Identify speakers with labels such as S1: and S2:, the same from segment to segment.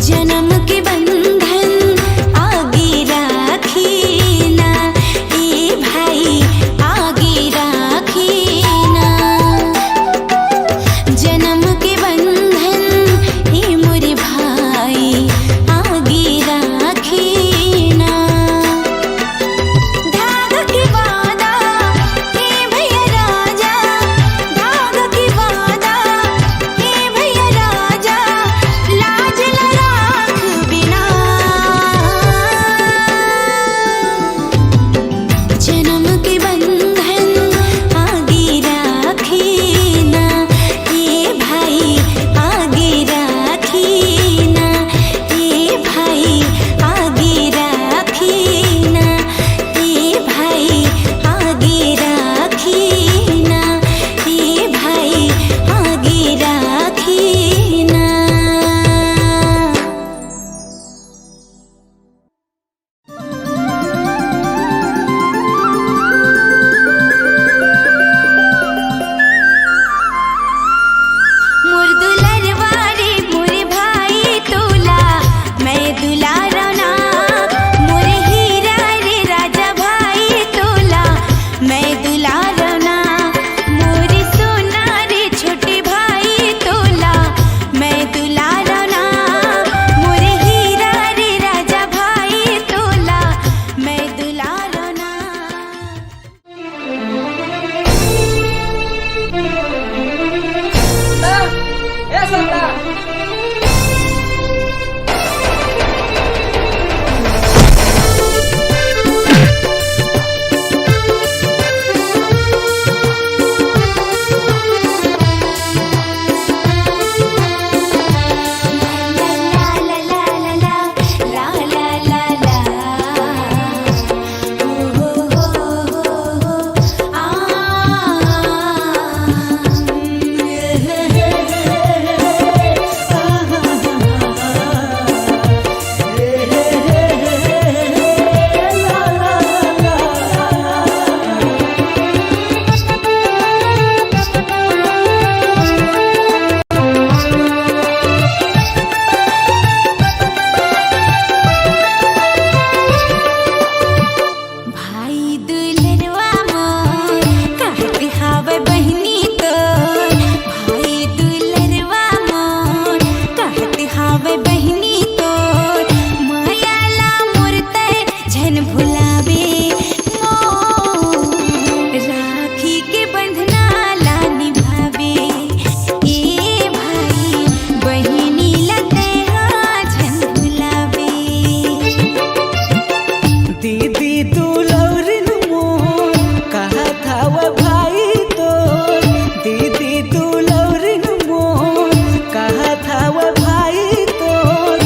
S1: जन्म के बंधन आगे राखी ना, ए भाई आगे राखी ना। जन्म के बंधन ए मोरे भाई आगे राखी ना। धाग के वादा ए भैया राजा, धाग के वादा ए भैया राजा, लाज न राख बिना। जन्म के बंधन आगे राखी ना, ए भाई आगे राखी ना, ए भाई आगे राखी ना, ए भाई आगे राखी ना, ए भाई आगे राखी ना। मोर दुलरवा रे मोरे भाई तोला मैं दुलारा ना। मोरे हीरा रे राजा भाई तोला मैं दुलारा ना। मोरे सोना रे छोटे भाई तोला मैं दुलारा ना। मोरे हीरा रे राजा भाई तोला मैं दुलारा ना। भाई दुलरवा मोर कहते हावे बहिनी तोर। भाई दुलरवा मोर कहते हावे बहिनी तोर। मायाला मोर तय झन भुलावे मोर। राखी के बंधना ला निभावे ए भाई बहिनी लते झन भुलावे।
S2: दीदी दुलौरिन मोर कहा था वो भाई तोर। दीदी दुलौरिन मोर कहा था वो भाई तोर।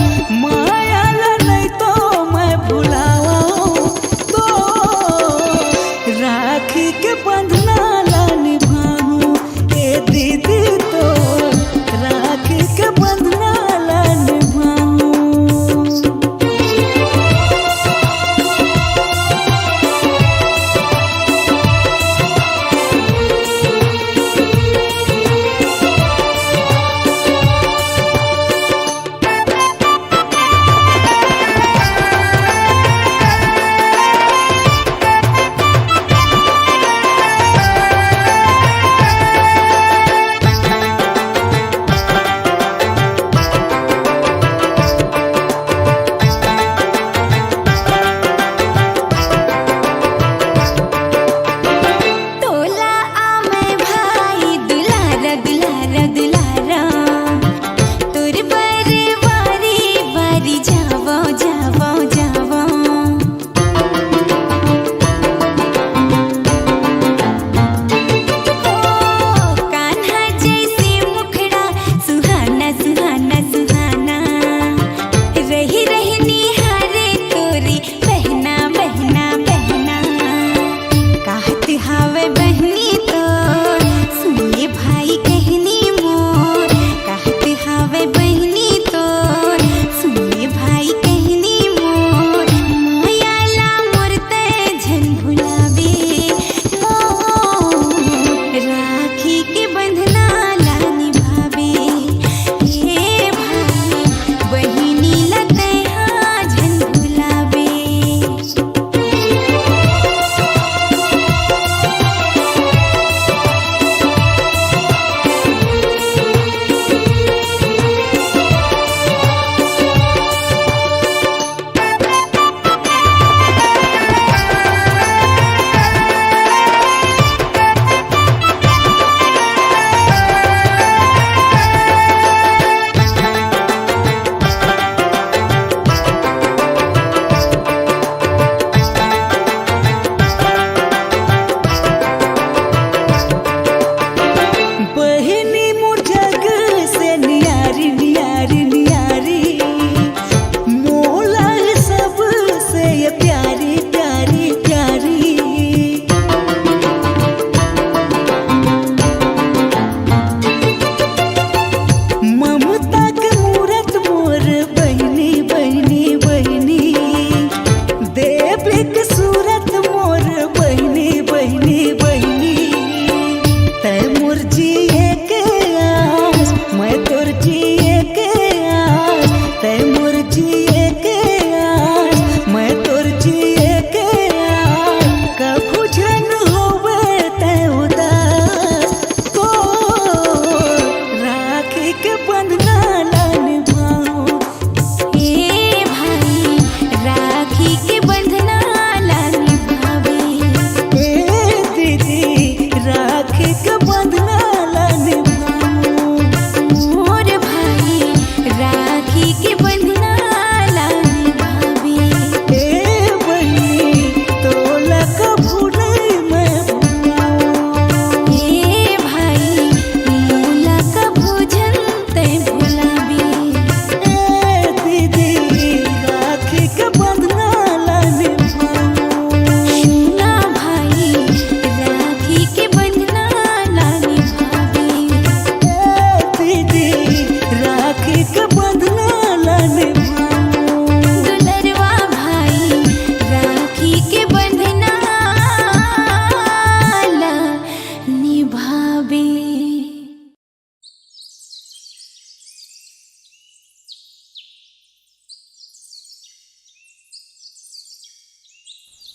S2: जिए के आस, मैं तोर जिए के आस, कभू जन होवे ते उदास। तो राखी के बंधना ला निभाऊं,
S1: ए भाई राखी के बंधना ला निभावे।
S2: ए दीदी राखी के बंधना ला निभाऊं।
S1: मोर भाई राखी के बंधना ला निभावे।
S2: ए बहिनी तोला कभू नहीं मैं भुलाऊं।
S1: ए भाई मोला कभू जन ते भुलावे।
S2: ए दीदी राखी के बंधना ला निभाऊं।
S1: सुना भाई राखी के बंधना ला निभावे।
S2: ए दीदी राखी के बंधना ला निभाऊं।
S1: दुलरवा भाई राखी के बंधना ला निभावे।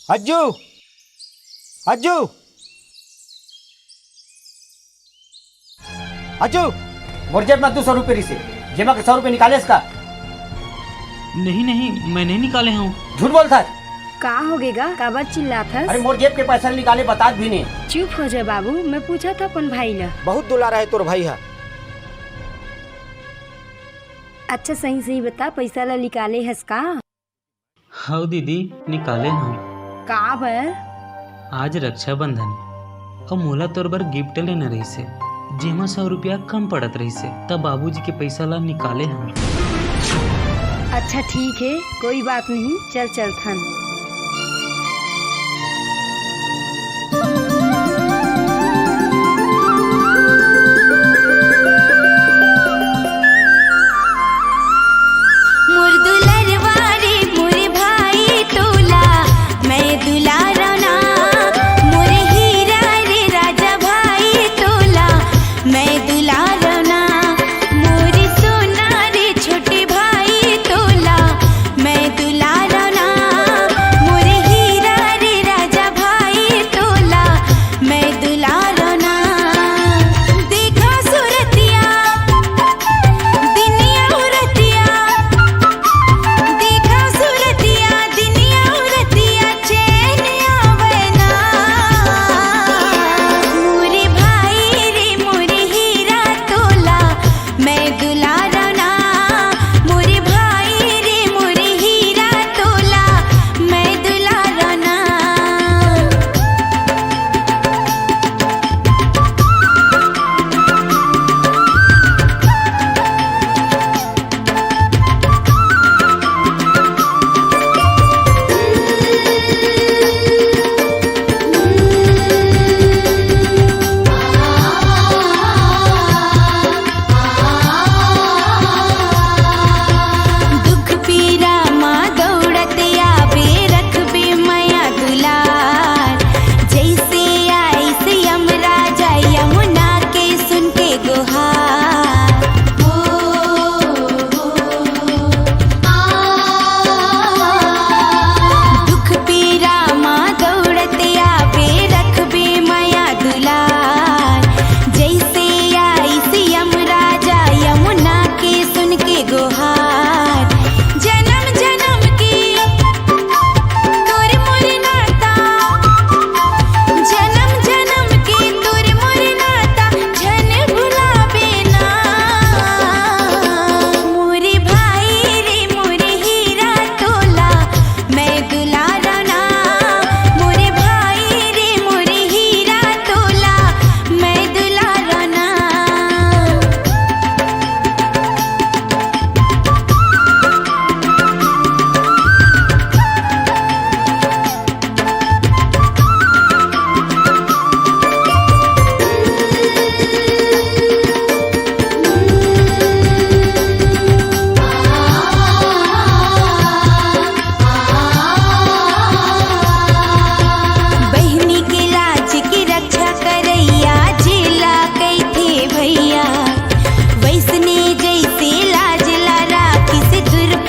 S3: अज्जू अज्जू अज्जू मोर जेब में 200 रुपये रिसे जेमा के 100 रुपये निकाले इसका।
S4: नहीं नहीं मैं नहीं निकाले हूँ।
S3: झूठ बोलता है।
S5: का हो गेगा काबर चिल्लात हस?
S3: अरे मोर जेब के पैसा निकाले बता भी नहीं।
S5: चुप हो जा बाबू, मैं पूछा था अपन भाई ला।
S3: बहुत दुलारा है तोर भाई है।
S5: अच्छा सही सही बता, पैसा ला निकाले हस का?
S4: हाँ दीदी निकाले हूँ।
S5: का बर?
S4: आज रक्षाबंधन और मोला तोर बर गिफ्ट लेना रही से, जेमा 100 रुपया कम पड़त रही से, तब बाबूजी के पैसा ला निकाले हूँ।
S5: अच्छा ठीक है, कोई बात नहीं, चल चल थन।
S1: मोर दुलरवा रे मोर भाई तोला मैं दुलारना। मोर हीरा रे राजा भाई तोला मैं दुलारना। मोर सोना रे छोटे भाई तोला मैं दुलारना।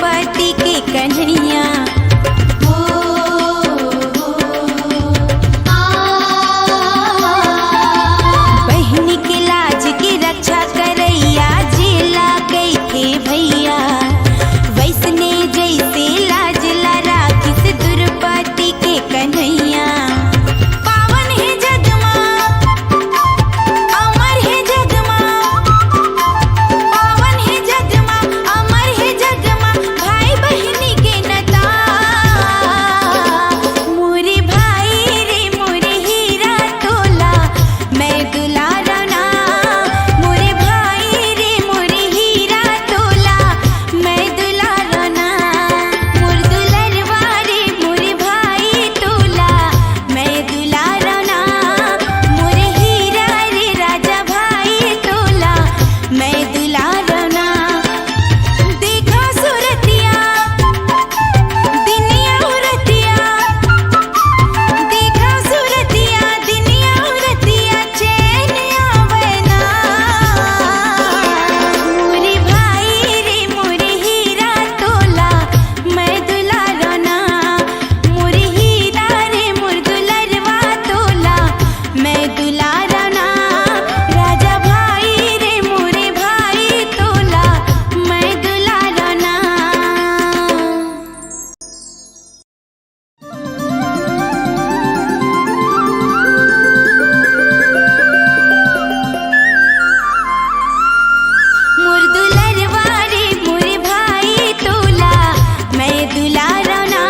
S1: द्रुपदी के कन्हैया। बहन के लाज की रक्षा करैया जेला गई थे भैया। वैसने जैसे लाज लड़ा किस द्रुपदी के कन्हैया। पावन है जगमा अमर है जगमा, पावन है जगमा अमर है जगमा, भाई बहनी के नता। मोरे भाई रे मोरे हीरा तोला मैं दुलारा ना। मोरे भाई रे मोरे हीरा तोला मैं दुलारा ना। मोर दुलरवा रे मोरे भाई तोला मैं दुलारा ना। मोरे हीरा रे राजा भाई तोला मैं दुलारा ना। देखा सुरतिया दिनिया उरतिया, देखा सुरतिया दिनिया उरतिया चैन आवे ना। मोरे भाई रे मोरे हीरा तोला मैं दुलारा ना। मोरे हीरा रे मोर दुलरवा तोला मैं दुलारा ना। राजा भाई रे मोरे भाई तोला मैं दुलारा ना। मोर दुलरवा रे मोरे भाई तोला मैं दुलारा ना।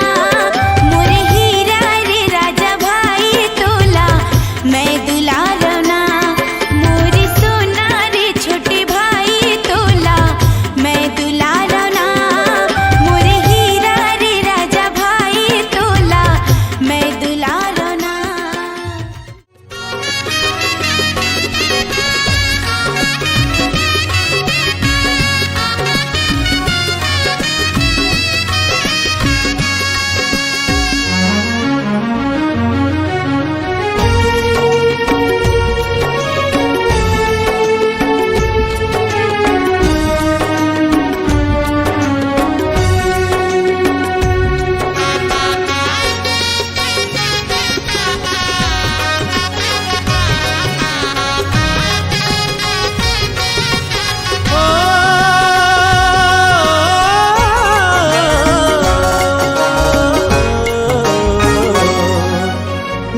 S1: मोरे हीरा रे राजा भाई तोला मैं दुलारा ना। मोरे सोना रे छोटे भाई तोला मैं दुलारा ना। मोरे हीरा रे राजा भाई तोला मैं दुलारा ना।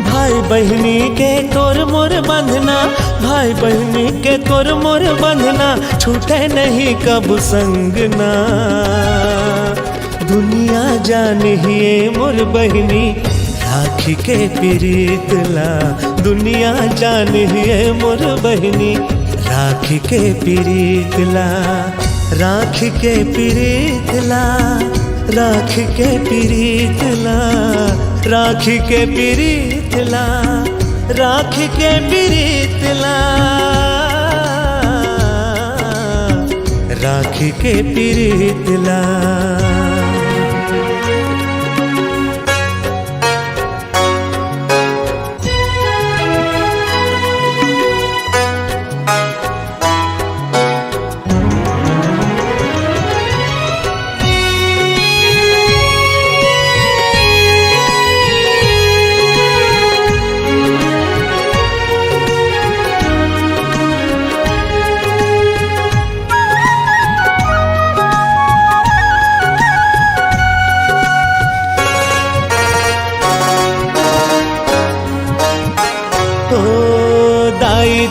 S2: भाई बहनी के तोर मोर बंधना, भाई बहनी के तोर मोर बंधना, छूटे नहीं कब संगना। दुनिया जानिए मोर बहनी राखी के प्रीतला। दुनिया जानिए मोर बहनी राखी के प्रीतला। राखी के प्रीतला, राखी के प्रीतला, राखी के प्रीतला, राखी के प्रीतला, राखी के प्रीतला।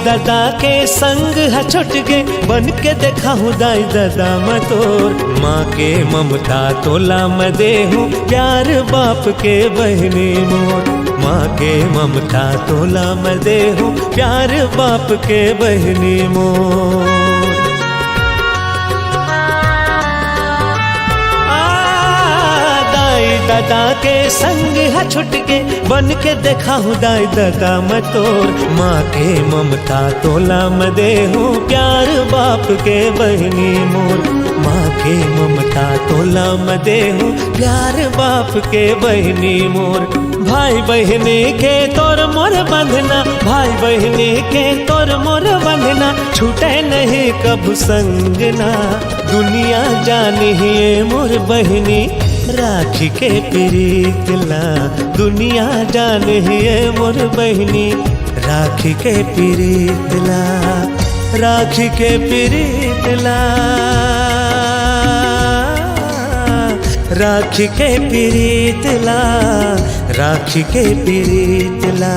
S2: दादा के संग है छुट गे, बन के देखा हूँ दाई दादा मैं तोर। माँ के ममता तोला मैं दे हूँ, प्यार बाप के बहनी मोर। माँ के ममता तोला मैं दे हूँ, प्यार बाप के बहनी मोर। दादा के संग है छुट के, बन के देखा हूँ दाई दादा मैं तोर। माँ के ममता तोला मैं दे हूँ, प्यार बाप के बहनी मोर। माँ के ममता तोला में देहूँ प्यार बाप के बहनी मोर। भाई बहनी के तोर मोर बंधना, भाई बहनी के तोर मोर बंधना, छूटे नहीं कब संगना। दुनिया जानिए मोर बहनी राखी के प्रीतला, दुनिया जानिए मोर बहनी राखी के प्रीतला, राखी के प्रीतला, राखी के प्रीतला, राखी के प्रीतला।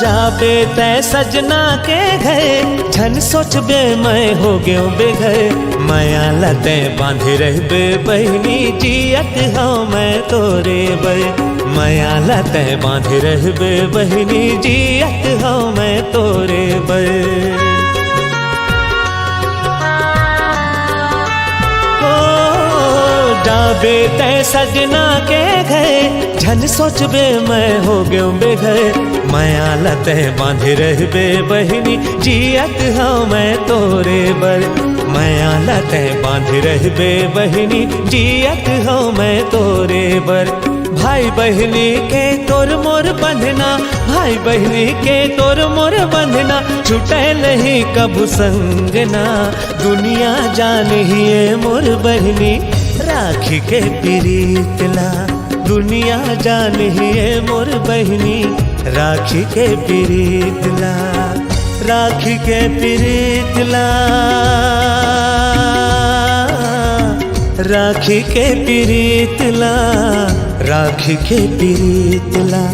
S2: जाबे तै सजना के घर, झन सोचबे मैं हो गयो बेघर। माया लते बांधे रहबे बहनी, जियत हूँ मैं तोरे बर। माया लते बांधे रहबे बहनी, जियत हूँ मैं तोरे बर। जाबे तै सजना के घर, झन सोचबे मैं हो गयो बेघर। माया लते बांधे रहबे बहनी, जियत हूँ मैं तोरे बर। माया लते बांधे रहबे बहनी, जियत हूँ मैं तोरे बर। भाई बहनी के तोर मोर बंधना, भाई बहनी के तोर मोर बंधना, छूटे नहीं कब संगना। दुनिया जानिए मोर बहनी राखी के प्रीतला, दुनिया जानिए मोर बहनी राखी के प्रीतला, राखी के प्रीतला, राखी के प्रीतला, राखी के प्रीतला।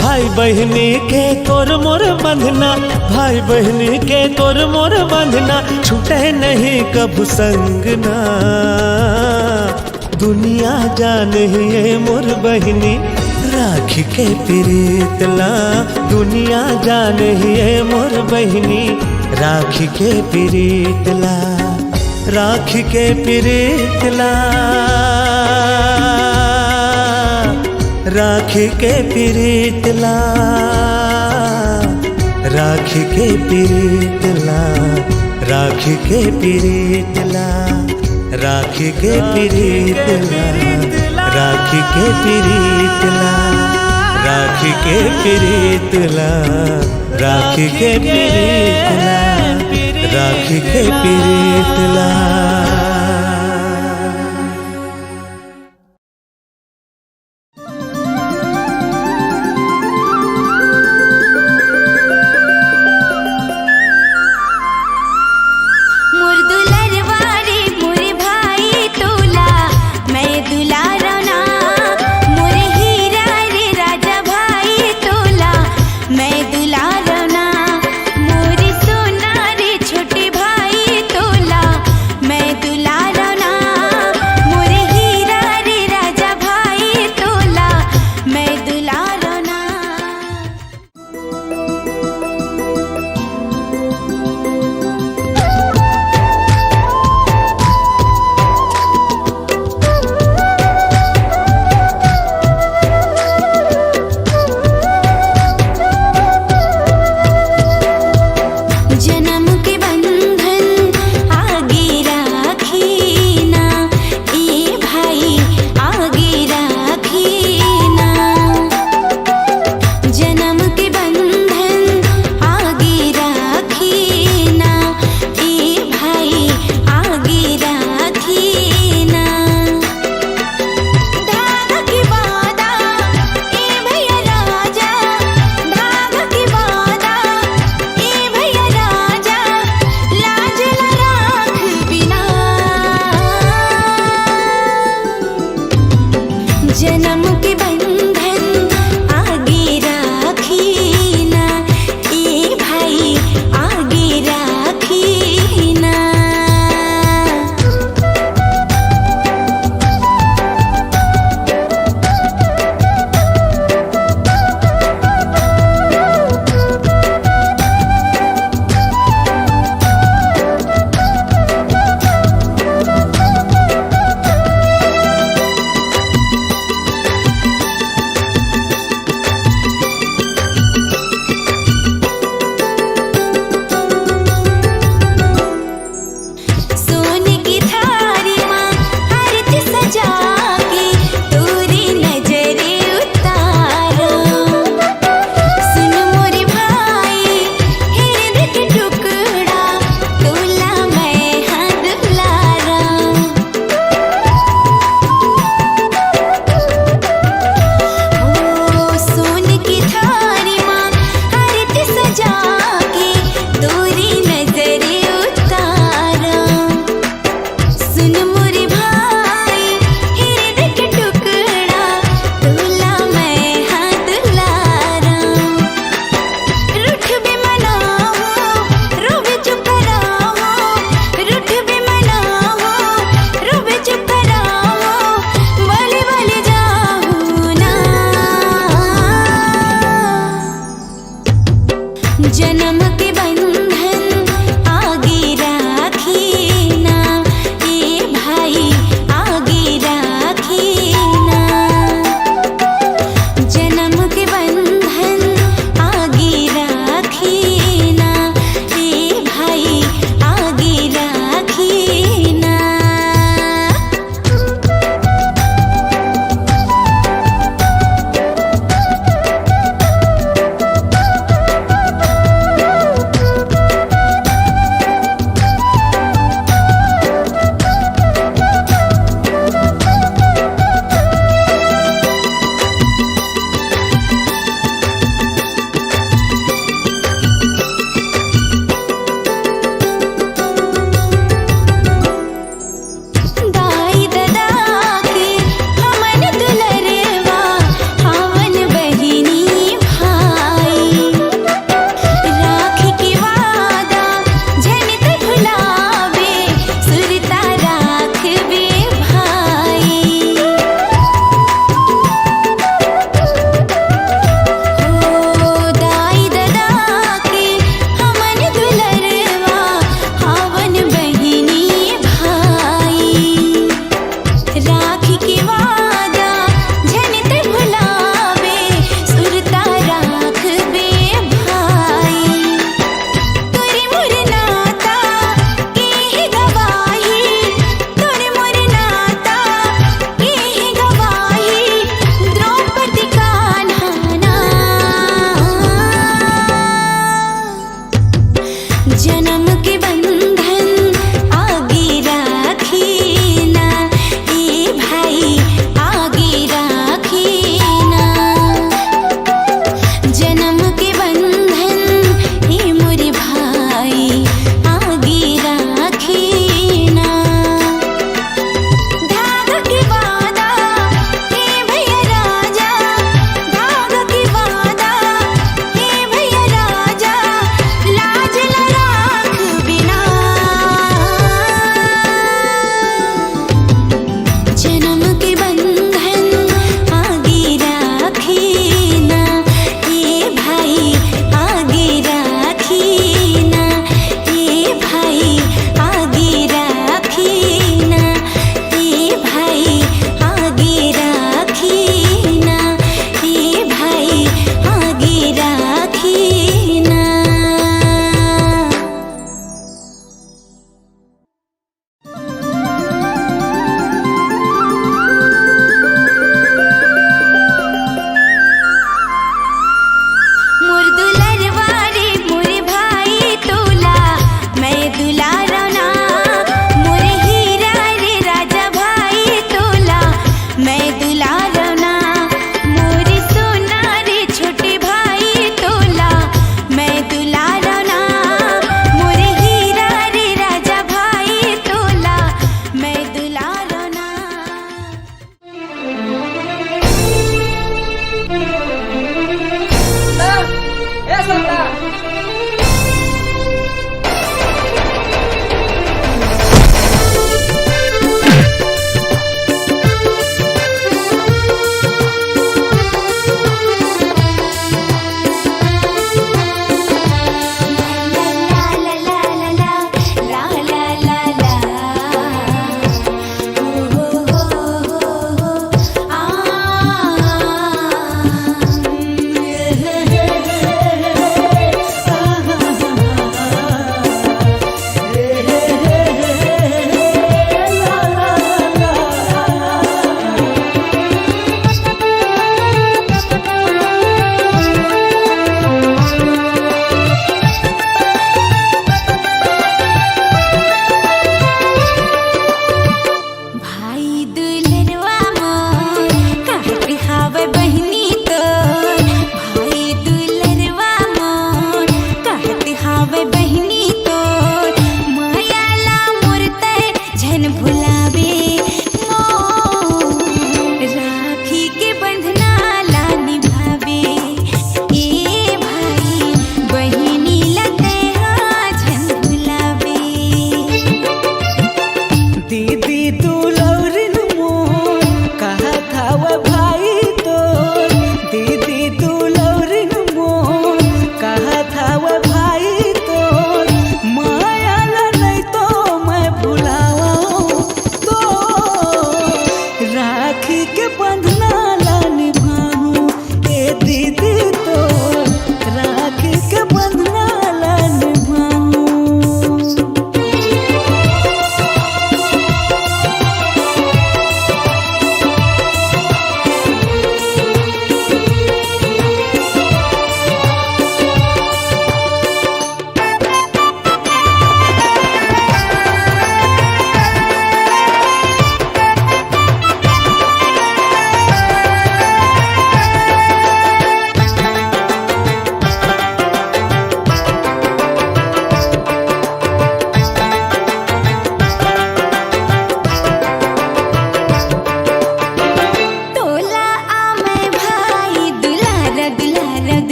S2: भाई बहनी के तोर मोर बंधना, भाई बहनी के तोर मोर बंधना, छूटे नहीं कब संगना। दुनिया जानिए मोर बहनी राखी के प्रीतला, दुनिया जानिए मोर बहनी राखी के प्रीतला, राखी के प्रीतला, राखी के प्रीतला, राखी के प्रीतला, राखी के प्रीतला, राखी के प्रीतला, राखी के प्रीतला, राखी के प्रीतला, राखी के प्रीतला, राखी के प्रीतला।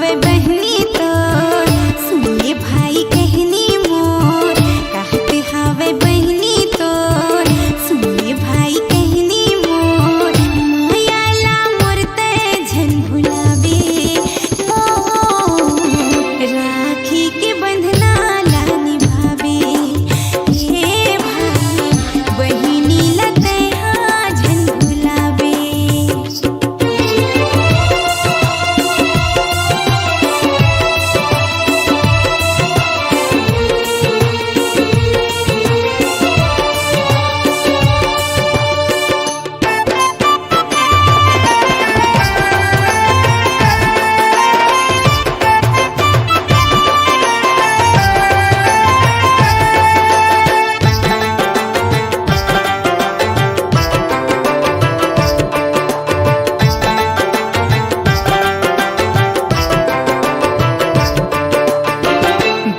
S1: हावे बहनी तो सुनिए भाई कहनी मोर कहते हावे बहनी तो सुनिए भाई कहनी मोर मायाला मोरते झन भुलावे राखी के बंधना ला निभावे हे भाई बहिनी लते हाँ झन भुलावे।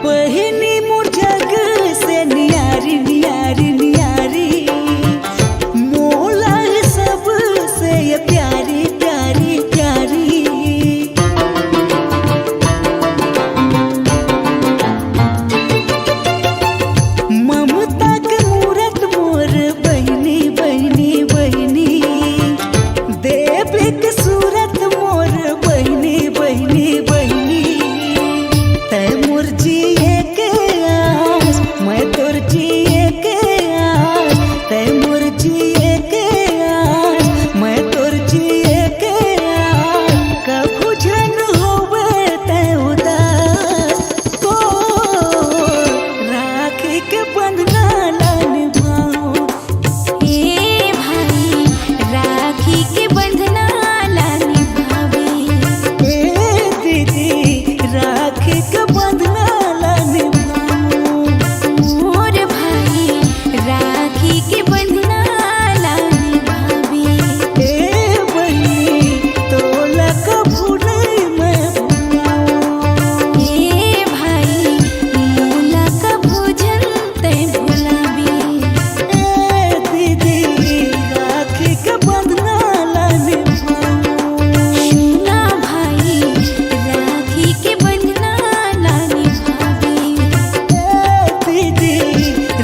S6: बहिनी मोर जग से नियारी नियारी नियारी मोला सब से ये प्यारी प्यारी प्यारी ममता के मूरत मोर बहिनी बहिनी बहिनी देवी के सूरत मोर बहिनी बहिनी बहिनी तै मोर जिए के आस मैं तोर जिए के आस तै मोर जिए के आस मैं तोर जिए के आस कभू जन होवे तै उदास तो राखी के बंधना ला निभाओ
S1: हे भाई राखी के बंधना ला निभावे
S6: ए दीदी राखी के बंधना ला निभाओ
S1: मोर भाई राखी के बंधना ला निभावे
S6: ए बहिनी तोला कभू नहीं मैं भुलाऊं
S1: हे भाई मोला कभू झन तै भुलावे
S6: ए दीदी राखी के बंधना ला निभाऊं
S1: सुना भाई राखी के बंधना ला निभावे
S6: ए दीदी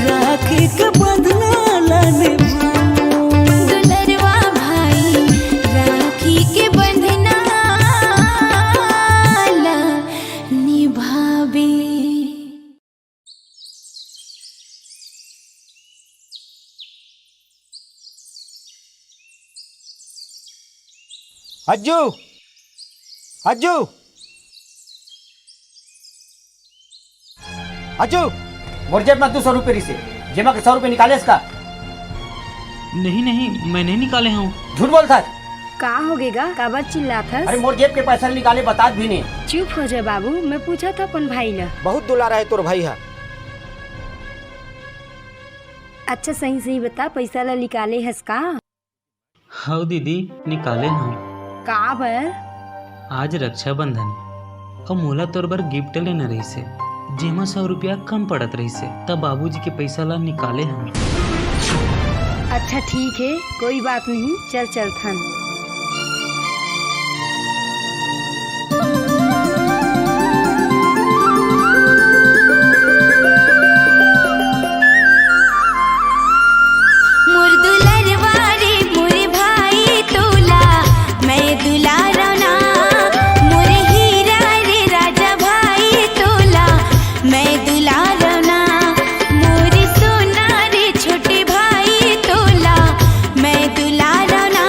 S6: राखी के बंधना ला निभाऊं
S1: दुलरवा भाई राखी के बंधना ला निभावे।
S3: हज्जू हज्जू हज्जू मोर जेब में 200 रुपये रिसे जेमा के 100 रुपये निकाले इसका।
S4: नहीं नहीं मैं नहीं निकाले हूँ।
S3: झूठ बोलता है।
S5: का हो गेगा काबर चिल्लात
S3: अरे
S5: हस?
S3: मोर जेब के पैसा निकाले बता भी नहीं।
S5: चुप हो जा बाबू, मैं पूछा था अपन भाई ला।
S3: बहुत दुलारा है तोर भाई है।
S5: अच्छा सही सही बता, पैसा ला निकाले हस का?
S4: हाँ दीदी निकाले हूँ।
S5: का बर?
S4: आज रक्षाबंधन और मोला तोर बर गिफ्ट लेना रही से जेमा 100 रुपया कम पड़त रही से तब बाबूजी के पैसा ला निकाले हम।
S5: अच्छा ठीक है, कोई बात नहीं, चल चल थन।
S1: मोर दुलरवा रे मोर भाई तोला मैं दुलारा ना मोर हीरा रे राजा भाई तोला मैं दुलारा ना मोर सोना रे छोटे भाई तोला मैं दुलारा ना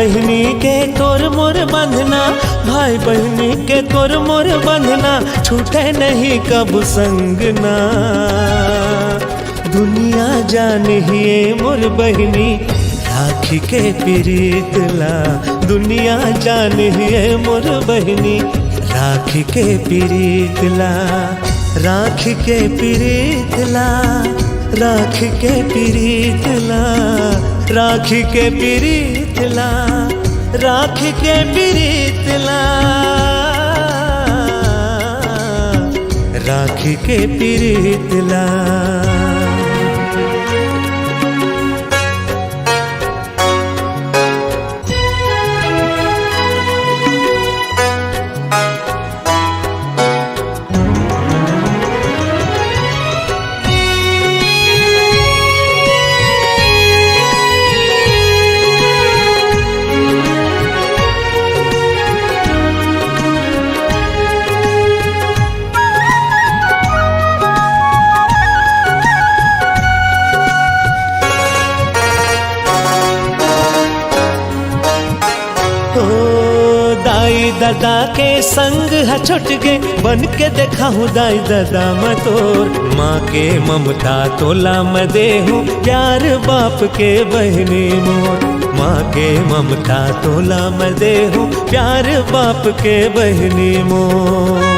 S2: बहनी के तोर मोर बंधना, भाई बहनी के तोर मोर बंधना, छूटे नहीं कब संगना। दुनिया जानिए मोर बहनी राखी के प्रीतला, दुनिया जानिए मोर बहनी राखी के प्रीतला, राखी के प्रीतला, राखी के प्रीतला, राखी के प्रीतला, राखी के प्रीतला, राखी के प्रीतला। दादा के संग है छुट गे, बन के देखा हूँ दाई दादा मतोर। माँ के ममता तोला मैं दे हूँ, प्यार बाप के बहनी मोर। माँ के ममता तोला मैं दे हूँ, प्यार बाप के बहनी मोर।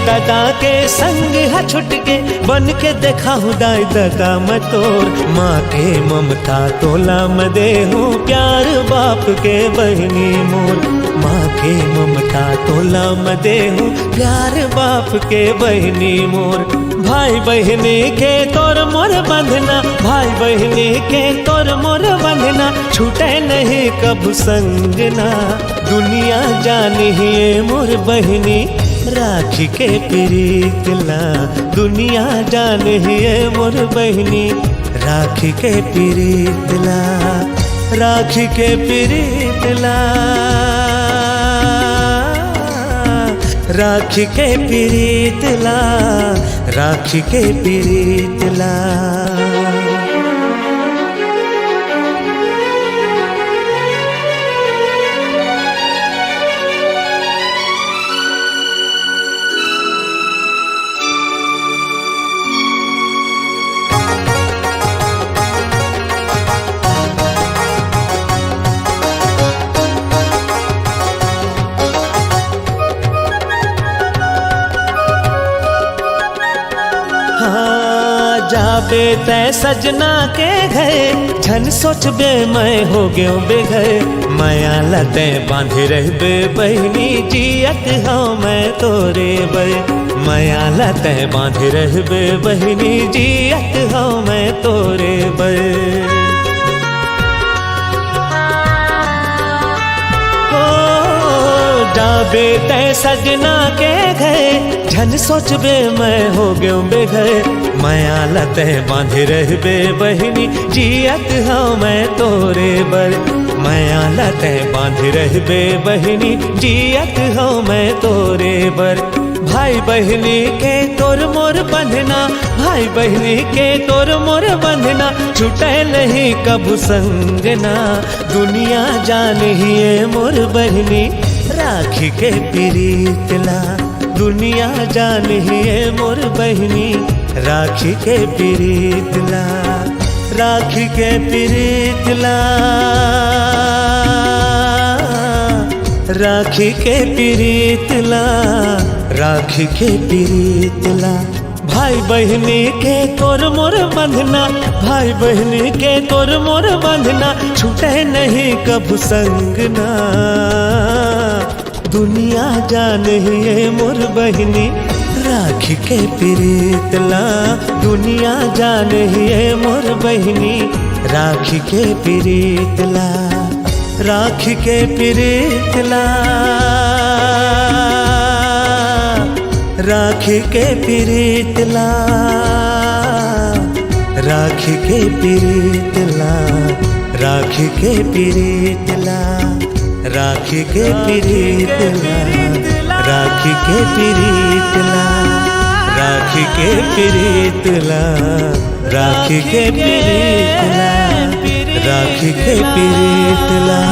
S2: दादा के संग है छुट के, बन के देखा हूँ दाई दादा मैं तोर। माँ के ममता तोला मैं दे हूँ, प्यार बाप के बहनी मोर। माँ के ममता तोला मैं दे हूँ, प्यार बाप के बहनी मोर। भाई बहनी के तोर मोर बंधना, भाई बहनी के तोर मोर बंधना, छूटे नहीं कब संगना। दुनिया जानिए मोर बहनी राखी के प्रीतला, दुनिया जानिए मोर बहनी राखी के प्रीतला, राखी के प्रीतला, राखी के प्रीतला, राखी के प्रीतला। जाबे तै सजना के घर, झन सोचबे मैं हो गयो बेघर। माया लते बांधे रहबे बहनी, जियत हूँ मैं तोरे बर। माया लते बांधे रहबे बहनी, जियत हूँ मैं तोरे बर। जाबे तै सजना के घर, झन सोचबे मैं हो गयो बेघर। माया लते बांधे रहबे बहनी, जियत हूँ मैं तोरे बर। माया लते बांधे रहबे बहनी, जियत हूँ मैं तोरे बर। भाई बहनी के तोर मोर बंधना, भाई बहनी के तोर मोर बंधना, छूटे नहीं कब संगना। दुनिया जानिए मोर बहनी राखी के प्रीतला, दुनिया जानिए मोर बहनी राखी के प्रीतला, राखी के प्रीतला, राखी के प्रीतला, राखी के प्रीतला। भाई बहनी के तोर मोर बंधना, भाई बहनी के तोर मोर बंधना, छूटे नहीं कब संगना। दुनिया जानिए मोर बहनी राखी के प्रीतला, दुनिया जानिए मोर बहनी राखी के प्रीतला, राखी के प्रीतला, राखी के प्रीतला, राखी के प्रीतला, राखी के प्रीतला, राखी के प्रीतला, राखी के प्रीतला, राखी के प्रीतला, राखी के पिरीतला, राखी के पिरीतला।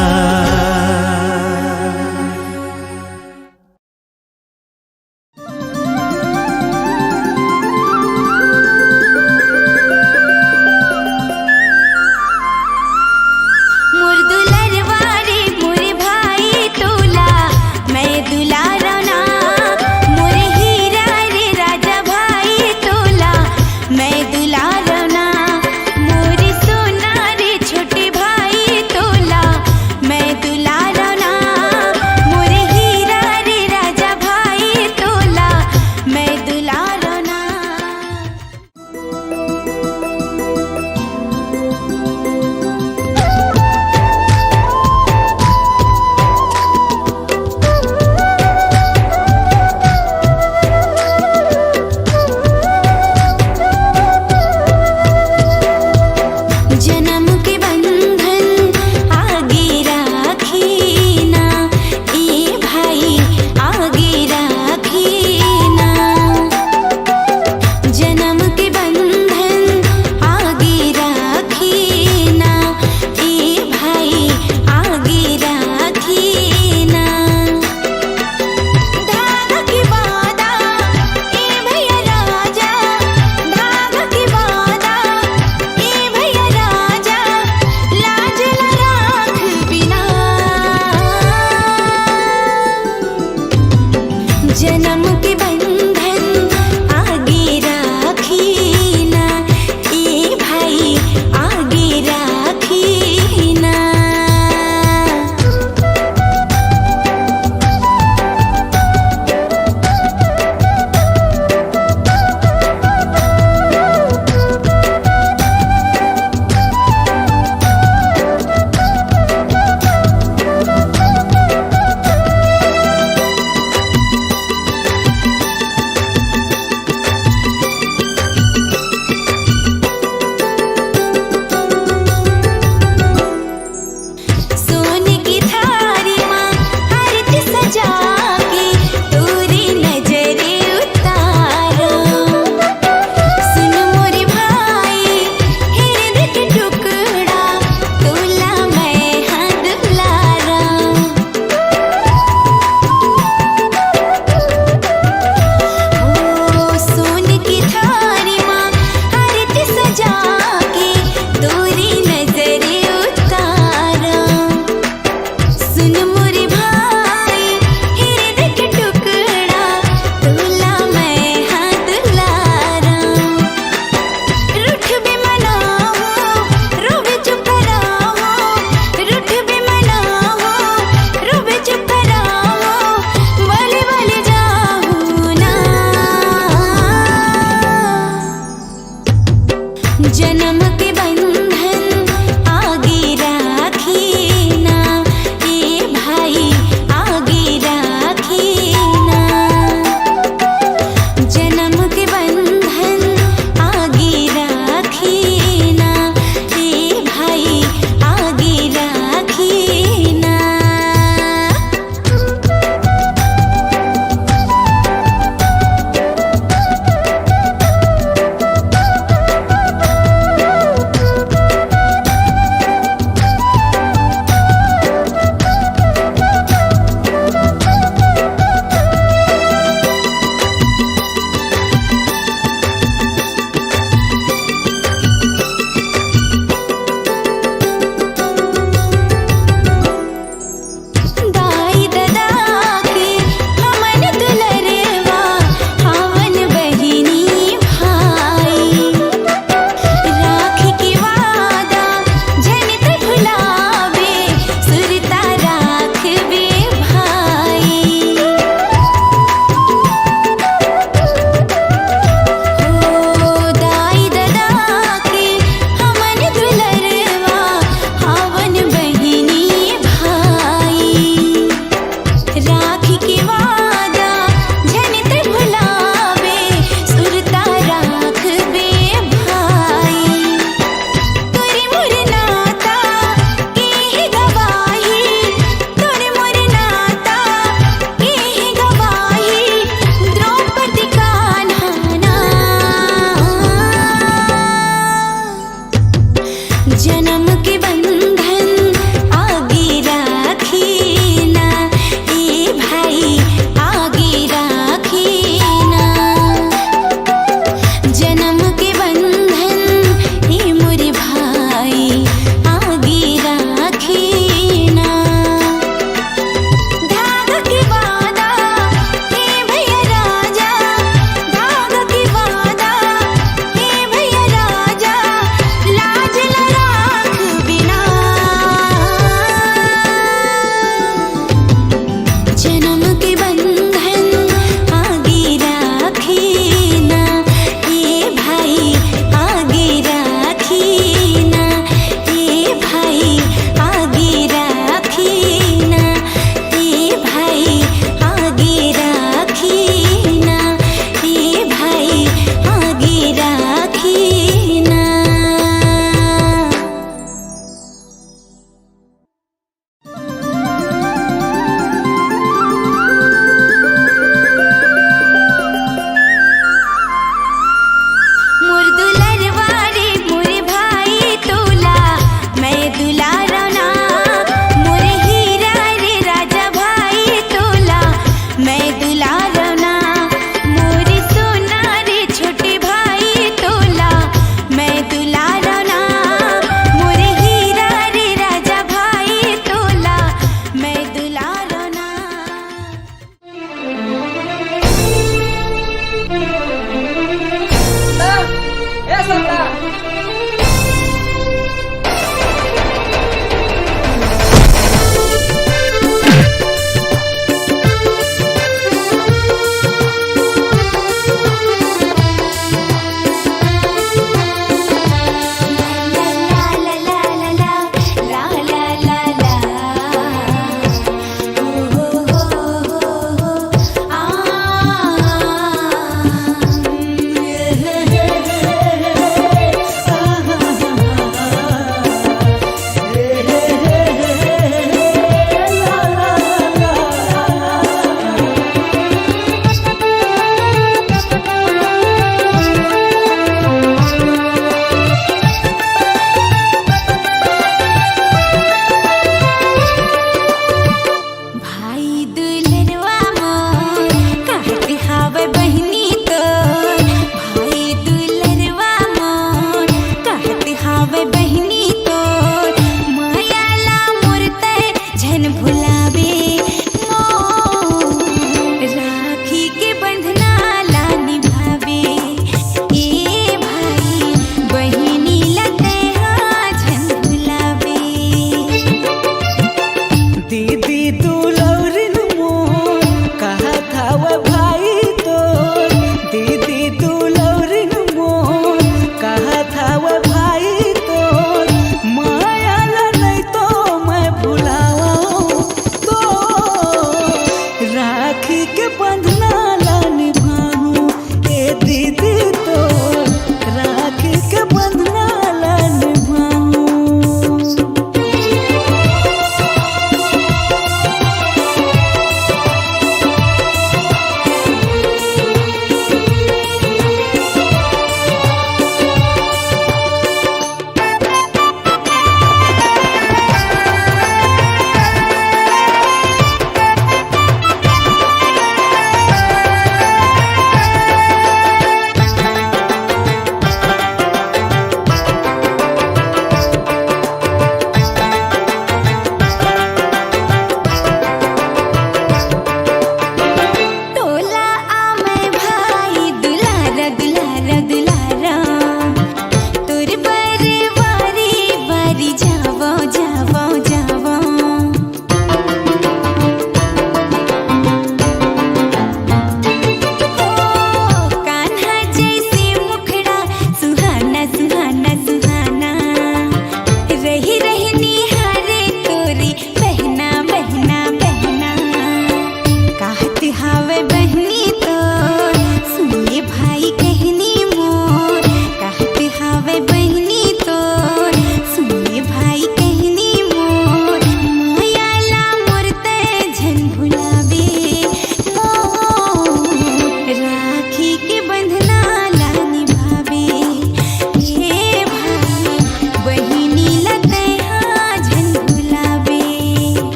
S1: मोर दुलरवारे मोर भाई तोला मैं दुलारना, मोर हीरा रे राजा भाई तोला मैं दुलारना, मोर सोना रे छोटे भाई तोला मैं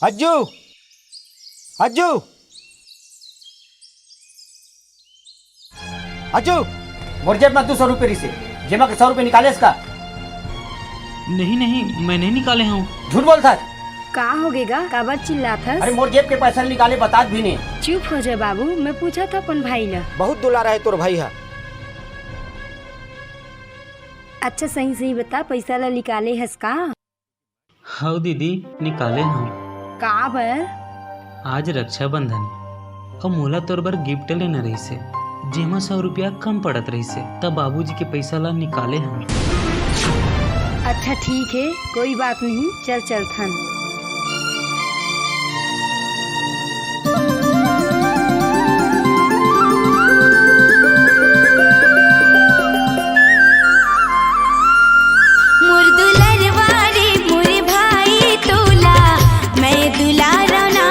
S3: अज्जू अज्जू अज्जू मोर जेब में 200 रुपये रिसे जेमा के 100 रुपये निकाले इसका।
S4: नहीं नहीं, मैं नहीं निकाले हूँ।
S3: झूठ बोलता है।
S5: का हो गेगा काबर चिल्लात हस?
S3: अरे मोर जेब के पैसा निकाले बतात भी नहीं।
S5: चुप हो जा बाबू, मैं पूछा था अपन भाई ला।
S3: बहुत दुलारा है तोर भाई है।
S5: अच्छा सही सही बता, पैसा ला निकाले हस का?
S4: हाँ दीदी, निकाले हूँ।
S5: का बर?
S4: आज रक्षाबंधन और मोला तोर बर गिफ्ट लेना रही से, जेमा 100 रुपया कम पड़त रही से, तब बाबूजी के पैसा ला निकाले हूँ।
S5: अच्छा ठीक है, कोई बात नहीं, चल चलथन।
S1: मोर दुलरवा रे मोर भाई तोला मैं दुलारा ना,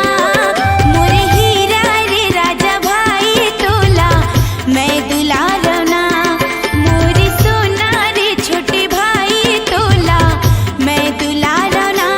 S1: मोर हीरा रे राजा भाई तोला मैं दुलारा ना, मोर सोना रे छोटे भाई तोला मैं दुलारा ना,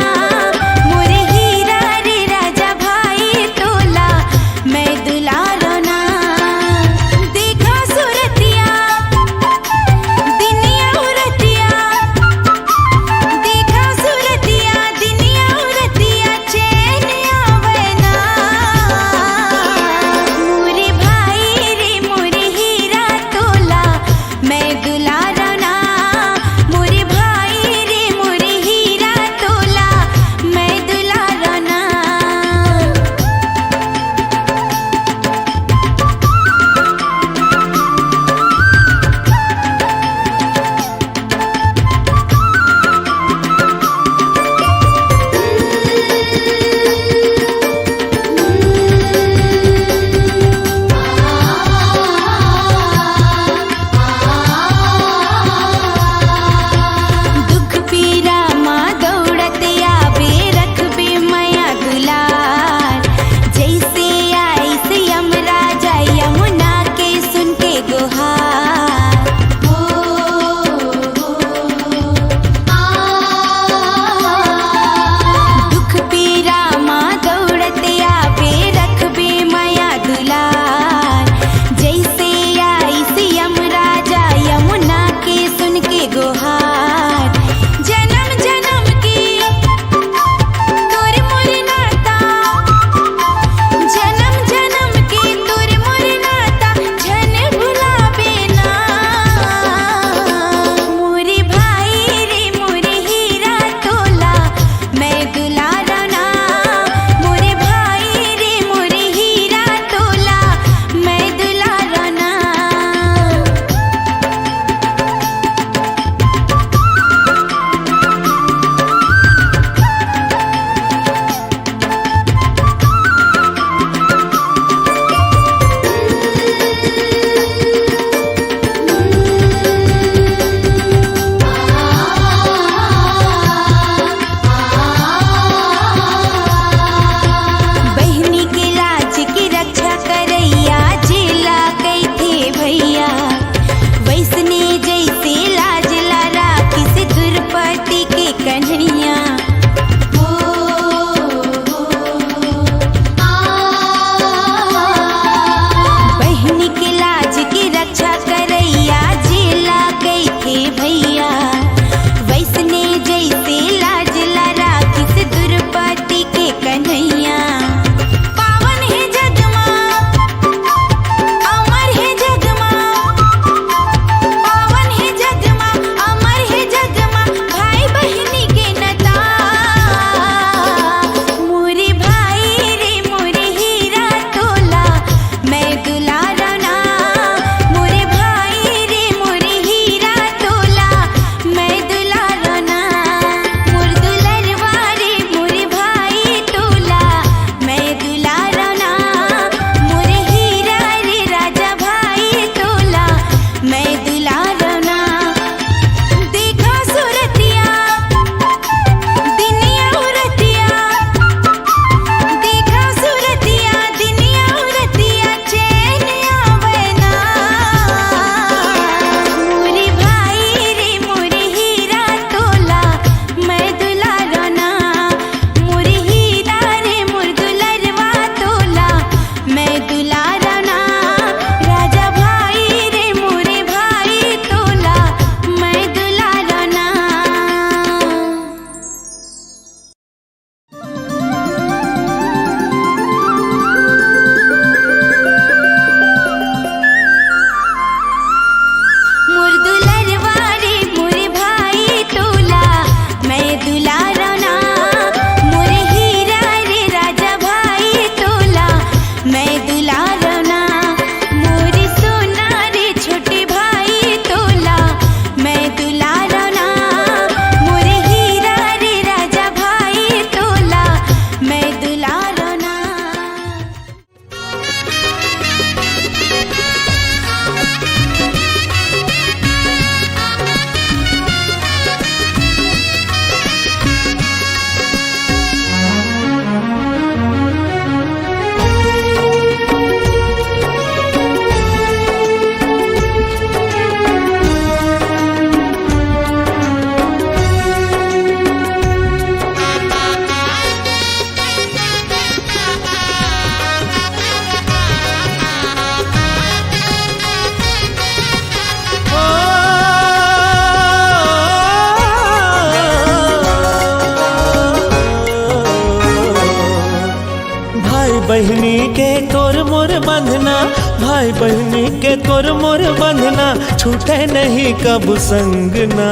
S2: बहनी के तोर मोर बंधना, भाई बहनी के तोर मोर बंधना, छूटे नहीं कब संगना।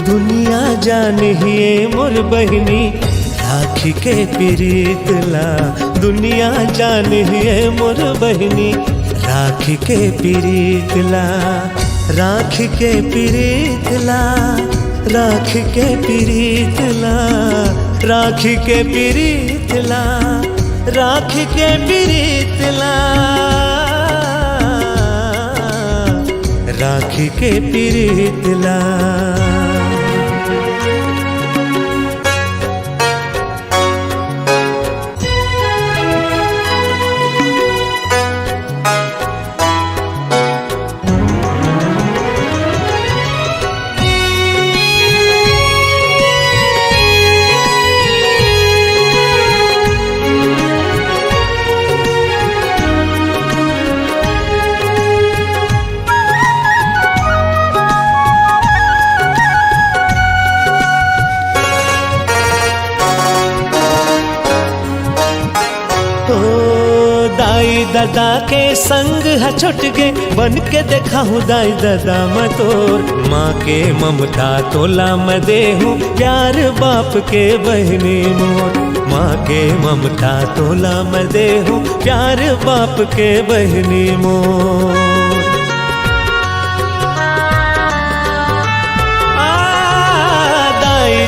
S2: दुनिया जानिए मोर बहनी राखी के प्रीतला, दुनिया जानिए मोर बहनी राखी के प्रीतला, राखी के प्रीतला, राखी के प्रीतला, राखी के प्रीतला, राखी के प्रीतला, राखी के प्रीतला। दादा के संग है छुट गे, बन के देखा हूँ दाई दादा मैं तोर। माँ के ममता तोला मैं दे हूँ, प्यार बाप के बहनी मोर। माँ के ममता तोला मैं दे हूँ, प्यार बाप के बहनी मोर।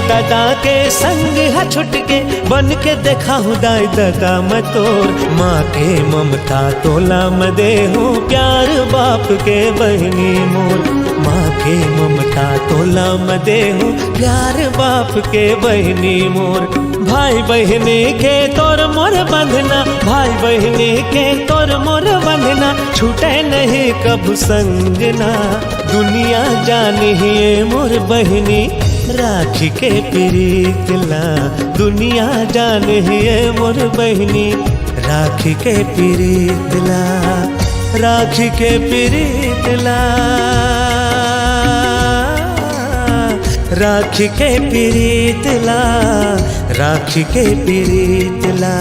S2: दादा के संग है छुट के, बन के देखा हूँ दाई दादा मैं तोर। माँ के ममता तोला मैं दे हूँ, प्यार बाप के बहनी मोर। माँ के ममता तोला मैं दे हूँ, प्यार बाप के बहनी मोर। भाई बहनी के तोर मोर बंधना, भाई बहनी के तोर मोर बंधना, छूटे नहीं कब संगना। दुनिया जानिए मोर बहनी राखी के प्रीतला, दुनिया जानिए मोर बहनी राखी के प्रीतला, राखी के प्रीतला, राखी के प्रीतला, राखी के प्रीतला।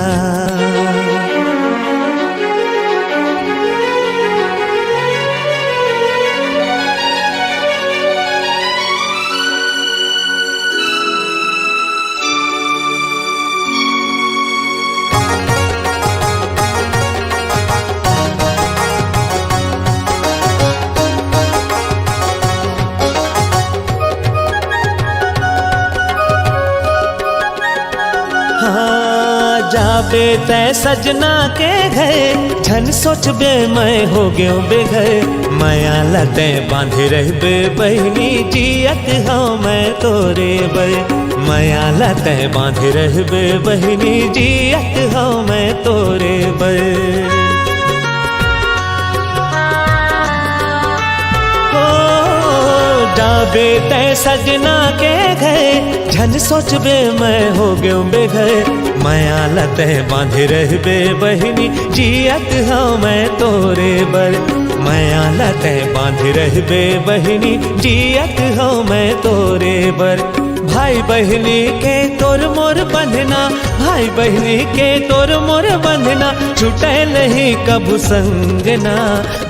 S2: जाबे तै सजना के घर, झन सोचबे मैं हो गयो बेघर। माया लते बांधे रहबे बहनी, जियत हूँ मैं तोरे बर। माया लते बांधे रहबे बहनी, जियत हूँ मैं तोरे बर। जाबे तै सजना के घर, झन सोचबे मैं हो गयो बेघर। माया लते बांधे रहबे बहनी, जियत हूँ मैं तोरे बर। माया लते बांधे रहबे बहनी, जियत हूँ मैं तोरे बर। भाई बहनी के तोर मोर बंधना, भाई बहनी के तोर मोर बंधना, छूटे नहीं कब संगना।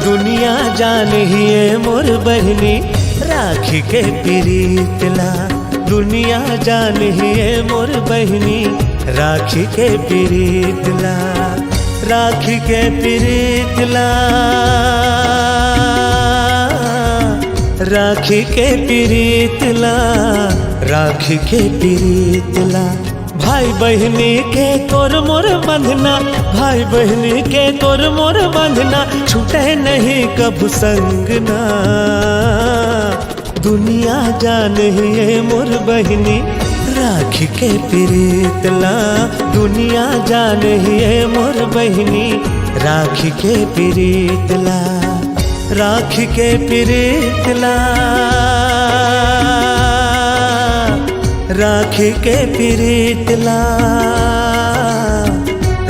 S2: दुनिया जानिए मोर बहनी राखी के प्रीतला, दुनिया जानिए मोर बहनी राखी के प्रीतला, राखी के प्रीतला, राखी के प्रीतला, राखी के प्रीतला। भाई बहनी के तोर मोर बंधना, भाई बहनी के तोर मोर बंधना, छूटे नहीं कब संगना। दुनिया जानिए मोर बहनी राखी के प्रीतला, दुनिया जानिए मोर बहनी राखी के प्रीतला, राखी के प्रीतला, राखी के प्रीतला,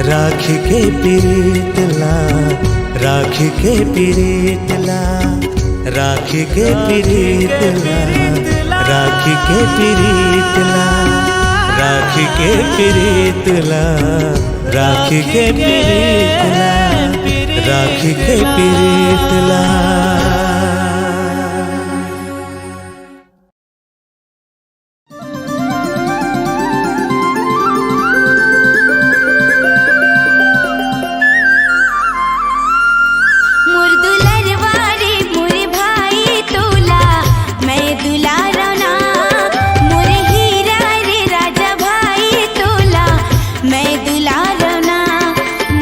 S2: राखी के प्रीतला, राखी के प्रीतला, राखी के प्रीतला, राखी के प्रीतला, राखी के प्रीतला, राखी के पीरितला, राखी के पीरितला।
S1: मोर दुलरवारे मोर भाई तोला मैं दुलारना, मोर हीरा रे राजा भाई तोला मैं दुलारना,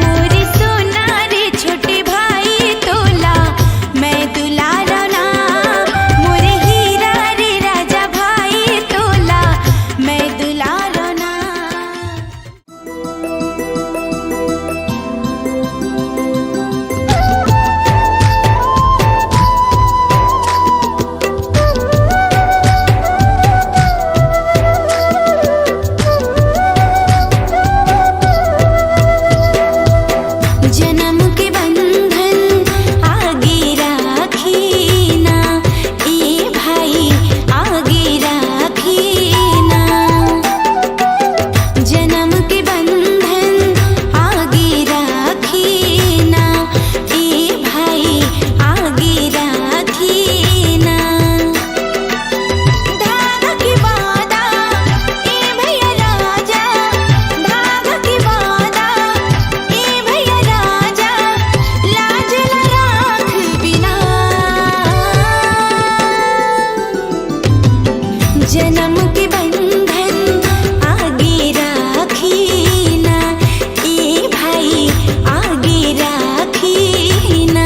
S1: मोर सोना रे छोटे भाई तोला मैं दुलारना, मोर हीरा रे राजा भाई तोला मैं दुलारना। जन्म के बंधन आगे राखीना, ए भाई आगे राखीना, जन्म के बंधन आगे राखीना, ए भाई आगे राखीना, धागा की बाधा ए भैया राजा, धागा की बाधा ए भैया राजा, लाज न राख बिना, जन्म के बंधन आगे राखीना, ए भाई आगे राखीना।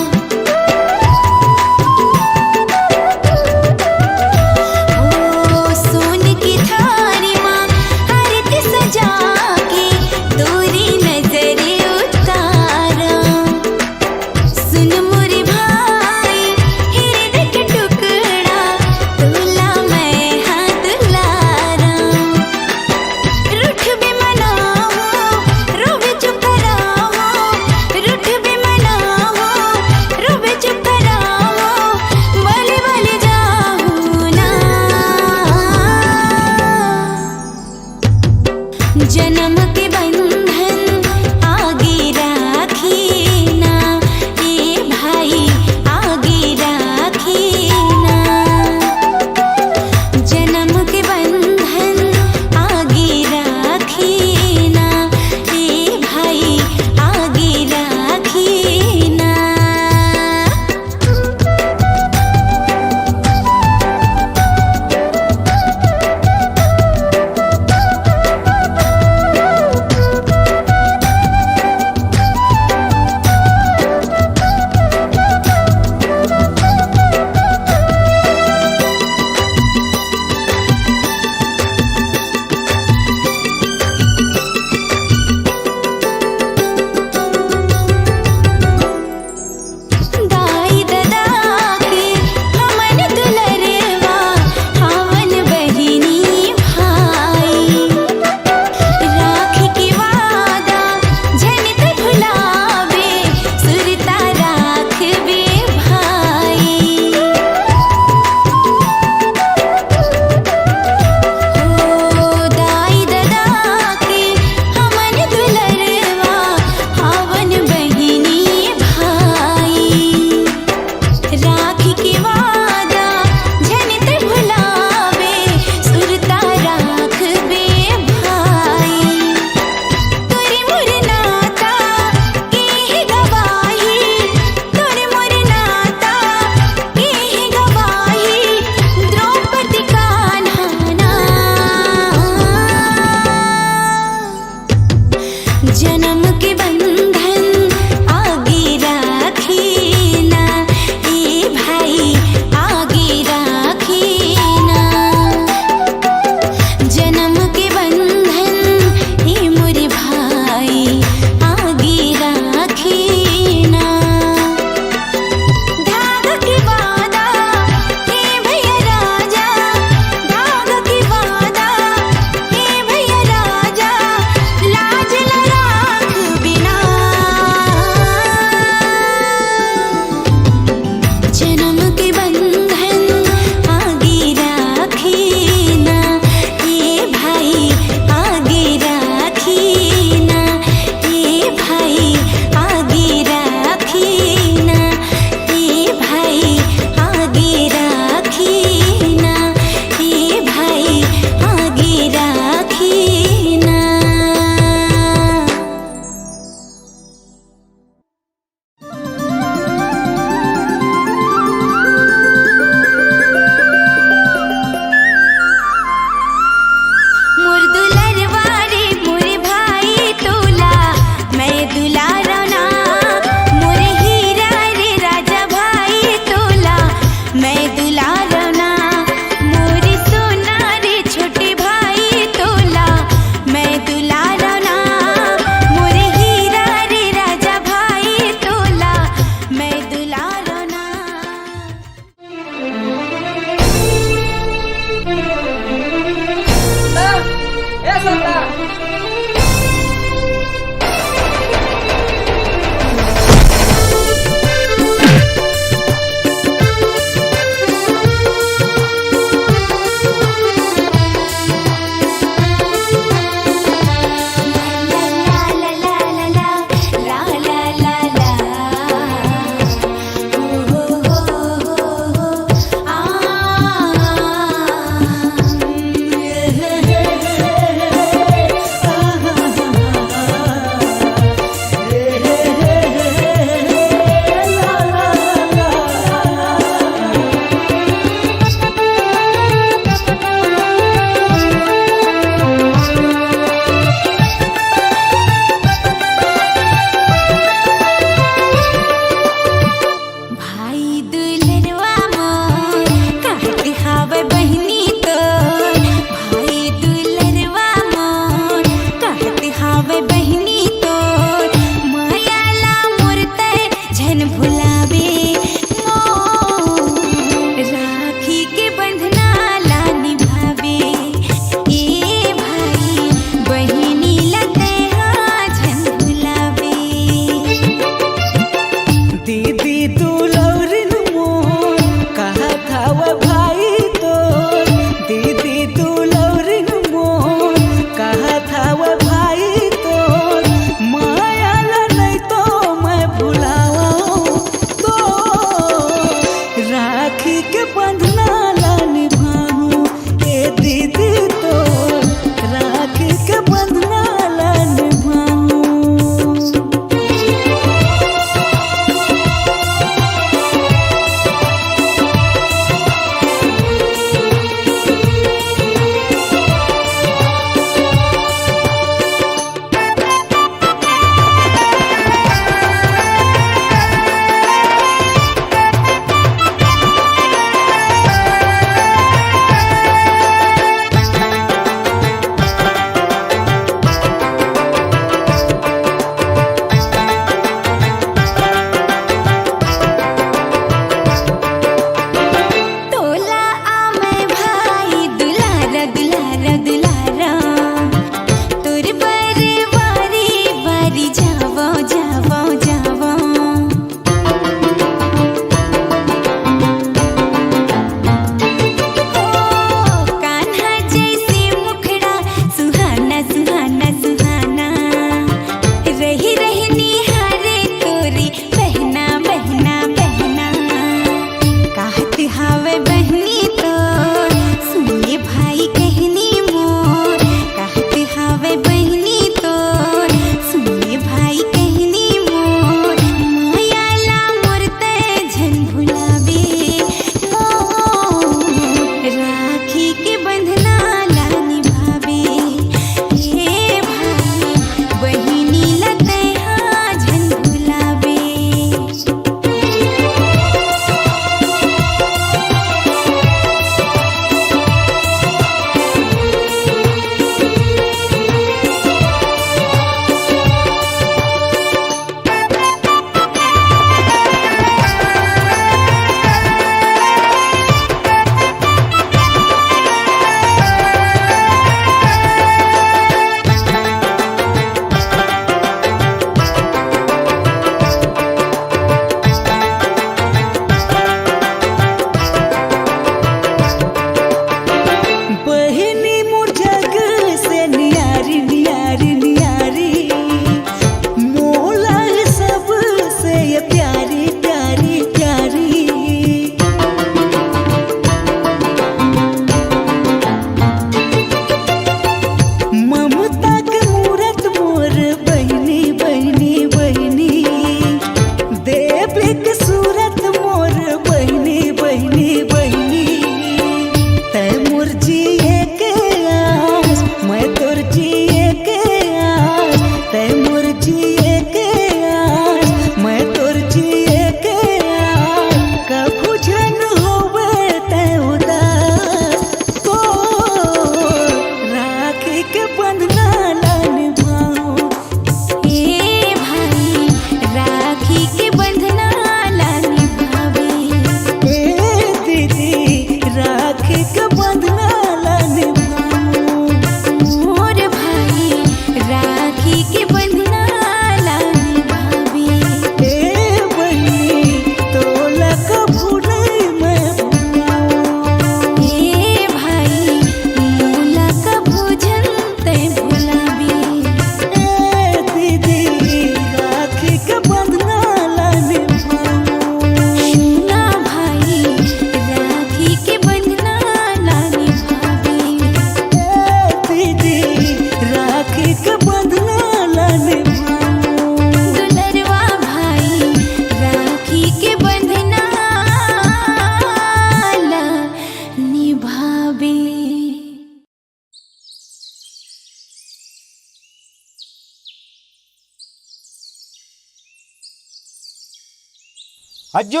S3: अज्जू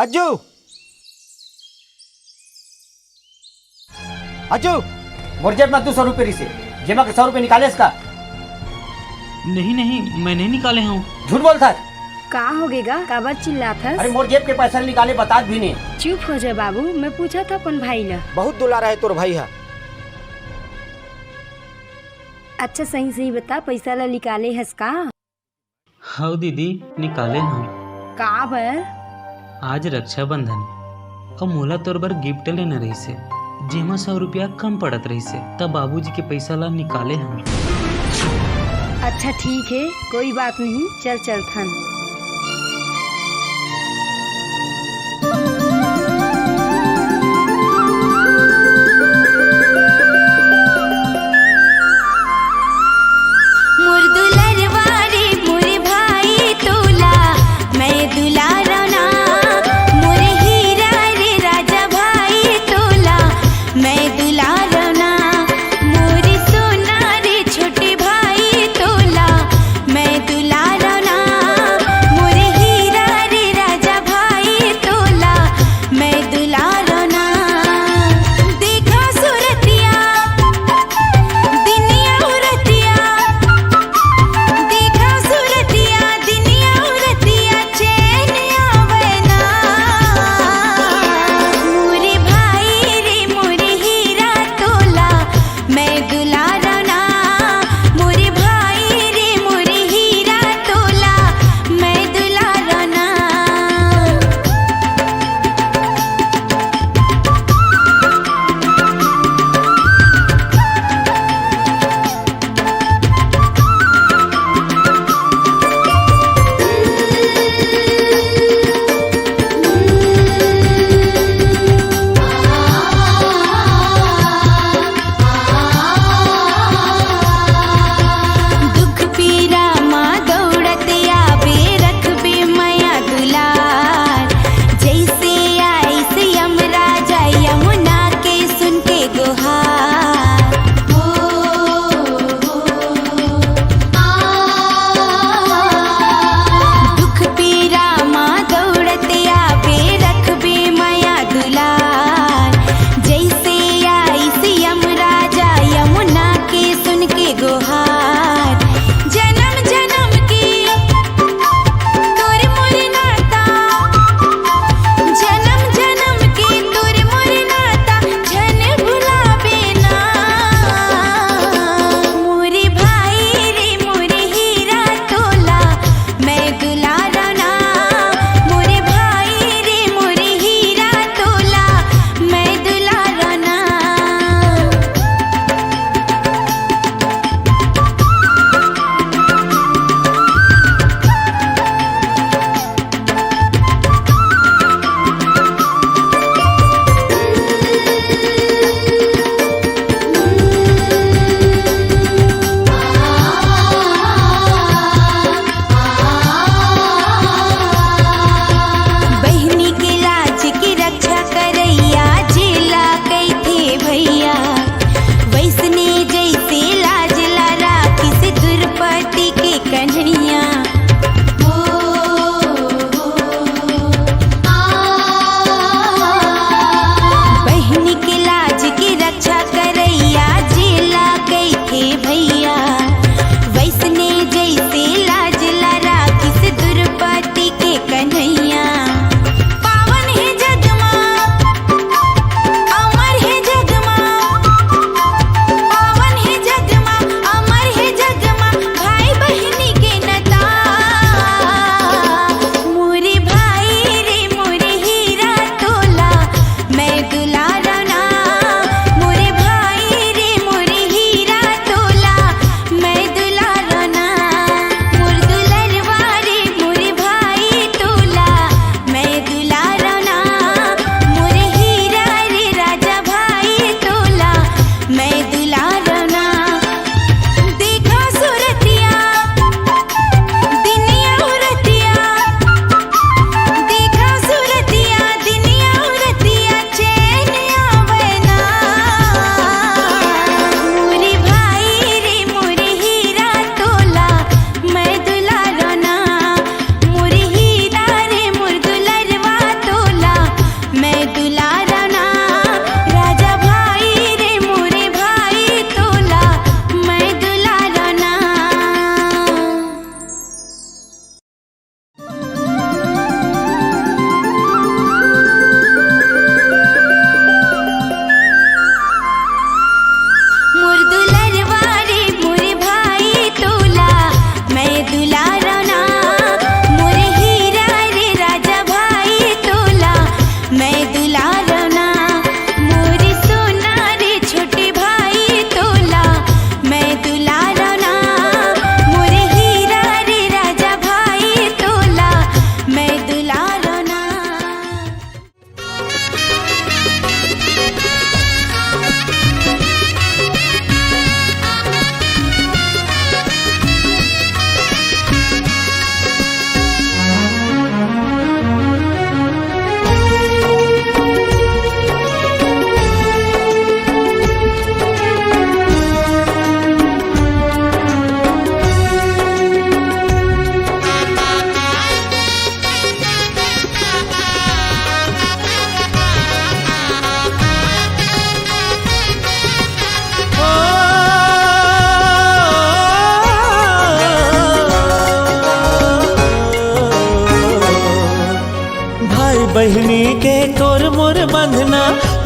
S3: अज्जू अज्जू मोर जेब में 200 रुपये से जेमा के 100 रुपये निकाले इसका।
S4: नहीं नहीं, मैं नहीं निकाले हूँ।
S3: झूठ बोलता है।
S5: का होगेगा, काबर चिल्लात हस?
S3: अरे मोर जेब के पैसा निकाले बता भी नहीं।
S5: चुप हो जा बाबू, मैं पूछा था अपन भाई ला।
S3: बहुत दुलारा है तोर भाई है।
S5: अच्छा सही सही बता, पैसा ला निकाले हस का?
S4: हाँ दीदी, निकाले हूँ।
S5: का बर?
S4: आज रक्षाबंधन और मोला तोर बर गिफ्ट लेना रही से, जेमा 100 रुपया कम पड़त रही से, तब बाबूजी के पैसा ला निकाले हम।
S5: अच्छा ठीक है, कोई बात नहीं, चल चलथन।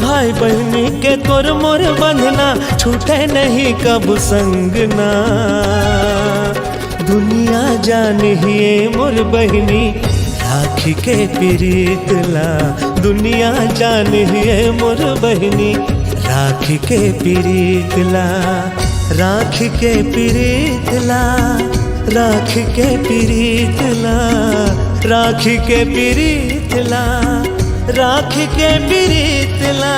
S2: भाई बहनी के तोर मोर बंधना छूटे नहीं कब संग ना। दुनिया जानिए मोर बहनी राखी के प्रीत ला। दुनिया जानिए मोर बहनी राखी के प्रीत ला। राखी के प्रीत ला। राखी के प्रीत ला। राखी के प्रीत ला। राखी के प्रीत ला।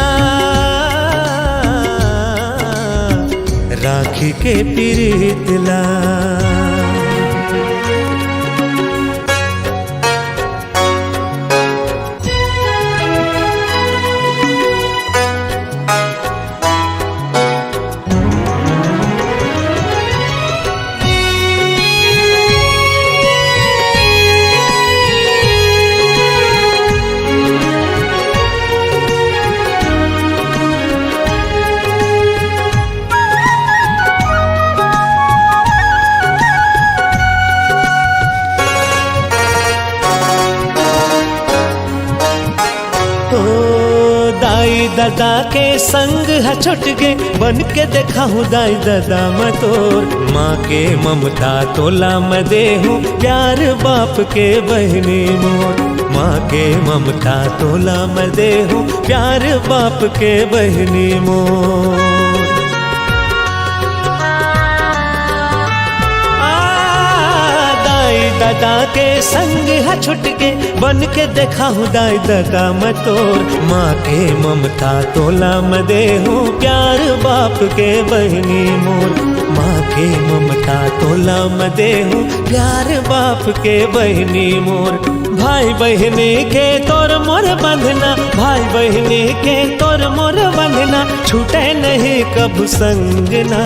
S2: राखी के प्रीत ला। दादा के संग है छुट गे बन के देखा हूँ दाई दादा मैं तोर। माँ के ममता तोला मैं दे हूँ प्यार बाप के बहनी मोर। माँ के ममता तोला मैं दे हूँ प्यार बाप के बहनी मोर। दादा के संग है छुट के बन के देखा हूँ दाई दादा मैं तोर। माँ के ममता तोला मैं दे हूँ प्यार बाप के बहनी मोर। माँ के ममता तोला मैं दे हूँ प्यार बाप के बहनी मोर। भाई बहनी के तोर मोर बंधना। भाई बहनी के तोर मोर बंधना छूटे नहीं कब संग ना।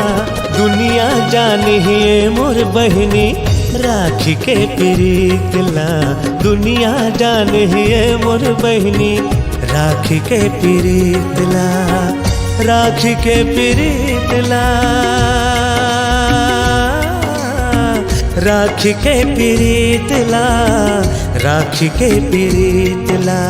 S2: दुनिया जानिए मोर बहनी राखी के प्रीत ला। दुनिया जानिए मोर बहनी राखी के प्रीत ला। राखी के प्रीत ला। राखी के प्रीत ला। राखी के प्रीत ला।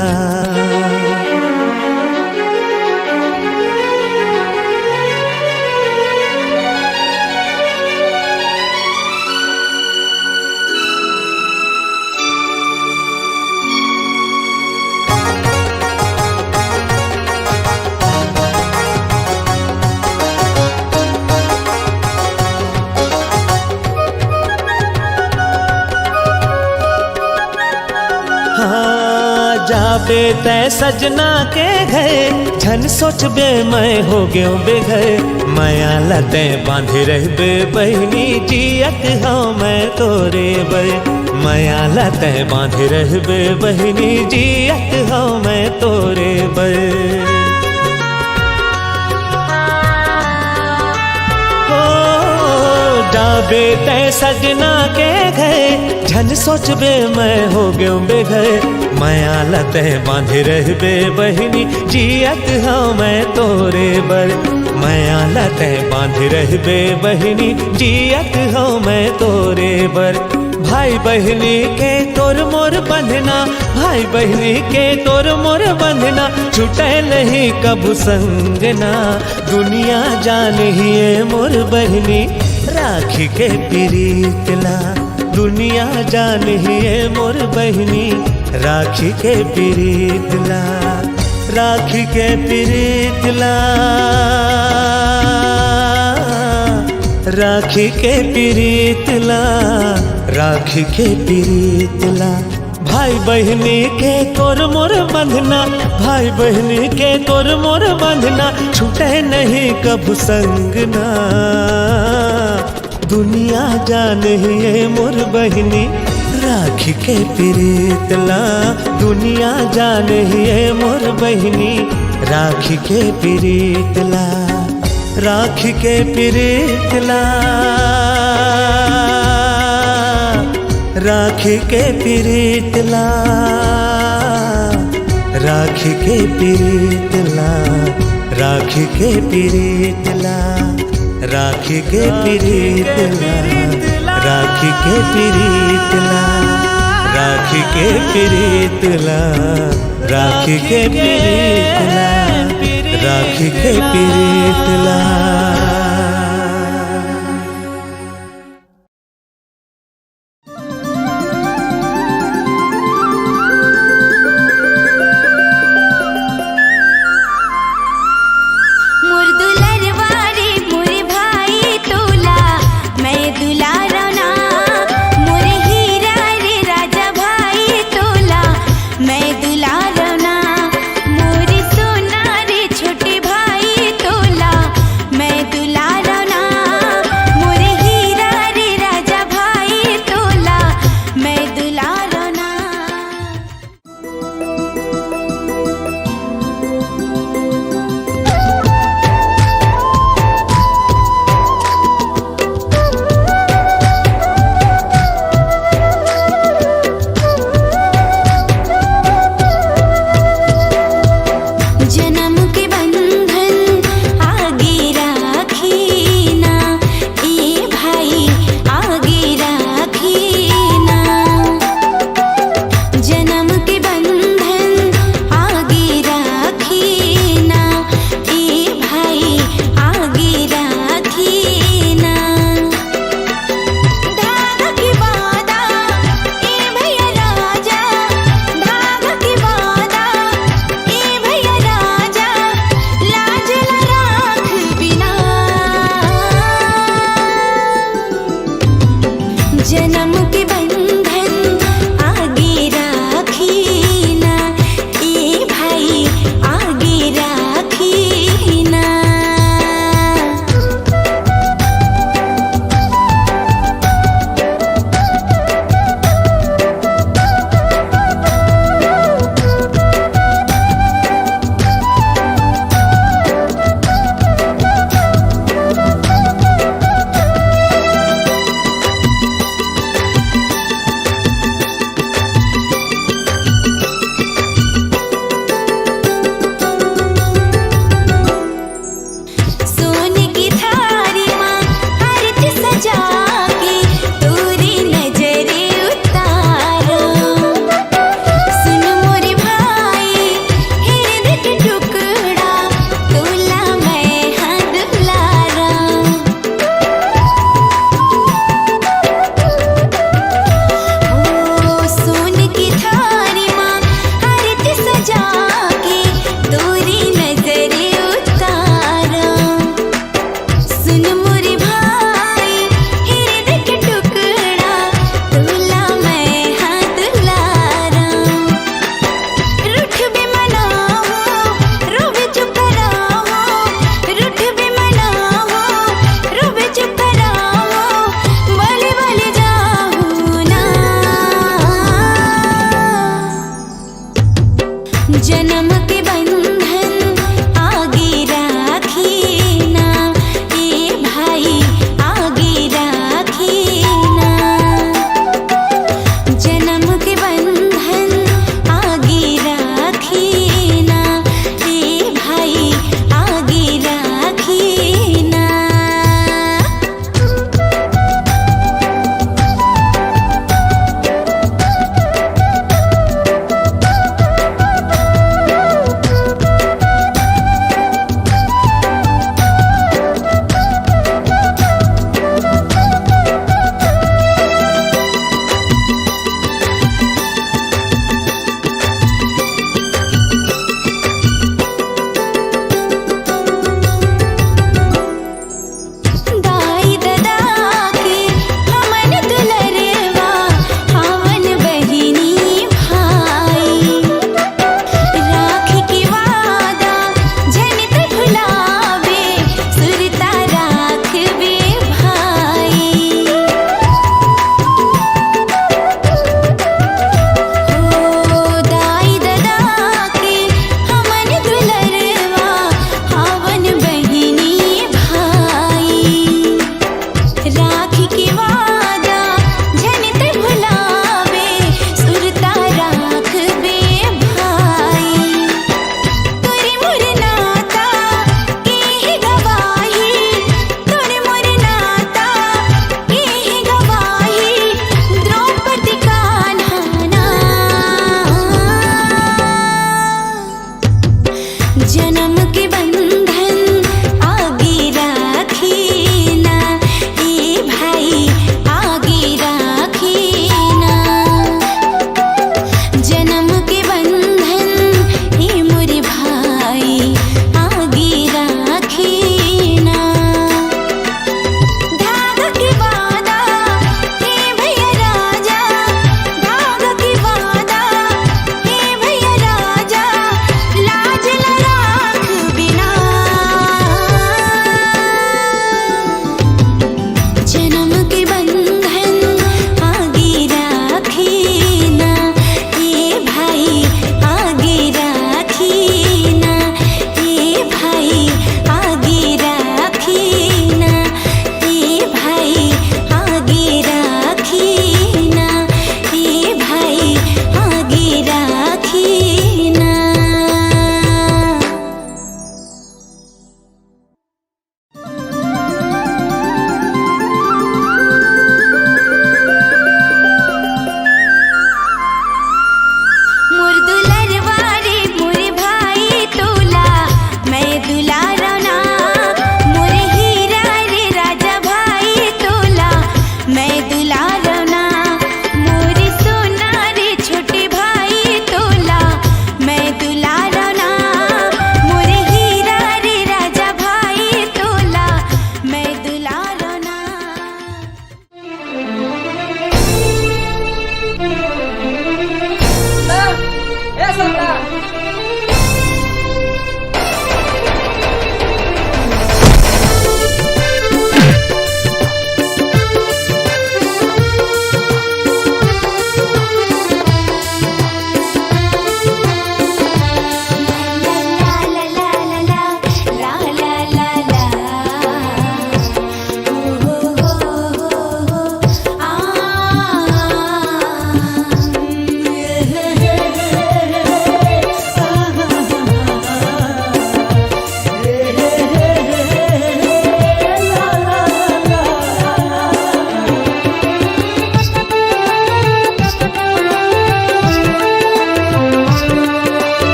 S2: जाबे तै सजना के घर झन सोचबे मैं हो गयो बेघर। माया लते बांधे रहबे बहनी जियत हाँ मैं तोरे बर। माया लते बांधे रहबे बहनी जियत हाँ मैं तोरे बर। जाबे तै सजना के घर झन सोचबे मैं हो गयो बेघर। माया लते बांधे रहबे बहनी जियत हाँ मैं तोरे बर। माया लते बांधे रहबे बहनी जियत हाँ मैं तोरे बर। भाई बहनी के तोर मोर बंधना। भाई बहनी के तोर मोर बंधना छूटे नहीं कब संग ना। दुनिया जानिए मोर बहनी राखी के प्रीत ला। दुनिया जानिए मोर बहनी राखी के प्रीत ला। राखी के प्रीत ला। राखी के प्रीत ला। राखी के प्रीत ला। भाई बहनी के तोर मोर बंधना। भाई बहनी के तोर मोर बंधना छूटे नहीं कब संग ना। दुनिया जानिए मोर बहनी राखी के प्रीत ला। दुनिया जानिए मोर बहनी राखी के प्रीत ला। राखी के प्रीत ला। राखी के प्रीत ला। राखी के प्रीत ला। राखी के प्रीत ला। राखी के प्रीत ला। राखी के प्रीत ला। राखी के प्रीत ला। राखी के प्रीत ला। राखी के प्रीतला।
S1: मोर दुलरवारे मोर भाई तोला मैं दुलारना, मोर हीरा रे राजा भाई तोला मैं दुलारना, मोर सोना रे छोटे भाई तोला मैं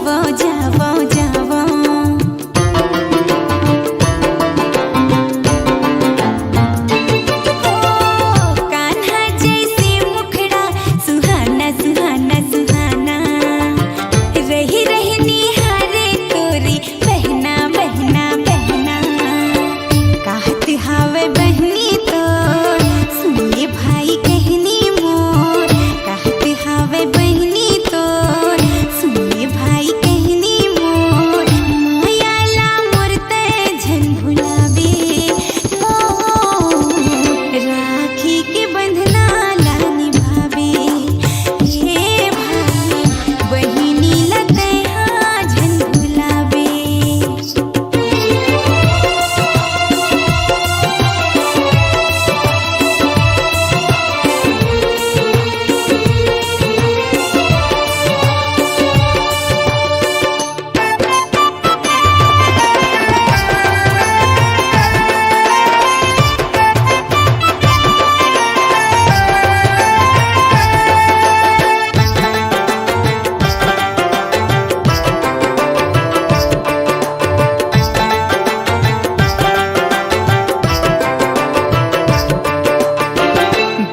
S1: जावो जावो जावो कान्हा जैसे मुखड़ा सुहाना सुहाना सुहाना रही रही निहारे तोरी बहना बहना बहना कहत हावे बहनी तो सुनिए भाई कहनी मोर कहत हावे बहनी तो सुनिए भाई कहनी मोर मायाला मोरते झन भुलावे राखी के बंधना ला निभावे हे भाई बहिनी लते हाँ झन भुलावे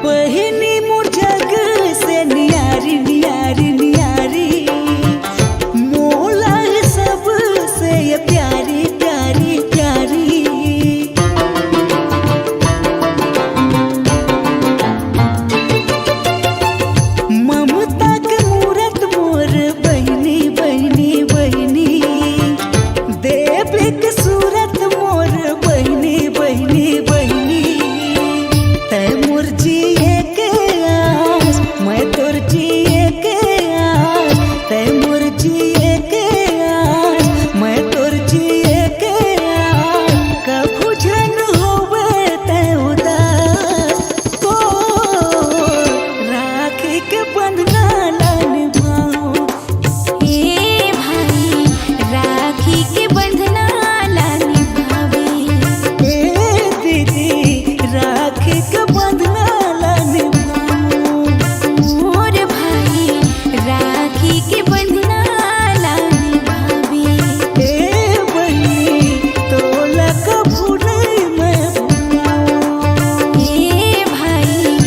S6: बहिनी मोर जग से नियारी नियारी नियारी मोला सब से ये प्यारी प्यारी प्यारी ममता के मूरत मोर बहिनी बहिनी बहिनी देवी के सूरत मोर बहिनी बहिनी बहिनी तै मोर जिए के आस मैं तोर जिए के आस तै मोर जिए के आस मैं तोर जिए के आस कभू जन होवे तै उदास तो राखी के बंधना ला निभाओ
S1: हे भाई राखी के बंधना ला निभावे
S6: ए दीदी राखी के बंधना ला निभाओ
S1: मोर भाई राखी के बंधना ला निभावे
S6: ए बहिनी तोला कभू नहीं मैं भुलाऊं
S1: हे भाई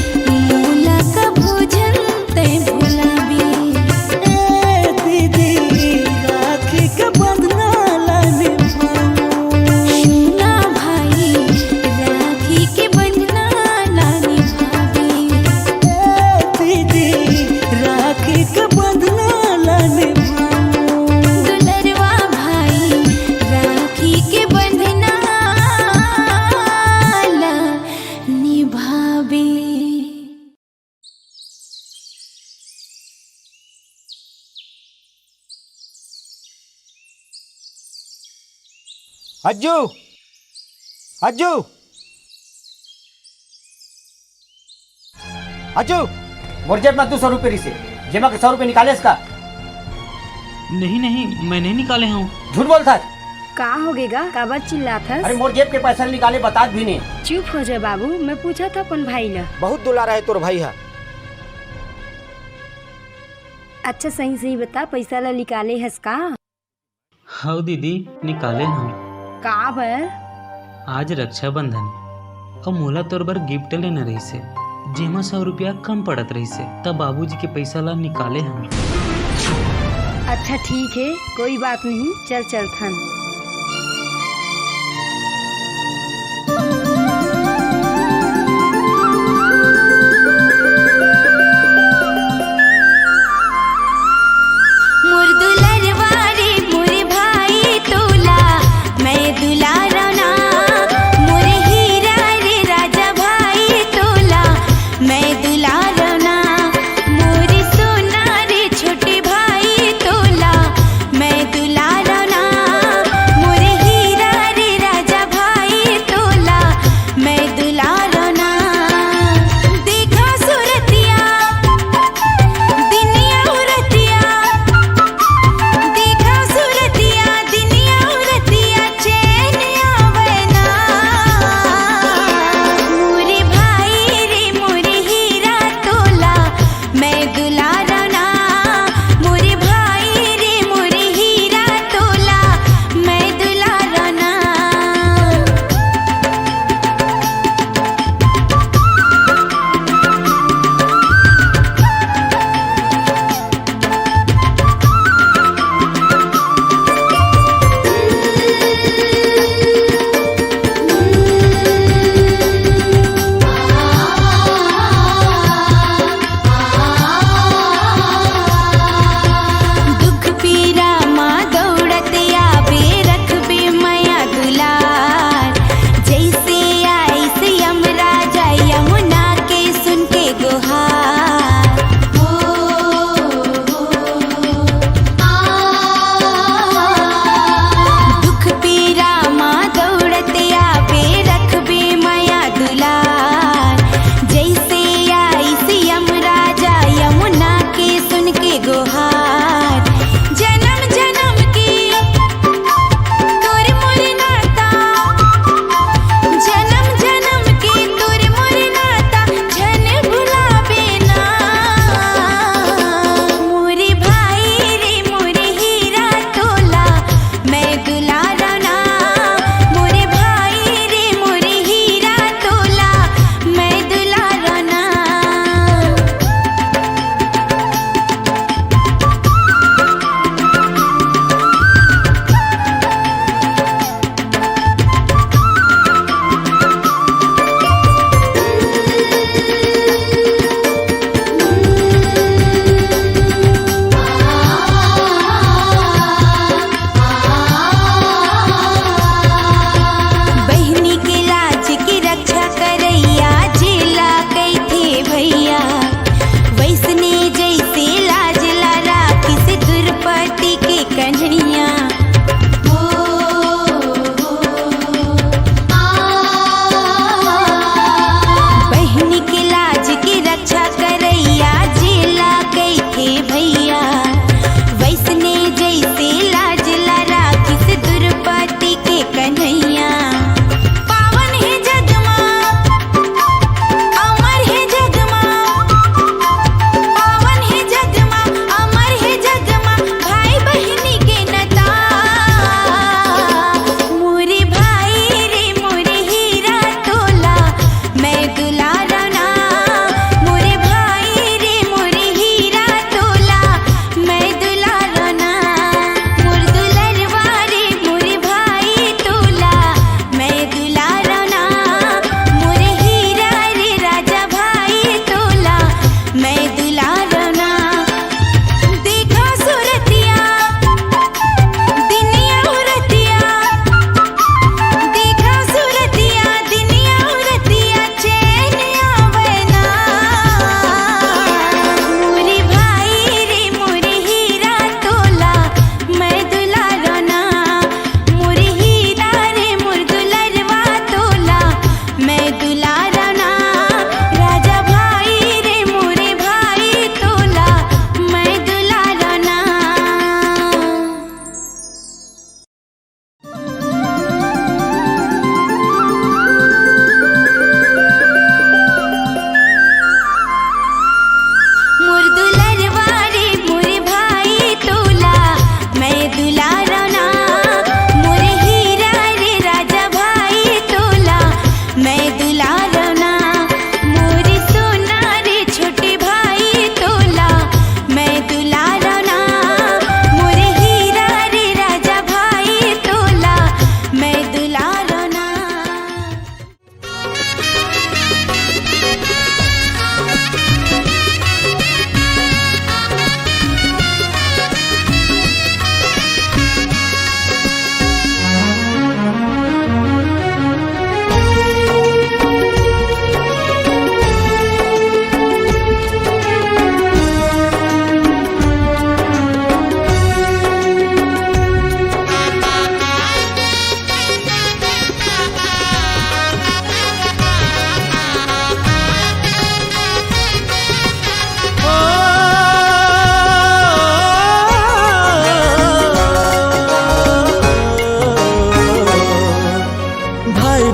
S1: मोला का भोजन ते भुलावे
S6: ए दीदी राखी के बंधना ला निभाऊं
S1: सुना भाई राखी के बंधना ला निभावे
S6: ए दीदी राखी के बंधना ला निभाऊं
S1: दुलरवा भाई राखी के बंधना ला निभावे।
S3: अज्जू अज्जू अज्जू मोर जेब में 200 रुपये से जेमा के 100 रुपये निकाले इसका
S4: नहीं नहीं मैं नहीं निकाले हूँ।
S3: झूठ बोलता है।
S5: का हो गेगा का बात चिल्लात
S3: अरे
S5: हस
S3: मोर जेब के पैसा निकाले बता भी नहीं।
S5: चुप हो जा बाबू मैं पूछा था अपन भाई ला
S3: बहुत दुलारा है तोर भाई है।
S5: अच्छा सही सही बता पैसा ला निकाले हस का
S4: हाँ दीदी निकाले हूँ।
S5: का बर
S4: आज रक्षाबंधन और मोला तोर बर गिफ्ट लेना रही से जेमा 100 रुपया कम पड़त रही से तब बाबूजी के पैसा ला निकाले हम।
S5: अच्छा ठीक है कोई बात नहीं चल चल थन
S1: मोर दुलरवा रे मोर भाई तोला मैं दुलारा ना मोर हीरा रे राजा भाई तोला मैं दुलारा ना मोर सोना रे छोटे भाई तोला मैं दुलारा ना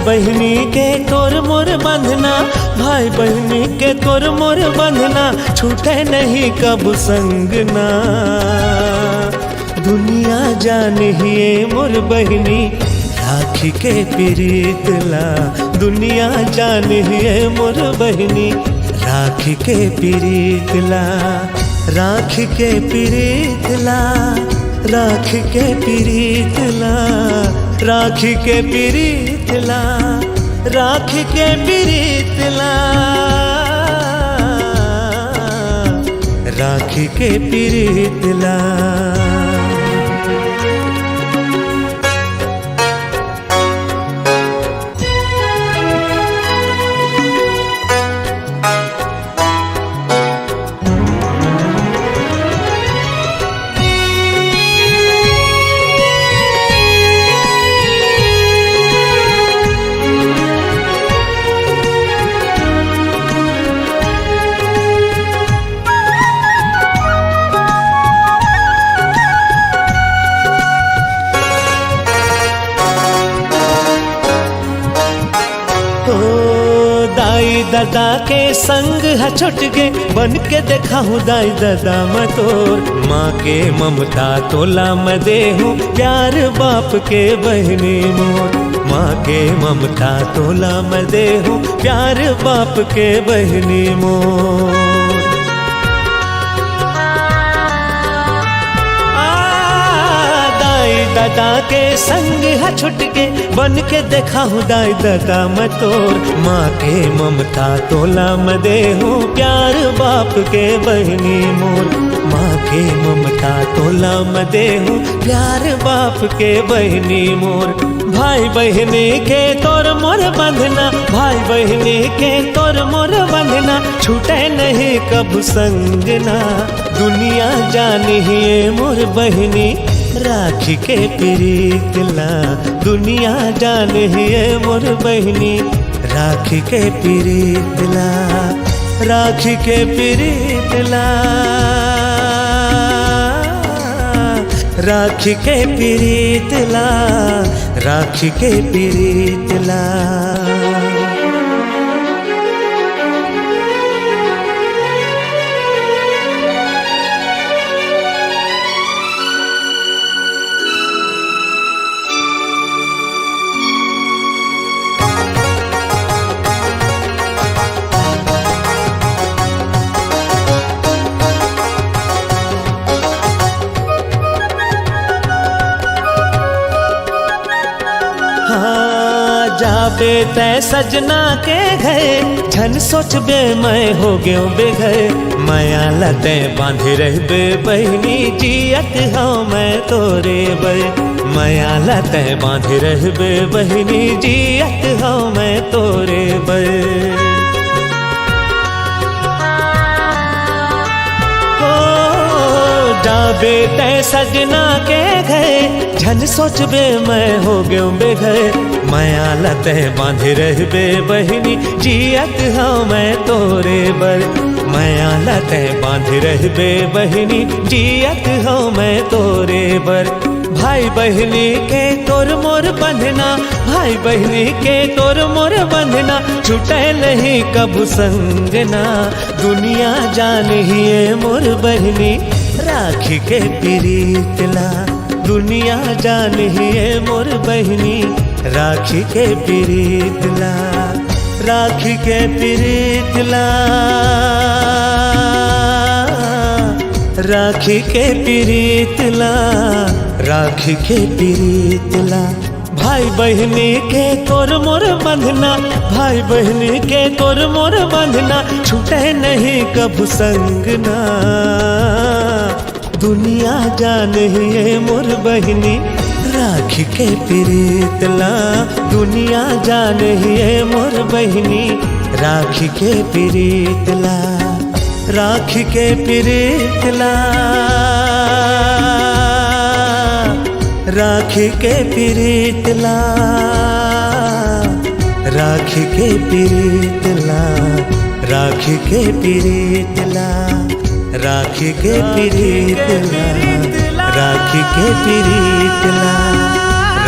S2: बहनी के तोर मोर बंधना, भाई बहनी के तोर मोर बंधना, छूटे नहीं कब संगना। दुनिया जानिए मोर बहनी राखी के प्रीतला, दुनिया जानिए मोर बहनी राखी के प्रीतला, राखी के प्रीतला, राखी के प्रीतला, राखी के प्रीतला, राखी के प्रीतला, राखी के प्रीतला। दादा के संग है छुट गे, बन के देखा हूँ दाई दादा मैं तोर। माँ के ममता तोला मैं दे हूँ, प्यार बाप के बहनी मोर। माँ के ममता तोला मैं दे हूँ, प्यार बाप के बहनी मोर। दादा के संग है छुट के, बन के देखा हूँ दाई दादा मैं तोर। माँ के ममता तोला मैं दे हूँ, प्यार बाप के बहनी मोर। माँ के ममता तोला मैं दे हूँ, प्यार बाप के बहनी मोर। भाई बहनी के तोर मोर बंधना, भाई बहनी के तोर मोर बंधना, छूटे नहीं कब संगना। दुनिया जानिए मोर बहनी राखी के प्रीतला, दुनिया जानिए मोर बहनी राखी के प्रीतला, राखी के प्रीतला, राखी के प्रीतला, राखी के प्रीतला। जाबे तै सजना के घर, झन सोचबे मैं हो गयो बेघर। माया लते बांधे रहबे बहनी, जियत हूँ मैं तोरे बर। माया लते बांधे रहबे बहनी, जियत हूँ मैं तोरे बर। जाबे तै सजना के घर, झन सोचबे मैं हो गयो बेघर। माया लते बांधे रहबे बहनी, जियत हूँ मैं तोरे बर। माया लते बांधे रहबे बहनी, जियत हूँ मैं तोरे बर। भाई बहनी के तोर मोर बंधना, भाई बहनी के तोर मोर बंधना, छूटे नहीं कब संगना। दुनिया जानिए मोर बहनी राखी के प्रीतला, दुनिया जानिए मोर बहनी राखी के प्रीतला, राखी के प्रीतला, राखी के प्रीतला, राखी के प्रीतला। भाई बहनी के तोर मोर बंधना, भाई बहनी के तोर मोर बंधना, छूटे नहीं कब संगना। दुनिया जानिए मोर बहनी राखी के प्रीतला, दुनिया जानिए मोर बहनी राखी के प्रीतला, राखी के प्रीतला, राखी के प्रीतला, राखी के प्रीतला, राखी के प्रीतला, राखी के प्रीतला, राखी के प्रीतला,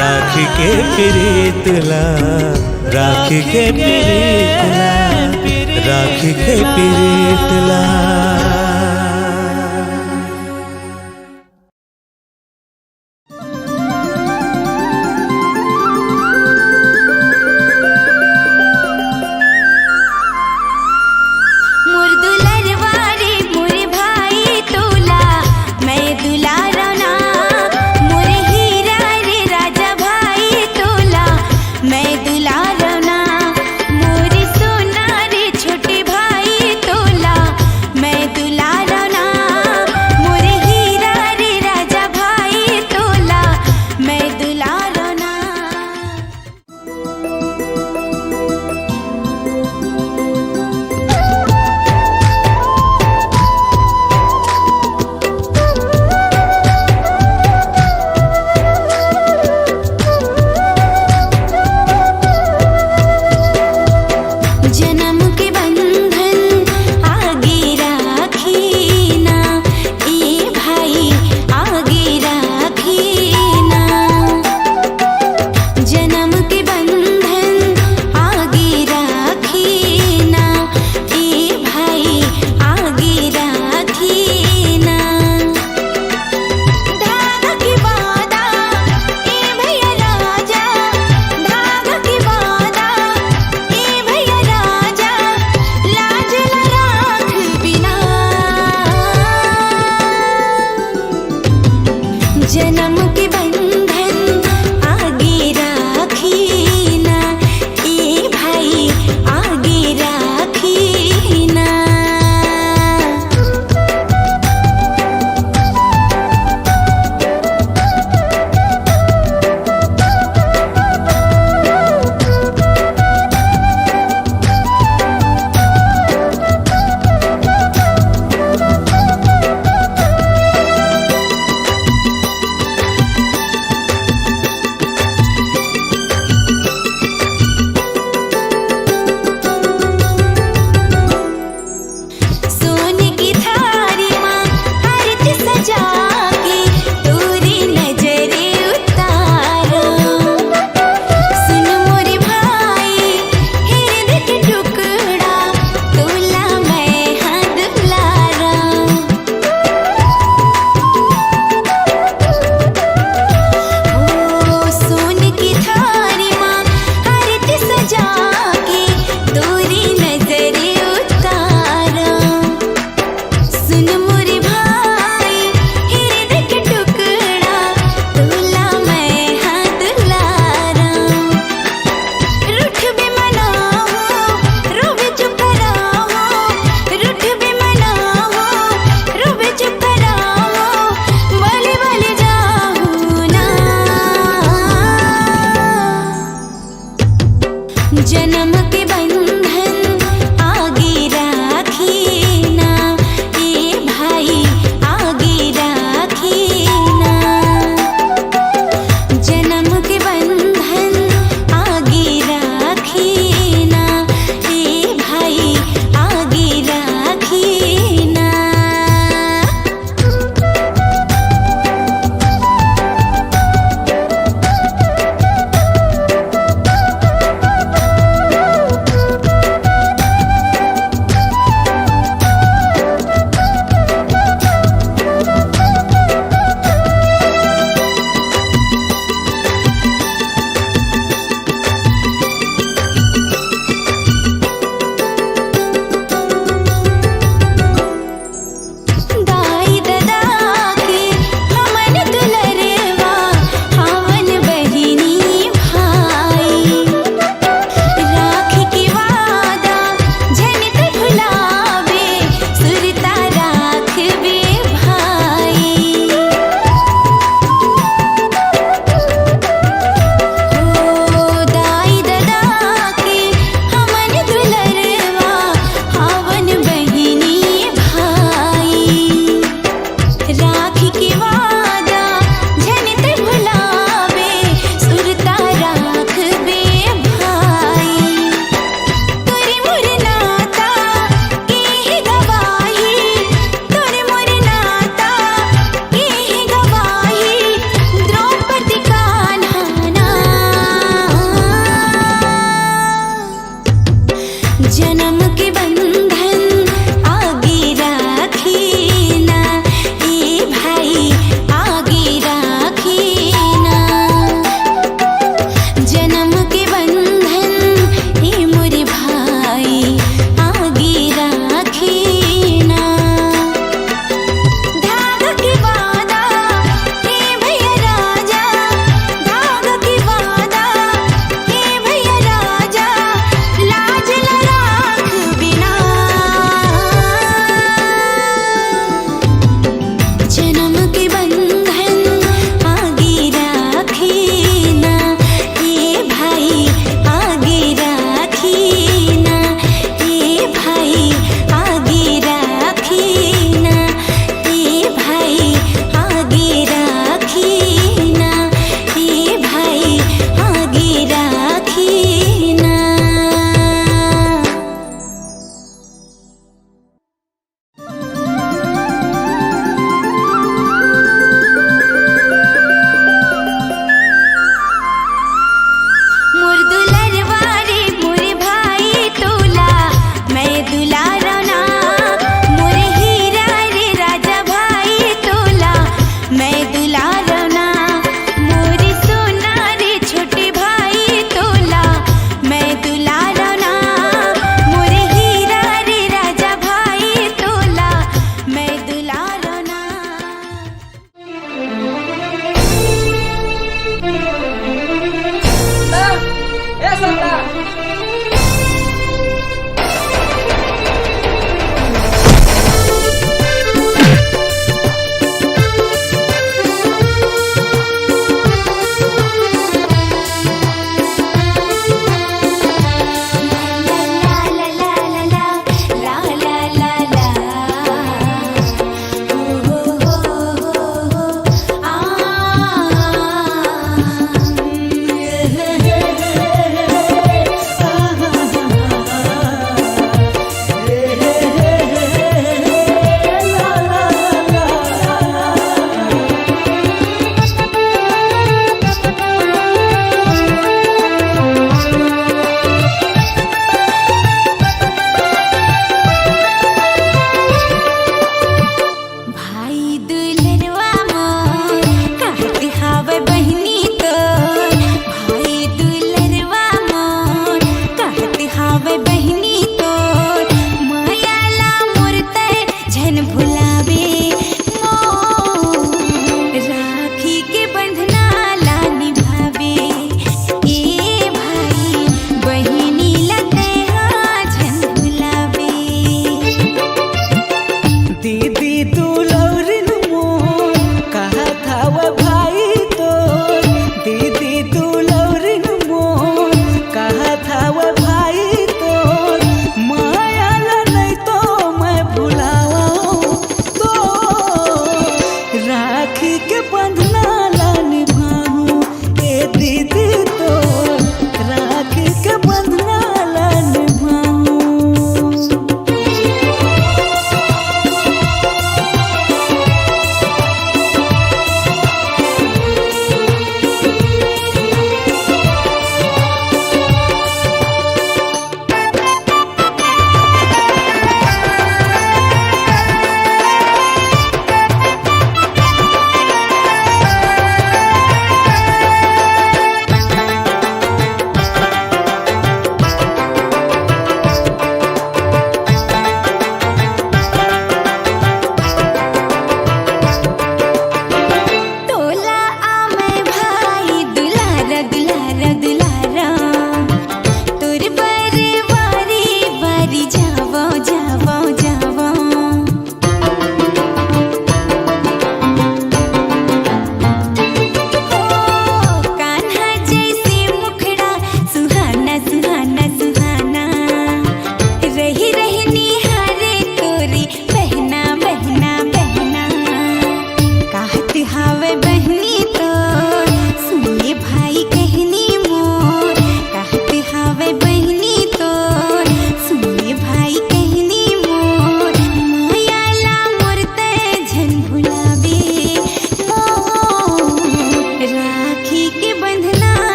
S2: राखी के प्रीतला, राखी के पिरीतला, राखी के पिरीतला।
S1: मोर दुलरवा रे मोर भाई तोला मैं दुलारना, मोर हीरा रे राजा भाई तोला मैं दुलारना, मोर सोना रे छोटे भाई तोला मैं दुलारना।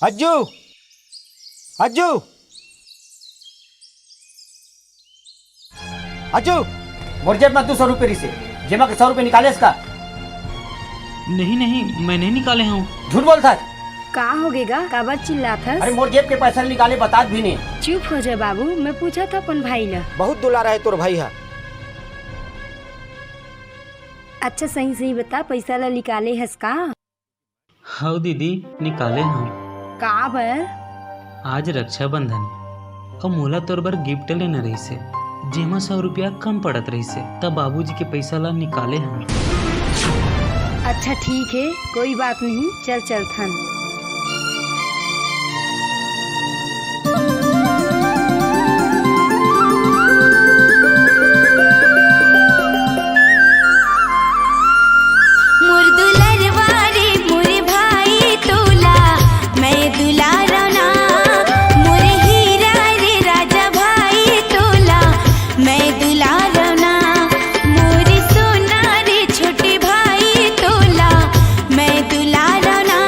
S3: अज्जू अज्जू अज्जू मोर जेब में 200 रुपये से जेमा के 100 रुपये निकाले इसका।
S4: नहीं नहीं, मैं नहीं निकाले हूँ।
S3: झूठ बोलता है।
S5: का हो गेगा, काबर चिल्लात हस?
S3: अरे मोर जेब के पैसा निकाले बतात भी नहीं।
S5: चुप हो जा बाबू, मैं पूछा था अपन भाई ला।
S3: बहुत दुलारा है तोर भाई है।
S5: अच्छा सही सही बता, पैसा ला निकाले हस का?
S4: हाँ दीदी, निकाले हूँ।
S5: का बर?
S4: आज रक्षाबंधन और मोला तोर बर गिफ्ट लेना रही से, जेमा 100 रुपया कम पड़त रही से, तब बाबूजी के पैसा ला निकाले हूँ।
S5: अच्छा ठीक है, कोई बात नहीं, चल चलथन।
S1: मोर दुलरवारे मोरे भाई तोला मैं दुलारना, मोर हीरा रे राजा भाई तोला मैं दुलारना, मोर सोना रे छोटे भाई तोला मैं दुलारना,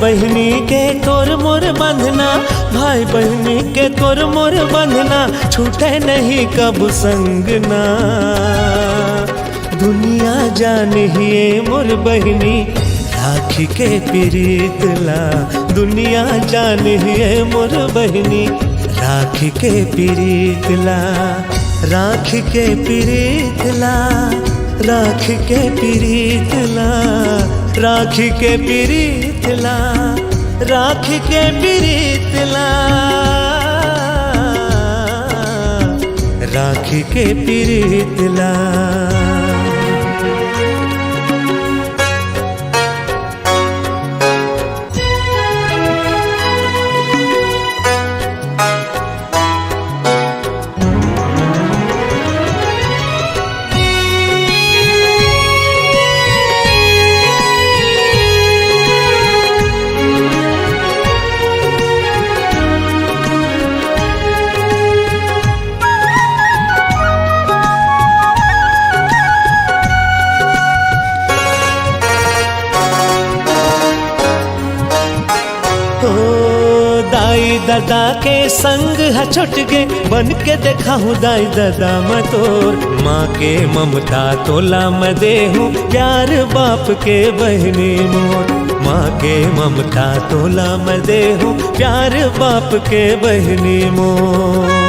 S2: बहनी के तोर मोर बंधना, भाई बहनी के तोर मोर बंधना, छूटे नहीं कब संगना। दुनिया जानिए मोर बहनी राखी के प्रीतला, दुनिया जानिए मोर बहनी राखी के प्रीतला, राखी के प्रीतला, राखी के प्रीतला, राखी के प्रीतला, राखी के प्रीतला, राखी के प्रीतला। दादा के संग है छुट गे, बन के देखाऊं दाई दादा मैं तोर। माँ के ममता तोला मैं देहूँ, प्यार बाप के बहनी मोर। माँ के ममता तोला मैं देहूँ, प्यार बाप के बहनी मोर।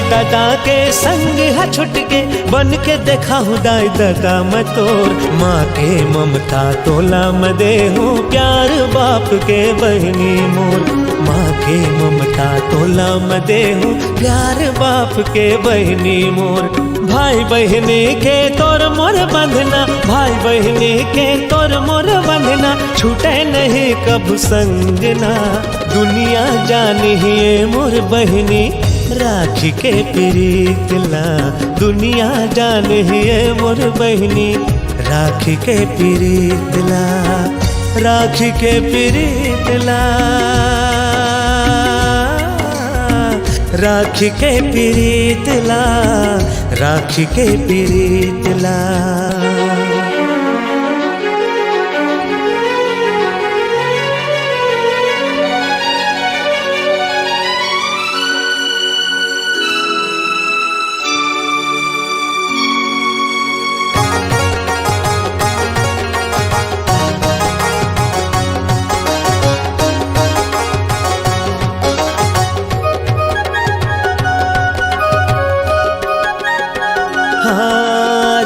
S2: दादा के संग है छुट के, बन के देखाऊं दाई दादा मैं तोर। माँ के ममता तोला मैं देहूँ, प्यार बाप के बहनी मोर। माँ के ममता तोला मैं देहूँ, प्यार बाप के बहनी मोर। भाई बहनी के तोर मोर बंधना, भाई बहनी के तोर मोर बंधना, छूटे नहीं कब संगना। दुनिया जानिए मोर बहनी राखी के प्रीतला, दुनिया जानिए मोर बहनी राखी के प्रीतला, राखी के प्रीतला, राखी के प्रीतला, राखी के प्रीतला।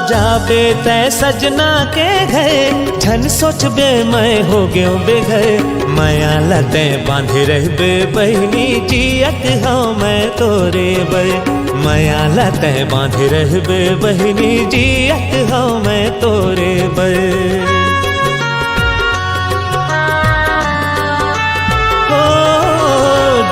S2: जाबे तै सजना के घर, झन सोचबे मैं हो गयो बेघर। माया लते बांधे रहबे बहनी, जियत हाँ मैं तोरे बे। माया लते बांधे रहबे बहनी, जियत हाँ मैं तोरे बे।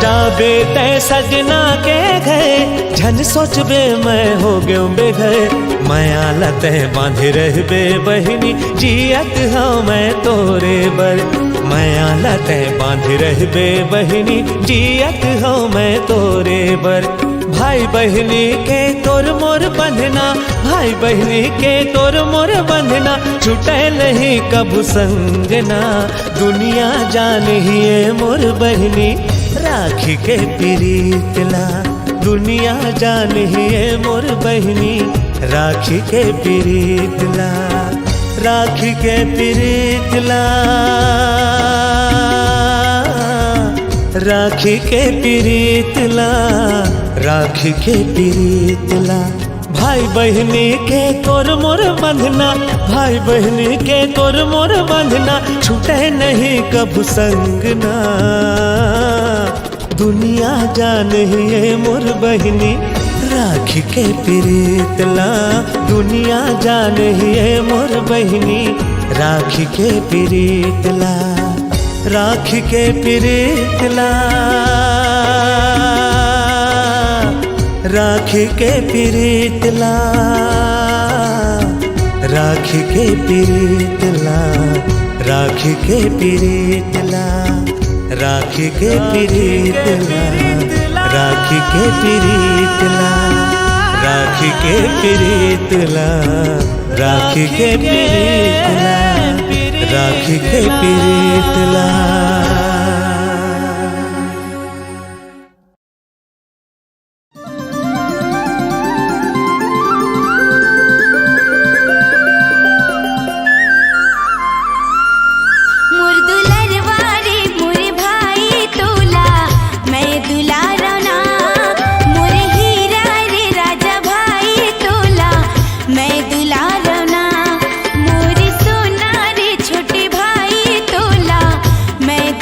S2: जाबे तै सजना के घर, झन सोचबे मैं हो गयो बेघर। माया लते बांधे रहबे बहनी, जियत हाँ मैं तोरे बर। माया लते बांधे रहबे बहनी, जियत हाँ मैं तोरे बर। भाई बहनी के तोर मोर बंधना, भाई बहनी के तोर मोर बंधना, छूटे नहीं कब संगना। दुनिया जानिए मोर बहनी राखी के प्रीतला, दुनिया जानिए मोर बहनी राखी के प्रीतला, राखी के प्रीतला, राखी के प्रीतला, राखी के प्रीतला। भाई बहनी के तोर मोर बंधना, भाई बहनी के तोर मोर बंधना, छूटे नहीं कब संगना। दुनिया जानिए मोर बहनी राखी के प्रीतला, दुनिया जानिए मोर बहनी राखी के प्रीतला, राखी के प्रीतला, राखी के प्रीतला, राखी के प्रीतला, राखी के प्रीतला, राखी के प्रीतला, राखी के प्रीतला, राखी के प्रीतला, राखी के पीरितला, राखी के पीरितला।
S1: मैं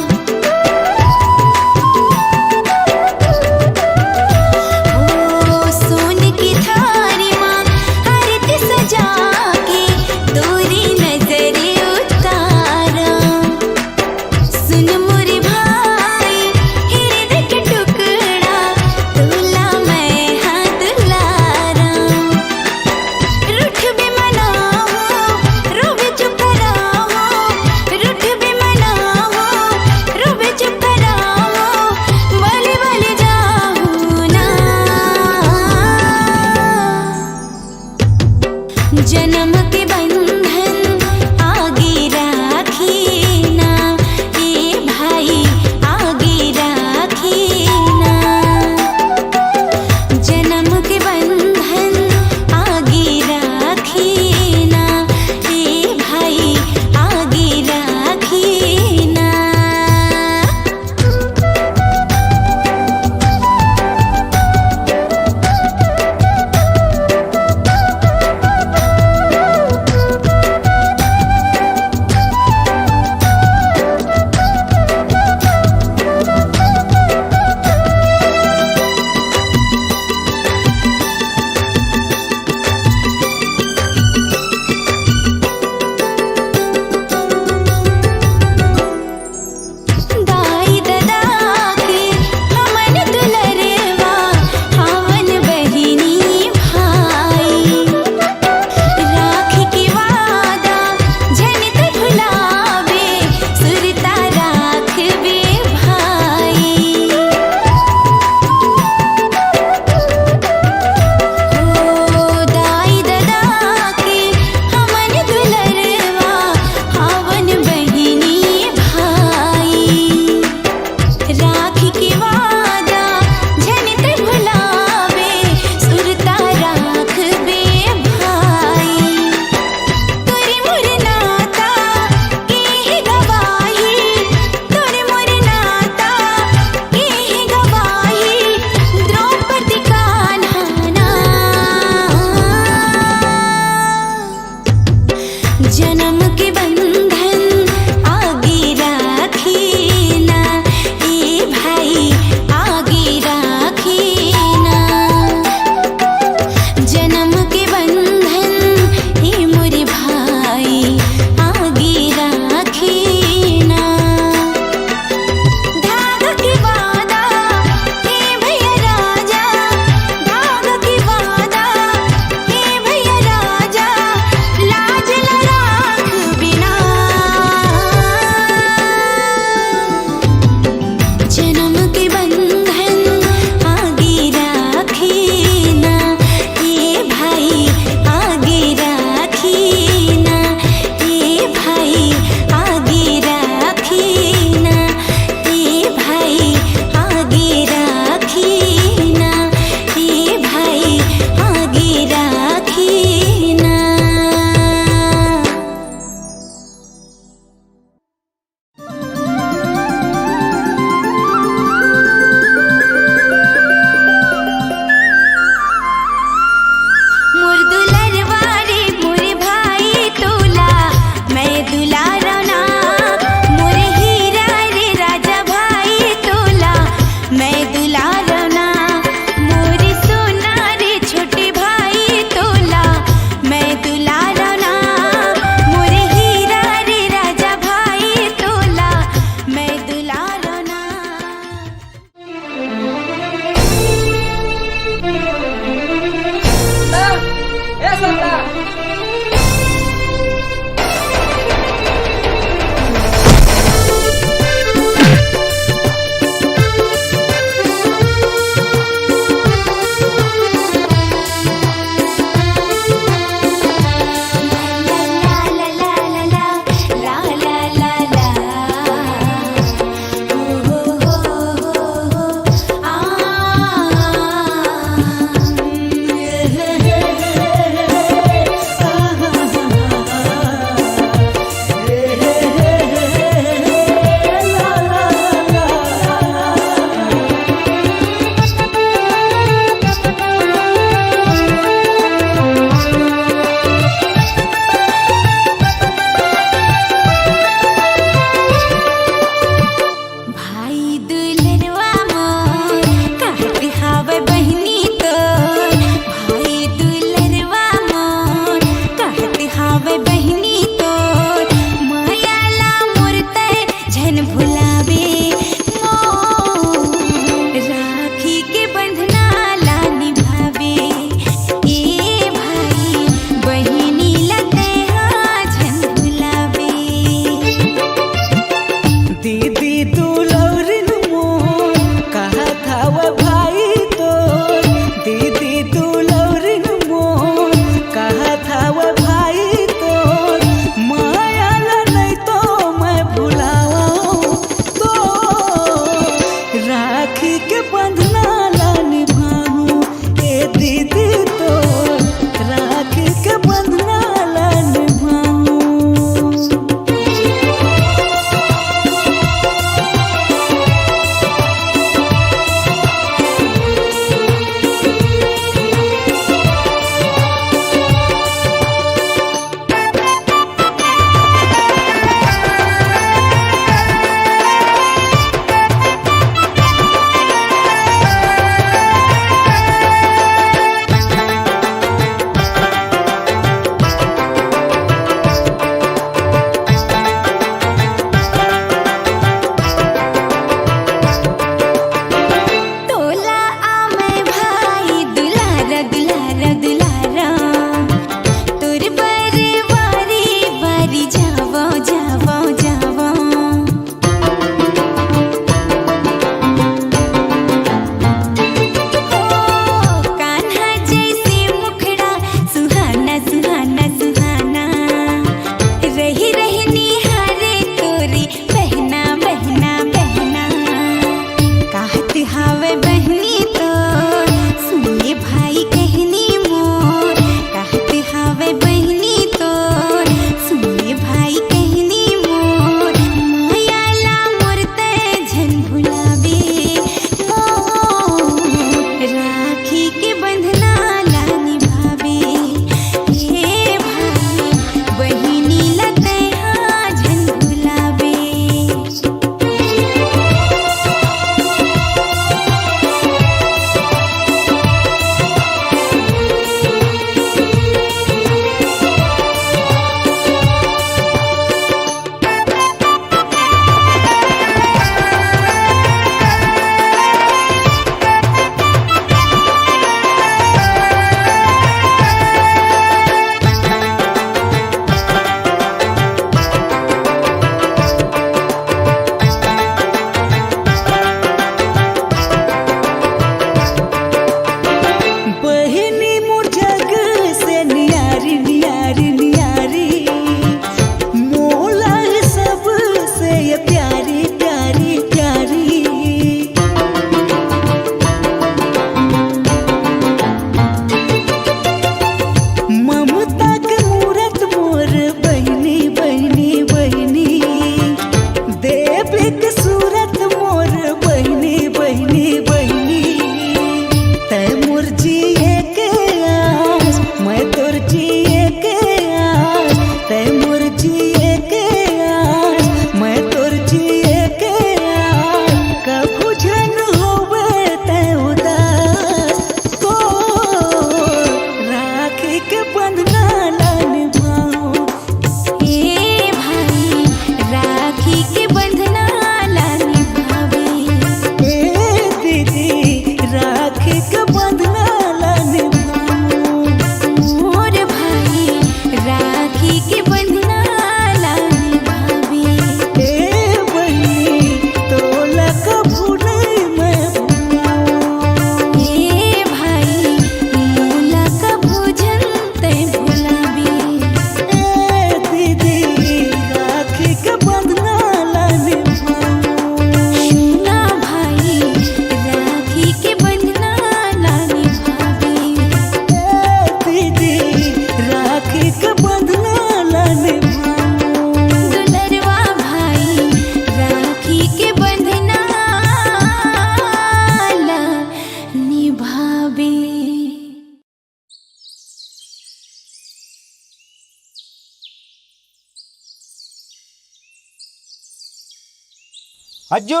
S3: अज्जू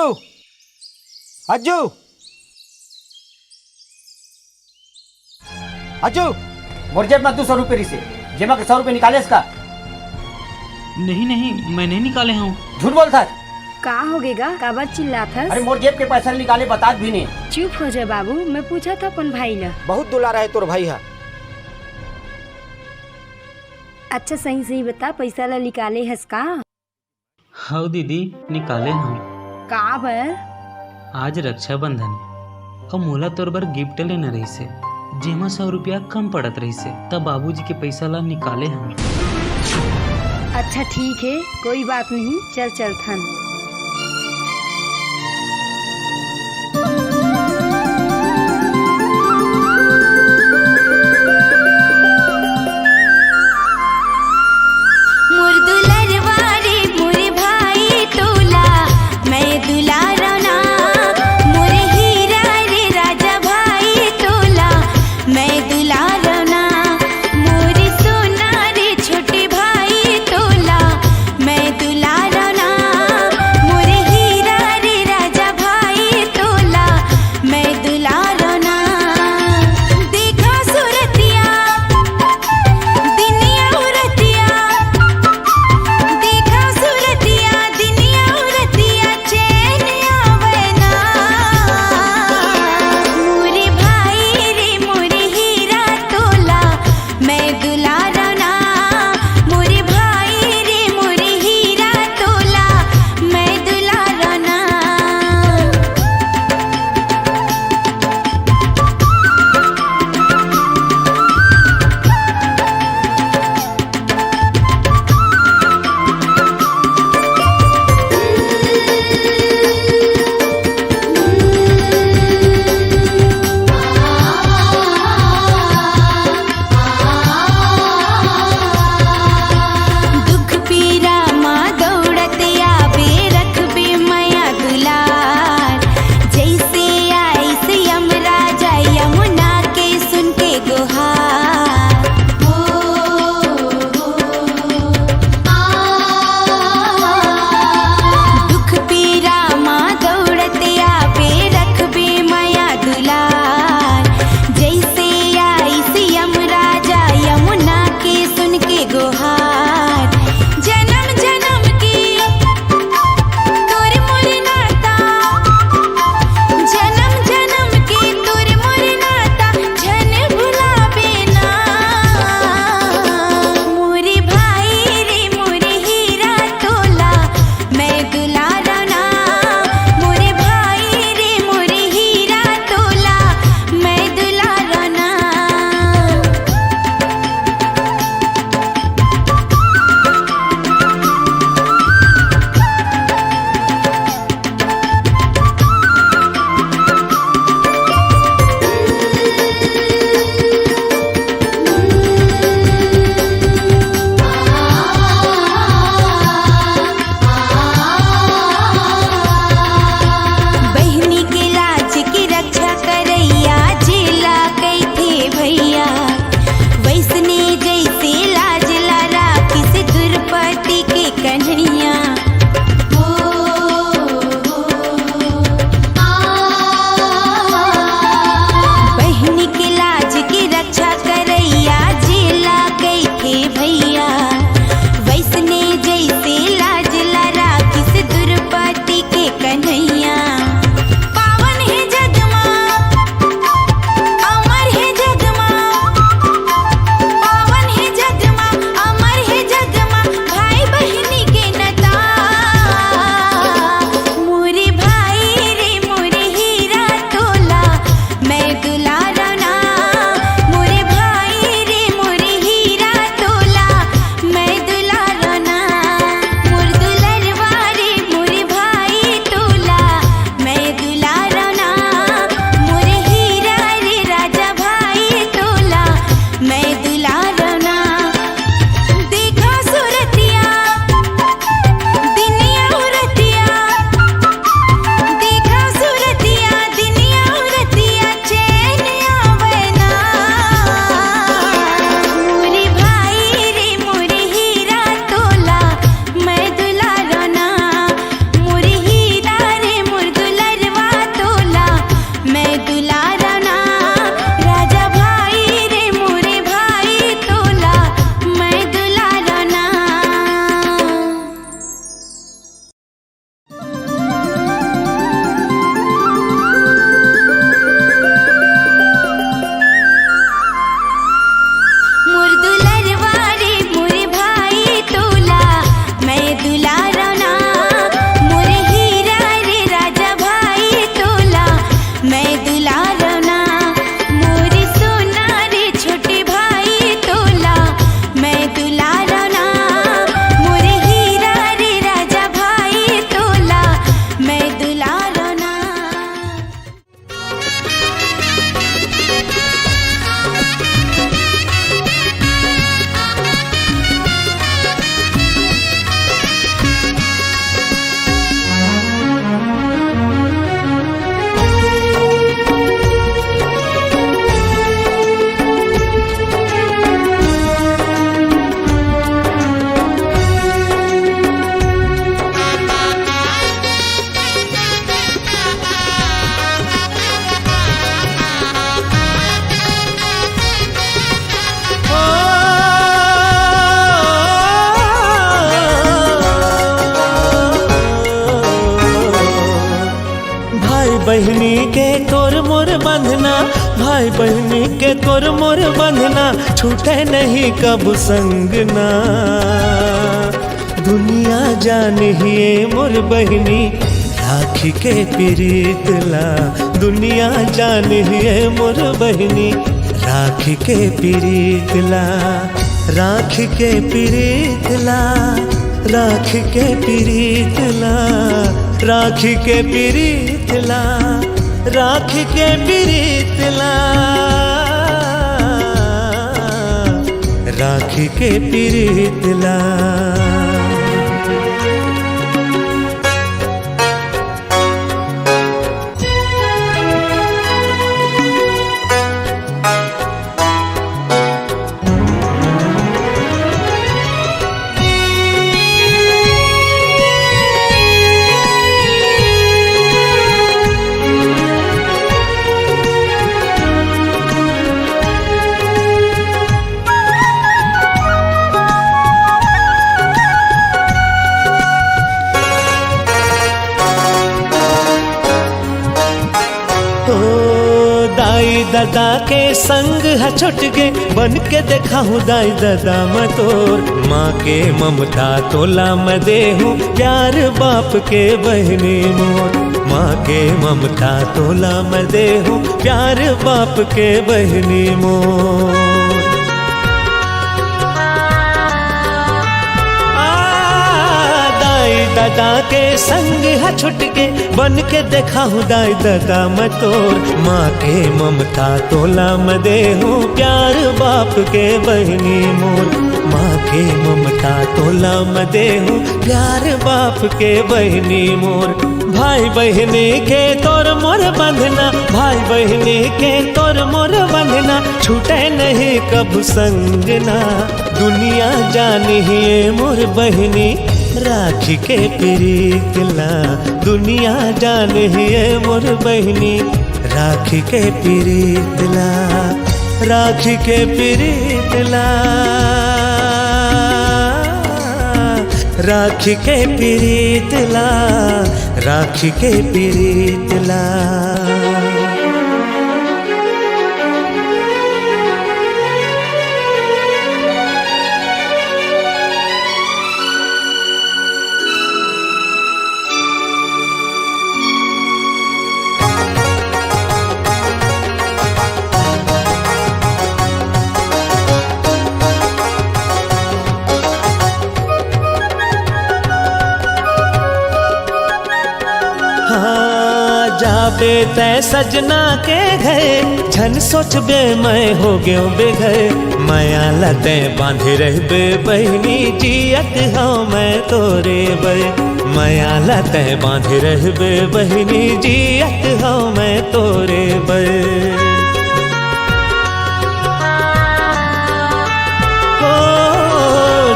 S3: अज्जू अज्जू मोर जेब में 200 रुपये रिसे जेमा के 100 रुपये निकाले इसका।
S4: नहीं नहीं, मैं नहीं निकाले हूँ।
S3: झूठ बोलता है।
S5: का हो गेगा काबर चिल्लात हस?
S3: अरे मोर जेब के पैसा निकाले बता भी नहीं।
S5: चुप हो जा बाबू, मैं पूछा था अपन भाई ला।
S3: बहुत दुलारा है तोर भाई है।
S5: अच्छा सही सही बता, पैसा ला निकाले हस का?
S4: हाँ दीदी, निकाले हूँ।
S5: का बर?
S4: आज रक्षाबंधन और मोला तोर बर गिफ्ट लेना रही से, जेमा 100 रुपया कम पड़त रही से, तब बाबूजी के पैसा ला निकाले हूँ।
S5: अच्छा ठीक है, कोई बात नहीं, चल चलथन।
S1: मोर दुलरवा रे मोर भाई तोला मैं दुलारा ना, मोर हीरा रे राजा भाई तोला मैं दुलारा ना, मोर सोना रे छोटे भाई तोला मैं दुलारा ना,
S2: बहनी के तोर मोर बंधना, भाई बहनी के तोर मोर बंधना, छूटे नहीं कब संगना। दुनिया जानिए मोर बहनी राखी के प्रीतला, दुनिया जानिए मोर बहनी राखी के प्रीतला, राखी के प्रीतला, राखी के प्रीतला, राखी के प्रीतला, राखी के प्रीतला, राखी के प्रीतला। दादा के संग है छुट गे, बन के देखा हूँ दाई दादा मतोर। माँ के ममता तोला मैं दे हूँ, प्यार बाप के बहनी मोर। माँ के ममता तोला मैं दे हूँ, प्यार बाप के बहनी मोर। दादा के संग है छुट के, बन के देखा हूँ दाई दादा मैं तोर। माँ के ममता तोला मैं दे हूँ, प्यार बाप के बहनी मोर। माँ के ममता तोला मैं दे हूँ, प्यार बाप के बहनी मोर। भाई बहनी के तोर मोर बंधना, भाई बहनी के तोर मोर बंधना, छूटे नहीं कब संगना। दुनिया जानिए मोर बहनी राखी के प्रीतला, दुनिया जानिए मोर बहनी राखी के प्रीतला, राखी के प्रीतला, राखी के प्रीतला, राखी के प्रीतला। जाबे तै सजना के घर, झन सोचबे मैं हो गयो बेघर। माया लते बांधे रहबे बहनी, जियत हूँ मैं तोरे बर। माया लते बांधे रहबे बहनी, जियत हूँ मैं तोरे बर।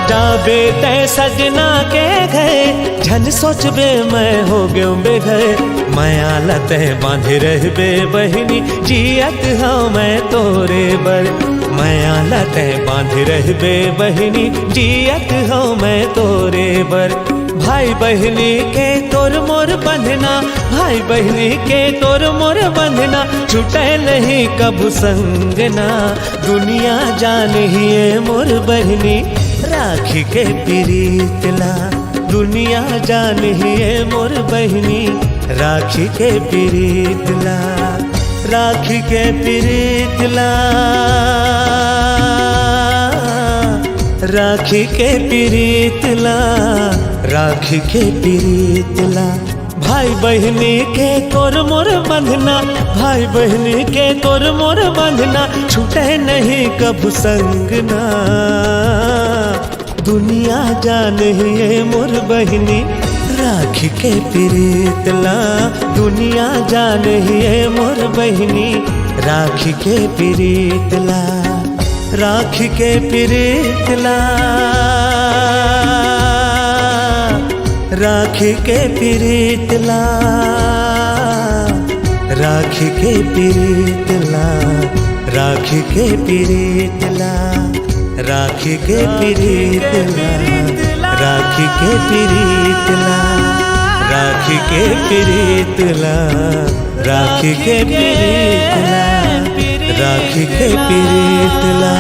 S2: जाबे तै सजना के घर, झन सोचबे मैं हो गयो बेघर। माया लते बांधे रहबे बहनी, जियत हूँ मैं तोरे बर। माया लते बांधे रहबे बहनी, जियत हूँ मैं तोरे बर। भाई बहनी के तोर मोर बंधना, भाई बहनी के तोर मोर बंधना, छूटे नहीं कब संगना। दुनिया जानिए मोर बहनी राखी के प्रीतला, दुनिया जानिए मोर बहनी राखी के प्रीतला, राखी के प्रीतला, राखी के प्रीतला, राखी के प्रीतला। भाई बहनी के तोर मोर बंधना, भाई बहनी के तोर मोर बंधना, छूटे नहीं कब संगना। दुनिया जानिए मोर बहनी राखी के प्रीतला, दुनिया जानिए मोर बहनी राखी के प्रीतला, राखी के प्रीतला, राखी के प्रीतला, राखी के प्रीतला, राखी के प्रीतला, राखी के प्रीतला, राखी के प्रीतला, राखी के प्रीतला, राखी के पीरितला, राखी के पीरितला।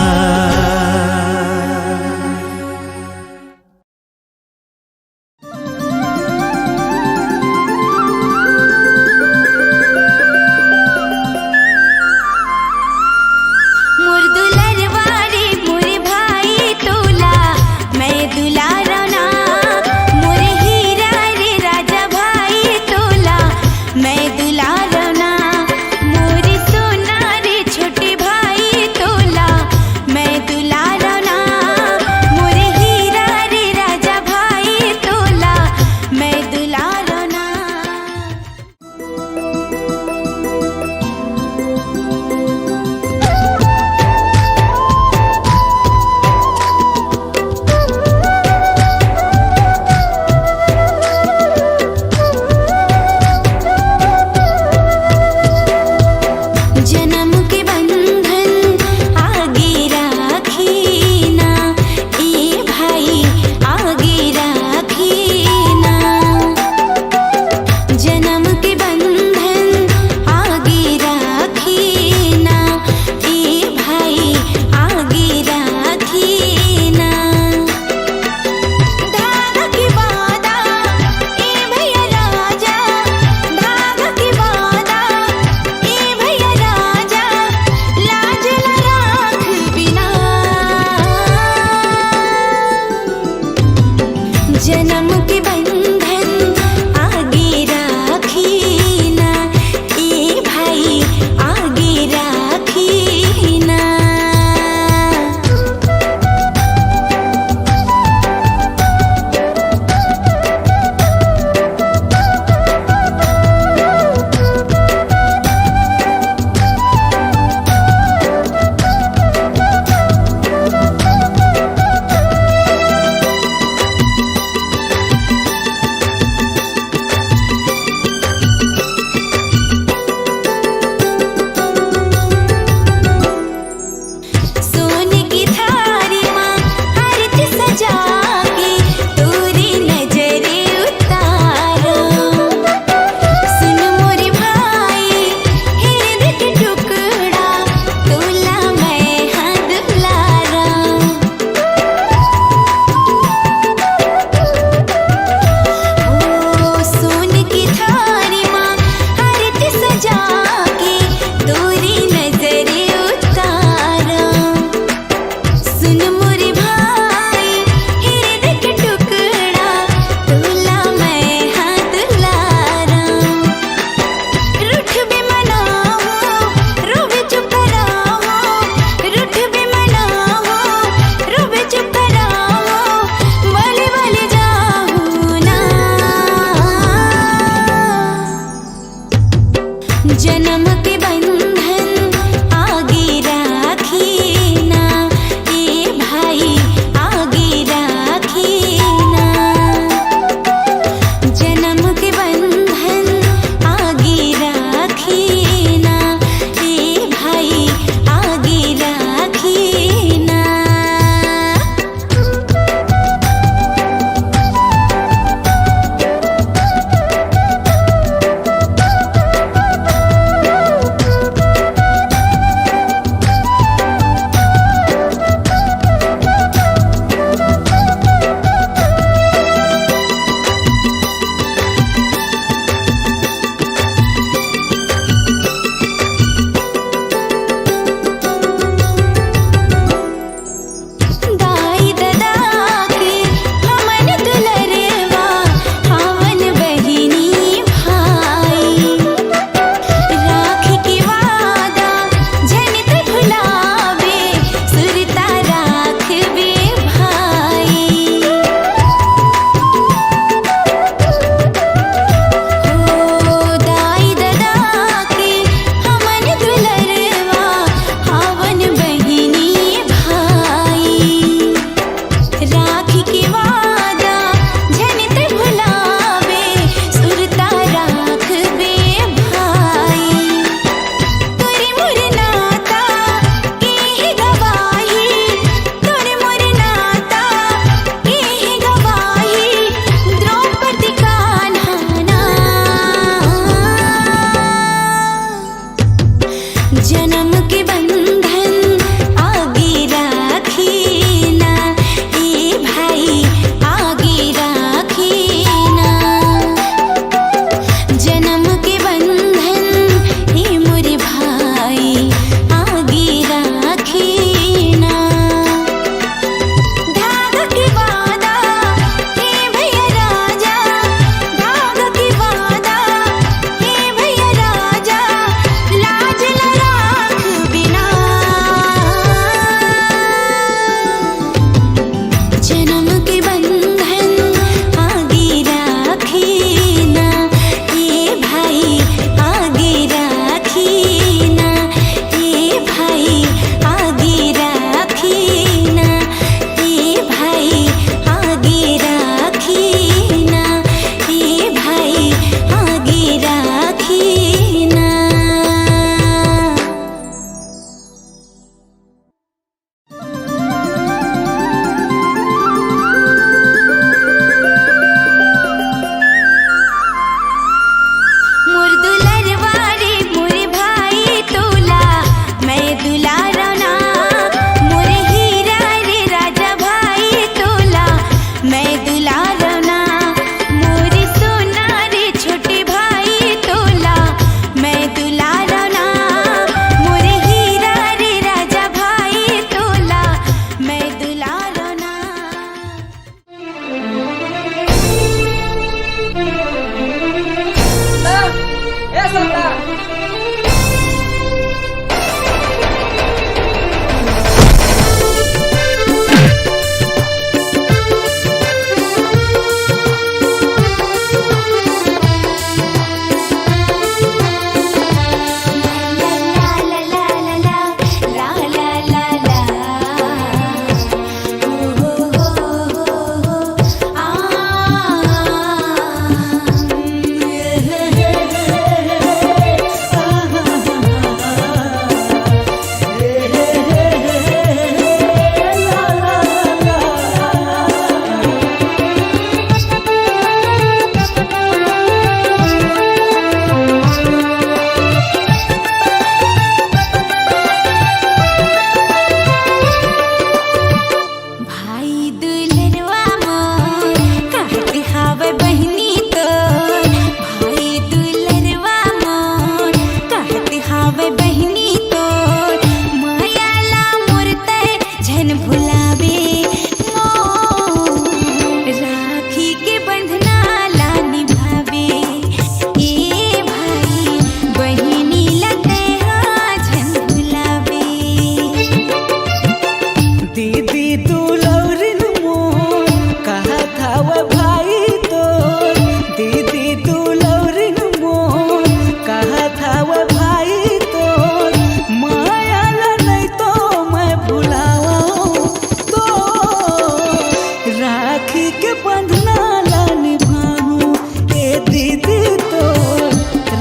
S6: दीदी तो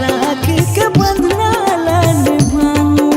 S6: राखी के बंधना ला निभाऊं।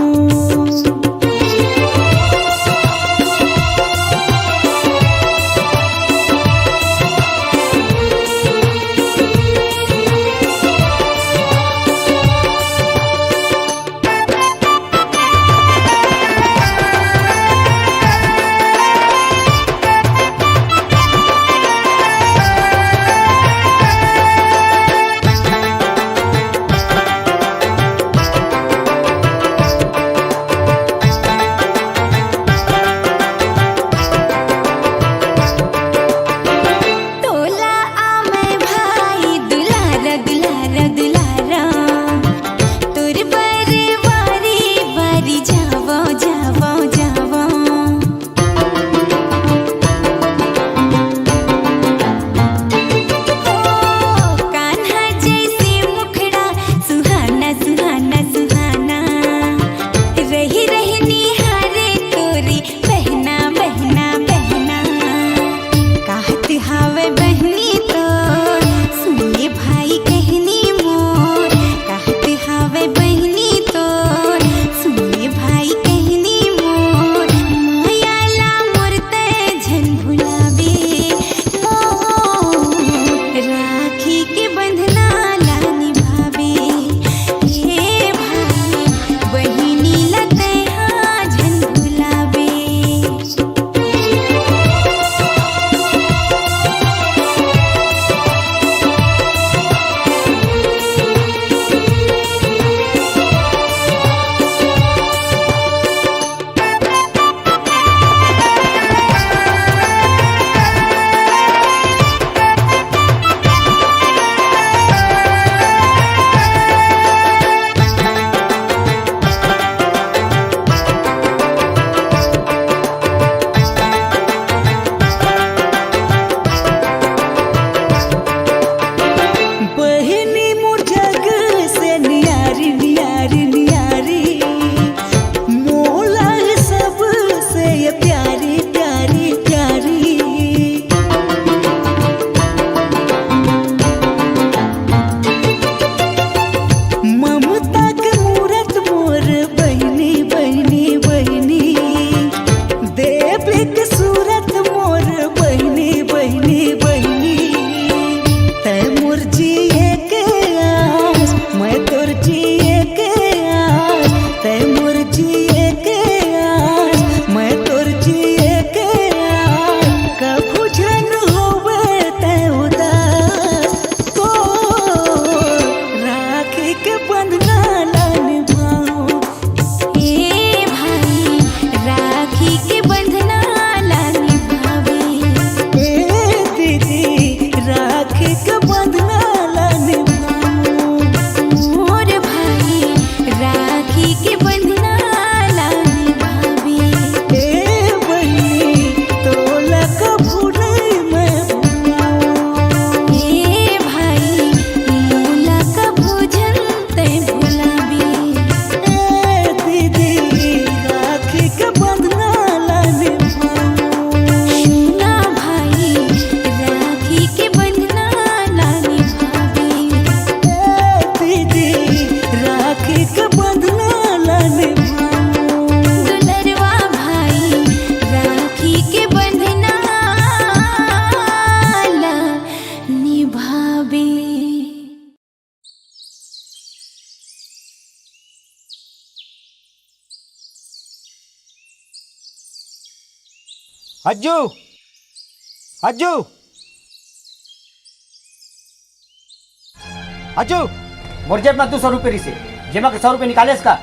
S1: तोला आमे भाई दुलारा दुलारा दुलारा तोर बारी बारी बारी जावो जावो जावो कान्हा जैसे मुखड़ा सुहाना सुहाना सुहाना रही रही निहारे तोरी बहना बहना बहना कहत हावे बहनी तो सुनिए भाई कहनी मोर कहत हावे बहनी तो सुनिए भाई कहनी मोर मायाला मोरते झन भुलावे मोर राखी के बंधना ला निभावे हे भाई बहिनी लते हाँ झन भुलावे।
S6: बहिनी मोर जग से नियारी नियारी नियारी मोला सब से ये प्यारी प्यारी प्यारी। ममता के मूरत मोर बहिनी बहिनी बहिनी देवी के सूरत मोर बहिनी बहिनी बहिनी। तै मोर जिए के आस मैं तोर जिए के आस तै मोर जिए के आस मैं तोर जिए के आस कभू जन होवे तै उदास तो राखी के बंधना ला निभाऊं।
S1: हे भाई राखी के बंधना ला निभावे
S6: ए दीदी राखी के बंधना ला निभाऊं।
S1: मोर भाई राखी के बंधना ला निभावे
S6: ए बहिनी तोला कभू नहीं मैं भुलाऊं।
S1: हे भाई मोला कभू झन तै भुलावे
S6: ए दीदी राखी के बंधना ला निभाऊं।
S1: ना भाई राखी के बंधना ला निभावे
S6: ए दीदी राखी के बंधना ला निभाऊं।
S1: दुलरवा भाई राखी के बंधना ला निभावे।
S3: हज्जू हज्जू हज्जू मोर जेब में 200 रुपये रिसे जेमा के 100 रुपये निकाले इसका।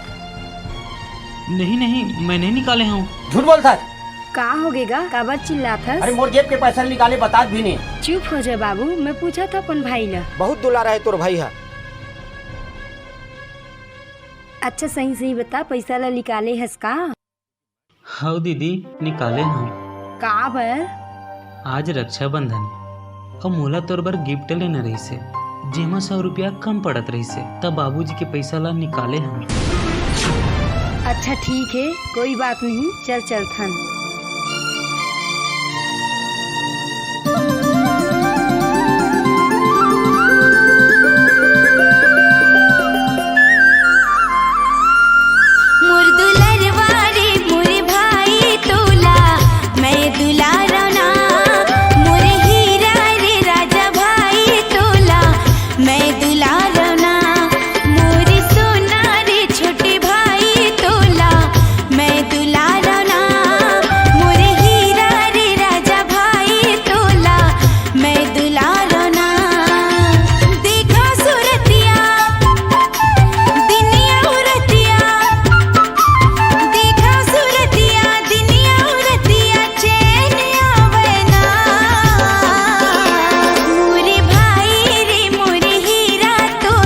S4: नहीं नहीं मैं नहीं निकाले हूँ।
S3: झूठ बोलता है।
S5: का हो गेगा काबर चिल्लात
S3: अरे
S5: हस?
S3: मोर जेब के पैसा निकाले बता भी नहीं।
S5: चुप हो जा बाबू, मैं पूछा था अपन भाई ला।
S3: बहुत दुलारा है तोर भाई है।
S5: अच्छा सही सही बता, पैसा ला निकाले हस का?
S4: हाँ दीदी निकाले हूँ।
S5: का बर?
S4: आज रक्षाबंधन और मोला तोर बर गिफ्ट लेना रही से जेमा 100 रुपया कम पड़त रही से तब बाबूजी के पैसा ला निकाले हम।
S5: अच्छा ठीक है, कोई बात नहीं, चल चल थन।
S1: दुलारना मोरी सोना रे छोटे भाई तोला मैं दुलारना मोरे हीरा रे राजा भाई तोला मैं दुलारना देखा सुरतिया दिनिया उरतिया देखा सुरतिया दिनिया उरतिया चैन आवना मोरे भाई रे मोरे हीरा तोला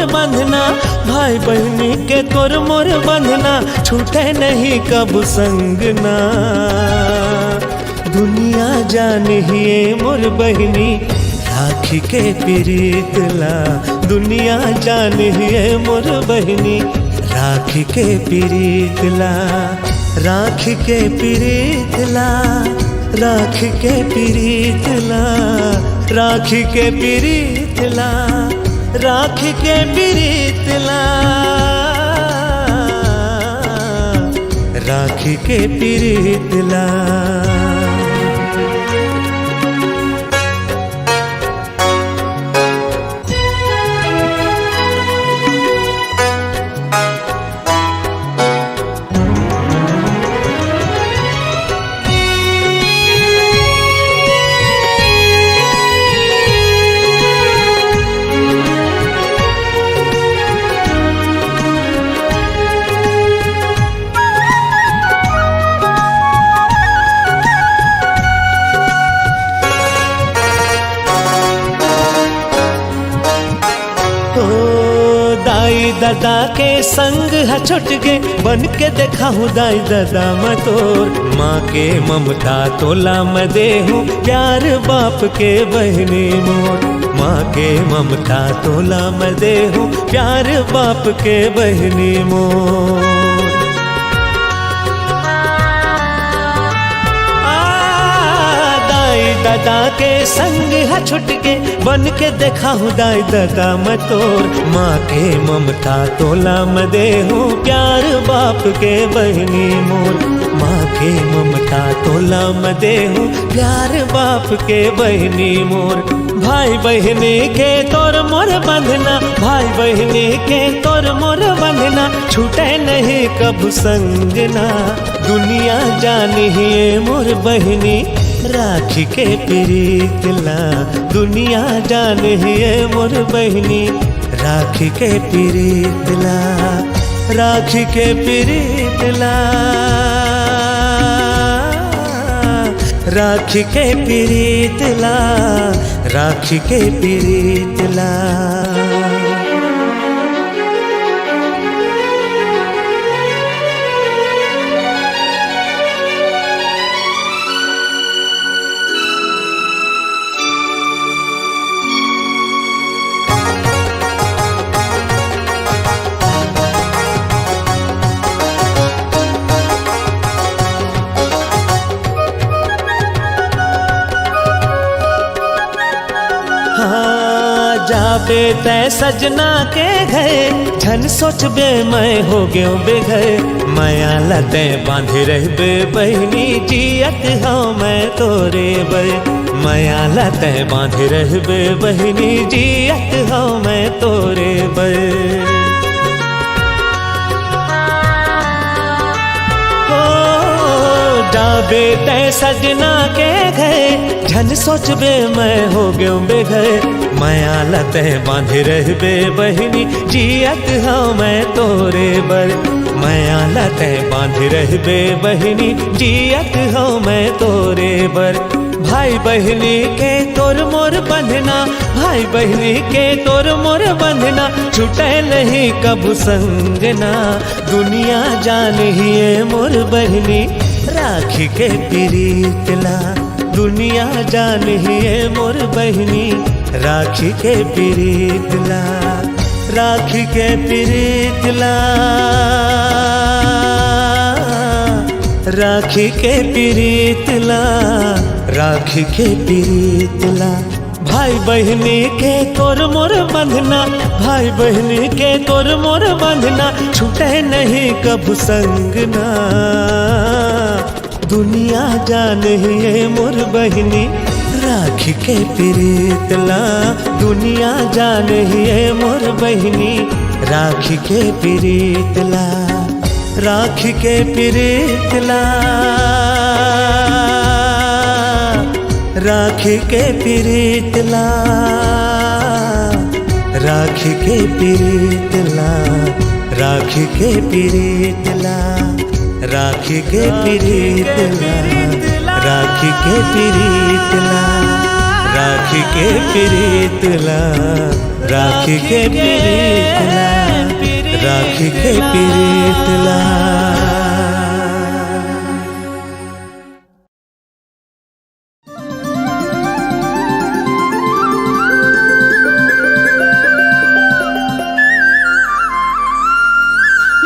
S2: बंधना, भाई बहनी के तोर मोर बंधना, छूटे नहीं कब संगना। दुनिया जानिए मोर बहनी राखी के प्रीतला, दुनिया जानिए मोर बहनी राखी के प्रीतला, राखी के प्रीतला, राखी के प्रीतला, राखी के प्रीतला, राखी के प्रीतला, राखी के प्रीतला। दादा के संग है छुट गे, बन के देखा हूँ दाई दादा मैं तोर। माँ के ममता तोला मैं दे हूँ, प्यार बाप के बहनी मोर। माँ के ममता तोला मैं दे हूँ, प्यार बाप के बहनी मोर। दादा के संग है छुट के, बन के देखा हूँ दाई दादा मैं तोर। माँ के ममता तोला मैं दे हूँ, प्यार बाप के बहनी मोर। माँ के ममता तोला मैं दे हूँ, प्यार बाप के बहनी मोर। भाई बहनी के तोर मोर बंधना, भाई बहनी के तोर मोर बंधना, छूटे नहीं कब संगना। दुनिया जानिए मोर बहनी राखी के प्रीतला, दुनिया जानिए मोर बहनी राखी के प्रीतला, राखी के प्रीतला, राखी के प्रीतला, राखी के प्रीतला। जाबे तै सजना के घर, झन सोचबे मैं हो गयो बेघर। माया लते बांधे रहबे बहनी, जियत हूँ मैं तोरे बर। माया लते बांधे रहबे बहनी, जियत हूँ मैं तोरे बर। जाबे तै सजना के घर, झन सोचबे मैं हो गयो बेघर। माया लते बांधे रहबे बहनी, जियत हूँ मैं तोरे बर। माया लते बांधे रहबे बहनी, जियत हूँ मैं तोरे बर। भाई बहनी के तोर मोर बंधना, भाई बहनी के तोर मोर बंधना, छूटे नहीं कब संगना। दुनिया जानिए मोर बहनी राखी के प्रीतला, दुनिया जानिए मोर बहनी राखी के प्रीतला, राखी के प्रीतला, राखी के प्रीतला, राखी के प्रीतला। भाई बहनी के तोर मोर बंधना, भाई बहनी के तोर मोर बंधना, छूटे नहीं कब संगना। दुनिया जानिए मोर बहनी राखी के प्रीतला, दुनिया जानिए मोर बहनी राखी के प्रीतला, राखी के प्रीतला, राखी के प्रीतला, राखी के प्रीतला, राखी के प्रीतला, राखी के प्रीतला, राखी के प्रीतला। राखी के प्रीतला, राखी के प्रीतला, राखी के प्रीतला।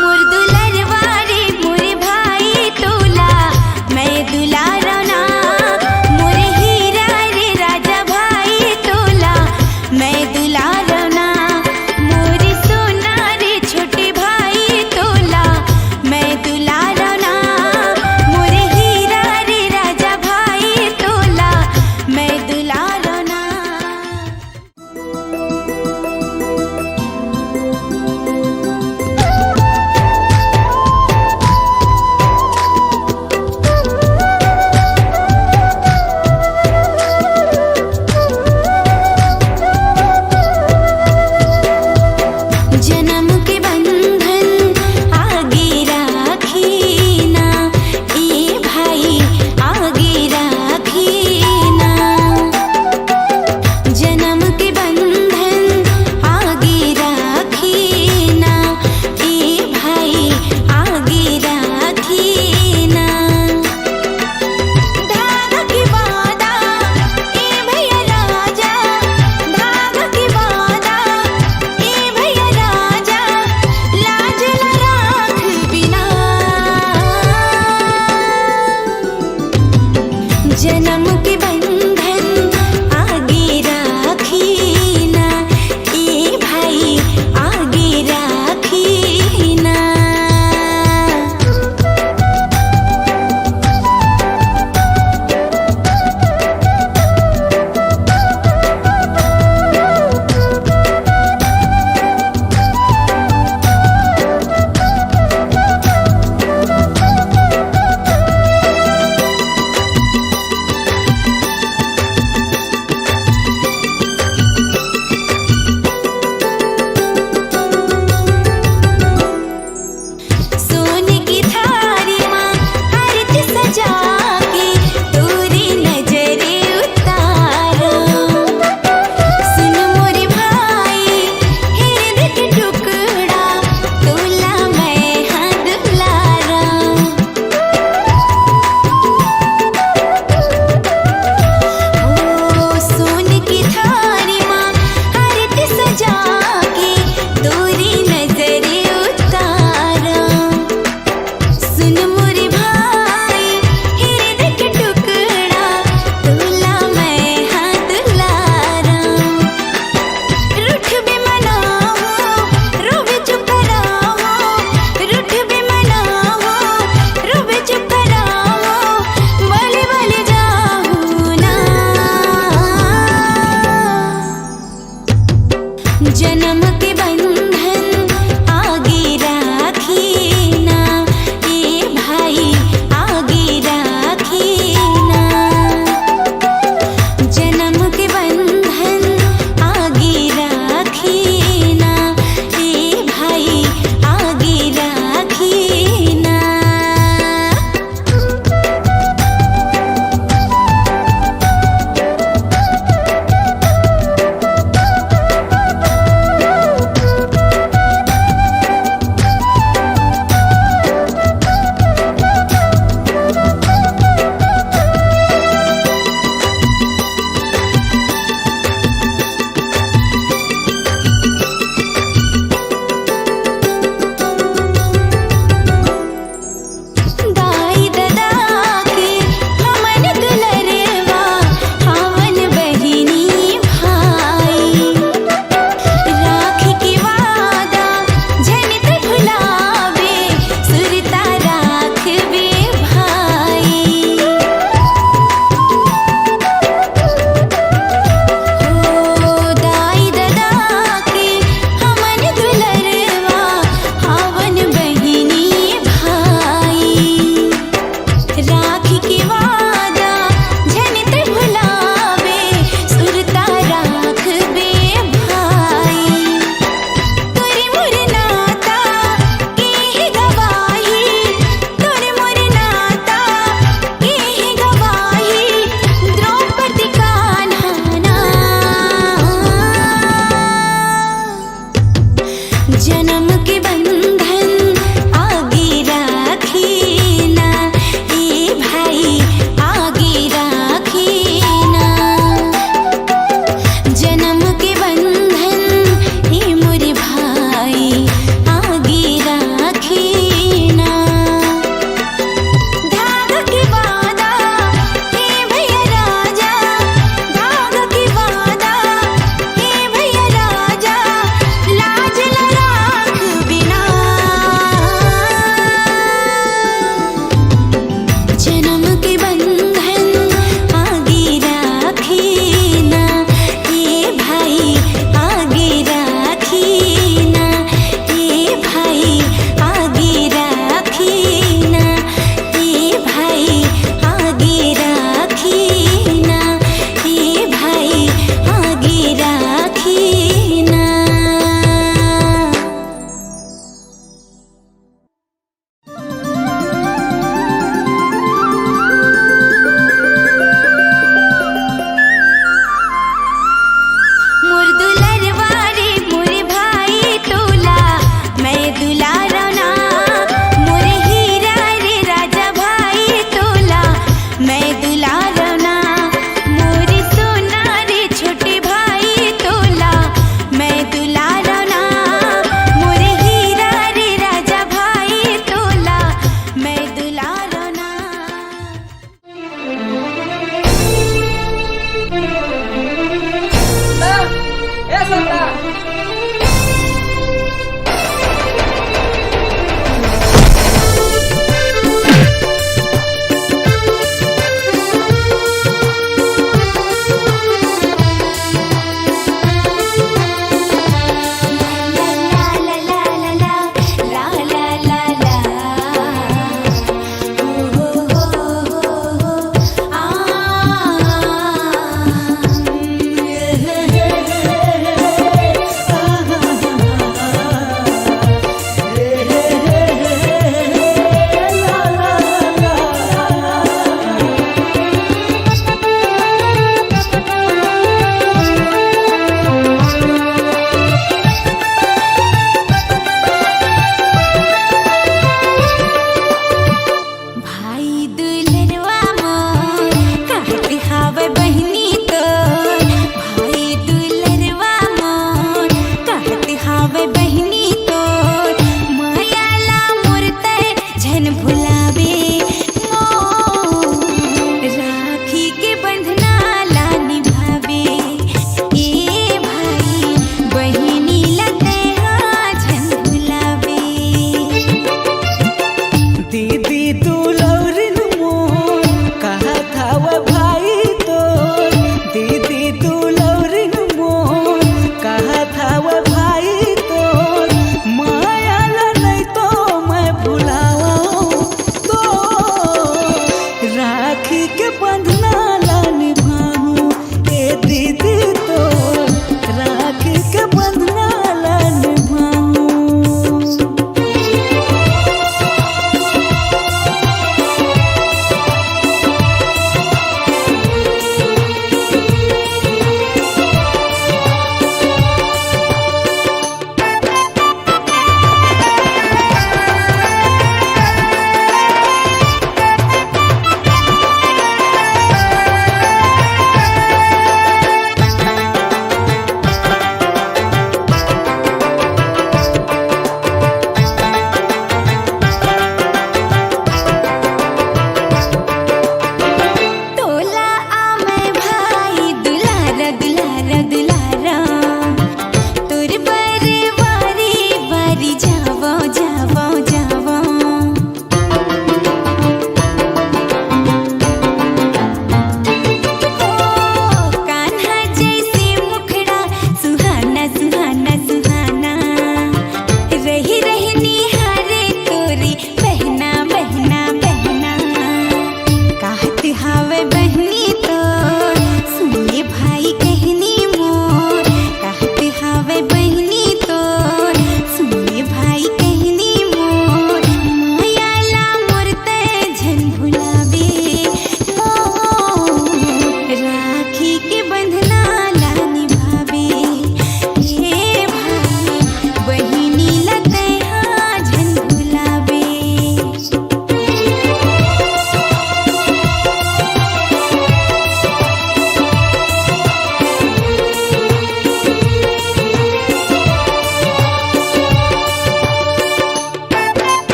S1: मोर दुलरवारे मोर भाई तोला मैं दुलारना, मोर हीरा रे राजा भाई तोला मैं दुलारना, मोर सोना रे छोटे भाई तोला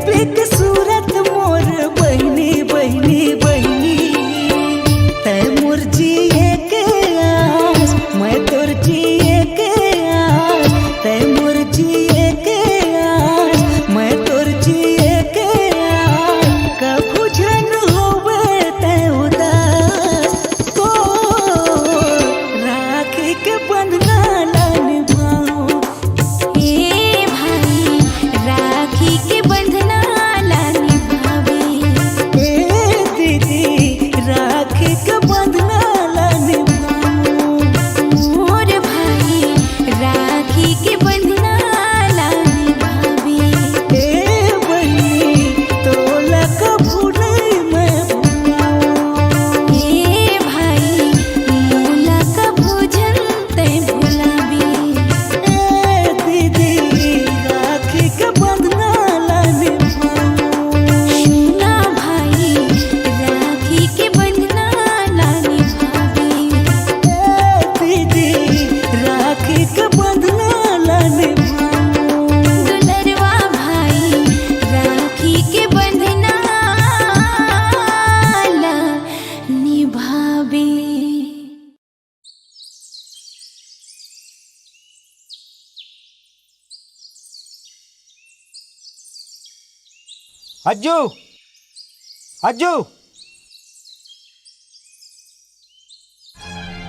S6: देवी के सूरत मोर बहनी बहनी बहनी तै मोर जिए के आस मैं तोर जिए के आस तै मोर जिए के आस मैं तोर जिए के आस कभू जन होवे तै उदास को राखी के बंधना ला निभाऊं
S1: ए भाई राखी के बंधना ला निभावे
S6: ए दीदी राखी के बंधना ला निभाऊं
S1: मोर भाई राखी के बंधना ला निभावे
S6: ए बहनी तोला कभू नहीं मैं भुलाऊं
S1: ए भाई मोला का भोजन ते भुलावे
S6: ए दीदी राखी के बंधना ला निभाऊं
S1: सुना भाई राखी के बंधना ला निभावे
S6: ए दीदी राखी के बंधना ला निभाऊं
S1: दुलरवा भाई राखी के बंधना ला निभावे।
S3: अज्जू अज्जू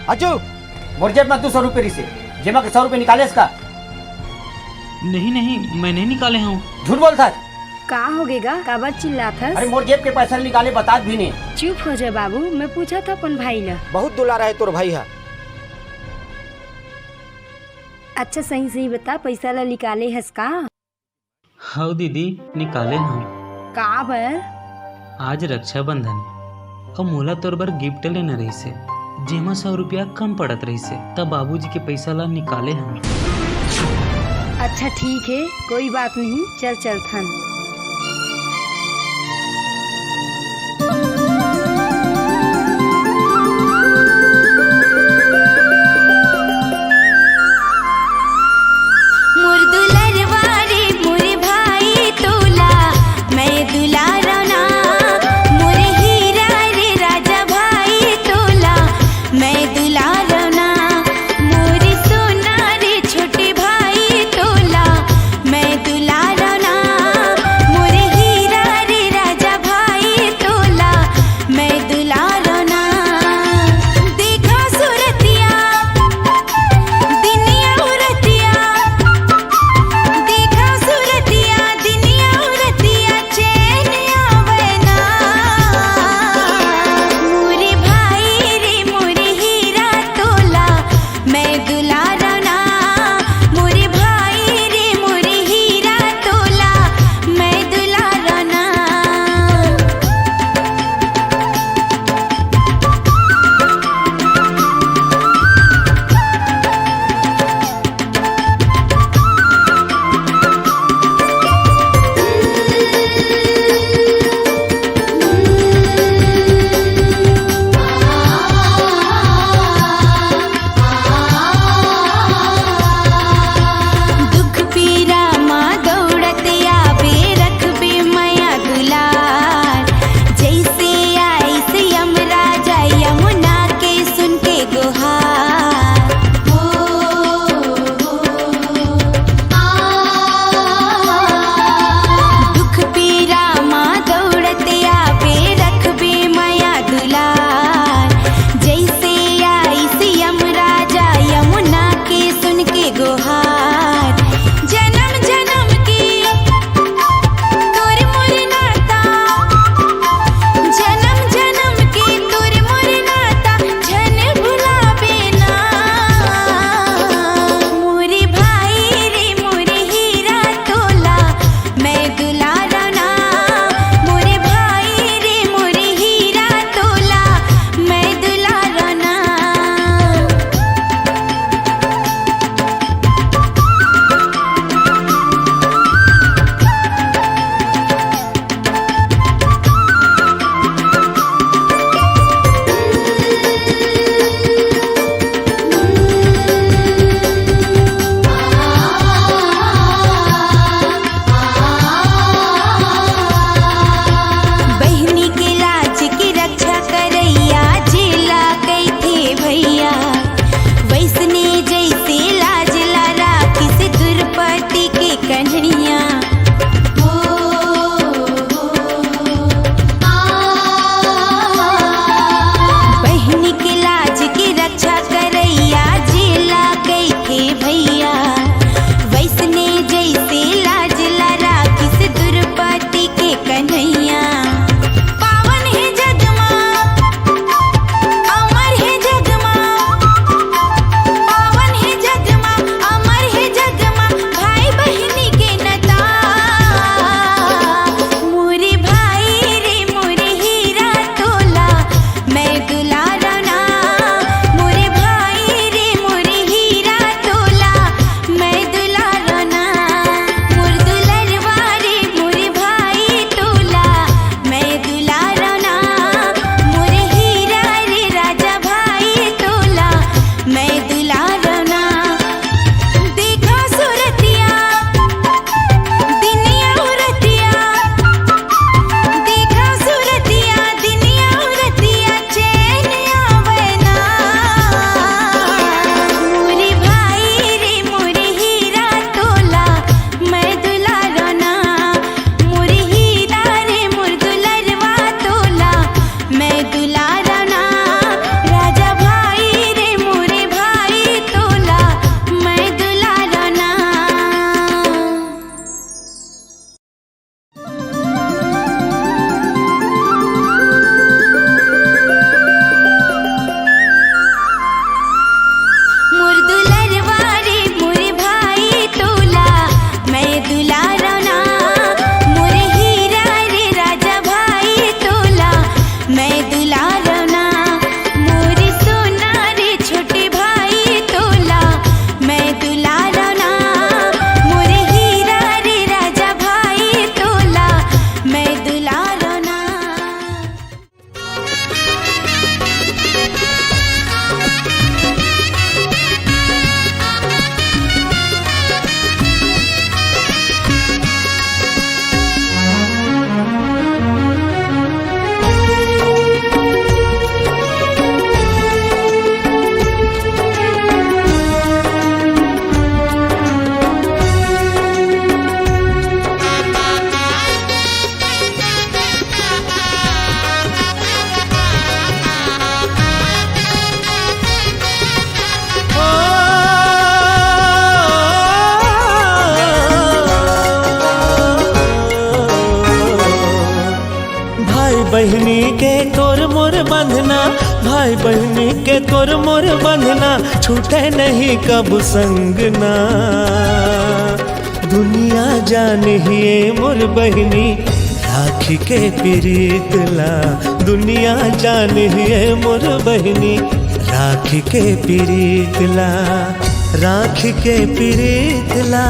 S3: अज्जू मोर जेब में 200 रुपये से जेमा के 100 रुपये निकाले इसका।
S4: नहीं नहीं, मैं नहीं निकाले हूँ।
S3: झूठ बोलता है।
S5: का हो गेगा काबर चिल्लात
S3: अरे
S5: हस?
S3: मोर जेब के पैसा निकाले बतात भी नहीं।
S5: चुप हो जा बाबू, मैं पूछा था अपन भाई ला।
S3: बहुत दुलारा है तोर भाई है।
S5: अच्छा सही सही बता, पैसा ला निकाले हस का?
S4: हाँ दीदी, निकाले हूँ।
S5: का बर?
S4: आज रक्षाबंधन और मोला तोर बर गिफ्ट लेना रही से, जेमा 100 रुपया कम पड़त रही से, तब बाबूजी के पैसा ला निकाले हम।
S5: अच्छा ठीक है, कोई बात नहीं, चल चलथन।
S1: मोर दुलरवा रे मोर भाई तोला मैं दुलारा ना, मोर हीरा रे राजा भाई तोला मैं दुलारा ना, मोर सोना रे छोटे भाई तोला मैं दुलारा ना,
S2: बहनी के तोर मोर बंधना, भाई बहनी के तोर मोर बंधना, छूटे नहीं कब संगना। दुनिया जानिए मोर बहनी राखी के प्रीतला, दुनिया जानिए मोर बहनी राखी के प्रीतला, राखी के प्रीतला,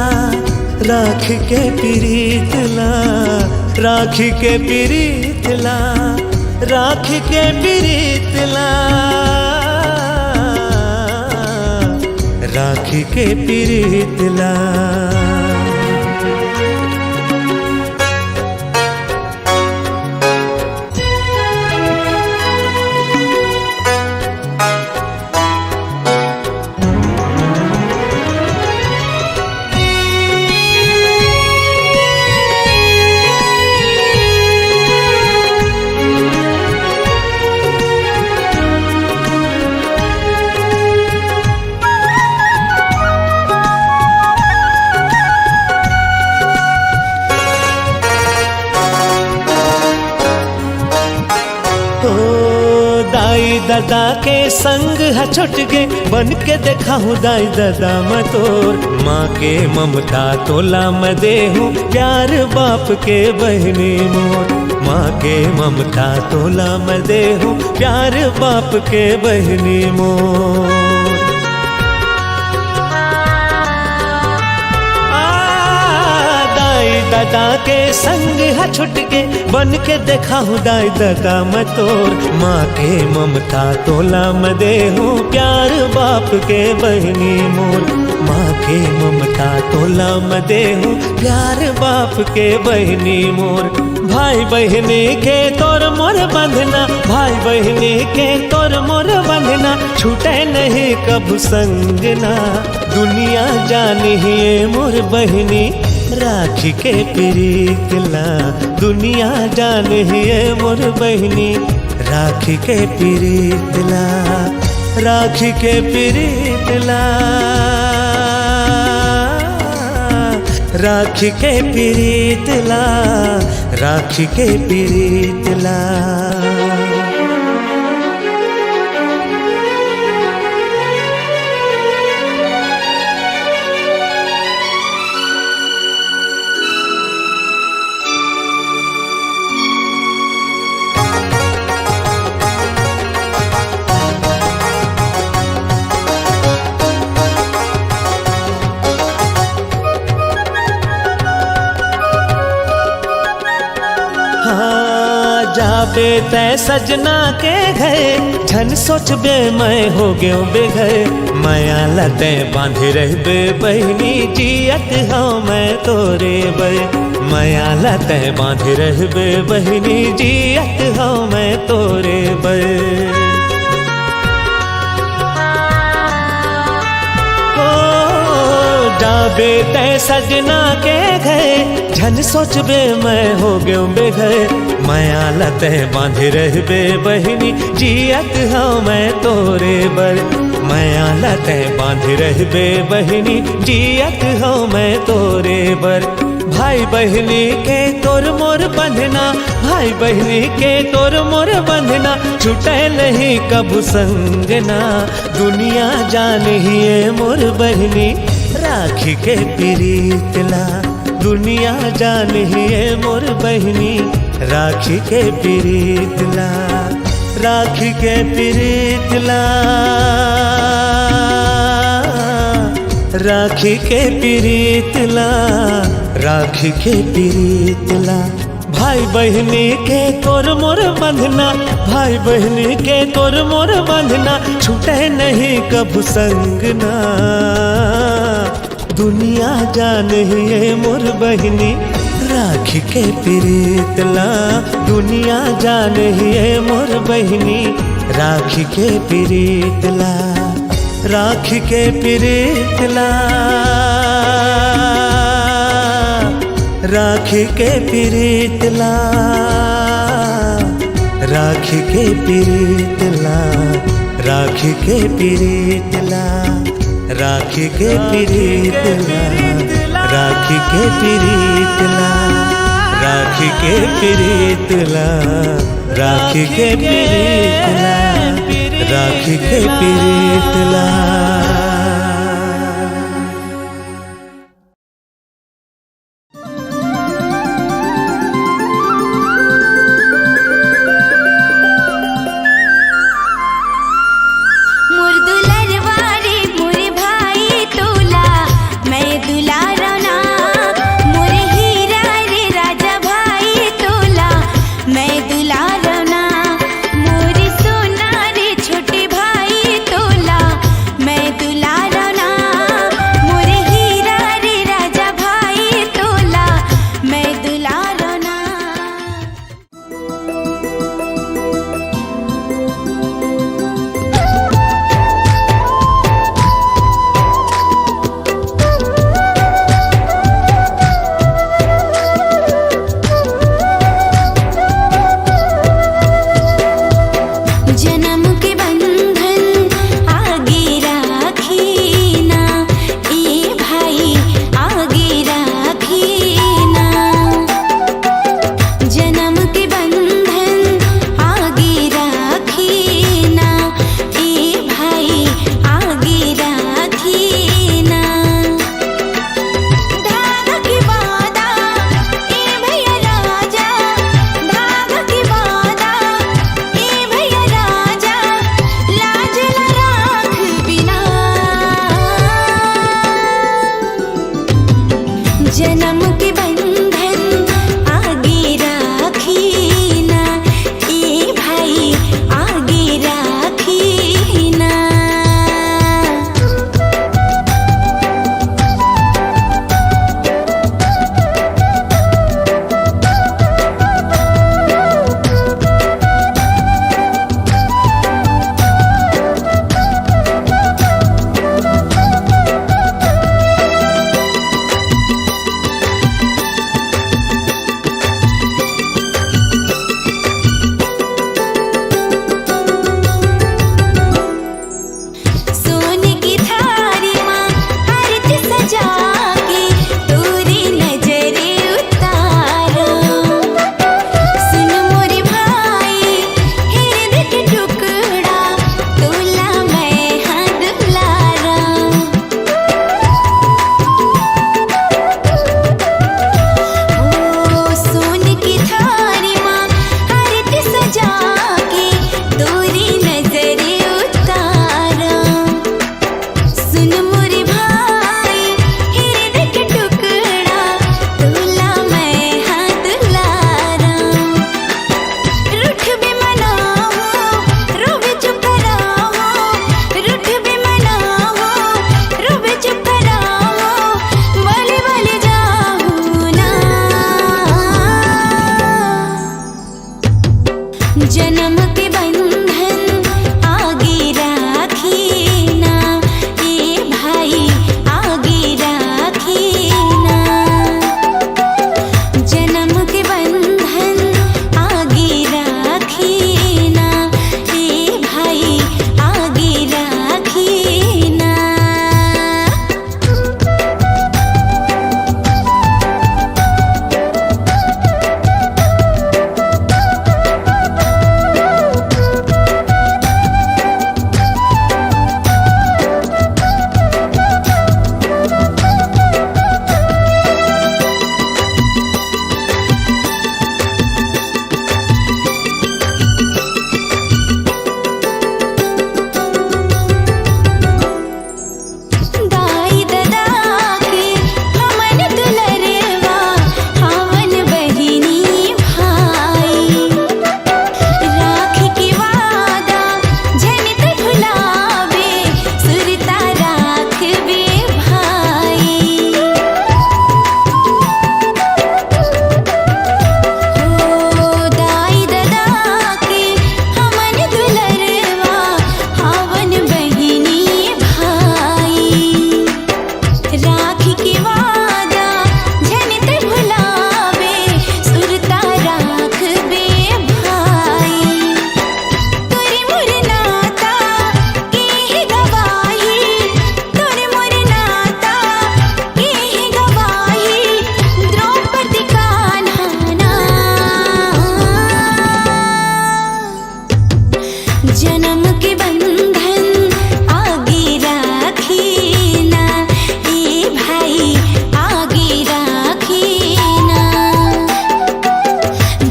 S2: राखी के प्रीतला, राखी के प्रीतला, राखी के प्रीतला, राखी के प्रीतला। दादा के संग है छुट गे, बन के देखा हूँ दाई दादा मैं तोर। माँ के ममता तोला मैं दे हूँ, प्यार बाप के बहनी मोर। माँ के ममता तोला मैं दे हूँ, प्यार बाप के बहनी मोर। दादा के संग है छुट के, बन के देखा हूँ दाई दादा मैं तोर। माँ के ममता तोला मैं दे हूँ, प्यार बाप के बहनी मोर। माँ के ममता तोला मैं दे हूँ, प्यार बाप के बहनी मोर। भाई बहनी के तोर मोर बंधना, भाई बहनी के तोर मोर बंधना, छूटे नहीं कब संगना। दुनिया जानिए मोर बहनी राखी के प्रीतला, दुनिया जानिए मोर बहनी राखी के प्रीतला, राखी के प्रीतला, राखी के प्रीतला, राखी के प्रीतला। जाबे तै सजना के घर, झन सोचबे मैं हो गयो बेघर। माया लते बांधे रहबे बहनी, जियत हूँ मैं तोरे बर। माया लते बांधे रहबे बहनी, जियत हूँ मैं तोरे बर। जाबे तै सजना के घर, झन सोचबे मैं हो गयो बेघर। माया लते बांधे रहबे बहनी, जियत हूँ मैं तोरे बर। माया लते बांधे रहबे बहनी, जियत हूँ मैं तोरे बर। भाई बहनी के तोर मोर बंधना, भाई बहनी के तोर मोर बंधना, छूटे नहीं कब संगना। दुनिया जानिए मोर बहनी राखी के प्रीतला, दुनिया जानिए मोर बहनी राखी के प्रीतला, राखी के प्रीतला, राखी के प्रीतला, राखी के प्रीतला। भाई बहनी के तोर मोर बंधना, भाई बहनी के तोर मोर बंधना, छूटे नहीं कब संगना। दुनिया जानिए मोर बहनी राखी के प्रीतला, दुनिया जानिए मोर बहनी राखी के प्रीतला, राखी के प्रीतला, राखी के प्रीतला, राखी के प्रीतला, राखी के प्रीतला, राखी के प्रीतला, राखी के प्रीतला, राखी के प्रीतला, राख के पिरीतला, राख के पिरीतला।
S1: मोर दुलरवारे मोर भाई तोला मैं दुलारना, मोर हीरा रे राजा भाई तोला मैं दुलारना, मोर सोना रे छोटे भाई तोला मैं दुला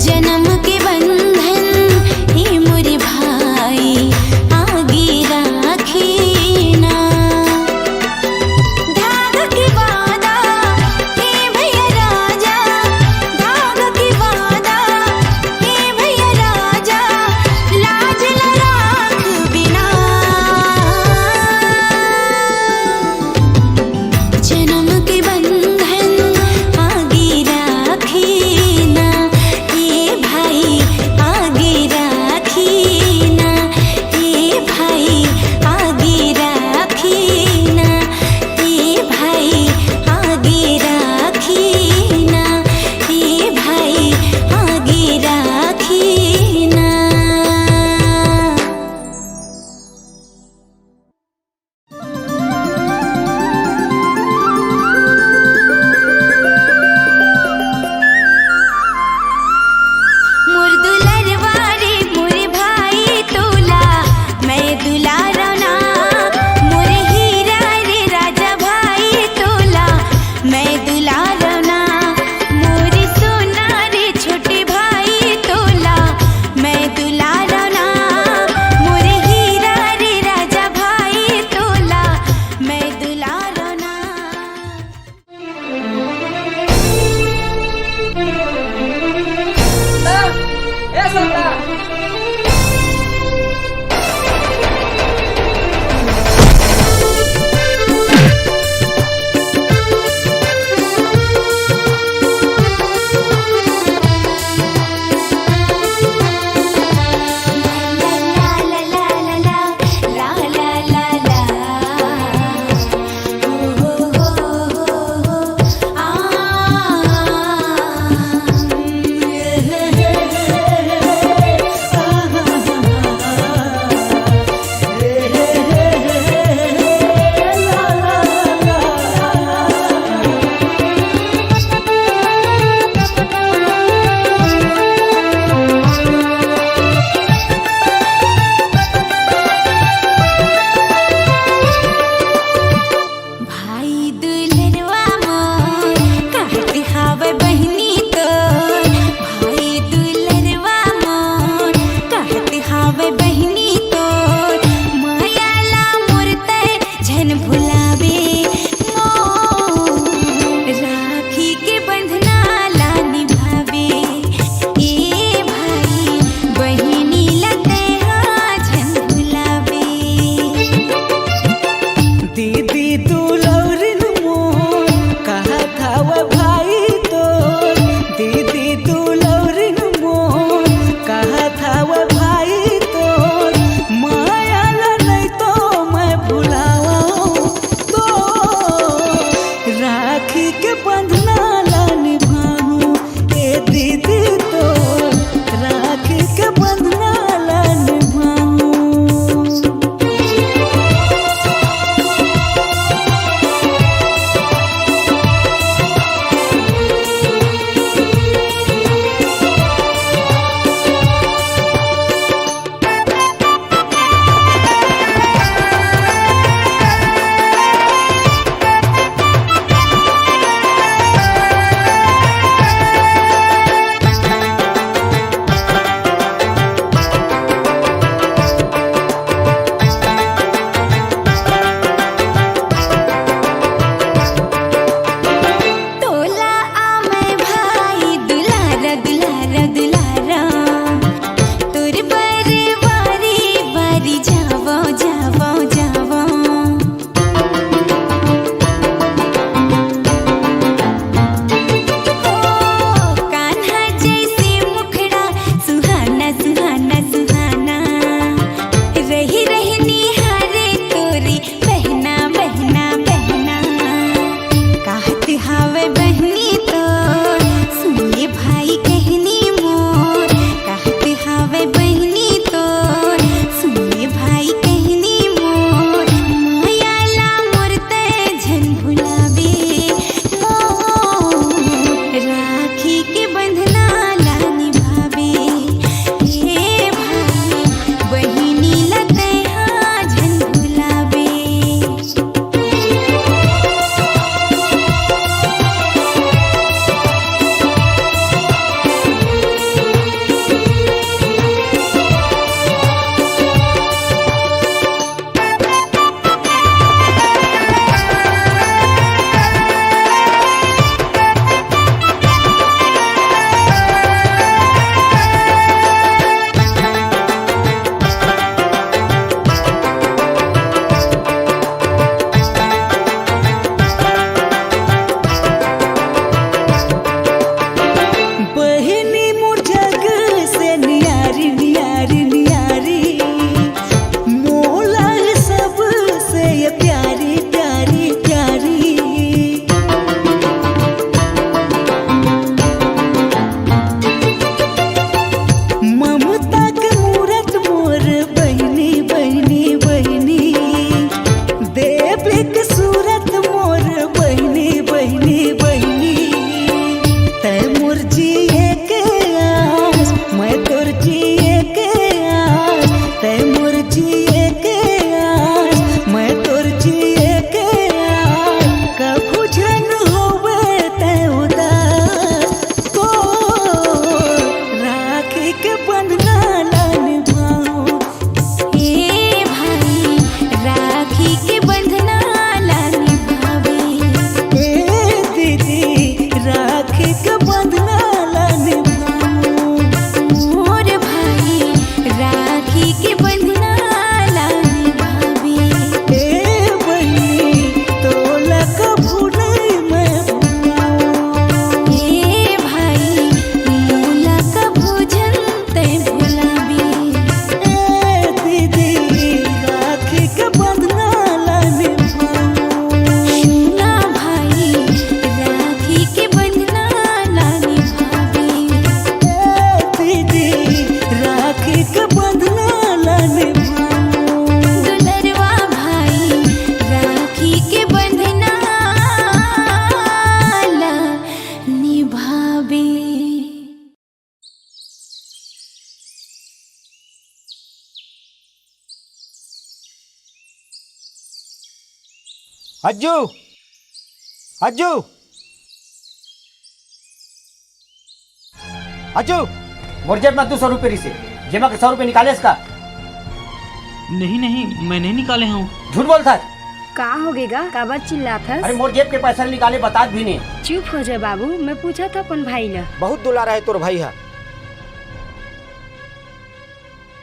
S1: जन्म के बंधन हे मोरे भाई आगे राखी ना। धाग के वादा हे भैया राजा, धाग के वादा हे भैया राजा, लाज न राख बिना। जन्म के बंधन आगे राखी ना, हे
S3: अज्जू अज्जू अज्जू मोर जेब में 200 रुपये से जेमा के 100 रुपये निकाले इसका।
S4: नहीं नहीं, मैं नहीं निकाले हूँ।
S3: झूठ बोलता है।
S5: का हो गएगा, काबर चिल्लात हस?
S3: अरे मोर जेब के पैसा निकाले बता भी नहीं।
S5: चुप हो जा बाबू, मैं पूछा था अपन भाई ला।
S3: बहुत दुलारा है तोर भाई है।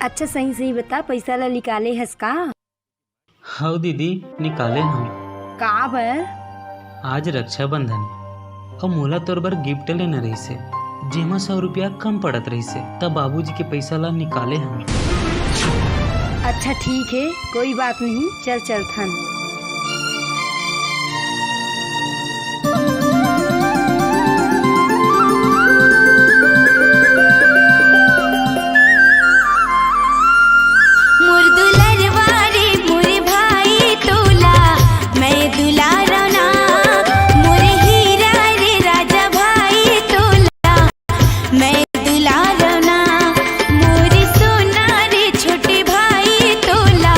S5: अच्छा सही सही बता, पैसा ला निकाले हस का?
S4: हाँ दीदी, निकाले हूँ।
S5: का बर?
S4: आज रक्षाबंधन और मोला तोर बर गिफ्ट लेना रही से, जेमा 100 रुपया कम पड़त रही से, तब बाबूजी के पैसा ला निकाले हम।
S5: अच्छा ठीक है, कोई बात नहीं, चल चलथन।
S1: मोर दुलरवा रे मोर भाई तोला मैं दुलारा ना, मोर हीरा रे राजा भाई तोला मैं दुलारा ना, मोर सोना रे छोटे भाई तोला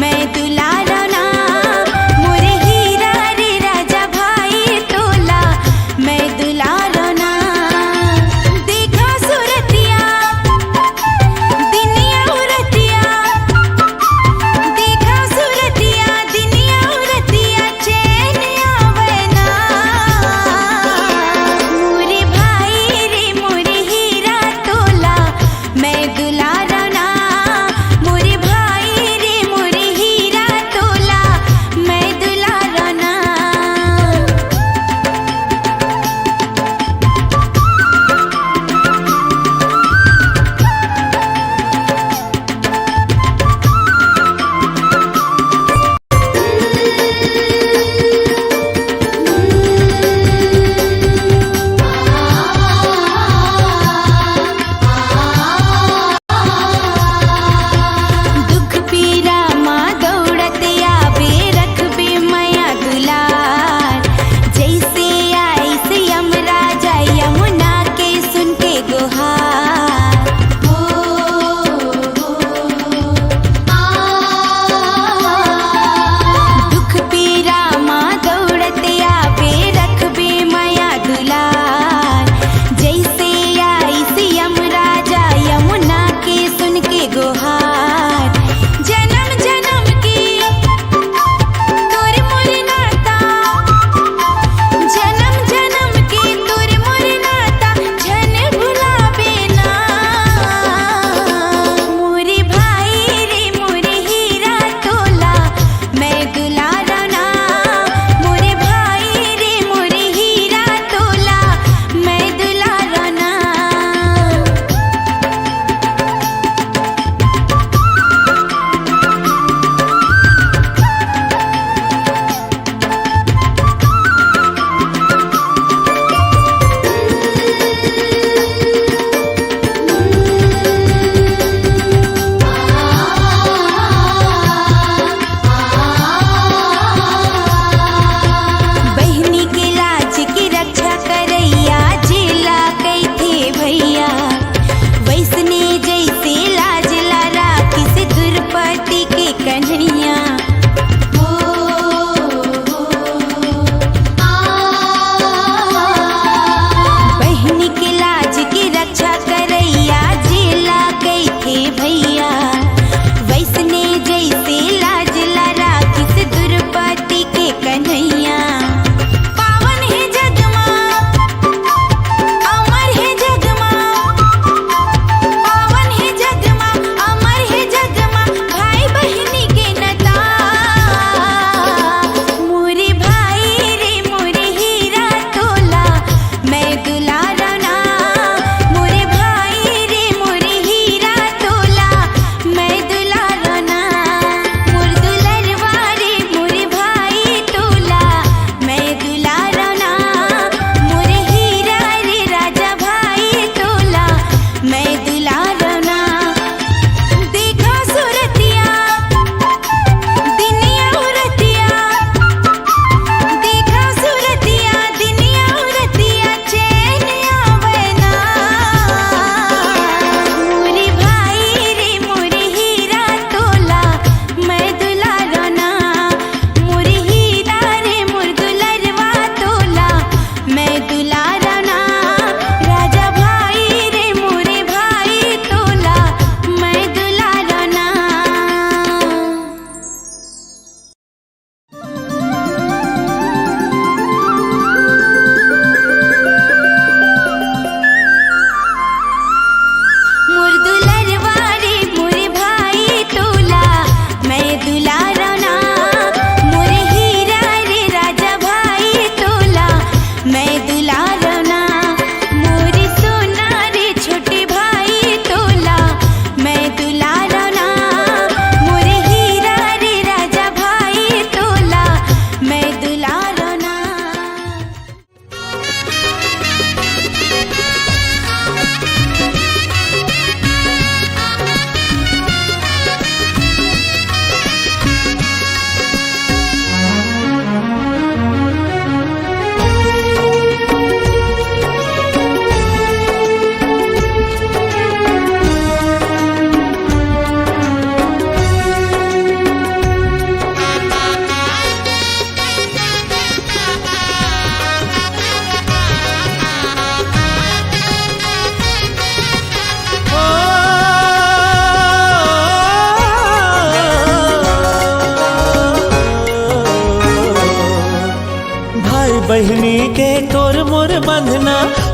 S1: मैं दुलारा ना।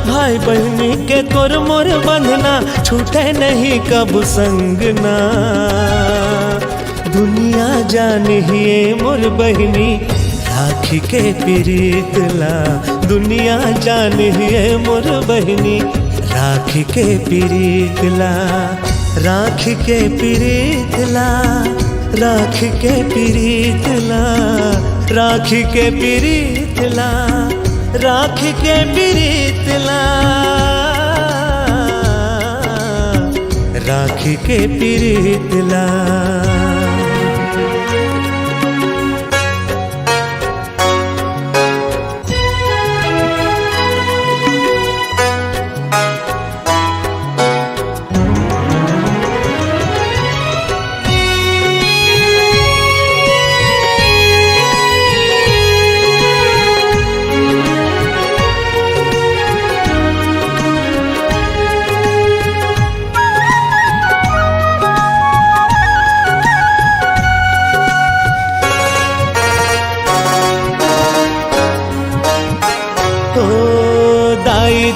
S2: भाई बहनी के तोर मोर बंधना छूटे नहीं कब संग ना। दुनिया जानिए मोर बहनी राखी के प्रीत ला। दुनिया जानिए मोर बहनी राखी के प्रीत ला। राखी के प्रीत ला, राखी के प्रीत ला, राखी के प्रीत ला, राखी के प्रीत ला, राखी के प्रीत ला।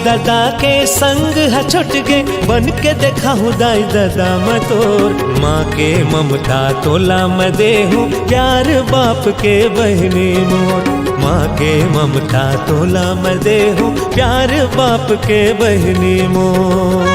S2: दादा के संग है छुट गे बन के देखा हूँ दाई दादा मैं तोर। माँ के ममता तोला मैं दे हूँ प्यार बाप के बहनी मोर। माँ के ममता तोला मैं दे हूँ प्यार बाप के बहनी मोर।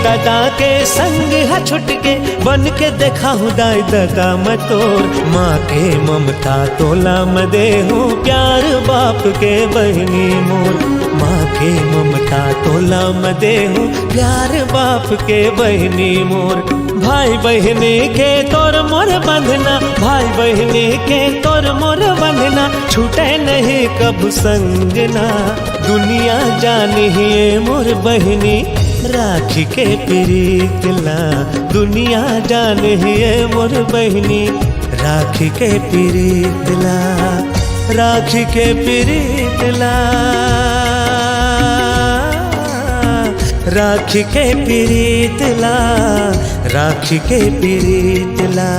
S2: दादा के संग है छुट के बन के देखा हूँ दाई दादा मैं तोर। माँ के ममता तोला मैं दे हूँ प्यार बाप के बहनी मोर। माँ के ममता तोला मैं दे हूँ प्यार बाप के बहनी मोर। भाई बहनी के तोर मोर बंधना, भाई बहनी के तोर मोर बंधना छूटे नहीं कब संग ना। दुनिया जानिए मोर बहनी राखी के प्रीत ला। दुनिया जानिए मोर बहनी राखी के प्रीत ला। राखी के प्रीत ला, राखी के प्रीत ला, राखी के प्रीत ला।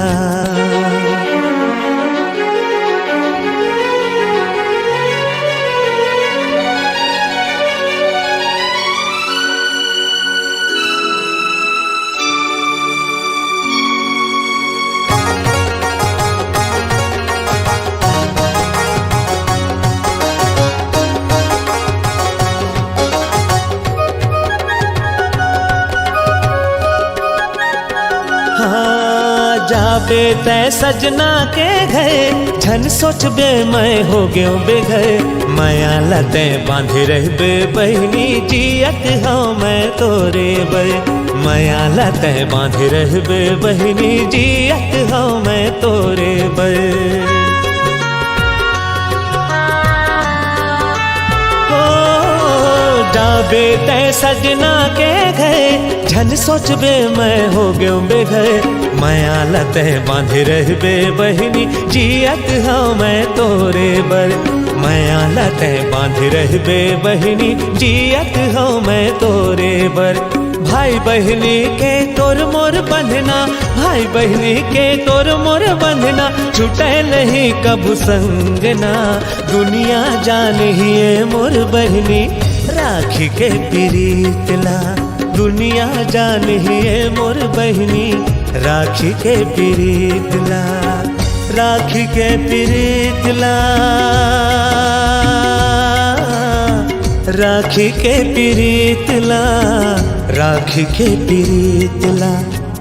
S2: जाबे तै सजना के घर झन सोचबे मैं हो गयो बेघर। माया लते बांधे रहबे बहनी जियत हो मैं तोरे बर। माया लते बांधे रहबे बहनी जियत हो मैं तोरे बर। जाबे तै सजना के घर झन सोचबे मैं हो गयो बेघर। माया लते बांधे रहबे बहनी जियत हो मैं तोरे बर। माया लते बांधे रहबे बहनी जियत हो मैं तोरे बर। भाई बहनी के तोर मोर बंधना, भाई बहनी के तोर मोर बंधना छूटे नहीं कब संग ना। दुनिया जानिए मोर बहनी राखी के प्रीत ला। दुनिया जानिए मोर बहनी राखी के प्रीत ला। राखी के प्रीत ला, राखी के प्रीत ला, राखी के प्रीत ला।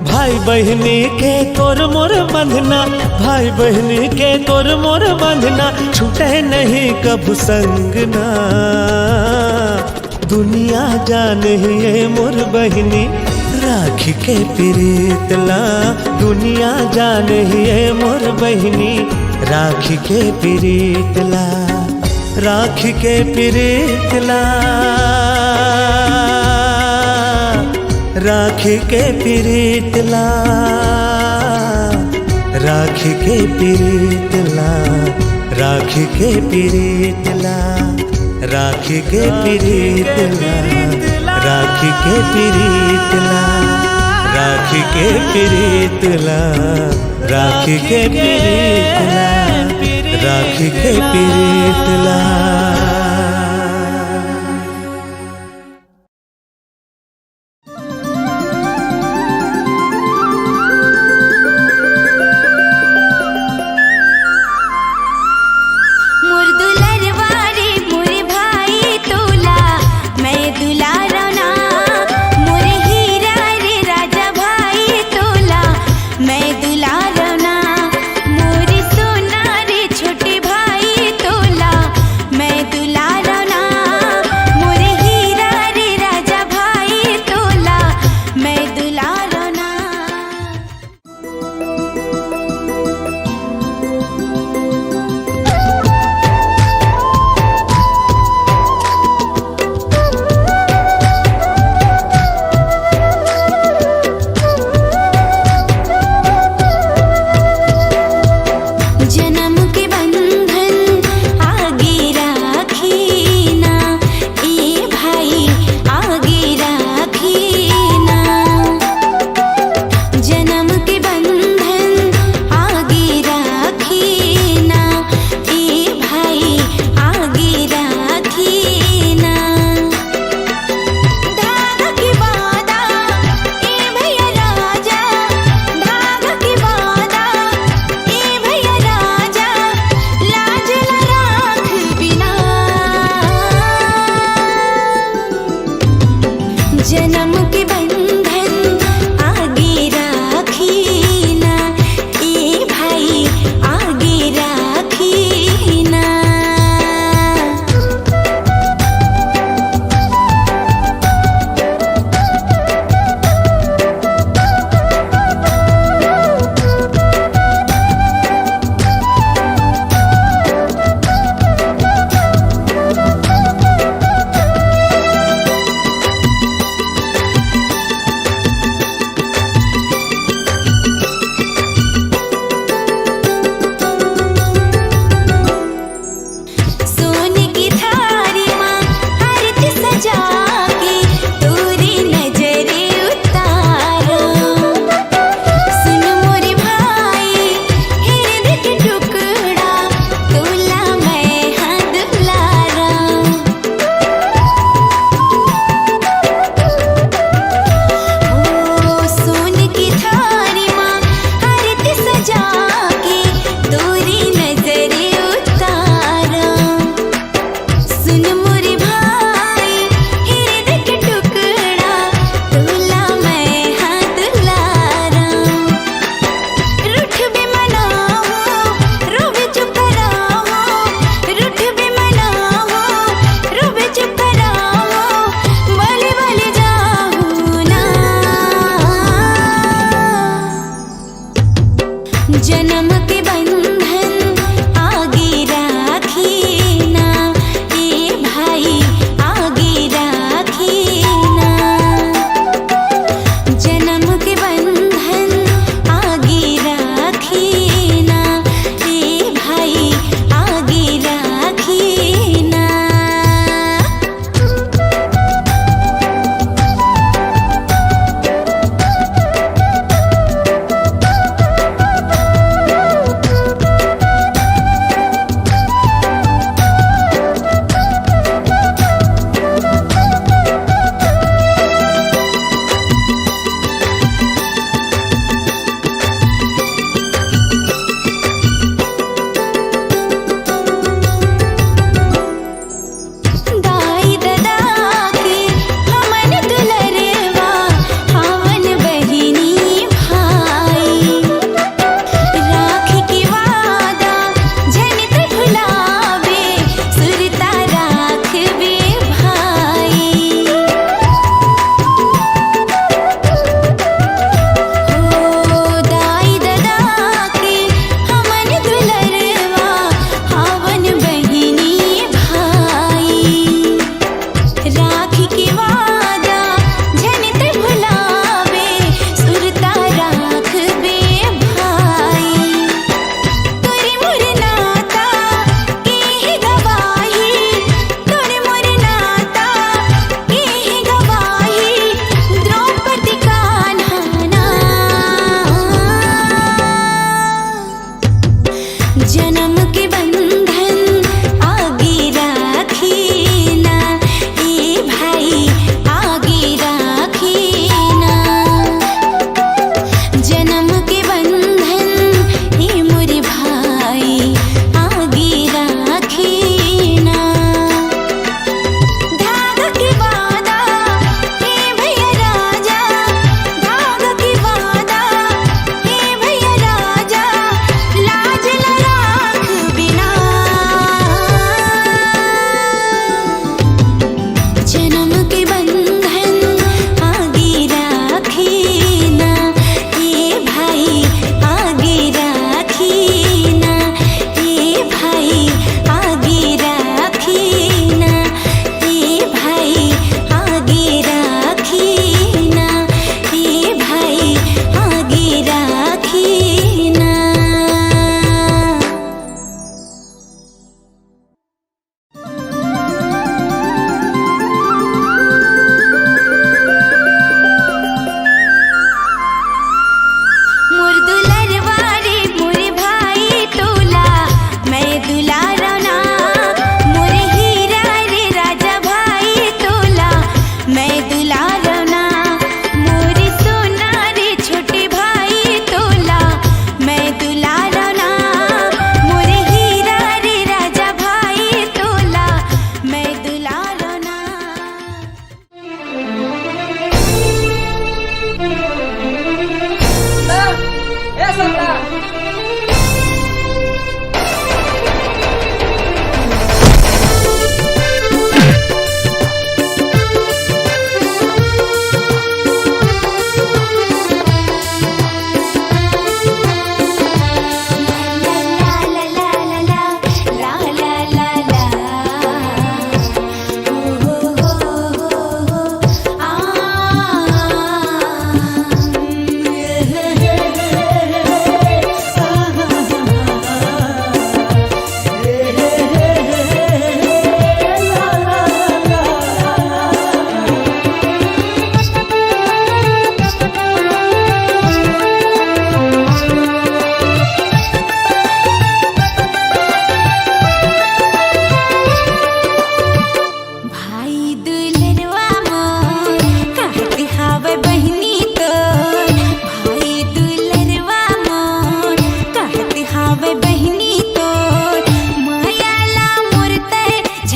S2: भाई बहनी के तोर मोर बंधना, भाई बहनी के तोर मोर बंधना छूटे नहीं कब संग ना। दुनिया जानिए मोर बहनी राखी के प्रीत ला। दुनिया जानिए मोर बहनी राखी के प्रीत ला। राखी के प्रीत ला, राखी के प्रीत ला, राखी के प्रीत ला, राखी के प्रीत ला, राखी के प्रीत ला, राखी के प्रीत ला, राखी के प्रीत ला, राखी के प्रीत ला। राखी के पिरेटला।
S1: मोर दुलरवारे मोर भाई तोला मैं दुलारना मोर हीरा रे राजा भाई तोला मैं दुलारना मोर सोना रे छोटे भाई तोला मैं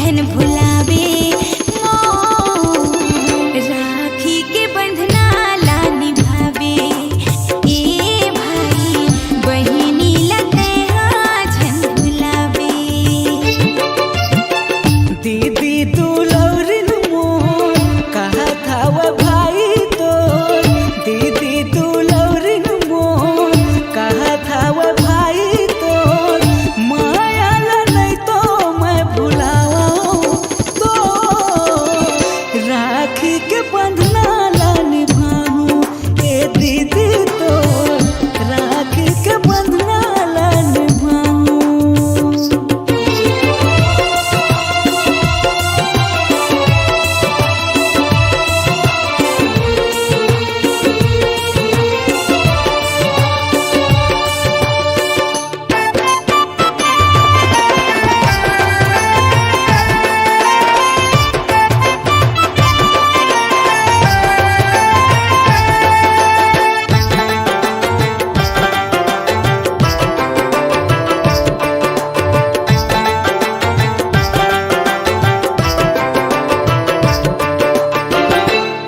S1: झन भुलावे राखी के बंधना ला निभावे ए भाई बहिनी लते झन भुलावे
S6: दीदी दुलौरिन मोर कहा था वो भाई तो दीदी दुलौरिन मोर कहा था वो भाई तो माया ला नहीं तो मैं भुलाओ तो राखी के बंधना ला निभाऊं ए दीदी तो राखी के बंधना ला निभाऊं।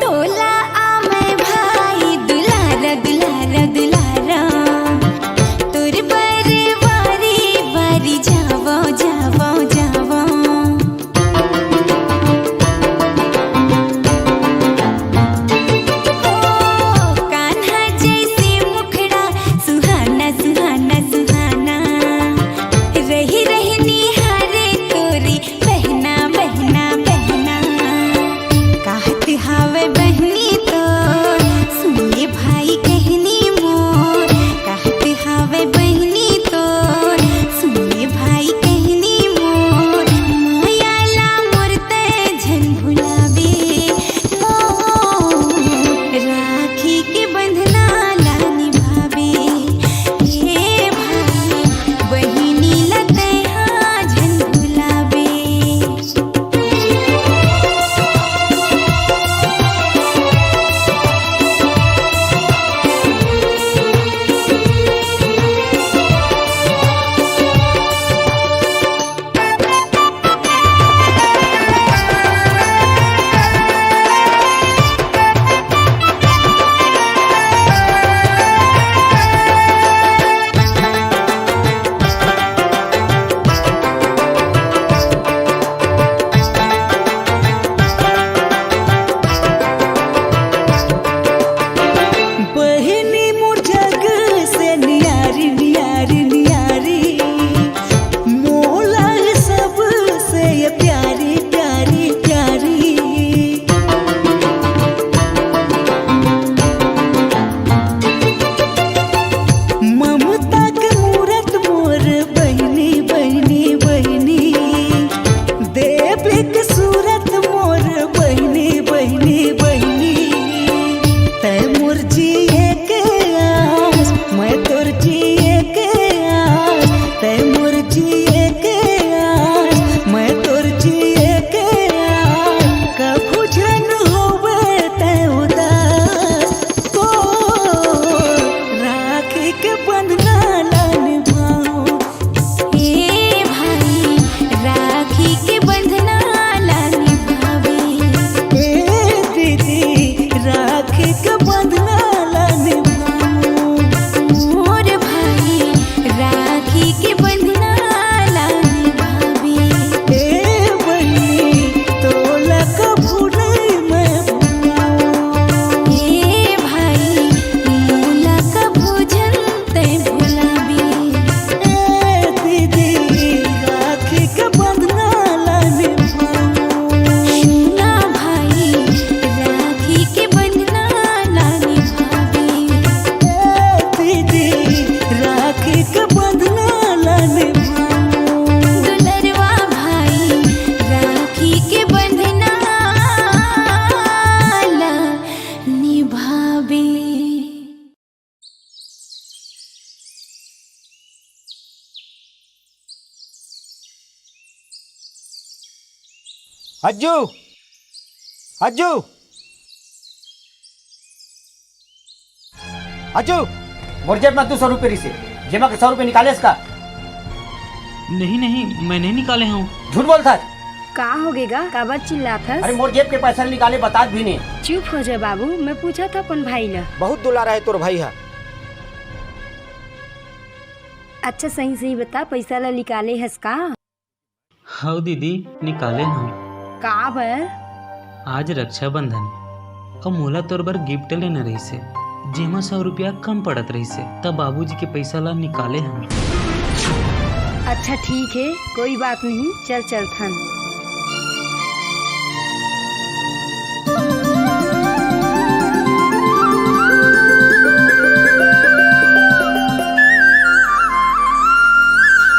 S1: तोला आमे भाई दुलारा दुलारा दुलारा तोर बरे वारी वारी जावो जावो जावो कान्हा जैसे मुखड़ा सुहाना सुहाना सुहाना रही रही निहारे तोरी बहना बहना बहना कहती हावे बहनी तो सुनिए भाई कहनी मोर कहती हावे बहनी तो सुनिए भाई कहनी मोर मायाला मोरते झन भुलावे राखी के बंधना ला निभावे हे भाई बहिनी लते झन भुलावे
S6: बहिनी मोर जग से नियारी नियारी नियारी मोला सब से ये प्यारी प्यारी प्यारी ममता के मूरत मोर बहिनी बहिनी बहिनी देवी के सूरत मोर बहिनी बहिनी बहिनी तै मोर जिए के आस मैं तोर जिए के आस तै मोर जिए के आस मैं तोर जिए के आस कभू जन होवे तै उदास तो राखी के बंधना ला निभाऊं
S1: हे भाई राखी के बंधना ला निभावे
S6: ए दीदी राखी के बंधना ला निभाऊं
S1: मोर भाई राखी के बंधना ला निभावे
S6: ए बहिनी तोला कभू नहीं मैं भुलाऊं
S1: हे भाई मोला का भोजन ते भुलावे
S6: ए दीदी राखी के बंधना ला निभाऊं
S1: ना भाई राखी के बंधना ला निभावे
S6: ए दीदी राखी के बंधना ला निभाऊं
S1: दुलरवा भाई राखी के बंधना ला निभावे।
S3: अज्जू अज्जू अज्जू मोर जेब में 200 रुपये से जेमा के 100 रुपये निकाले इसका।
S4: नहीं नहीं मैं नहीं निकाले हूँ।
S3: झूठ बोलता है।
S5: का होगेगा काबर चिल्लात हस?
S3: अरे मोर जेब के पैसा निकाले बतात भी नहीं।
S5: चुप हो जा बाबू, मैं पूछा था अपन भाई ला।
S3: बहुत दुलारा है तोर भाई है।
S5: अच्छा सही सही बता, पैसा ला निकाले हस का?
S4: हाँ दीदी निकाले हम।
S5: का बर?
S4: आज रक्षाबंधन है और मोला तोर बर गिफ्ट लेना रही से, जेमा 100 रुपया कम पड़त रही से, तब बाबूजी के पैसा ला निकाले हम।
S5: अच्छा ठीक है, कोई बात नहीं, चल चलथन।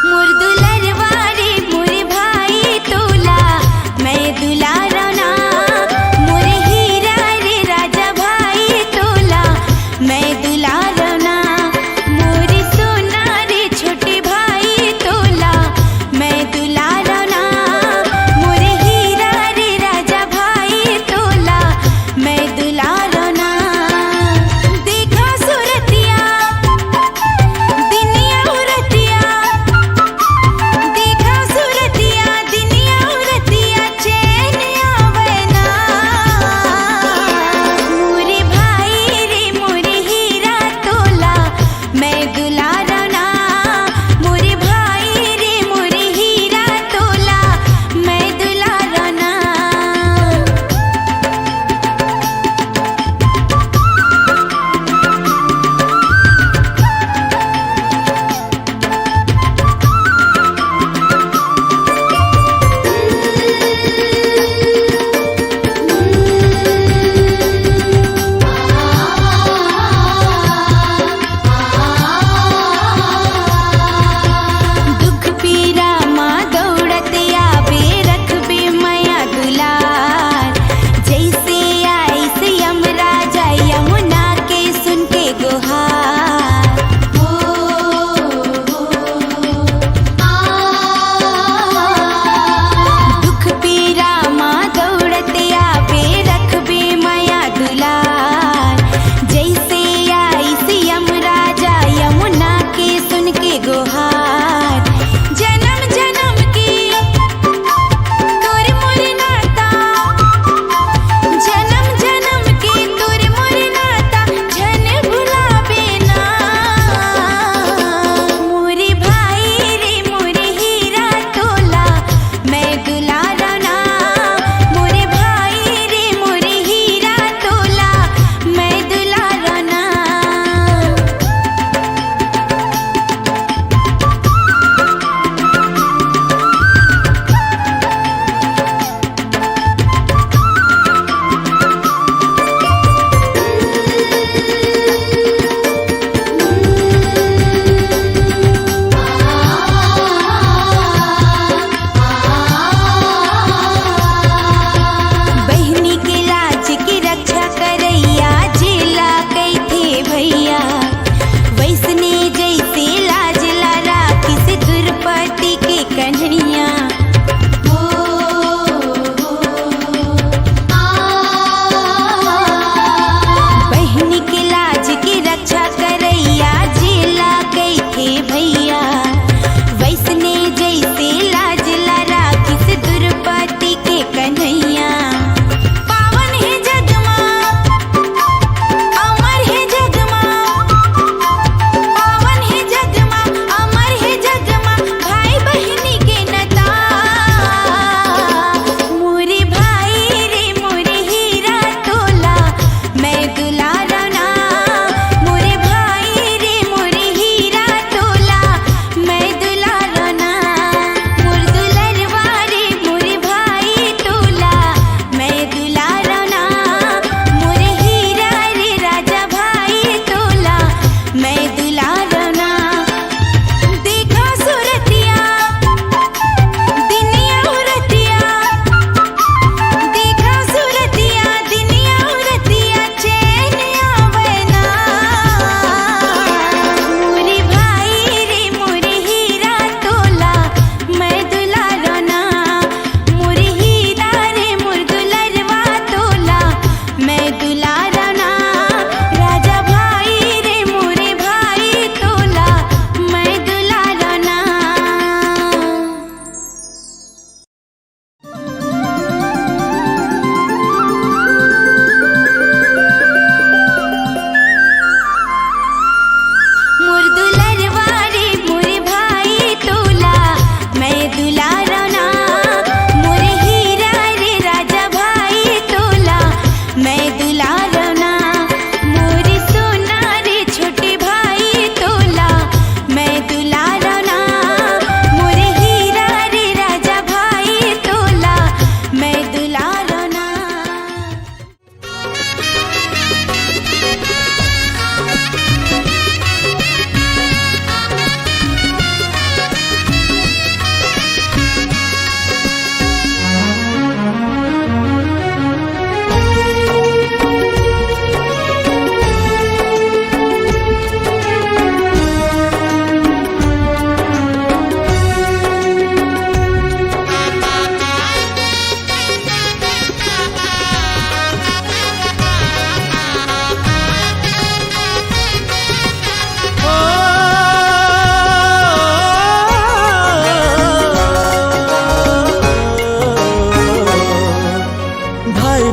S1: मोर दुलरवा रे मोर भाई तोला मैं दुलारा ना, मोर हीरा रे राजा भाई तोला मैं दुलारा ना, मोर सोना रे छोटे भाई तोला मैं दुलारा ना,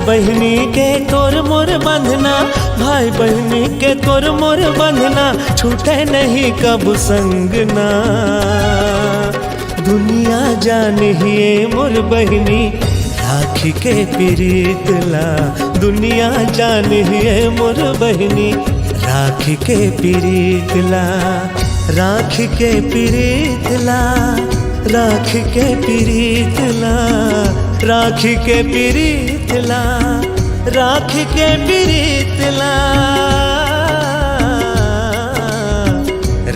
S2: बहनी के तोर मोर बंधना, भाई बहनी के तोर मोर बंधना, छूटे नहीं कब संगना। दुनिया जानिए मोर बहनी राखी के प्रीतला, दुनिया जानिए मोर बहनी राखी के प्रीतला, राखी के प्रीतला, राखी के प्रीतला, राखी के प्रीतला, राखी के प्रीतला,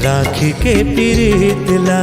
S2: राखी के प्रीतला।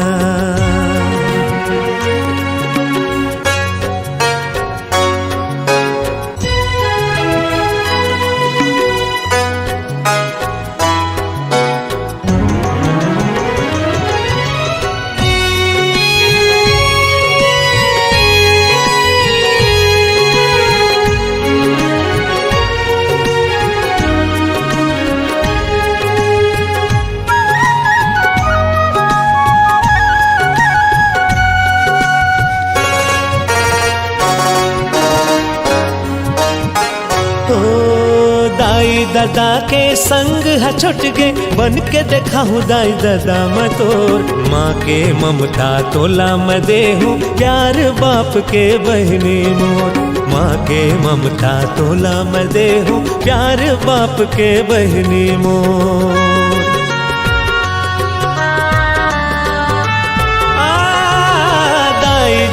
S2: दादा के संग है छुट गे, बन के देखा हूँ दाई दादा मैं तोर। माँ के ममता तोला मैं दे हूँ, प्यार बाप के बहनी मोर। माँ के ममता तोला मैं दे हूँ, प्यार बाप के बहनी मोर।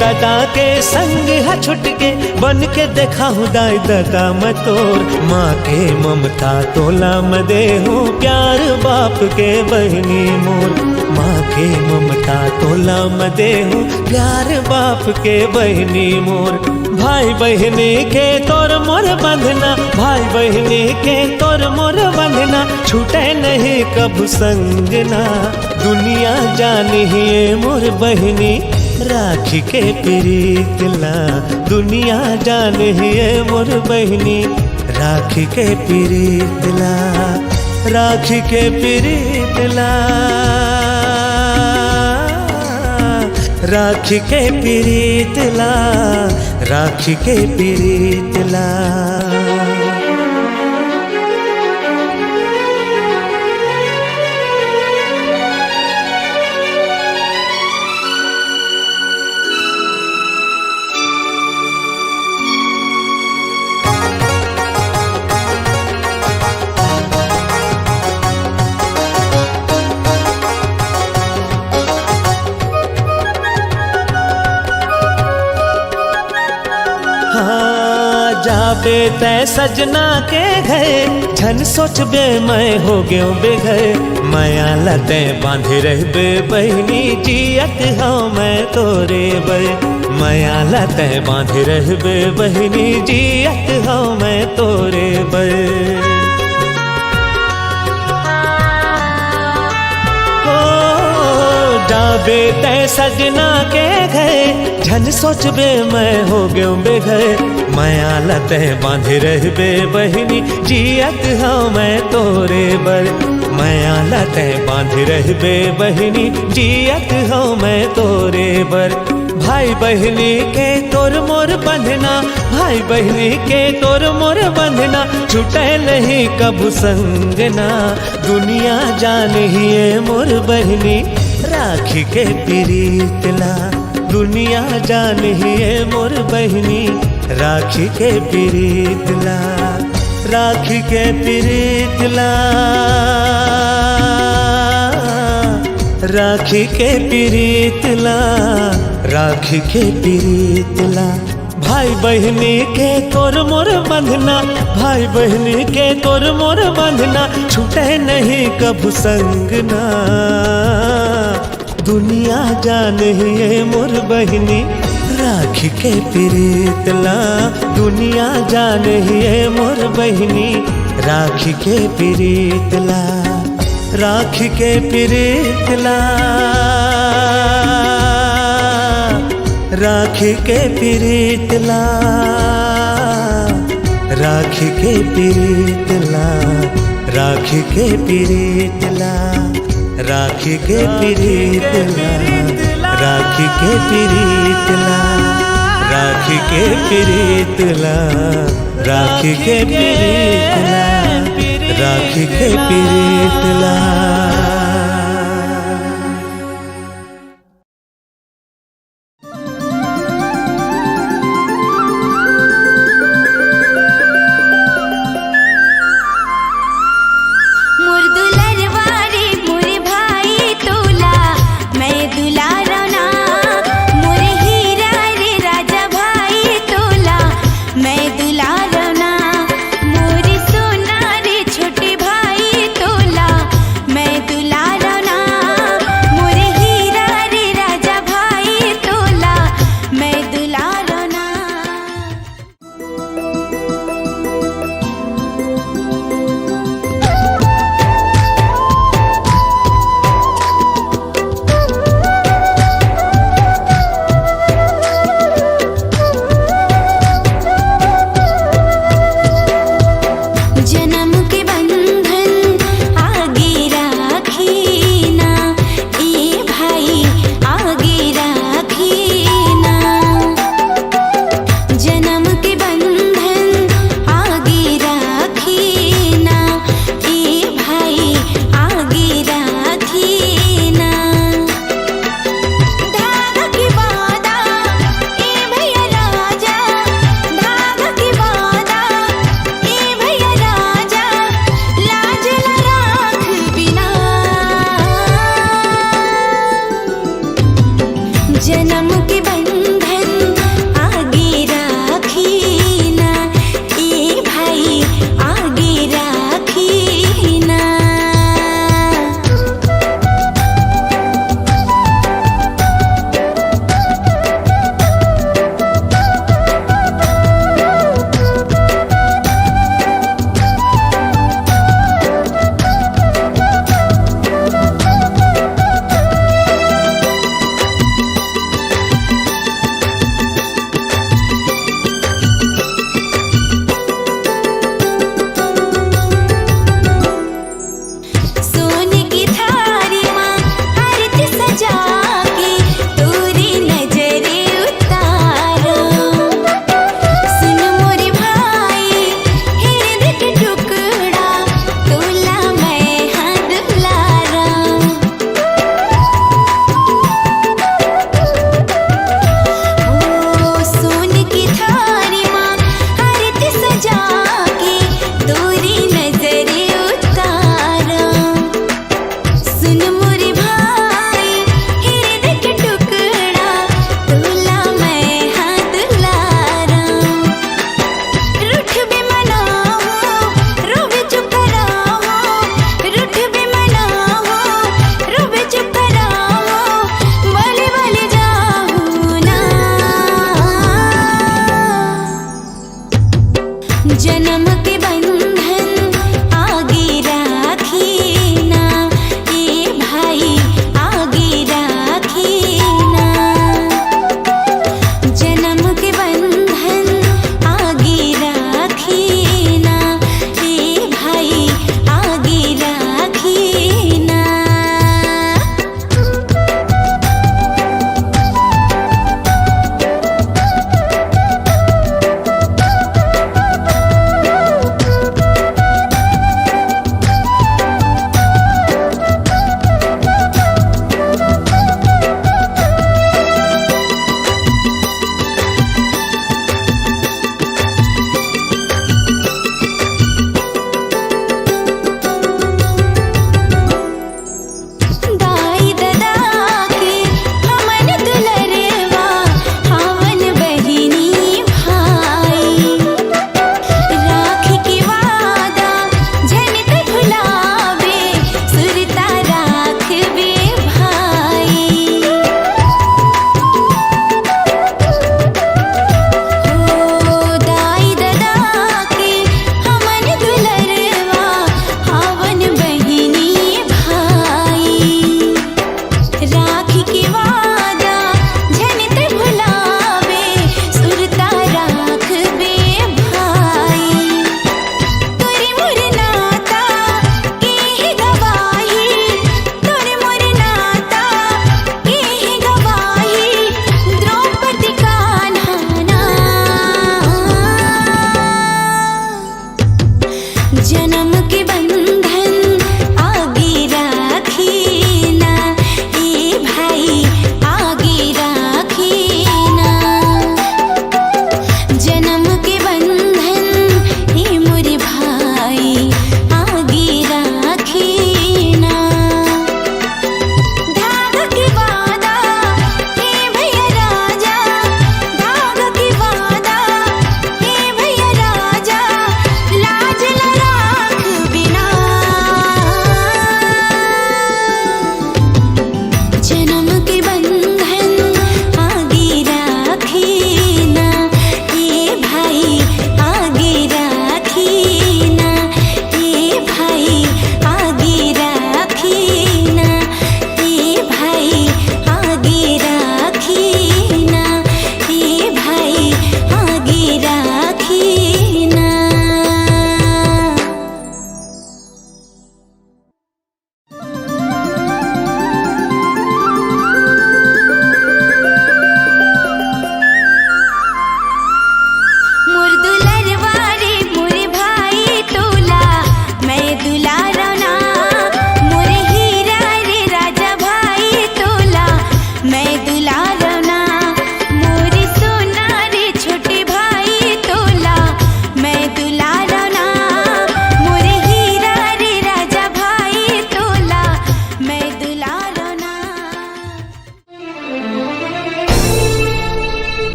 S2: दादा के संग है छुट के, बन के देखा हूँ दाई दादा मैं तोर। माँ के ममता तोला मैं दे हूँ, प्यार बाप के बहनी मोर। माँ के ममता तोला मैं दे हूँ, प्यार बाप के बहनी मोर। भाई बहनी के तोर मोर बंधना, भाई बहनी के तोर मोर बंधना, छूटे नहीं कब संगना। दुनिया जानिए मोर बहनी राखी के प्रीतला, दुनिया जानिए मोर बहनी राखी के प्रीतला, राखी के प्रीतला, राखी के प्रीतला, राखी के प्रीतला। जाबे तै सजना के घर, झन सोचबे मैं हो गयो बेघर। माया लते बांधे रहबे बहनी, जियत हूँ मैं तोरे बर। माया लते बांधे रहबे बहनी, जियत हूँ मैं तोरे बर। जाबे तै सजना के घर, झन सोचबे मैं हो गयो बेघर। माया लते बांधे रहबे बहनी, जियत हूँ मैं तोरे बर। माया लते बांधे रहबे बहनी, जियत हूँ मैं तोरे बर। भाई बहनी के तोर मोर बंधना, भाई बहनी के तोर मोर बंधना, छूटे नहीं कब संगना। दुनिया जानिए मोर बहनी राखी के प्रीतला, दुनिया जानिए मोर बहनी राखी के प्रीतला, राखी के प्रीतला, राखी के प्रीतला, राखी के प्रीतला। भाई बहनी के तोर मोर बंधना, भाई बहनी के तोर मोर बंधना, छूटे नहीं कब संगना। दुनिया जानिए मोर बहनी राखी के प्रीतला, दुनिया जानिए मोर बहनी राखी के प्रीतला, राखी के प्रीतला, राखी के प्रीतला, राखी के प्रीतला, राखी के प्रीतला, राखी के प्रीतला, राखी के प्रीतला, राखी के प्रीतला, राख के पिरीतला, राख के पिरीतला।
S1: मोर दुलरवारे मोर भाई तोला मैं दुलारना, मोर हीरा रे राजा भाई तोला मैं दुलारना, मोर सोना रे छोटे भाई तोला मैं दुलारना, मोर हीरा रे राजा भाई तोला मैं दुलारना। जन्म के बंधन आगे राखीना, ए भाई आगे राखीना, जन्म के बंधन आगे राखीना, ए भाई आगे राखीना। धागा की वादा ए भैया राजा, धागा की वादा ए भैया राजा, लाज ला राख बिना, जन्म के बंधन आगे राखीना, ए भाई आगे राखीना। सोने की थारी माँ आरती सजा के तोरी नजरे उतारो, सुन मोरे भाई हृदय के टुकड़ा तोला मैं हाँ दुलारा। ओ सोने की थारी माँ आरती सजा के तोरी नजरे उतारो, सुन मोरे भाई हृदय के टुकड़ा तोला मैं हाँ दुलारा। रूठ भी मनाओ रोवे चुप कराओ, रूठ भी मनाओ रोवे चुप कराओ, बोले बोले जाओ ना। जन्म के बंधन आगे राखीना, ए भाई आगे राखीना, जन्म के बंधन आगे राखीना, ए भाई आगे राखीना।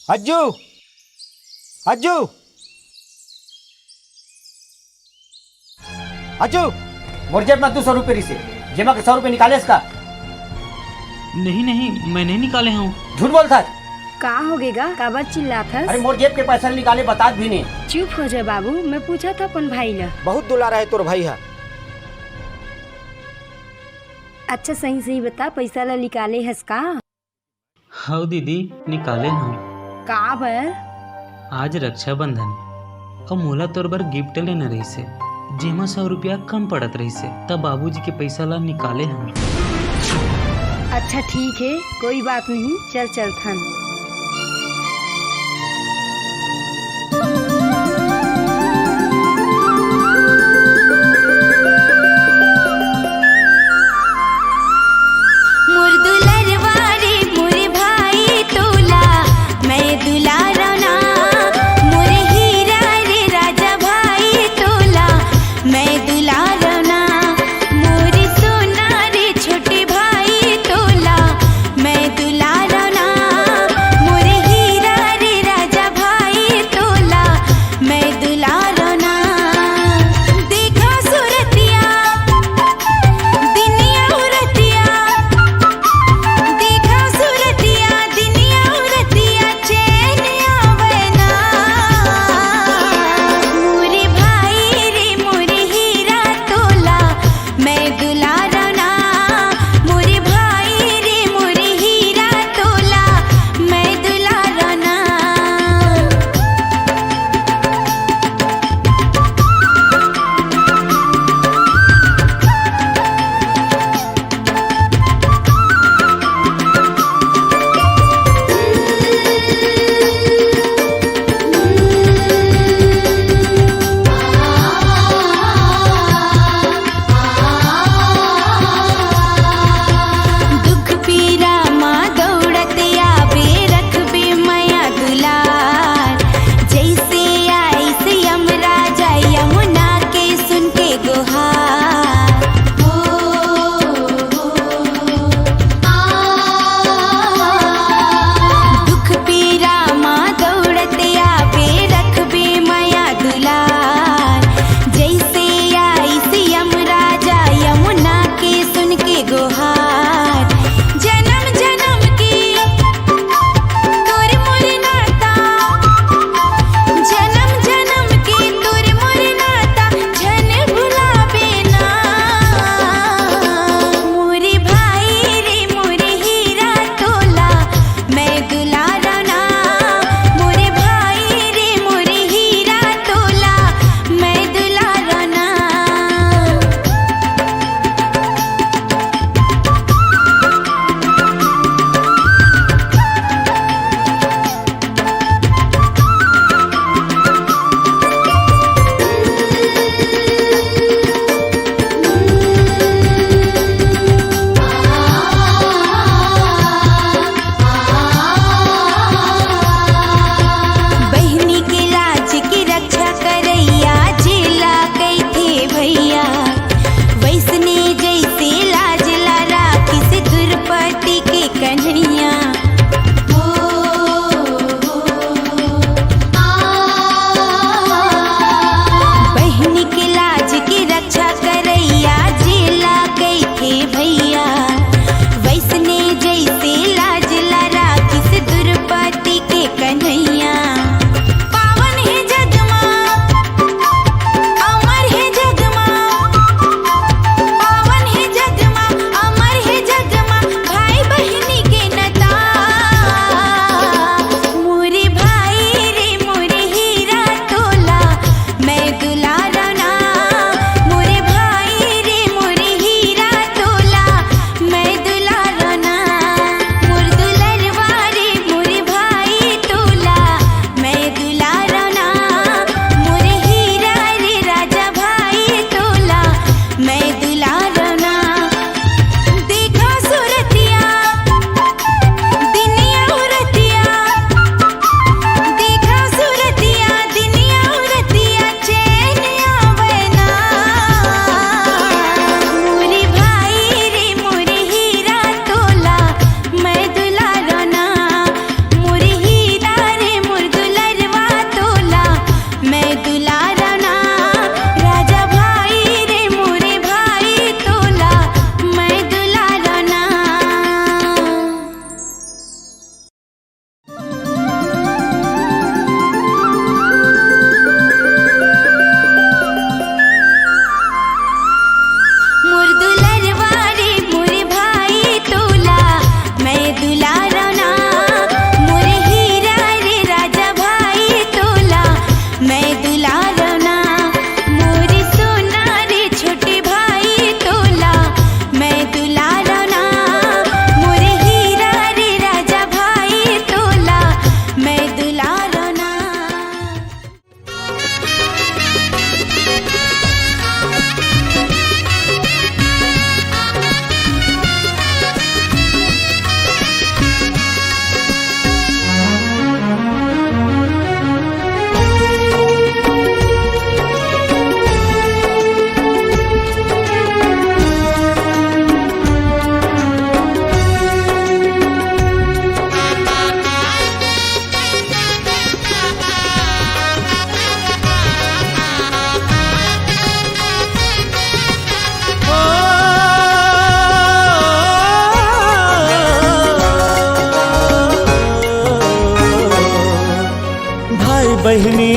S3: अज्जू अज्जू अज्जू मोर जेब में 200 रुपये से जेमा के 100 रुपये निकाले इसका।
S4: नहीं नहीं, मैं नहीं निकाले हूँ।
S3: झूठ बोलता है।
S5: का हो गेगा काबर चिल्लात हस?
S3: अरे मोर जेब के पैसा निकाले बता भी नहीं।
S5: चुप हो जा बाबू, मैं पूछा था अपन भाई ला।
S3: बहुत दुलारा है तोर भाई है।
S5: अच्छा सही सही बता, पैसा ला निकाले हस का?
S4: हाँ दीदी, निकाले हूँ।
S5: का बर?
S4: आज रक्षाबंधन और मोला तोर बर गिफ्ट लेना रही से, जेमा 100 रुपया कम पड़त रही से, तब बाबूजी के पैसा ला निकाले हम।
S5: अच्छा ठीक है, कोई बात नहीं, चल चलथन।
S1: मोर दुलरवारे मोर भाई तोला मैं दुलारा ना, मोर हीरा रे राजा भाई तोला मैं दुलारा ना, मोर सोना रे छोटे भाई तोला मैं दुलारा ना,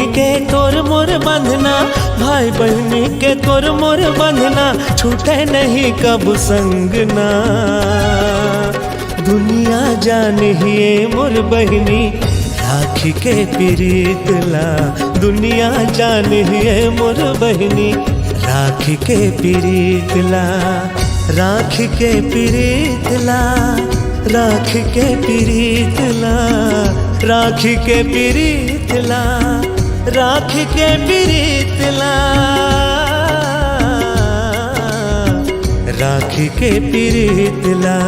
S2: के तोर मोर बंधना, भाई बहनी के तोर मोर बंधना, छूटे नहीं कब संगना। दुनिया जानिए मोर बहनी राखी के प्रीतला, दुनिया जानिए मोर बहनी राखी के प्रीतला, राखी के प्रीतला, राखी के प्रीतला, राखी के प्रीतला, राखी के प्रीतला, राखी के प्रीतला।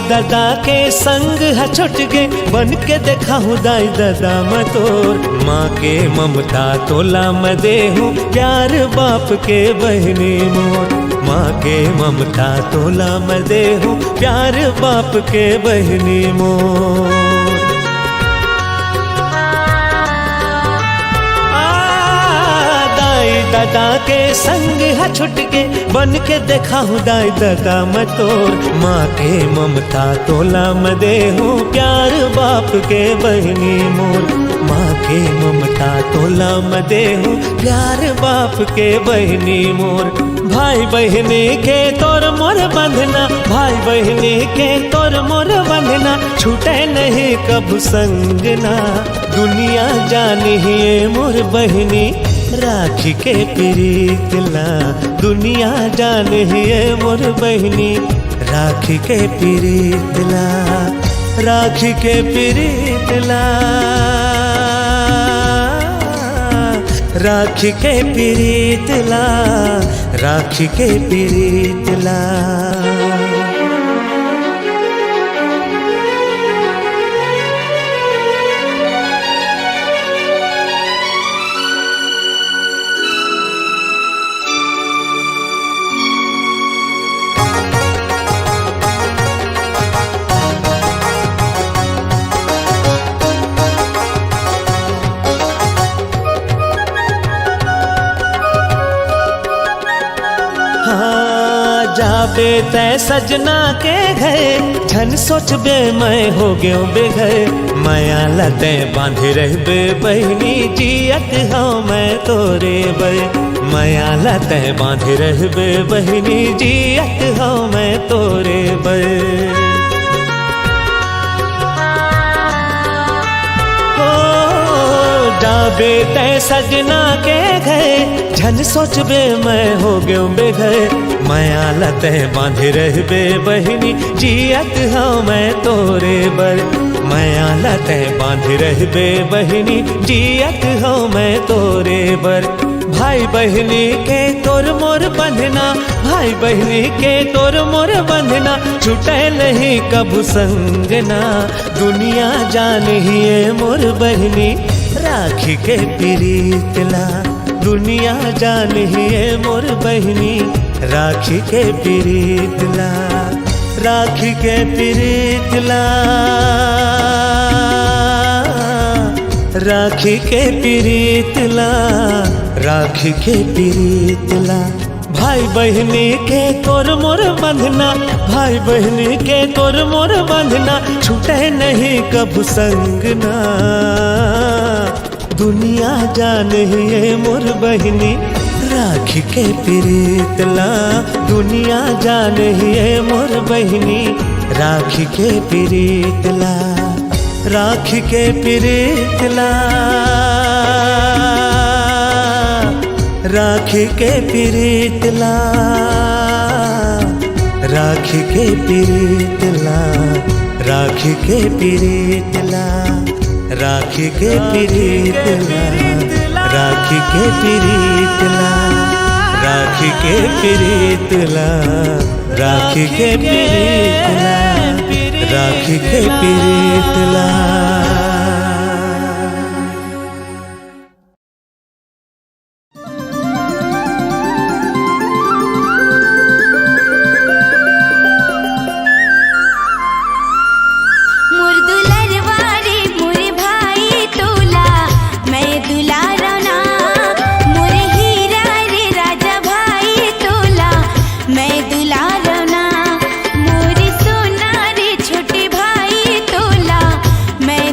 S2: दादा के संग है छुट गे, बन के देखा हूँ दाई दादा मैं तोर। माँ के ममता तोला मैं दे हूँ, प्यार बाप के बहनी मोर। माँ के ममता तोला मैं दे हूँ, प्यार बाप के बहनी मोर। दादा के संग है छुट के, बन के देखा हूँ दाई दादा मैं तोर। माँ के ममता तोला मैं दे हूँ, प्यार बाप के बहनी मोर। माँ के ममता तोला मैं दे हूँ, प्यार बाप के बहनी मोर। भाई बहनी के तोर मोर बंधना, भाई बहनी के तोर मोर बंधना, छूटे नहीं कब संगना। दुनिया जानिए मोर बहनी राखी के प्रीतला, दुनिया जानिए मोर बहनी राखी के प्रीतला, राखी के प्रीतला, राखी के प्रीतला, राखी के प्रीतला। जाबे तै सजना के घर, झन सोचबे मैं हो गयो बेघर। माया लते बांधे रहबे बहनी, जियत हूँ मैं तोरे बर। माया लते बांधे रहबे बहनी, जियत हूँ मैं तोरे बर। जाबे तै सजना के घर, झन सोचबे मैं हो गयो बेघर। माया लते बांधे रहबे बहनी, जियत हूँ मैं तोरे बर। माया लते बांधे रहबे बहनी, जियत हूँ मैं तोरे बर। भाई बहनी के तोर मोर बंधना, भाई बहनी के तोर मोर बंधना, छूटे नहीं कब संगना। दुनिया जानिए मोर बहनी राखी के प्रीतला, दुनिया जानिए मोर बहनी राखी के प्रीतला, राखी के प्रीतला, राखी के प्रीतला, राखी के प्रीतला। भाई बहनी के तोर मोर बंधना, भाई बहनी के तोर मोर बंधना, छूटे नहीं कब संगना। दुनिया जानिए मोर बहनी राखी के प्रीतला, दुनिया जानिए मोर बहनी राखी के प्रीतला, राखी के प्रीतला, राखी के प्रीतला, राखी के प्रीतला, राखी के प्रीतला, राखी के प्रीतला, राखी के प्रीतला, राखी के प्रीतला, राखी के पीरितला, राखी के पीरितला।
S1: मोर दुलरवारे मोर भाई तोला मैं दुलारना, मोर हीरा रे राजा भाई तोला मैं दुलारना, मोर सोना रे छोटे भाई तोला मैं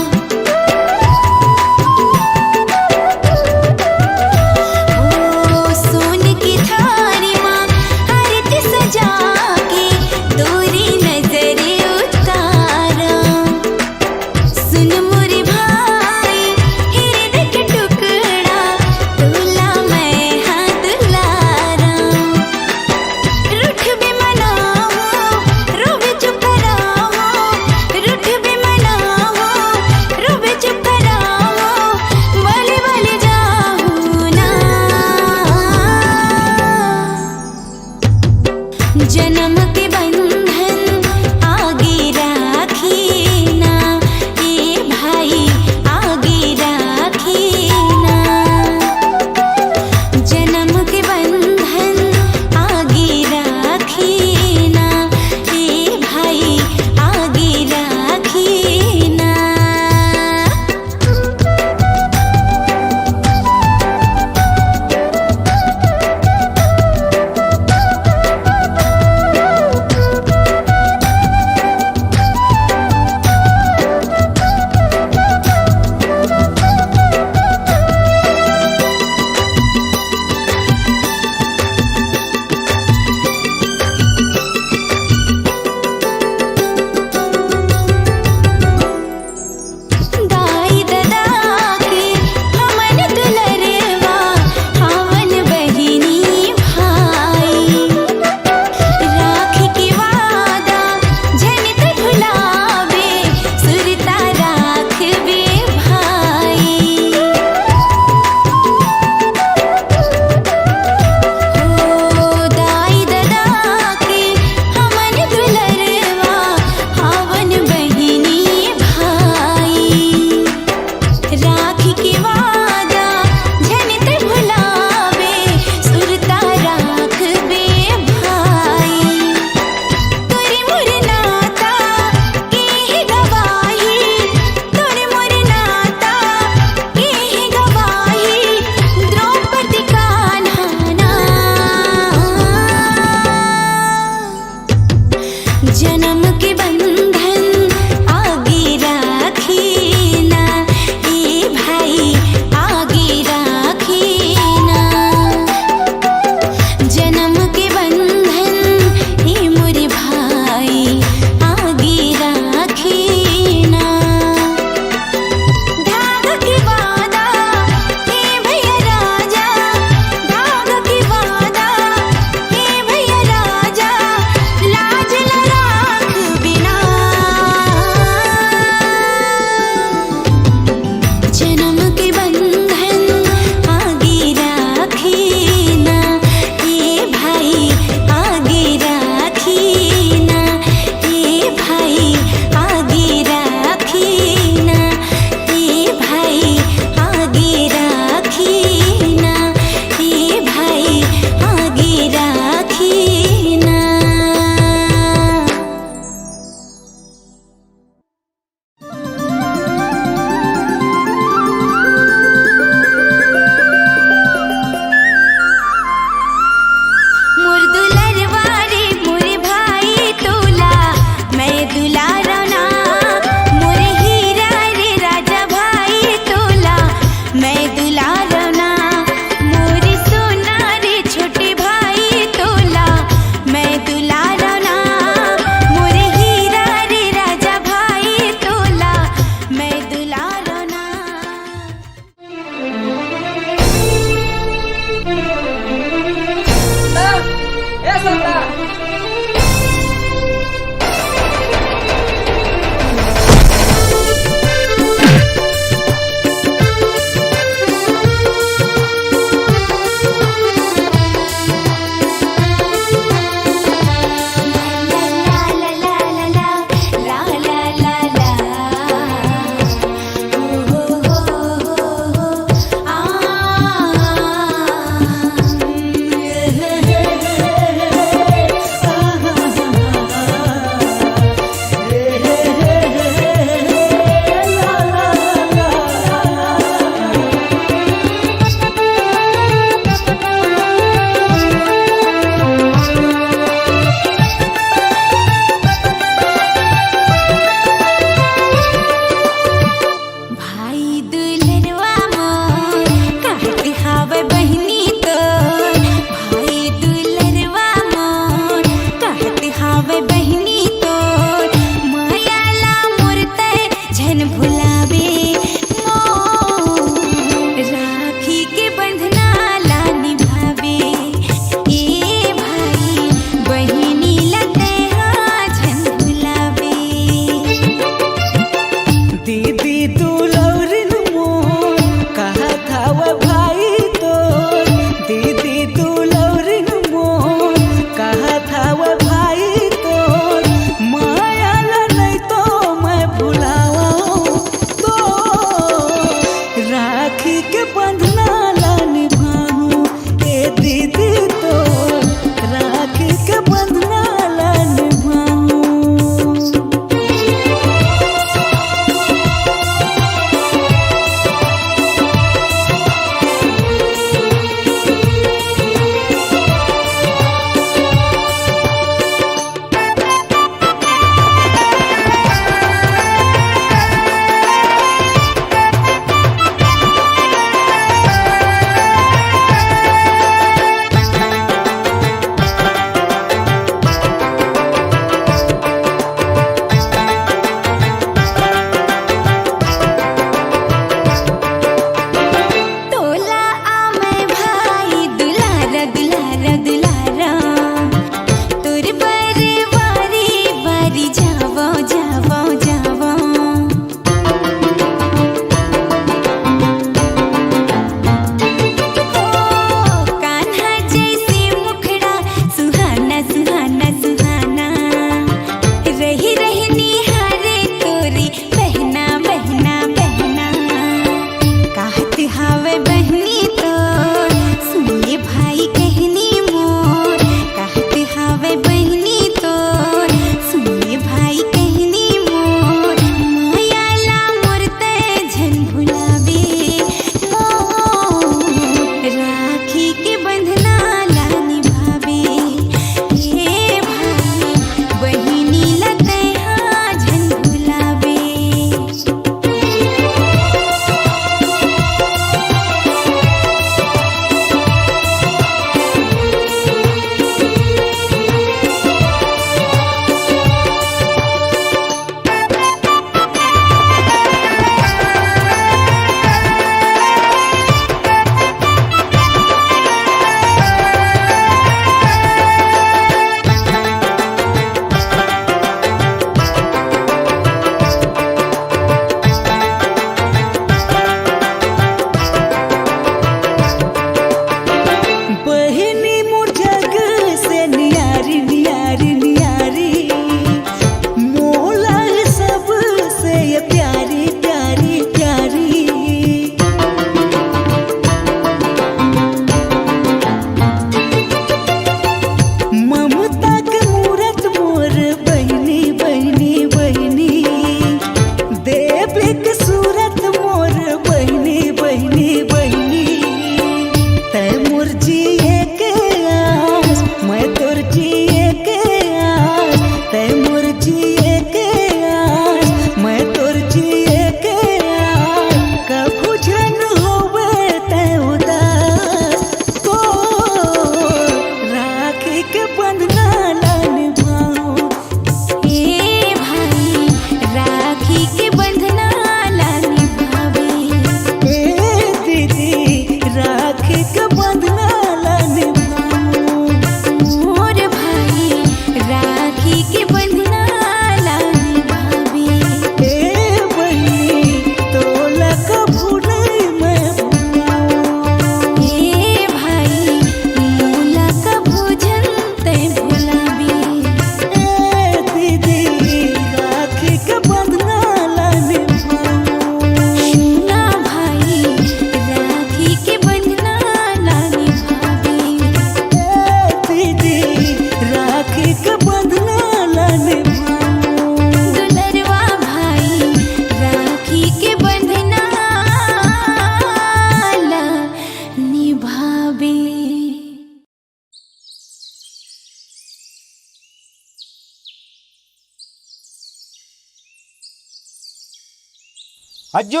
S3: अज्जू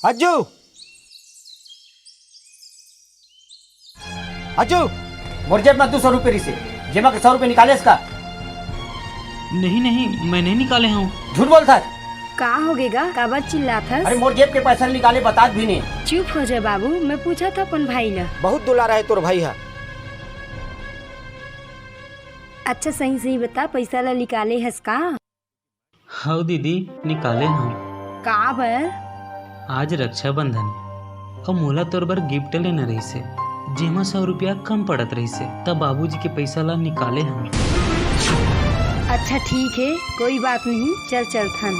S3: अज्जू अज्जू मोर जेब में 200 रुपये से जेमा के 100 रुपये निकाले इसका।
S4: नहीं नहीं, मैं नहीं निकाले हूँ।
S3: झूठ बोलता है।
S5: का हो गेगा काबर चिल्लात हस?
S3: अरे मोर जेब के पैसा नहीं निकाले बता भी नहीं।
S5: चुप हो जा बाबू, मैं पूछा था अपन भाई ला।
S3: बहुत दुलारा है तोर भाई है।
S5: अच्छा सही सही बता, पैसा ला निकाले हस का?
S4: हाँ दीदी, निकाले हूँ।
S5: का बर?
S4: आज रक्षाबंधन और मोला तोर बर गिफ्ट लेना रही से, जेमा 100 रुपया कम पड़त रही से, तब बाबूजी के पैसा ला निकाले हूँ।
S5: अच्छा ठीक है, कोई बात नहीं, चल थन।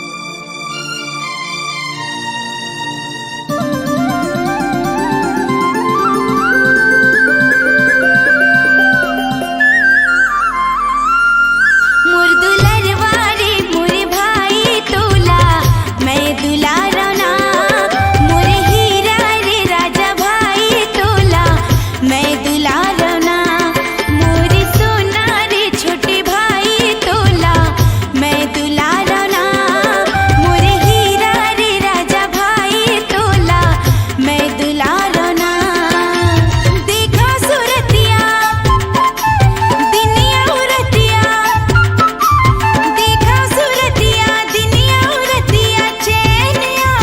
S1: मोर दुलरवारे मोरे भाई तोला मैं दुलारा ना, मोर हीरा रे राजा भाई तोला मैं दुलारा ना, मोर सोना रे छोटे भाई तोला मैं दुलारा ना, मोर हीरा रे राजा भाई तोला मैं दुलारा ना। देखा सूरतिया दिनिया उरतिया, देखा सूरतिया दिनिया उरतिया, चैनिया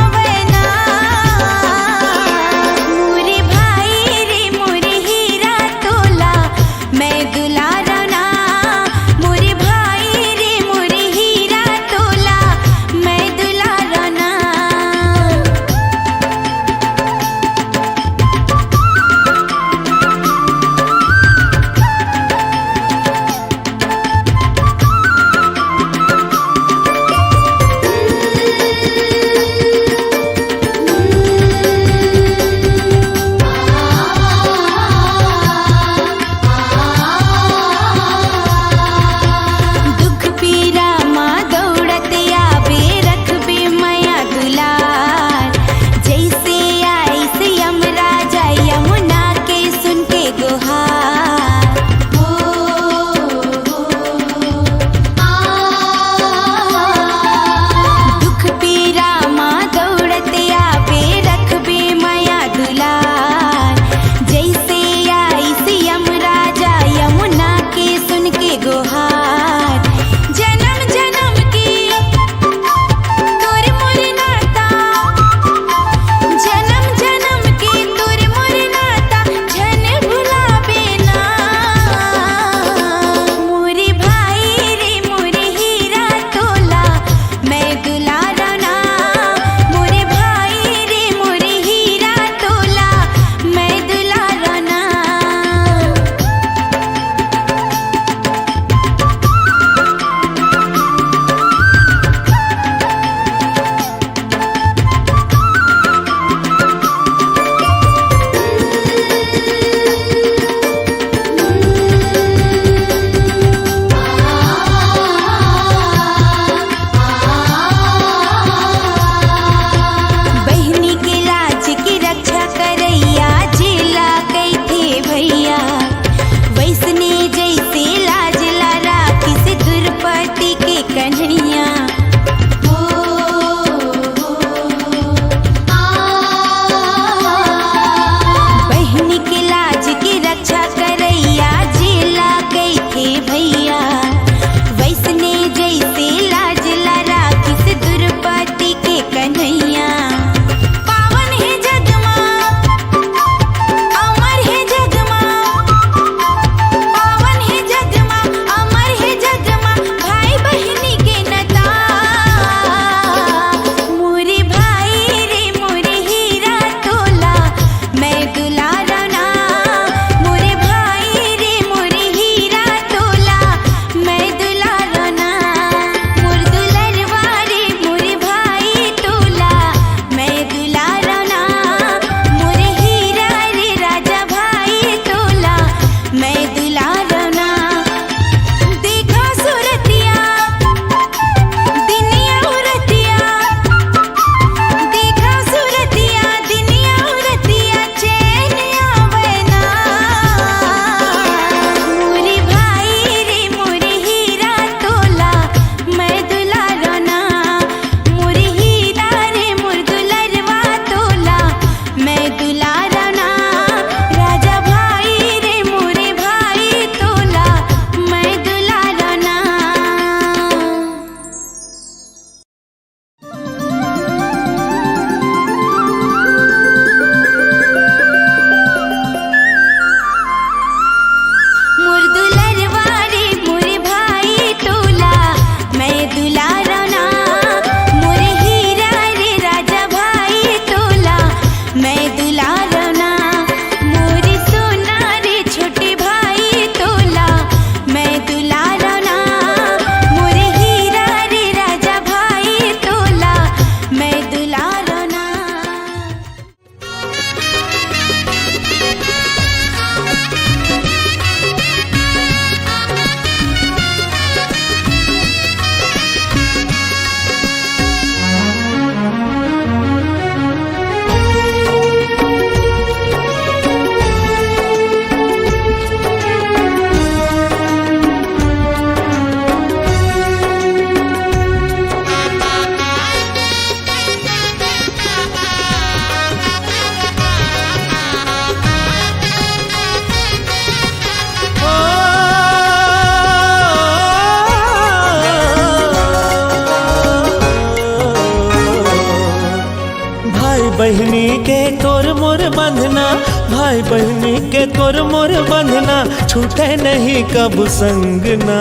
S2: भाई बहनी के तोर मोर बंधना, भाई बहनी के तोर मोर बंधना, छूटे नहीं कब संगना।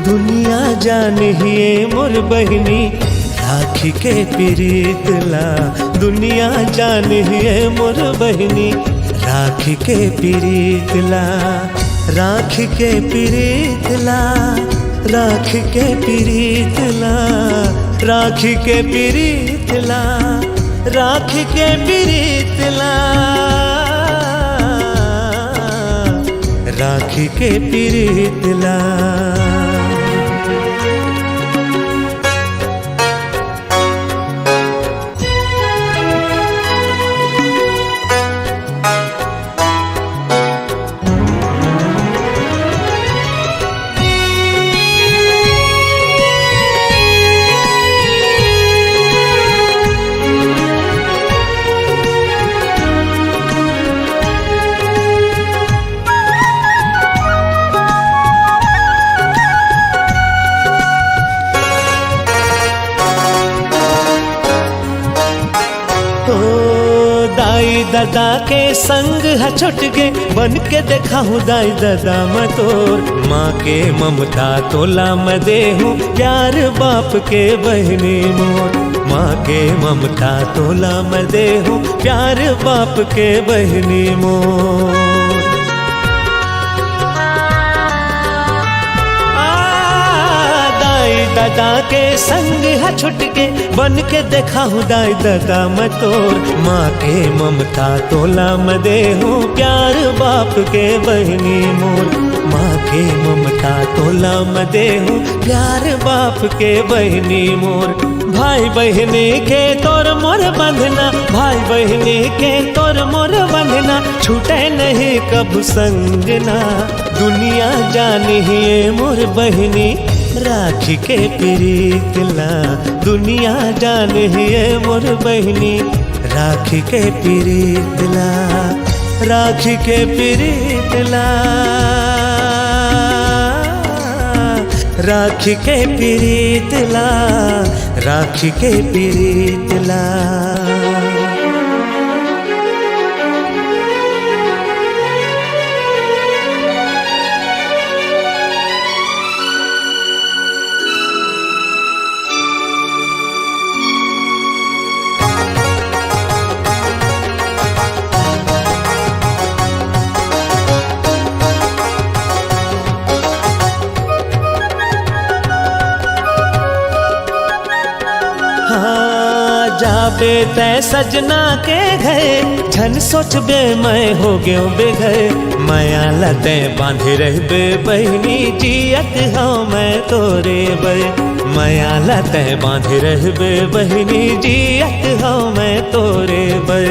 S2: दुनिया जानिए मोर बहनी राखी के प्रीतला, दुनिया जानिए मोर बहनी राखी के प्रीतला, राखी के प्रीतला, राखी के प्रीतला, राखी के प्रीतला, राखी के प्रीतला, राखी के प्रीतला। दादा के संग है छुट गे, बन के देखा हूँ दाई दादा मैं तोर। माँ के ममता तोला मैं दे हूँ, प्यार बाप के बहनी मोर। माँ के ममता तोला मैं दे हूँ, प्यार बाप के बहनी मोर। दादा के संग है छुट के, बन के देखा हूँ दाई दादा मैं तोर। माँ के ममता तोला मैं दे हूँ, प्यार बाप के बहनी मोर। माँ के ममता तोला मैं दे हूँ, प्यार बाप के बहनी मोर। भाई बहनी के तोर मोर बंधना, भाई बहनी के तोर मोर बंधना, छूटे नहीं कब संगना। दुनिया जानिए मोर बहनी राखी के प्रीतला, दुनिया जानिए मोर बहनी राखी के प्रीतला, राखी के प्रीतला, राखी के प्रीतला, राखी के प्रीतला। जाबे तै सजना के घर, झन सोचबे मैं हो गयो बेघर। माया लते बांधे रहबे बहनी, जियत हाँ मैं तोरे बर। माया लते बांधे रहबे बहनी, जियत हाँ मैं तोरे बर।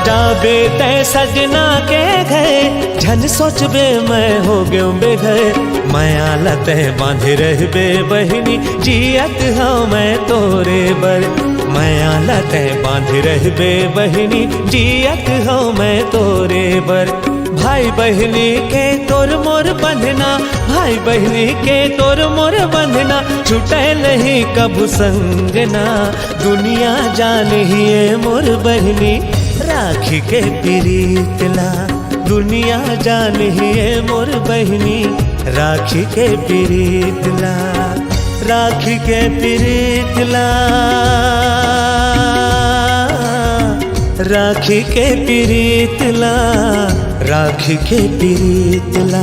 S2: जाबे तै सजना के घर, झन सोचबे मैं हो गयो बेघर। माया लते बांधे रहबे बहनी, जियत हाँ मैं तोरे बर। माया लते बांधे रहबे बहनी, जियत हाँ मैं तोरे बर। भाई बहनी के तोर मोर बंधना, भाई बहनी के तोर मोर बंधना, छूटे नहीं कब संगना। दुनिया जानिए मोर बहनी राखी के प्रीतला, दुनिया जानिए मोर बहनी राखी के प्रीतला, राखी के प्रीतला, राखी के प्रीतला, राखी के प्रीतला।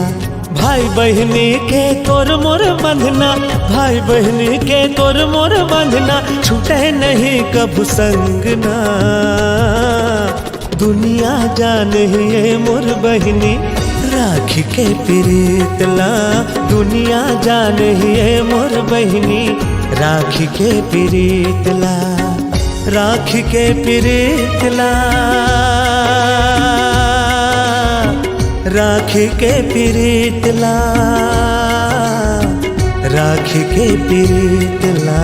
S2: भाई बहनी के तोर मोर बंधना, भाई बहनी के तोर मोर बंधना, छूटे नहीं कब संगना। दुनिया जानिए मोर बहनी राखी के प्रीतला, दुनिया जानिए मोर बहनी राखी के प्रीतला, राखी के प्रीतला, राखी के प्रीतला, राखी के प्रीतला,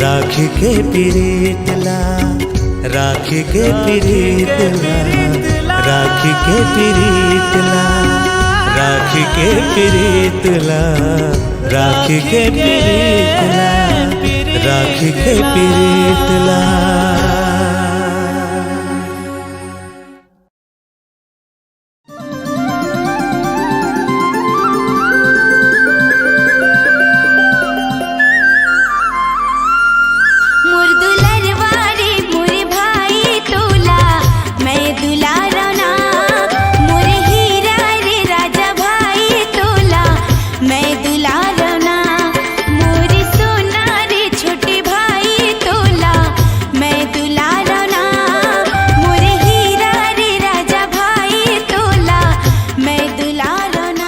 S2: राखी के प्रीतला, राखी के प्रीतला, राखी के प्रीतला, राखी के प्रीतला, राखी के प्रीतला, राखी के प्रीतला।
S1: मोर दुलरवारे मोर भाई तोला मैं दुलारना, मोर हीरा रे राजा भाई तोला मैं दुलारना, मोर सोना रे छोटे भाई तोला मैं दुलारना, मोर हीरा रे राजा भाई तोला मैं दुलारना।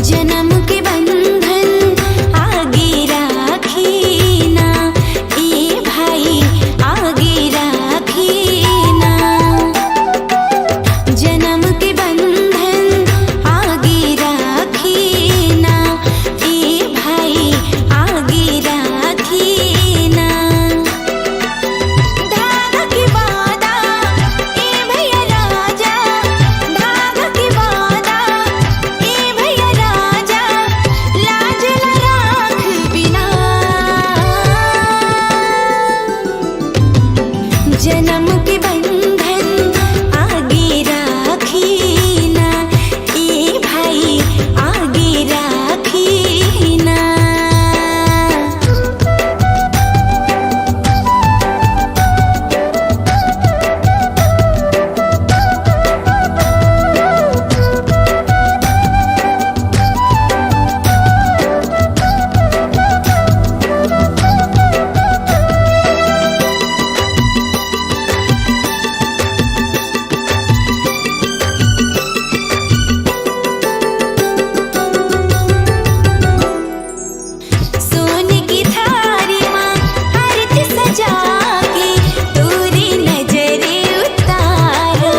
S1: जन्म के बंधन आगे राखीना, ए भाई आगे राखीना, जन्म के बंधन आगे राखीना, ए भाई आगे राखीना। धागा की वादा ए भैया राजा, धागा की वादा ए भैया राजा, लाज न राख बिना, जन्म के बंधन आगे राखीना, ए भाई आगे राखीना। सोने की थारी माँ आरती सजा के तोरी नजरे उतारो,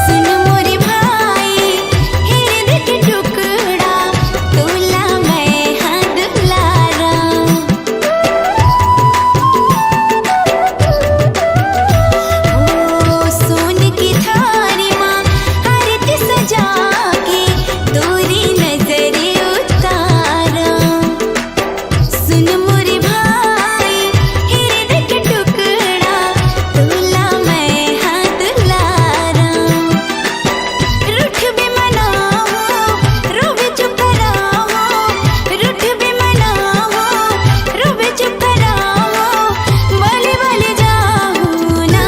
S1: सुन मोरे भाई हृदय के टुकड़ा तोला मैं हाँ दुलारा। ओ सोने की थारी माँ आरती सजा के तोरी नजरे उतारो, सुन मोरे भाई हृदय के टुकड़ा तोला मैं हाँ दुलारा। रूठ भी मनाओ रोवे चुप कराओ, रूठ भी मनाओ रोवे चुप कराओ, बोले बोले जाओ ना।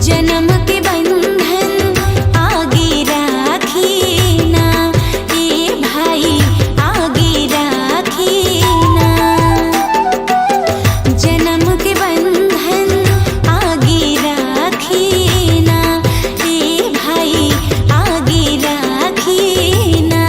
S1: जन्म के बंधन आगे राखीना, ए भाई आगे राखीना, जन्म के बंधन आगे राखीना, ए भाई आगे राखीना।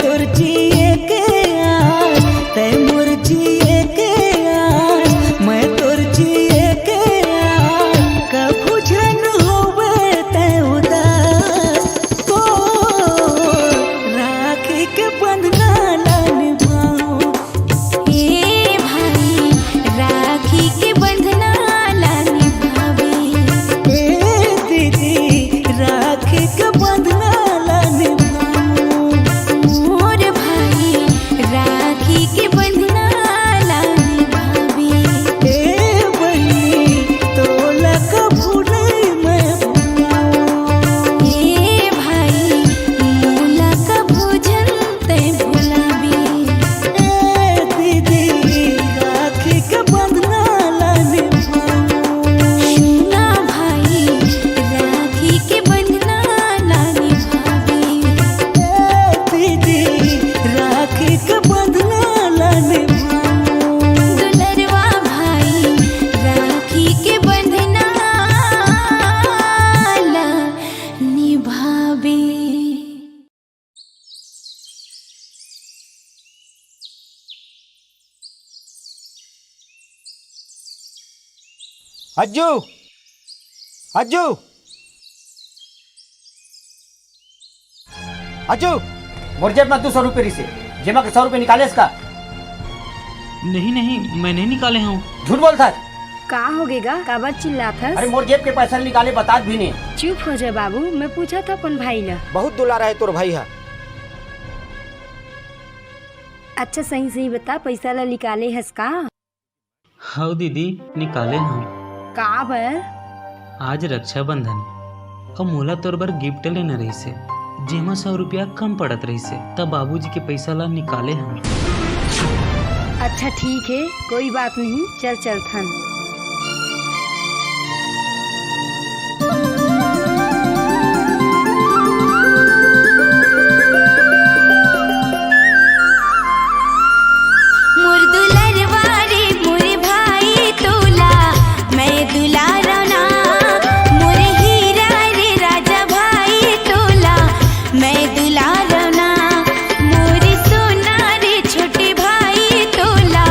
S6: तोर जिए के आस तै मोर जिए के आस मैं तोर जिए के आस कभू जन होवे तै उदास को राखी के बंधना ला निभाऊं
S1: ए भाई राखी के बंधना ला निभावे
S6: ए दीदी राखी के बंधना ला निभाऊं
S1: मोर भाई राखी के बंधना ला निभावे
S6: ए बहिनी तोला कभू नहीं मैं भुलाऊं
S1: ए भाई मोला का भोजन ते भुलावे
S6: ए दीदी राखी के बंधना ला निभाऊं
S1: ना भाई राखी के बंधना ला निभावे
S6: ए दीदी राखी के बंधना ला निभाऊं
S1: दुलरवा भाई राखी के बंधना ला निभावे।
S3: हज्जू हज्जू हज्जू मोर जेब में 200 रुपये से जेमा के 100 रुपये निकाले इसका।
S4: नहीं नहीं, मैं नहीं निकाले हूँ।
S3: झूठ बोलता है।
S5: का हो गेगा काबर चिल्लात
S3: अरे
S5: हस?
S3: मोर जेब के पैसा निकाले बता भी नहीं।
S5: चुप हो जा बाबू, मैं पूछा था अपन भाई ला।
S3: बहुत दुलारा है तोर भाई है।
S5: अच्छा सही सही बता, पैसा ला निकाले हस का?
S4: हाँ दीदी, निकाले हूँ।
S5: का बर?
S4: आज रक्षाबंधन और मोला तोर बर गिफ्ट लेना रही से, जेमा 100 रुपया कम पड़त रही से, तब बाबूजी के पैसा ला निकाले हम।
S5: अच्छा ठीक है, कोई बात नहीं, चल चलथन।
S1: मोर दुलरवा रे मोर भाई तोला मैं दुलारा ना, मोर हीरा रे राजा भाई तोला मैं दुलारा ना, मोर सोना रे छोटे भाई तोला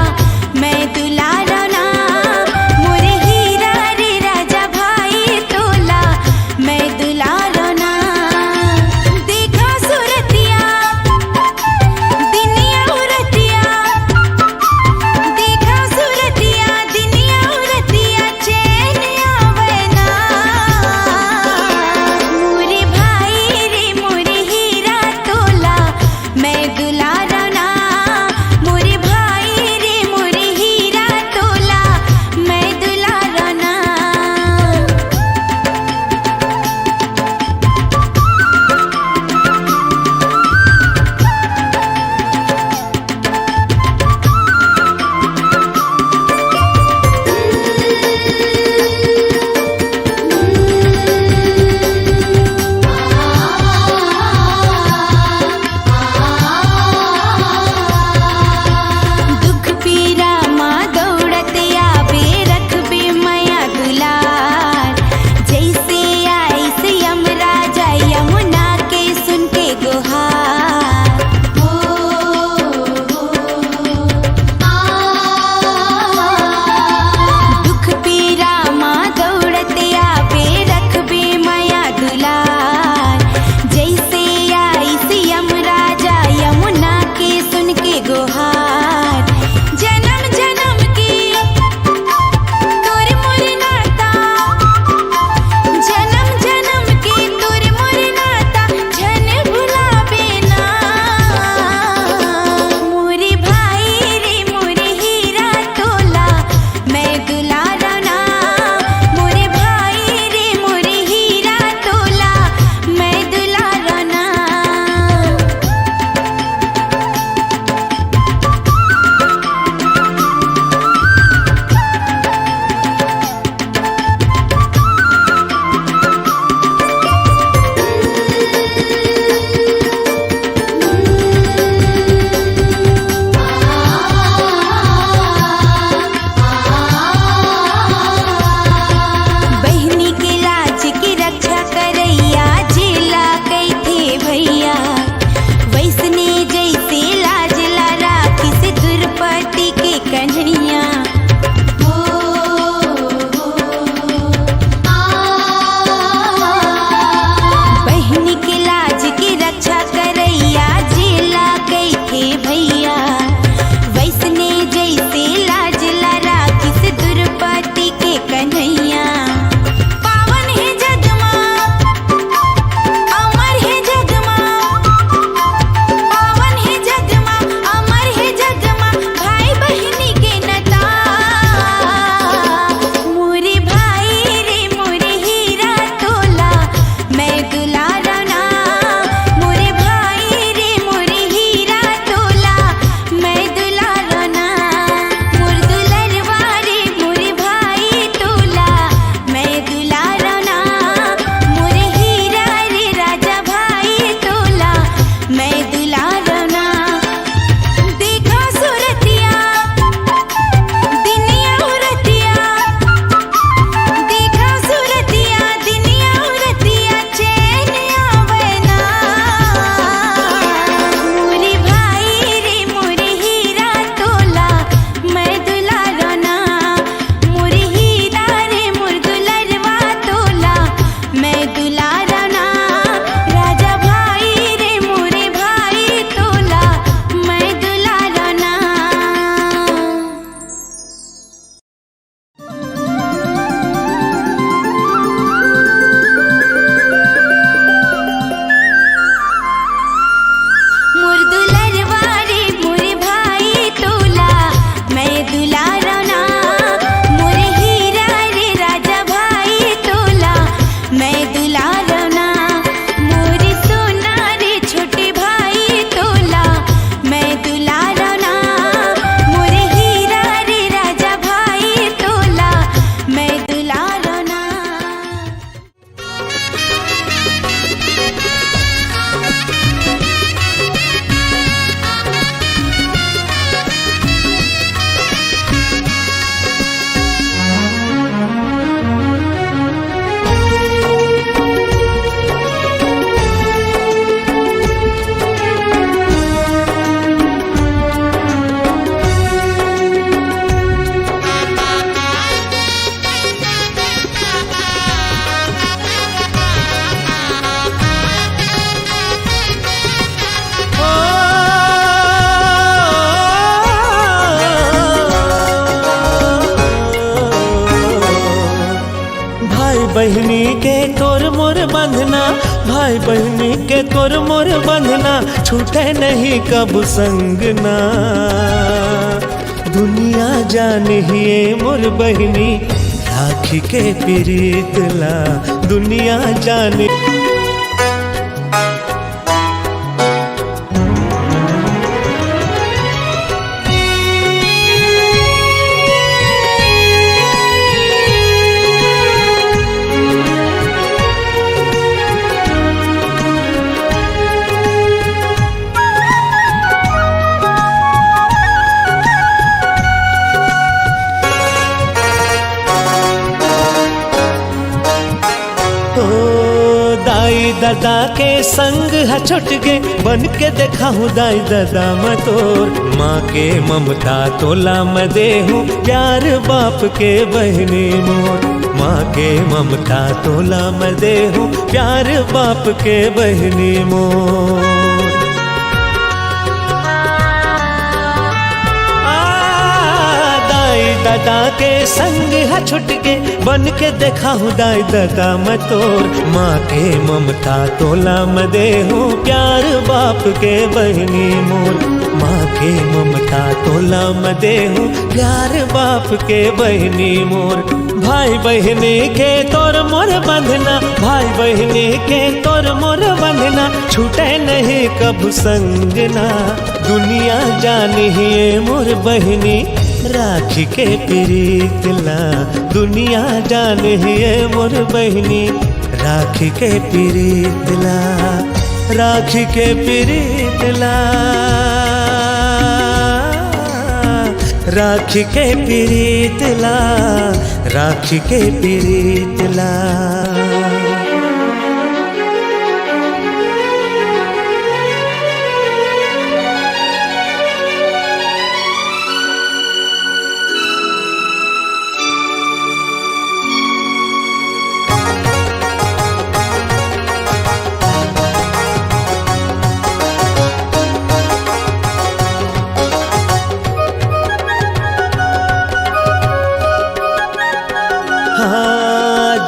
S1: मैं दुलारा ना,
S2: बहनी के तोर मोर बंधना, भाई बहनी के तोर मोर बंधना, छूटे नहीं कब संगना। दुनिया जानिए मोर बहनी, राखी के प्रीत ला दुनिया जाने। दादा के संग है छुट गे, बन के देखा हूँ दाई दादा मैं तोर। माँ के ममता तोला मैं दे हूँ, प्यार बाप के बहनी मोर। माँ के ममता तोला मैं दे हूँ, प्यार बाप के बहनी मोर। दादा के संग है छुट के, बन के देखा हूँ दाई दादा मैं तोर। माँ के ममता तोला मैं दे हूँ, प्यार बाप के बहनी मोर। माँ के ममता तोला मैं दे हूँ, प्यार बाप के बहनी मोर। भाई बहनी के तोर मोर बंधना, भाई बहनी के तोर मोर बंधना, छूटे नहीं कब संगना। दुनिया जानिए मोर बहनी, राखी के प्रीत ला दुनिया जानिए मोर बहनी। राखी के प्रीत ला, राखी के प्रीत ला, राखी के प्रीत ला, राखी के प्रीत ला।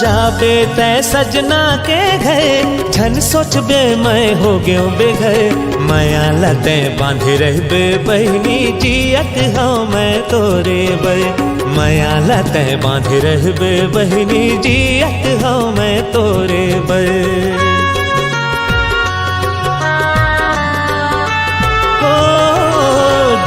S2: जाबे तै सजना के घर, झन सोचबे मैं हो गयो बेघर। माया लते बांधे रहबे बहनी, जियत हूँ मैं तोरे बे। माया लते बांधे रहबे बहनी, जियत हूँ मैं तोरे बे।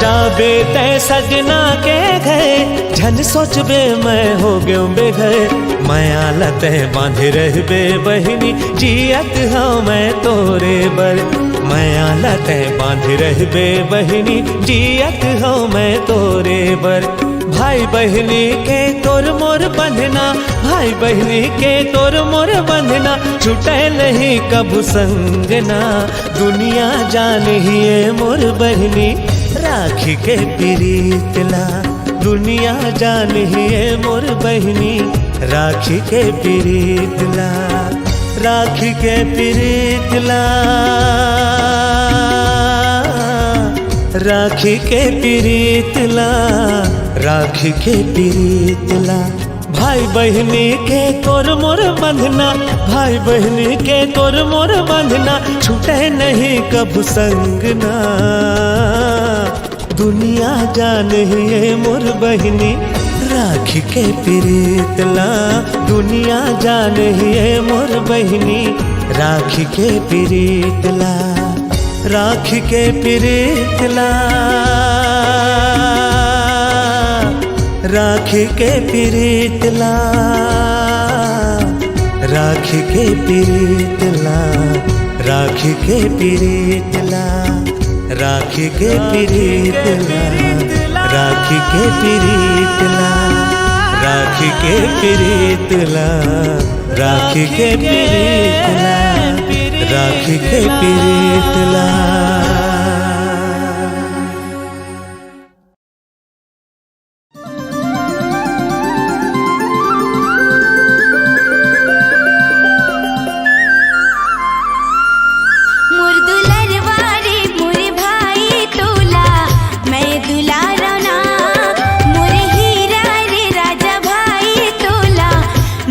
S2: जाबे तै सजना के घर, झन सोचबे मैं हो गयो बेघर। माया लते बांधे रहबे बहनी, जियत हूँ मैं तोरे बर। माया लते बांधे रहबे बहनी, जियत हूँ मैं तोरे बर। भाई बहनी के तोर मोर बंधना, भाई बहनी के तोर मोर बंधना, छूटे नहीं कब संगना। दुनिया जानिए मोर बहनी, राखी के प्रीत ला दुनिया जानिए मोर बहनी। राखी के प्रीत ला, राखी के प्रीत ला, राखी के प्रीत ला, राखी के प्रीत ला। भाई बहनी के तोर मोर बंधना, भाई बहनी के तोर मोर बंधना, छूटे नहीं कब संगना। दुनिया जानिए मोर बहनी, राखी के प्रीत ला दुनिया जानिए मोर बहनी। राखी के प्रीत ला, राखी के प्रीत ला, राखी के प्रीत ला, राखी के प्रीत ला, राखी के प्रीत ला, राखी के प्रीत ला, राखी के प्रीत ला, राखी के प्रीत ला, राखी के प्रीत ला, राखी के प्रीत ला।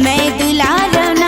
S1: मैं दुलारना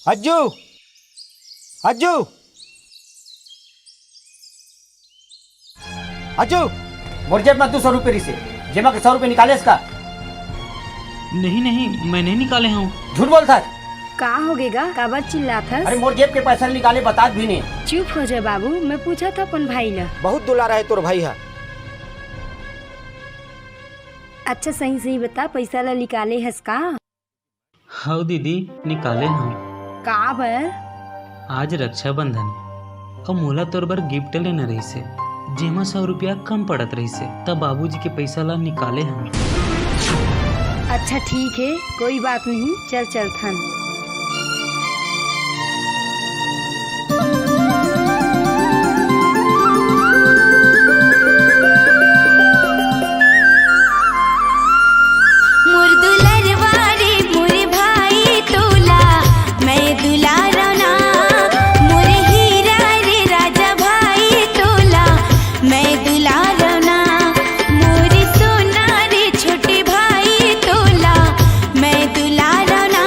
S3: अज्जू अज्जू अज्जू मोर जेब में 200 रुपये से जेमा के 100 रुपये निकाले इसका।
S4: नहीं नहीं, मैं नहीं निकाले हूँ।
S3: झूठ बोलता है।
S5: का हो गेगा काबर चिल्लात हस?
S3: अरे मोर जेब के पैसा निकाले बता भी नहीं।
S5: चुप हो जा बाबू, मैं पूछा था अपन भाई ला।
S3: बहुत दुलारा है तोर भाई है।
S5: अच्छा सही सही बता, पैसा ला निकाले हस का?
S4: हाँ दीदी, निकाले हूँ।
S5: का बर?
S4: आज रक्षाबंधन और मोला तोर बर गिफ्ट लेना रही से, जेमा 100 रुपया कम पड़त रही से, तब बाबूजी के पैसा ला निकाले हम।
S5: अच्छा ठीक है, कोई बात नहीं, चल चलथन।
S1: मोर दुलरवारे मोर भाई तोला मैं दुलारना, मोर हीरा रे राजा भाई तोला मैं दुलारना, मोर सोना रे छोटे भाई तोला मैं दुलारना,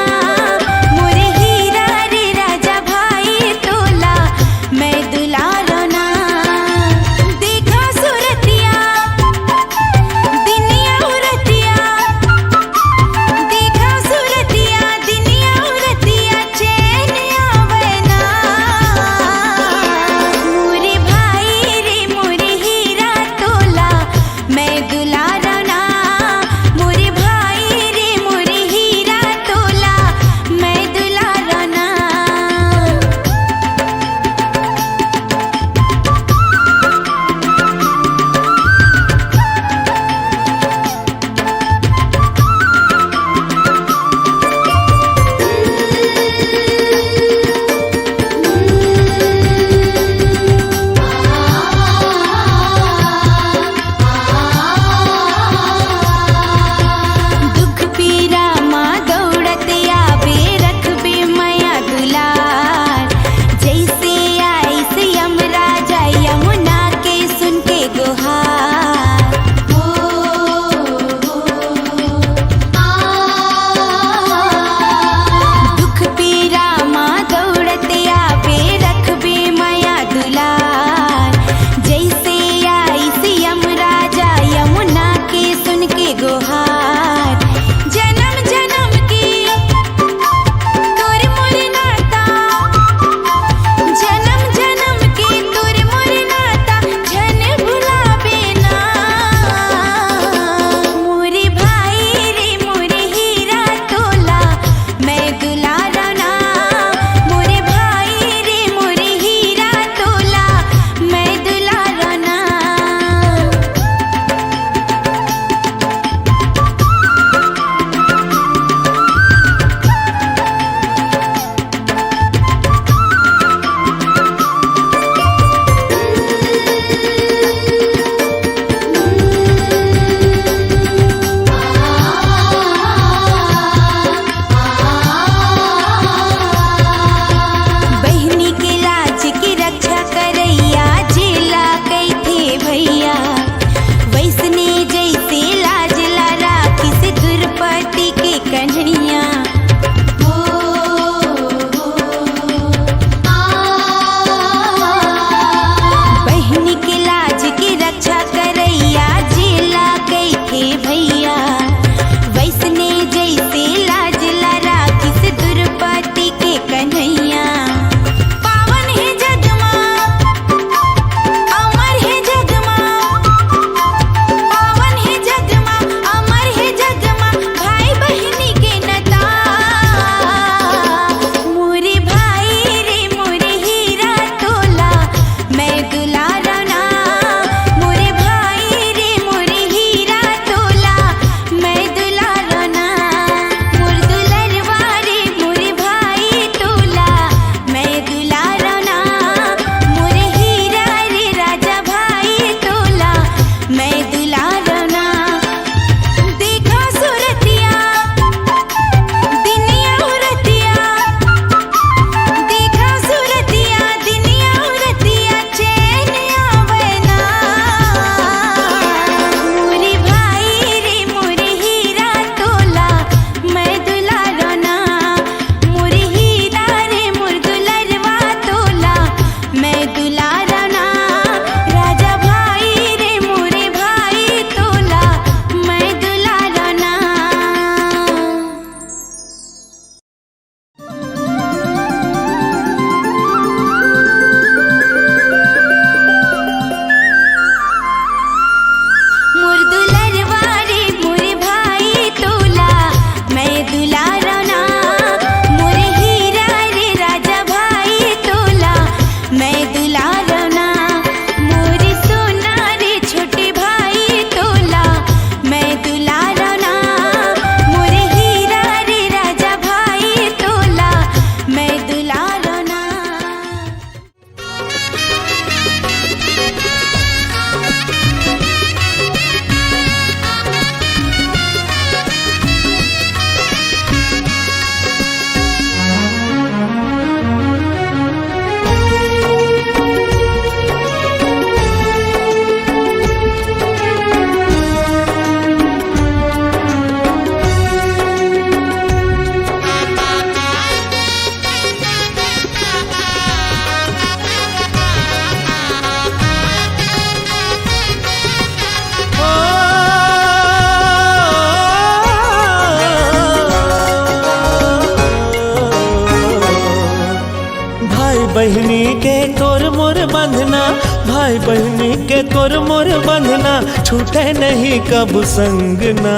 S2: भाई बहनी के तोर मोर बंधना, भाई बहनी के तोर मोर बंधना, छूटे नहीं कब संगना।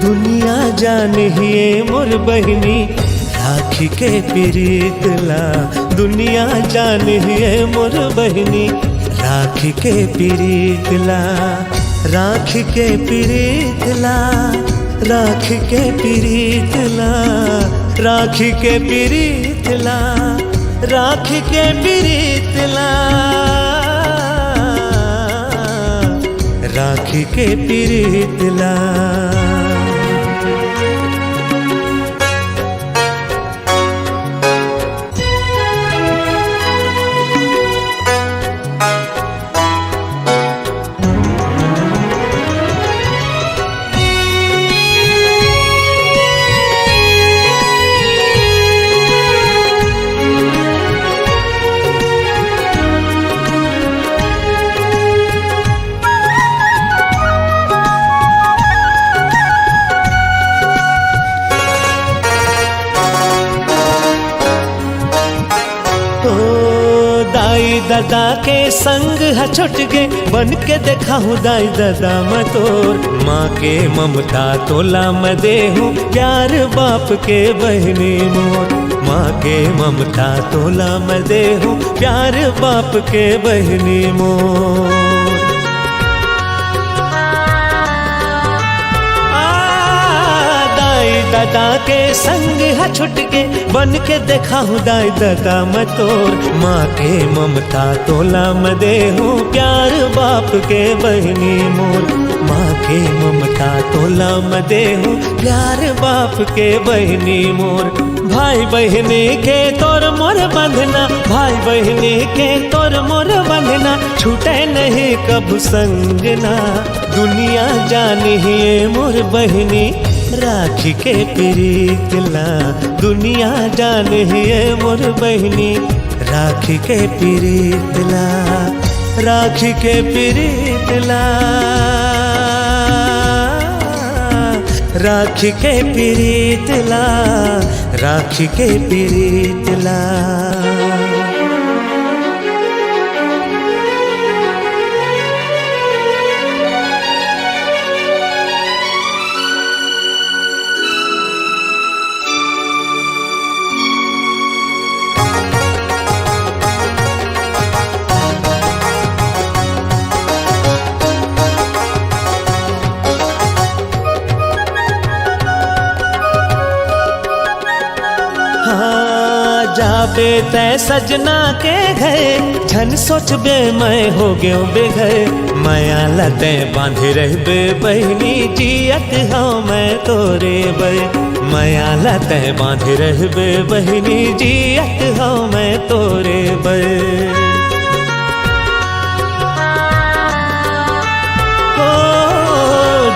S2: दुनिया जानिए मोर बहनी राखी के प्रीतला, दुनिया जानिए मोर बहनी राखी के प्रीतला, राखी के प्रीतला, राखी के प्रीतला, राखी के प्रीतला, राखी के प्रीतला, राखी के प्रीतला। दादा के संग है छुट गे, बन के देखा हूँ दाई दादा मतोर। माँ के ममता तोला मैं दे हूँ, प्यार बाप के बहनी मोर। माँ के ममता तोला मैं दे हूँ, प्यार बाप के बहनी मोर। दादा के संग है छुट के, बन के देखा हूँ दाई दादा मतोर। माँ के ममता तोला मैं दे हूँ, प्यार बाप के बहनी मोर। माँ के ममता तोला मैं दे हूँ, प्यार बाप के बहनी मोर। भाई बहनी के तोर मोर बंधना, भाई बहनी के तोर मोर बंधना, छूटे नहीं कब संगना। दुनिया जानिए मोर बहनी राखी के प्रीतला, दुनिया जानिए मोर बहनी राखी के प्रीतला, राखी के प्रीतला, राखी के प्रीतला, राखी के प्रीतला। जाबे तै सजना के घर, झन सोचबे मैं हो गयो बेघर। माया लते बांधे रहबे बहनी, जियत हाँ मैं तोरे बर। माया लते बांधे रहबे बहनी, जियत हाँ मैं तोरे बर।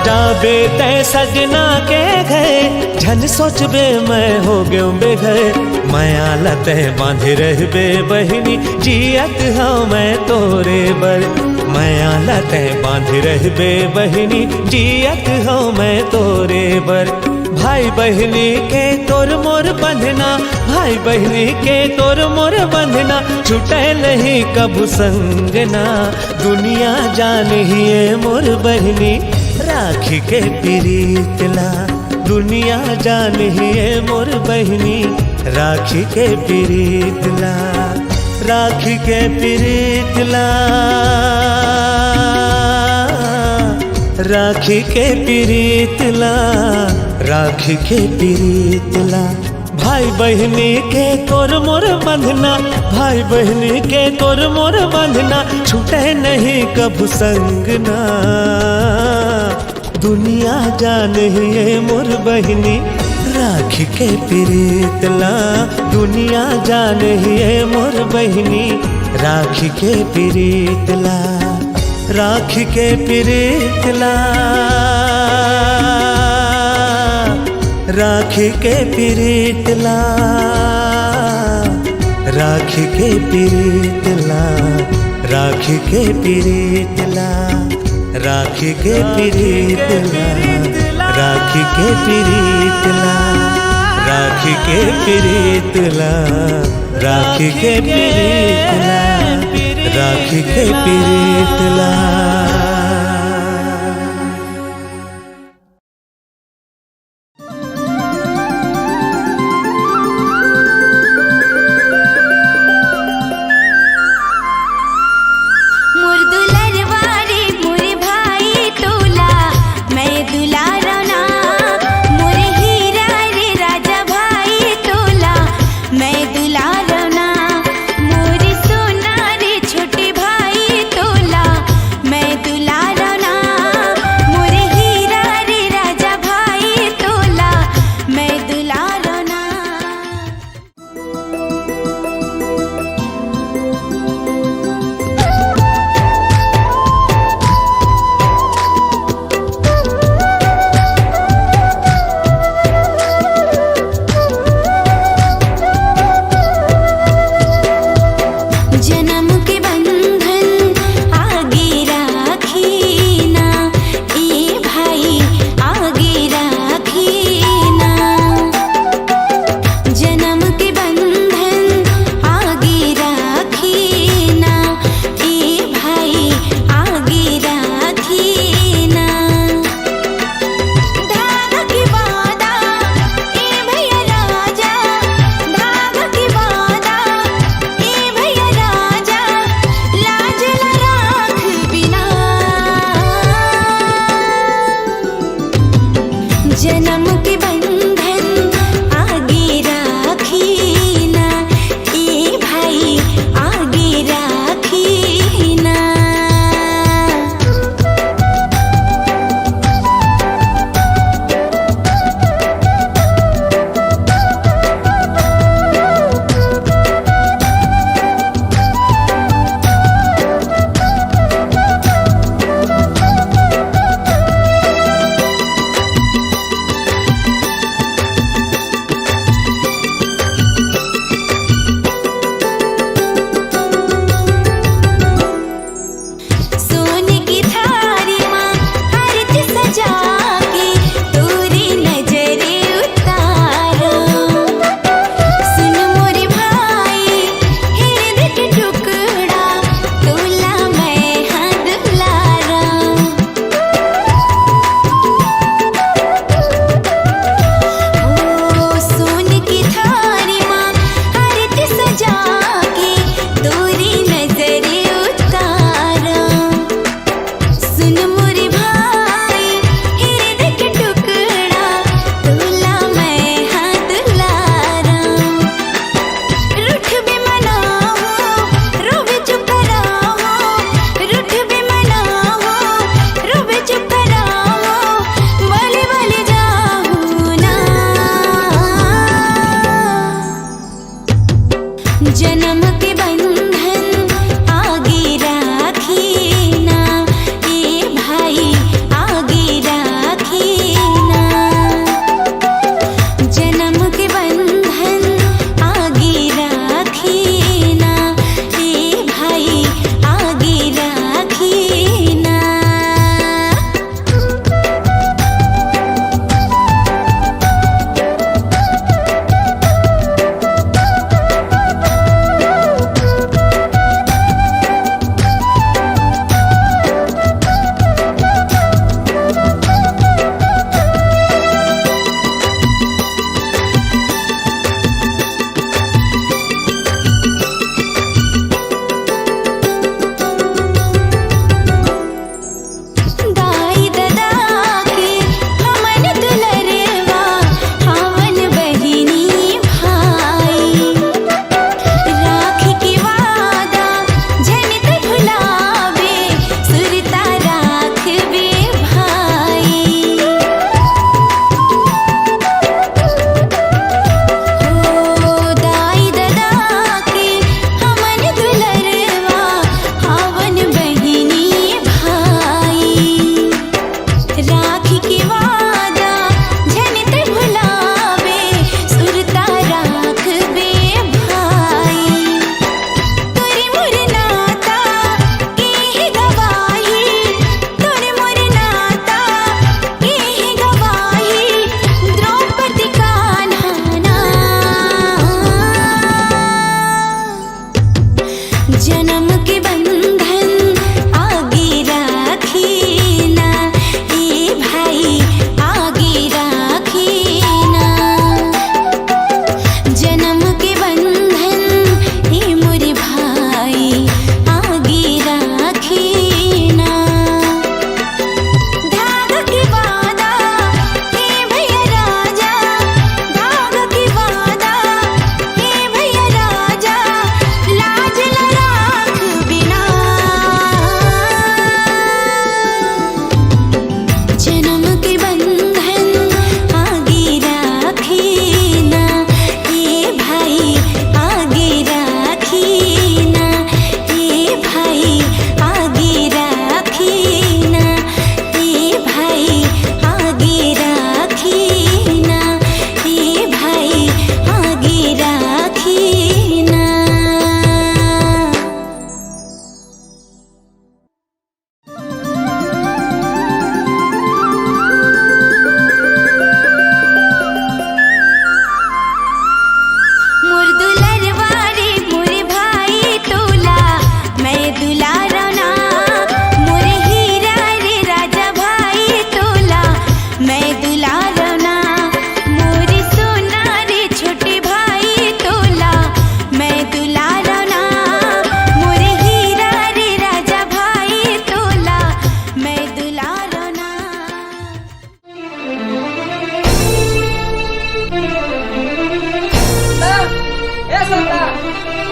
S2: जाबे तै सजना के घर, झन सोचबे मैं हो गयो बेघर। माया लते बांधे रहबे बहनी, जियत हाँ मैं तोरे बर। माया लते बांधे रहबे बहनी, जियत हाँ मैं तोरे बर। भाई बहनी के तोर मोर बंधना, भाई बहनी के तोर मोर बंधना, छूटे नहीं कब संगना। दुनिया जानिए मोर बहनी राखी के प्रीतला, दुनिया जानिए मोर बहनी राखी के प्रीतला, राखी के प्रीतला, राखी के प्रीतला, राखी के प्रीतला। भाई बहनी के तोर मोर बंधना, भाई बहनी के तोर मोर बंधना, छूटे नहीं कब संगना। दुनिया जानिए मोर बहनी राखी के प्रीतला, दुनिया जानिए मोर बहनी राखी के प्रीतला, राखी के प्रीतला, राखी के प्रीतला, राखी के प्रीतला, राखी के प्रीतला, राखी के प्रीतला, राखी के प्रीतला, राखी के प्रीतला। राखी के पिरीतला, राखी के पिरीतला।
S1: ला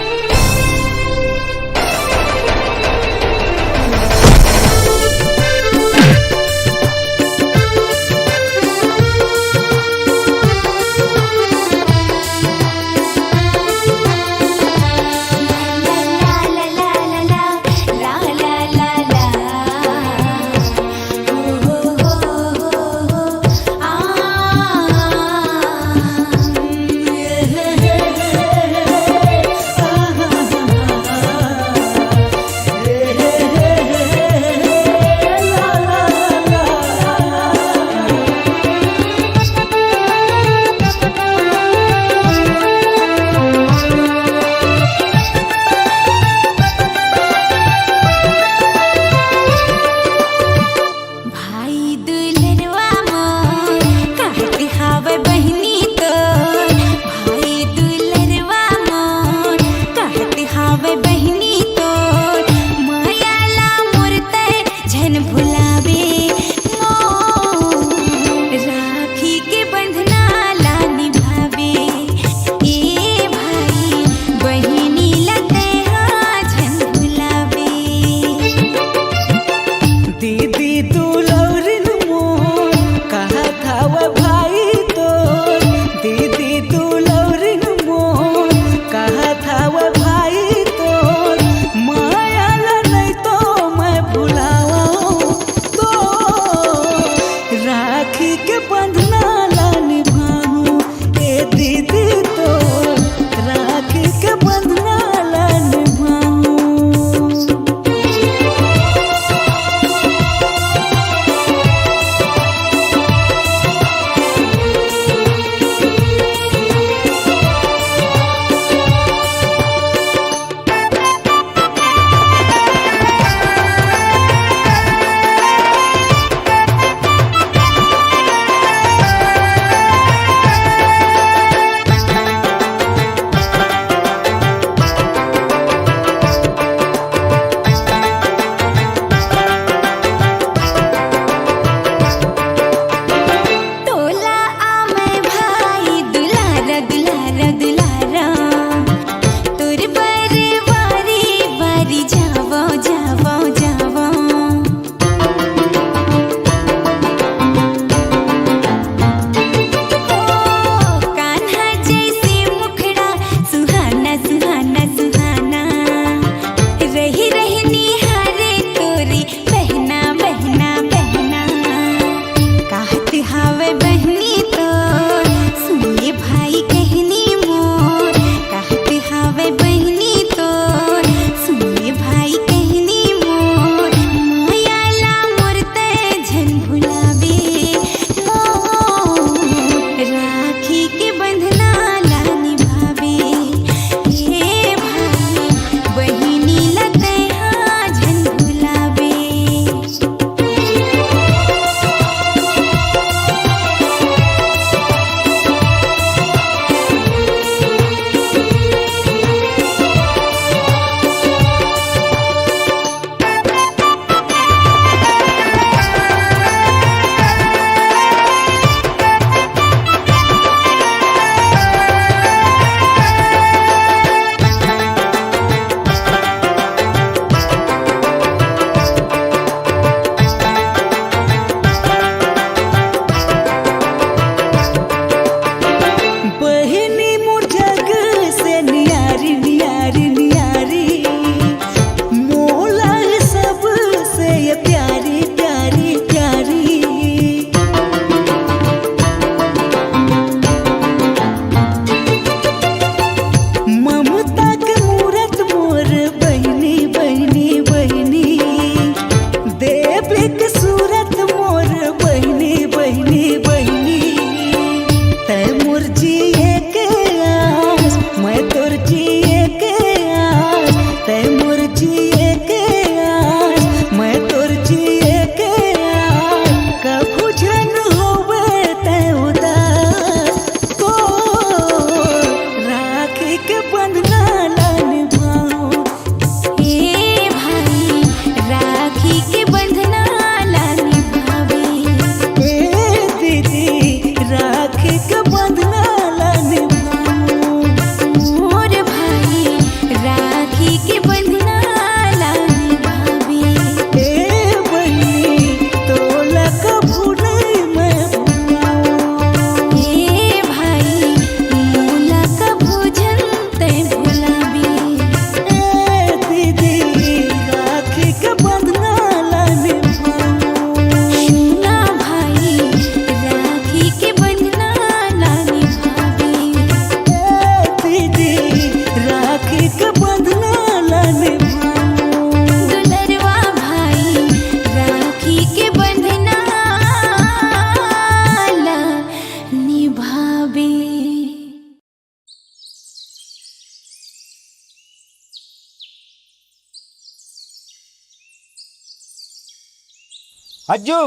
S3: हज्जू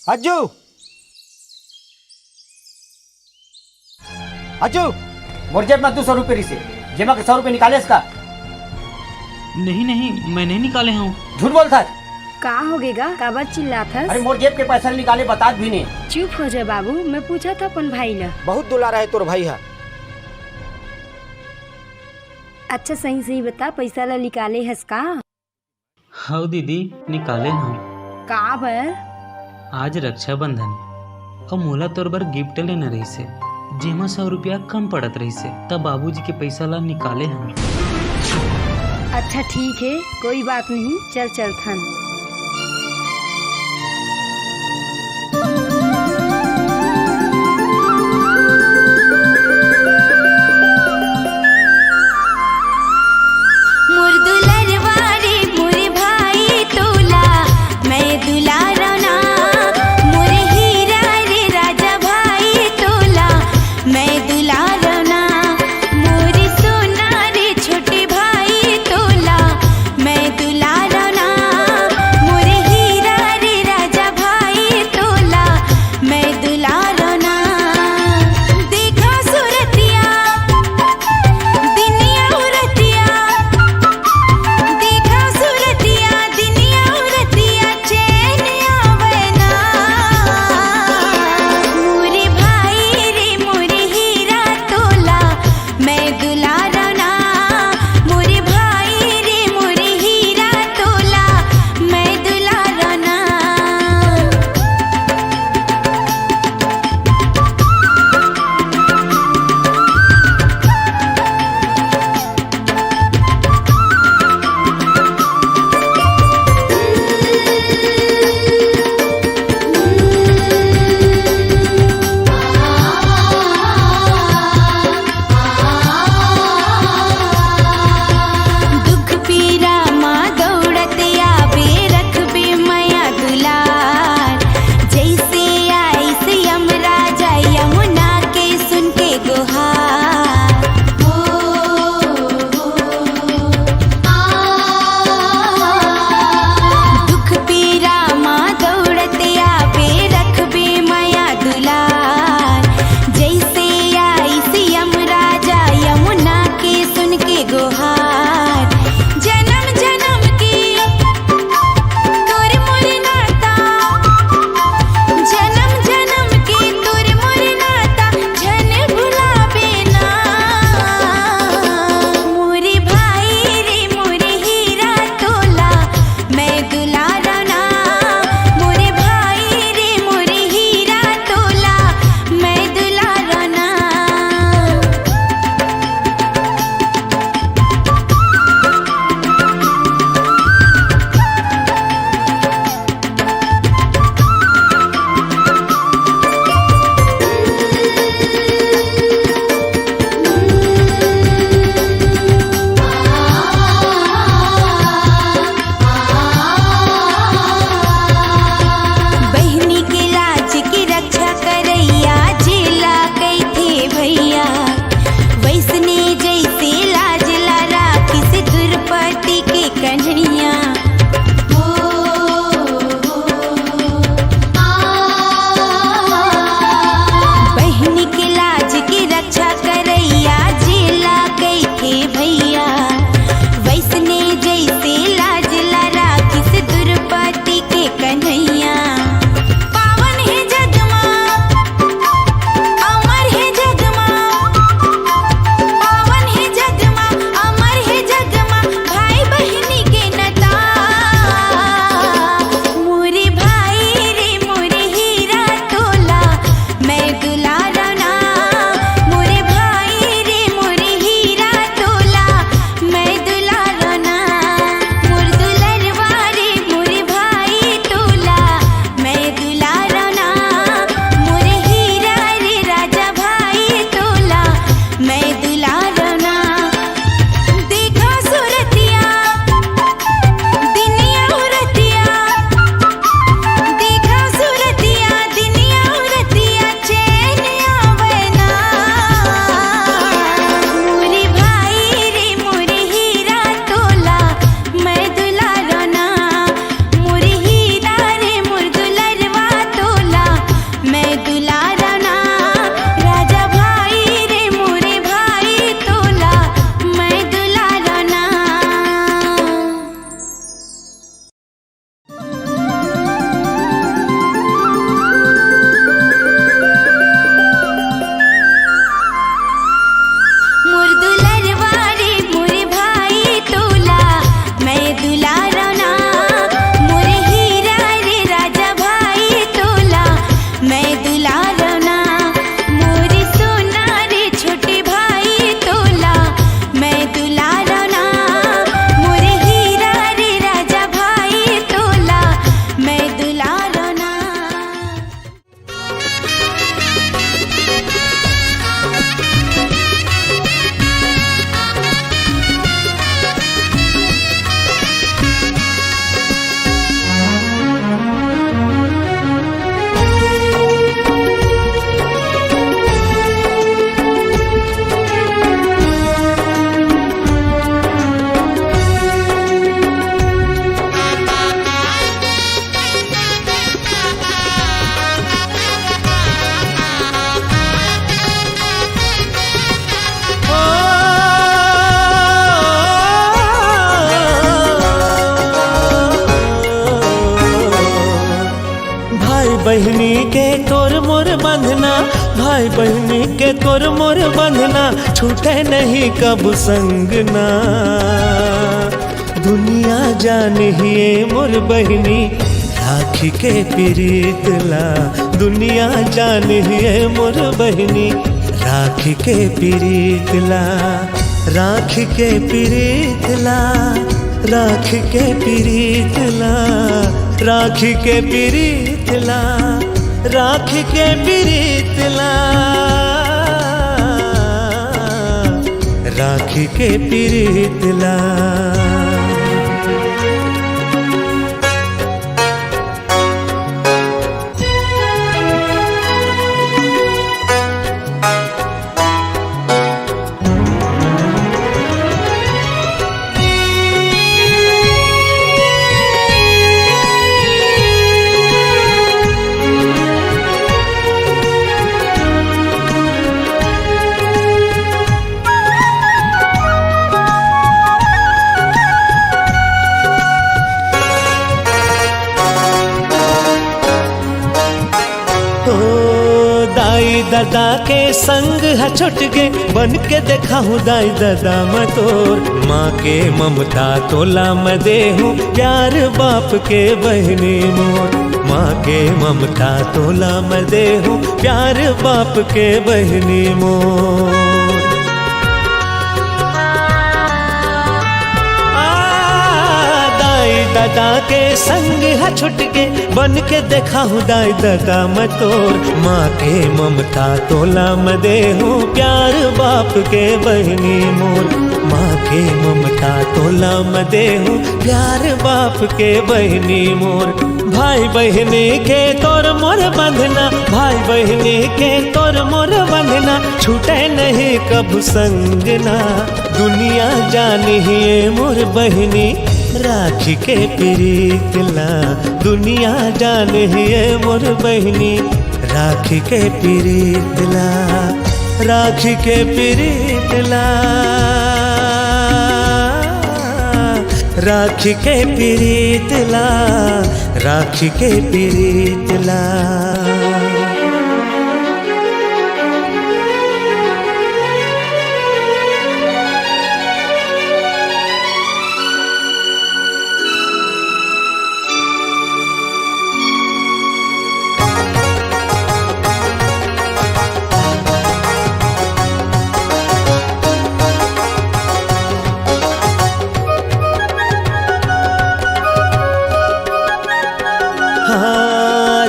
S3: हज्जू हज्जू मोर जेब में 200 रुपये रही से जेमा के 100 रुपये निकाले इसका।
S4: नहीं नहीं, मैं नहीं निकाले हूँ।
S3: झूठ बोलता है।
S5: का हो गएगा काबर चिल्लात
S3: अरे
S5: हस?
S3: मोर जेब के पैसा निकाले बता भी नहीं।
S5: चुप हो जा बाबू, मैं पूछा था अपन भाई ला।
S3: बहुत दुलारा है तोर भाई है।
S5: अच्छा सही सही बता, पैसा ला निकाले हस का?
S4: हाँ दीदी, निकाले हूँ।
S5: का बर?
S4: आज रक्षाबंधन और मोला तोर बर गिफ्ट लेना रही से, जेमा 100 रुपया कम पड़त रही से, तब बाबूजी के पैसा ला निकाले हूँ।
S5: अच्छा ठीक है, कोई बात नहीं, चल चलथन।
S1: मोर दुलरवा रे मोर भाई तोला मैं दुलारा ना, मोर हीरा रे राजा भाई तोला मैं दुलारा ना, मोर सोना रे छोटे भाई तोला मैं दुलारा ना,
S2: बंधना, भाई बहनी के तोर मोर बंधना, छूटे नहीं कब संगना। दुनिया जानिए मोर बहनी राखी के प्रीतला, दुनिया जानिए मोर बहनी राखी के प्रीतला, राखी के प्रीतला, राखी के प्रीतला, राखी के प्रीतला, राखी के प्रीतला, राखी के प्रीतला। दादा के संग है छुट गे, बन के देखा हूँ दाई दादा मैं तोर। माँ के ममता तोला मैं दे हूँ, प्यार बाप के बहनी मोर। माँ के ममता तोला मैं दे हूँ, प्यार बाप के बहनी मोर। दादा के संग है छुट के, बन के देखा हूँ दाई दादा मैं तोर। माँ के ममता तोला मैं दे हूँ, प्यार बाप के बहनी मोर। माँ के ममता तोला मैं दे हूँ, प्यार बाप के बहनी मोर। भाई बहनी के तोर मोर बंधना, भाई बहनी के तोर मोर बंधना, छूटे नहीं कब संगना। दुनिया जानिए मोर बहनी राखी के प्रीतला, दुनिया जानिए मोर बहनी राखी के प्रीतला, राखी के प्रीतला, राखी के प्रीतला, राखी के प्रीतला।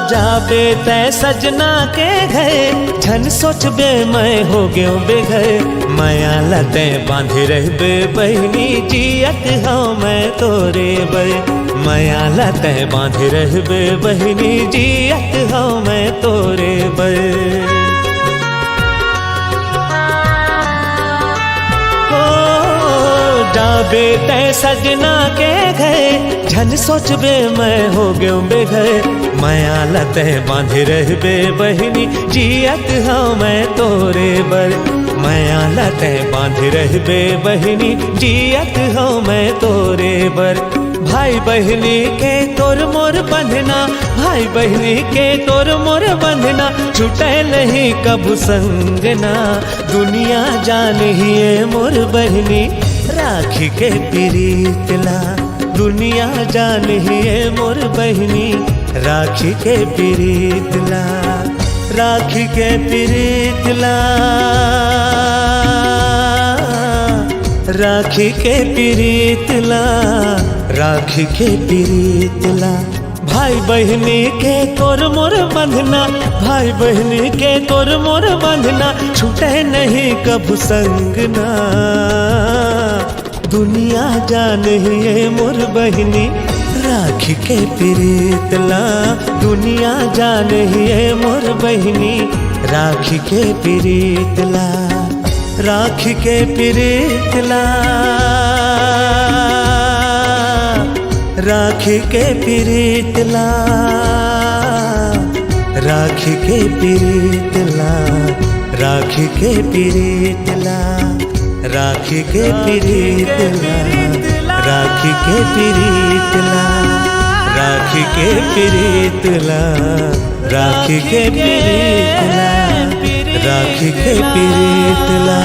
S2: जाबे तै सजना के घर, झन सोचबे मैं हो गयो बेघर। माया लते बांधे रहबे बहनी, जियत हूँ मैं तोरे बर। माया लते बांधे रहबे बहनी, जियत हूँ मैं तोरे बर। जाबे तै सजना के घर, झन सोचबे मैं हो गयो बेघर। माया लते बांधे रहबे बहनी, जियत हूँ मैं तोरे बर। माया लते बांधे रहबे बहनी, जियत हूँ मैं तोरे बर। भाई बहनी के तोर मोर बंधना, भाई बहनी के तोर मोर बंधना, छूटे नहीं कब संगना। दुनिया जानिए मोर बहनी राखी के प्रीतला, दुनिया जानिए मोर बहनी राखी के प्रीतला, राखी के प्रीतला, राखी के प्रीतला, राखी के प्रीतला। भाई बहनी के तोर मोर बंधना, भाई बहनी के तोर मोर बंधना, छूटे नहीं कब संगना। दुनिया जानिए मोर बहनी राखी के प्रीतला, दुनिया जानिए मोर बहनी राखी के प्रीतला, राखी के प्रीतला, राखी के प्रीतला, राखी के प्रीतला, राखी के प्रीतला, राखी के प्रीतला, राखी के प्रीतला, राखी के प्रीतला, राखी के प्रीतला, राखी के प्रीतला।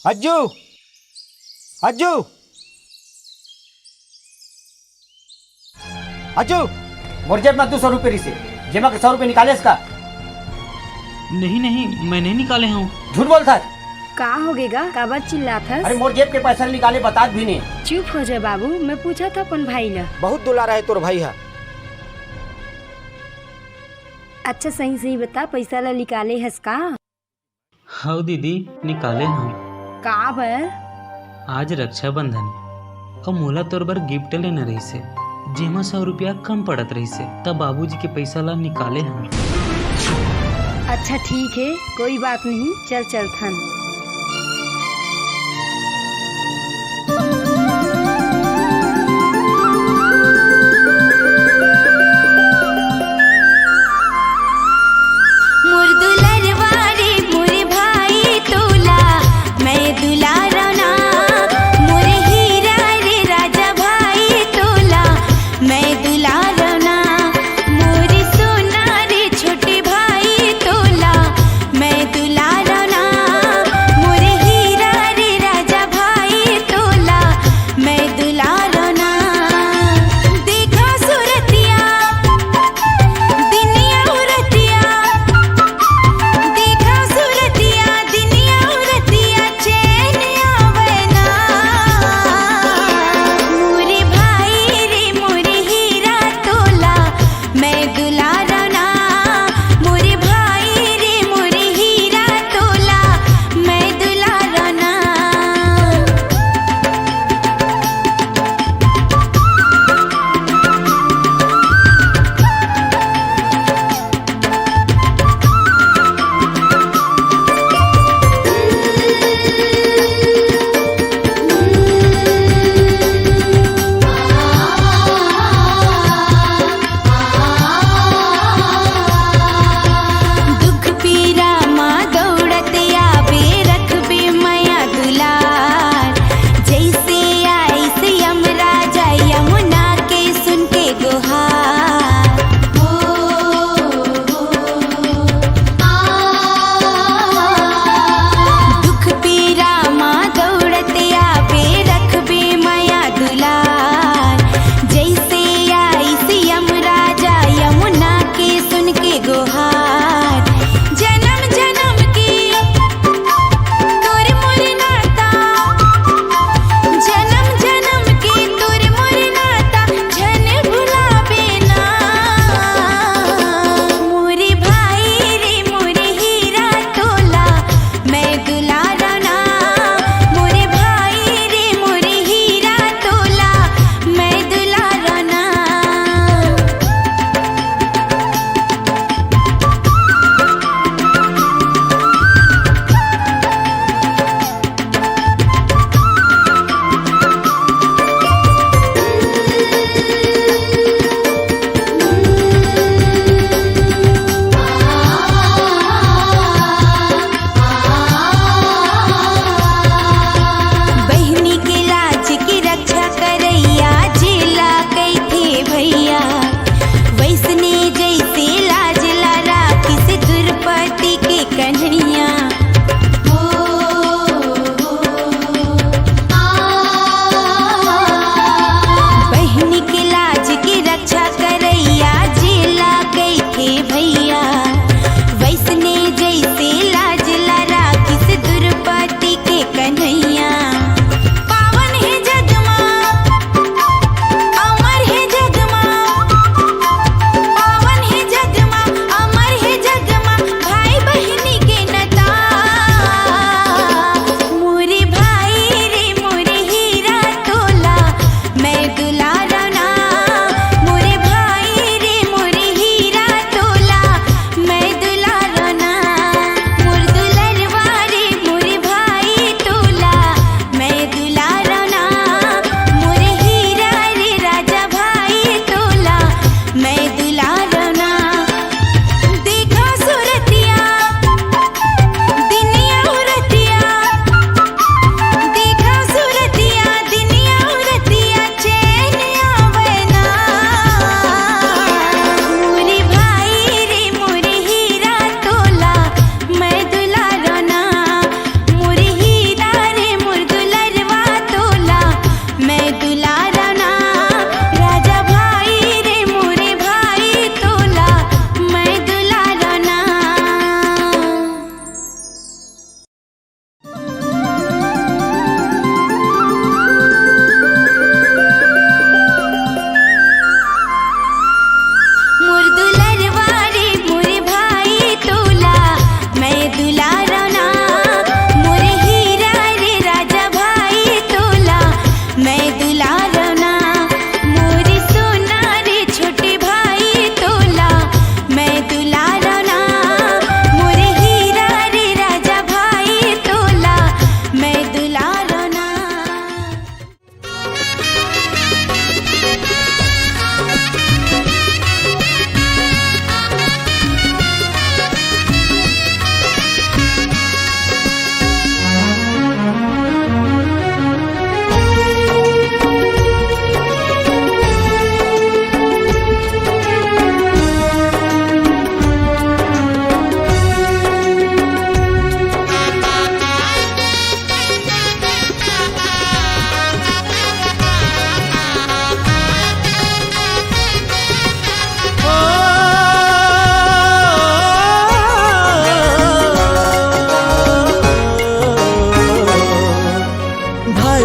S3: अज्जू अज्जू अज्जू मोर जेब में 200 रुपये रिसे जेमा के 100 रुपये निकाले इसका।
S4: नहीं नहीं, मैं नहीं निकाले हूँ।
S3: झूठ बोलता है।
S5: का हो गेगा का बात चिल्लात
S3: अरे
S5: हस?
S3: मोर जेब के पैसा निकाले बतात भी नहीं।
S5: चुप हो जा बाबू, मैं पूछा था अपन भाई ला।
S3: बहुत दुलारा है तोर भाई है।
S5: अच्छा सही सही बता, पैसा ला निकाले हस का?
S4: हाँ दीदी, निकाले हूँ।
S5: का बर?
S4: आज रक्षाबंधन है और मोला तोर बर गिफ्ट लेना रही से, जेमा 100 रुपया कम पड़त रही से, तब बाबूजी के पैसा ला निकाले हूँ।
S5: अच्छा ठीक है, कोई बात नहीं, चल चलथन।
S1: मोर दुलरवा रे मोर भाई तोला मैं दुलारा ना, मोर हीरा रे राजा भाई तोला मैं दुलारा ना, मोर सोना रे छोटे भाई तोला मैं दुलारा ना,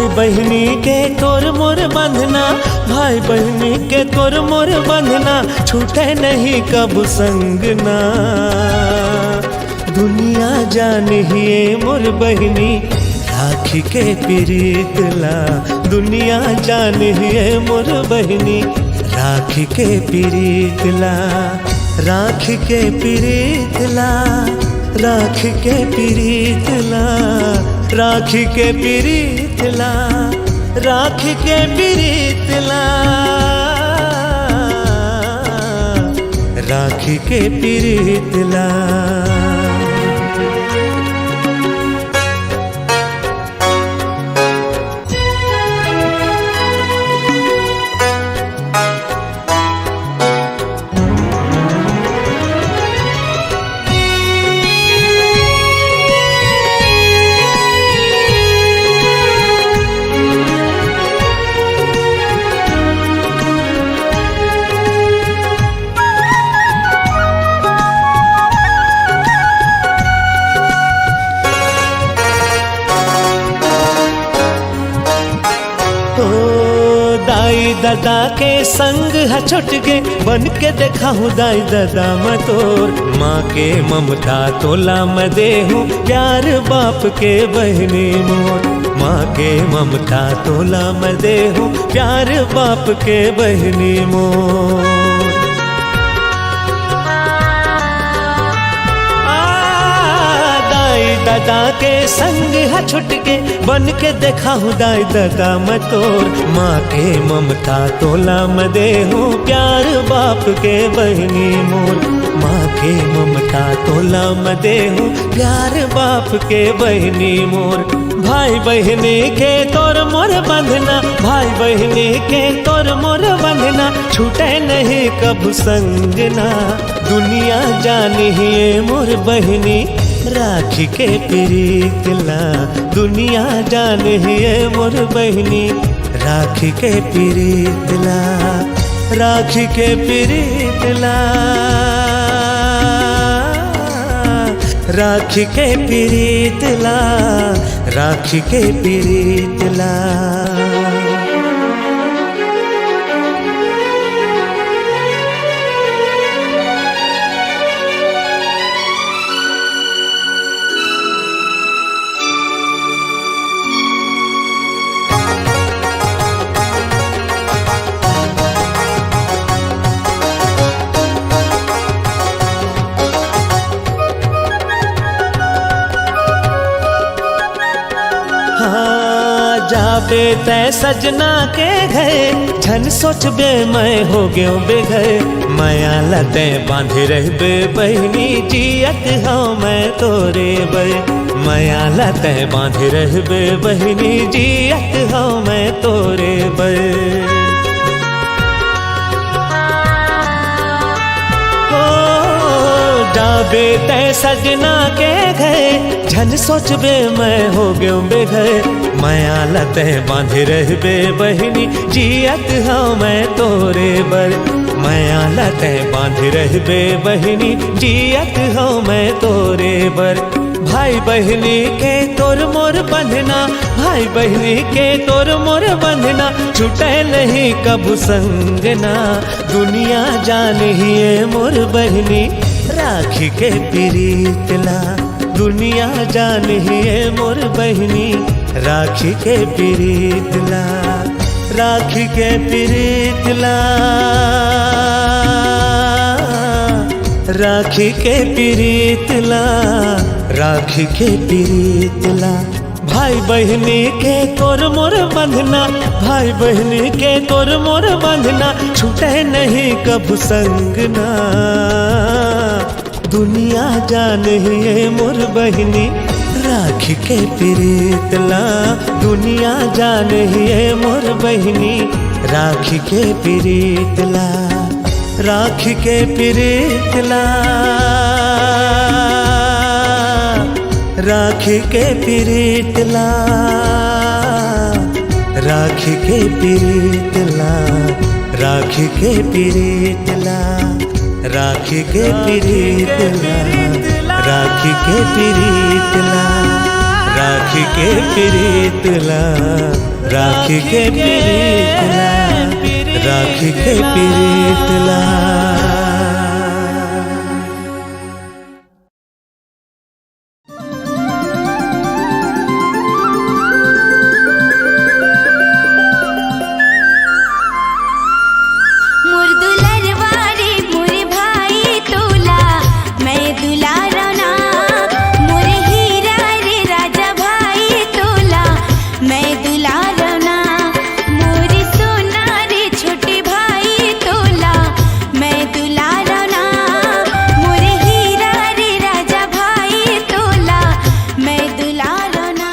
S2: भाई बहनी के तोर मोर बंधना, भाई बहनी के तोर मोर बंधना, छूटे नहीं कब संगना। दुनिया जानिए मोर बहनी राखी के प्रीतला, दुनिया जानिए मोर बहनी राखी के प्रीतला, राखी के प्रीतला, राखी के प्रीतला, राखी के प्रीतला, राखी के प्रीतला, राखी के प्रीतला। दादा के संग है छुट गे, बन के देखा हूँ दाई दादा मैं तोर। माँ के ममता तोला मैं दे हूँ, प्यार बाप के बहनी मोर। माँ के ममता तोला मैं दे हूँ, प्यार बाप के बहनी मोर। दादा के संग है छुट के, बन के देखा हूँ दाई दादा मैं तोर। माँ के ममता तोला मैं दे हूँ, प्यार बाप के बहनी मोर। माँ के ममता तोला मैं दे हूँ, प्यार बाप के बहनी मोर। भाई बहनी के तोर मोर बंधना, भाई बहनी के तोर मोर बंधना, छूटे नहीं कब संगना। दुनिया जानिए मोर बहनी राखी के प्रीतला, दुनिया जानिए मोर बहनी राखी के प्रीतला, राखी के प्रीतला, राखी के प्रीतला, राखी के प्रीतला। जाबे तै सजना के घर, झन सोचबे मैं हो गयो बेघर। माया लते बांधे रहबे बहनी, जियत हूँ मैं तोरे बर। माया लते बांधे रहबे बहनी, जियत हूँ मैं तोरे बर। जाबे तै सजना के घर, झन सोचबे मैं हो गयो बेघर। माया लते बांधे रहबे बहनी, जियत हूँ मैं तोरे बर। माया लते बांधे रहबे बहनी, जियत हूँ मैं तोरे बर। भाई बहनी के तोर मोर बंधना, भाई बहनी के तोर मोर बंधना, छूटे नहीं कब संगना। दुनिया जानिए मोर बहनी राखी के प्रीतला, दुनिया जानिए मोर बहनी राखी के प्रीतला, राखी के प्रीतला, राखी के प्रीतला, राखी के प्रीतला। भाई बहनी के तोर मोर बंधना, भाई बहनी के तोर मोर बंधना, छूटे नहीं कब संगना। दुनिया जानिए मोर बहनी राखी के प्रीतला, दुनिया जानिए मोर बहनी राखी के प्रीतला, राखी के प्रीतला, राखी के प्रीतला, राखी के प्रीतला, राखी के प्रीतला, राखी के प्रीतला, राखी के प्रीतला, राखी के प्रीतला, राख के पीरितला, राख के पीरितला।
S1: मोर दुलरवारे मोर भाई तोला मैं दुलारना, मोर हीरा रे राजा भाई तोला मैं दुलारना, मोर सोना रे छोटे भाई तोला मैं दुलारना, मोर हीरा रे राजा भाई तोला मैं दुलारना।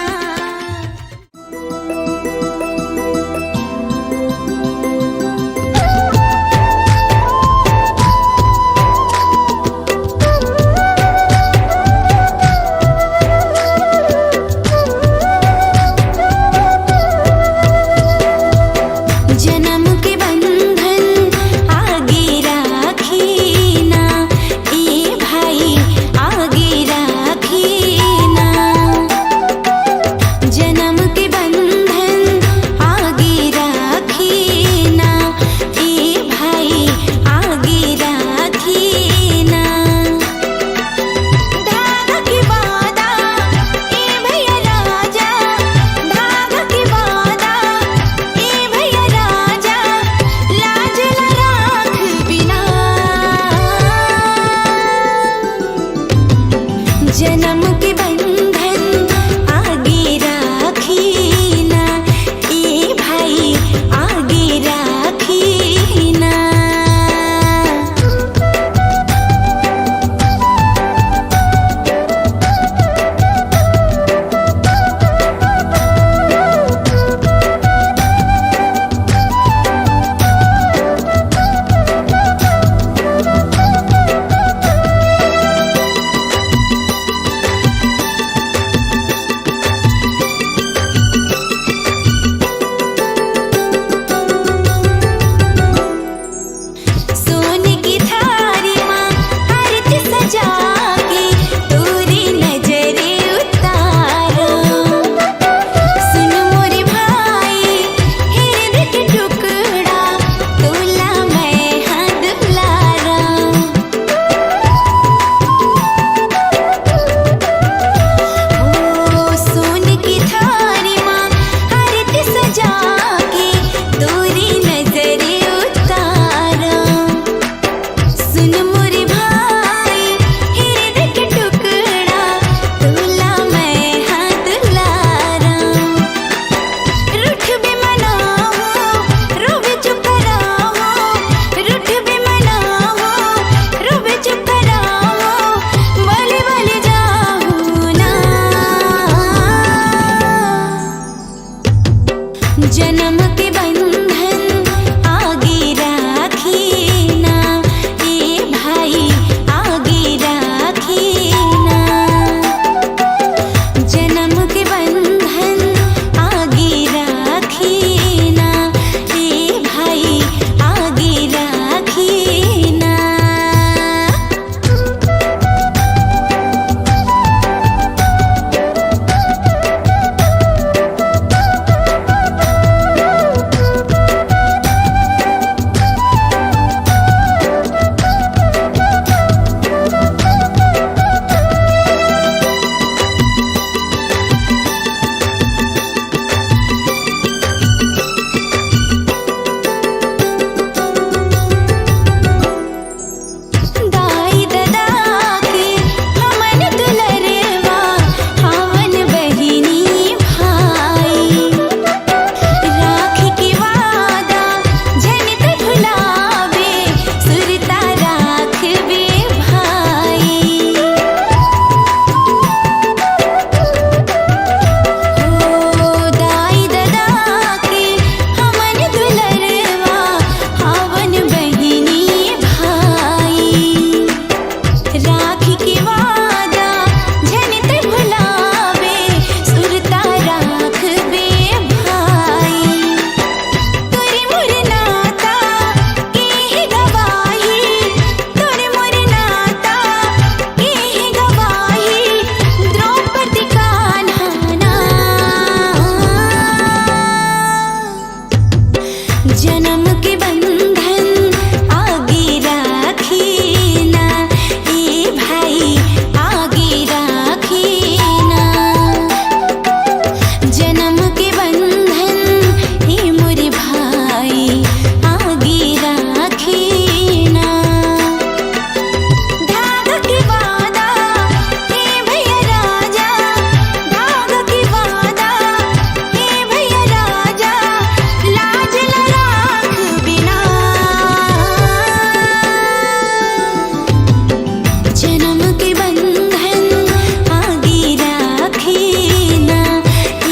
S1: जन्म के बंधन आगे राखीना, ए भाई आगे राखीना, जन्म के बंधन आगे राखीना, ए भाई आगे राखीना। धागा की वादा ए भैया राजा, धागा की वादा ए भैया राजा, लाज ला राख बिना, जन्म के बंधन आगे राखीना, ए भाई आगे राखीना। सोने की थारी माँ आरती सजा के तोरी नजरे उतारो, सुन मोरे भाई हृदय के टुकड़ा तोला मैं हाथ दुलारा। ओ सोने की थारी माँ आरती सजा के तोरी नजरे उतारो, सुन मोरे भाई हृदय के टुकड़ा तोला मैं हाथ दुलारा। रूठ भी मनाओ रोवे चुप कराओ, रूठ भी मनाओ रोवे चुप कराओ, बोले बोले जाओ ना। जन्म के बंधन आगे राखीना, ए भाई आगे राखीना, जन्म के बंधन आगे राखीना, ए भाई आगे राखीना। जन्म के बंधन आगे राखी ना ए भाई आगे राखी ना जन्म के बंधन हे मोरे भाई आगे राखी ना धाग के वादा हे भैया राजा धाग के वादा हे भैया राजा लाज न राख बिना जन्म के बंधन आगे राखी ना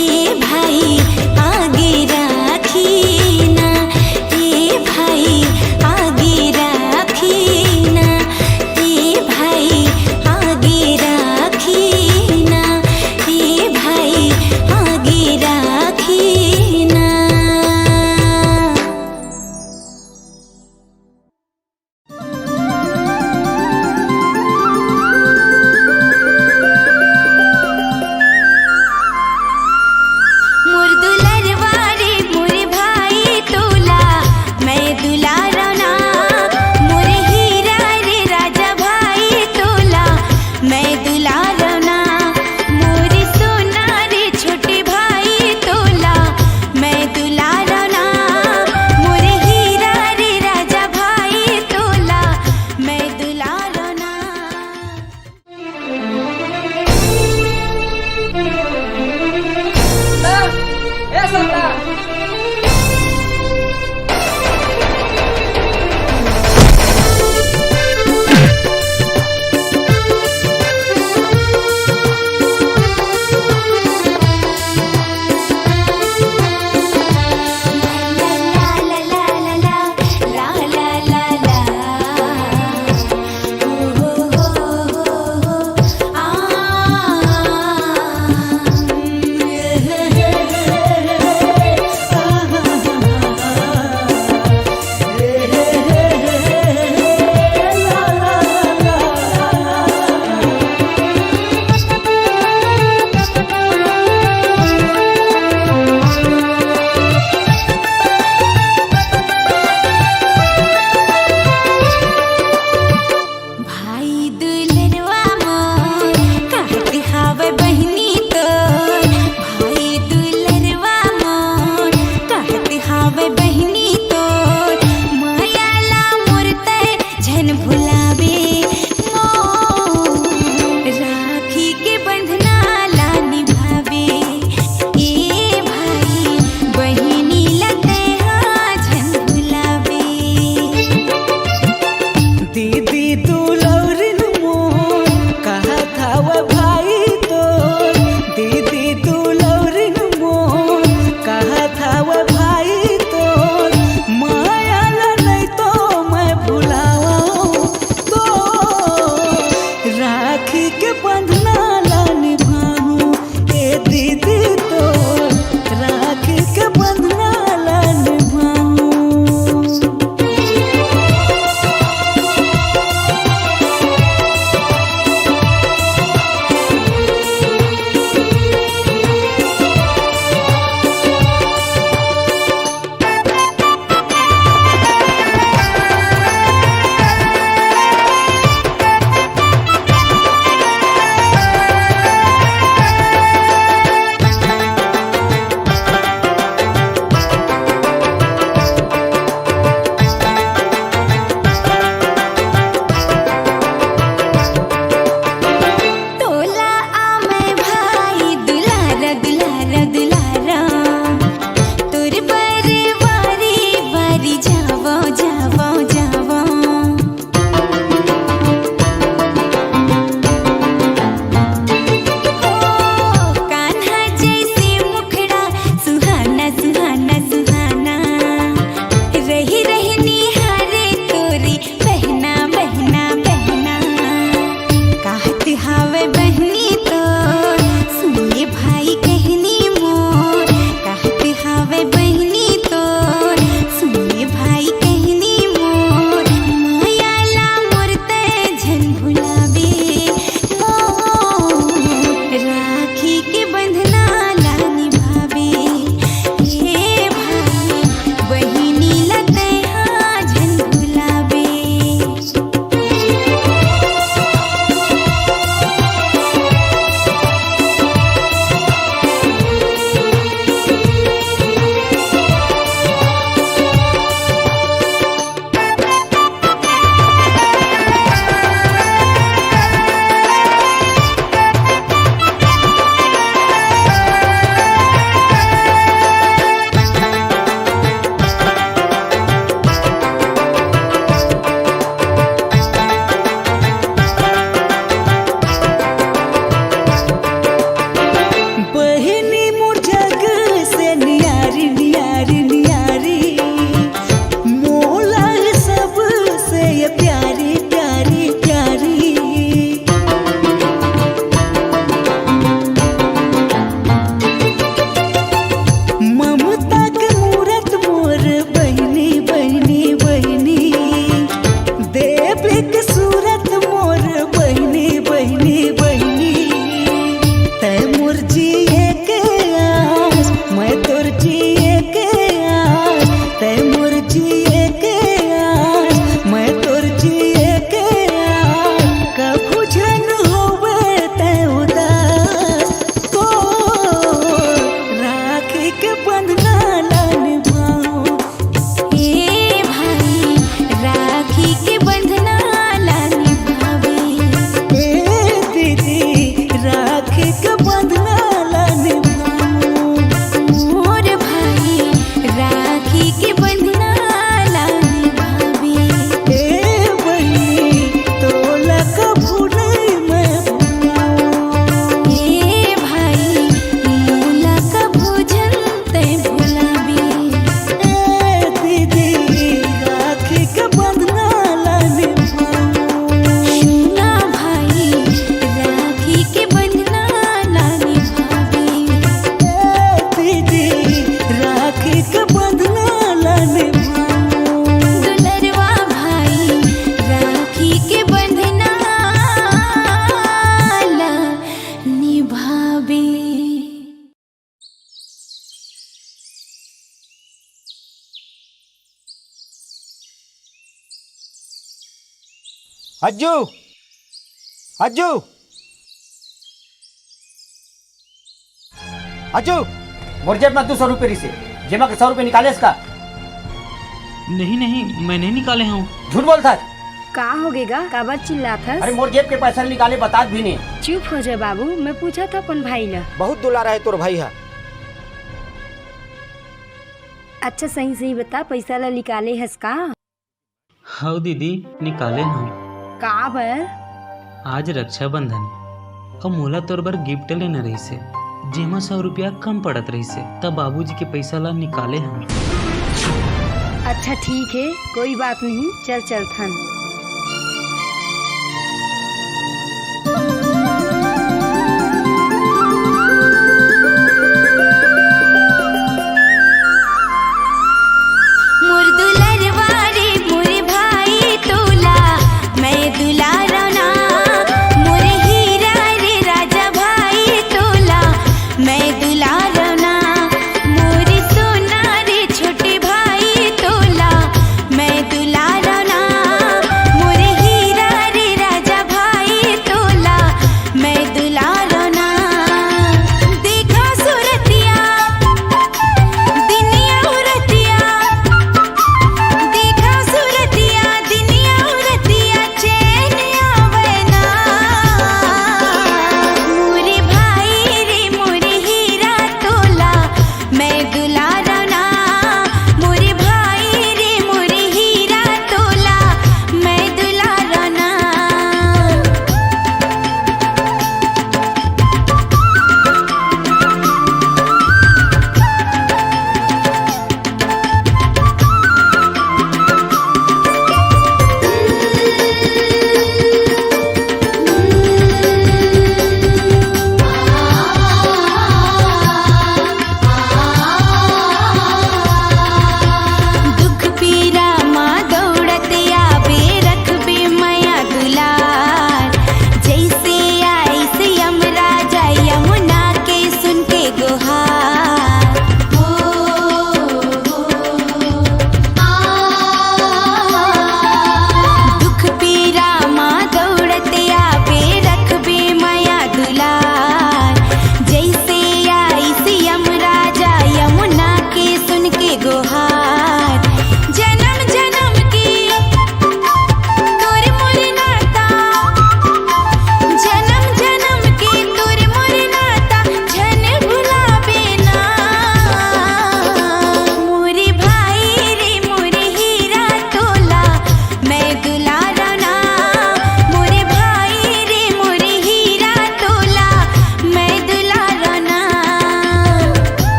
S1: ए भाई आगे राखी ना ए भाई आगे राखी ना ए भाई आगे राखी ना ए भाई आगे राखी ना। मोर दुलरवा रे मोरे भाई तोला मैं दुलारना मोरे हीरा रे राजा भाई तोला मैं दुलारना मोरे सोना रे छोटे भाई तोला मैं दुलारना मोरे हीरा रे राजा भाई तोला मैं दुलारना। भाई दुलरवा मोर कहत हावे बहिनी तोर भाई दुलरवा मोर कहत हावे बहिनी तोर मायाला मोरते झन भुलावे मोर राखी के बंधना ला निभावे ए भाई बहिनी लते झन भुलावे।
S6: दीदी दुलौरिन मोर कहा था वो भाई तो दीदी दुलौरिन मोर कहा था वो भाई तो
S1: राखी के बंधना लाने भाभी।
S6: ए बहिनी तोला कभू नहीं मैं भुलाऊं।
S1: ए भाई मोला का भोजन ते भुलाबी।
S6: ए दीदी राखी के बंधना लाने भाऊं।
S1: सुना भाई राखी के बंधना लाने भाभी।
S6: ए दीदी राखी के बंधना लाने भाऊं।
S1: दुलरवा भाई राखी के बंधना लाने भाभी।
S3: अज्जू अज्जू अज्जू मोर जेब में 200 रुपये से जेमा के 100 रुपये निकाले इसका।
S4: नहीं नहीं, मैं नहीं निकाले हूँ।
S3: झूठ बोलता है।
S5: का होगेगा काबर चिल्लात
S3: अरे
S5: हस?
S3: मोर जेब के पैसा निकाले बता भी नहीं।
S5: चुप हो जा बाबू, मैं पूछा था अपन भाई ला।
S3: बहुत दुलारा है तोर भाई है।
S5: अच्छा सही सही बता, पैसा ला निकाले हस का?
S4: हाँ दीदी, निकाले हूँ।
S5: का बर?
S4: आज रक्षाबंधन और मोला तोर बर गिफ्ट लेना रही से, जेमा 100 रुपया कम पड़त रही से, तब बाबूजी के पैसा ला निकाले हम।
S5: अच्छा ठीक है, कोई बात नहीं, चल चलथन।
S1: मोर दुलरवा रे मोर भाई तोला मैं दुलारा ना। मोर हीरा रे राजा भाई तोला मैं दुलारा ना। मोर सोना रे छोटे भाई तोला मैं दुलारा ना।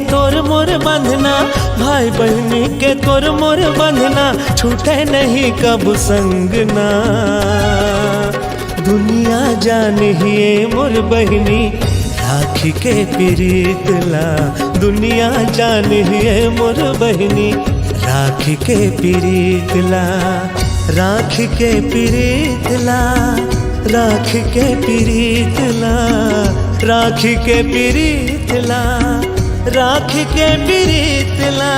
S2: तोर मोर बंधना, भाई बहनी के तोर मोर बंधना, छूटे नहीं कब संगना। दुनिया जानिए मोर बहनी राखी के प्रीतला, दुनिया जानिए मोर बहनी राखी के प्रीतला, राखी के प्रीतला, राखी के प्रीतला, राखी के प्रीतला, राखी के प्रीतला,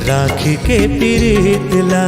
S2: राखी के प्रीतला।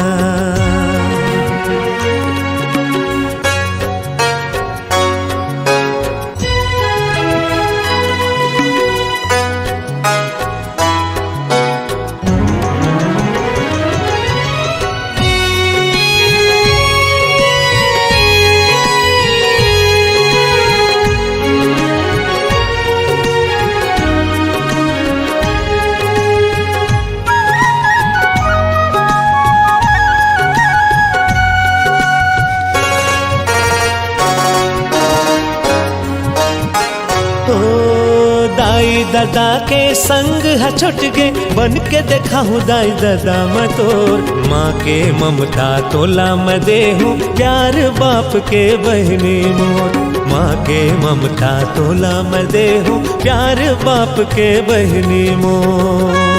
S2: दादा के संग है छुट गे, बन के देखा हूँ दाई दादा मैं तोर। माँ के ममता तोला मैं दे हूँ, प्यार बाप के बहनी मोर। माँ के ममता तोला मैं दे हूँ, प्यार बाप के बहनी मोर।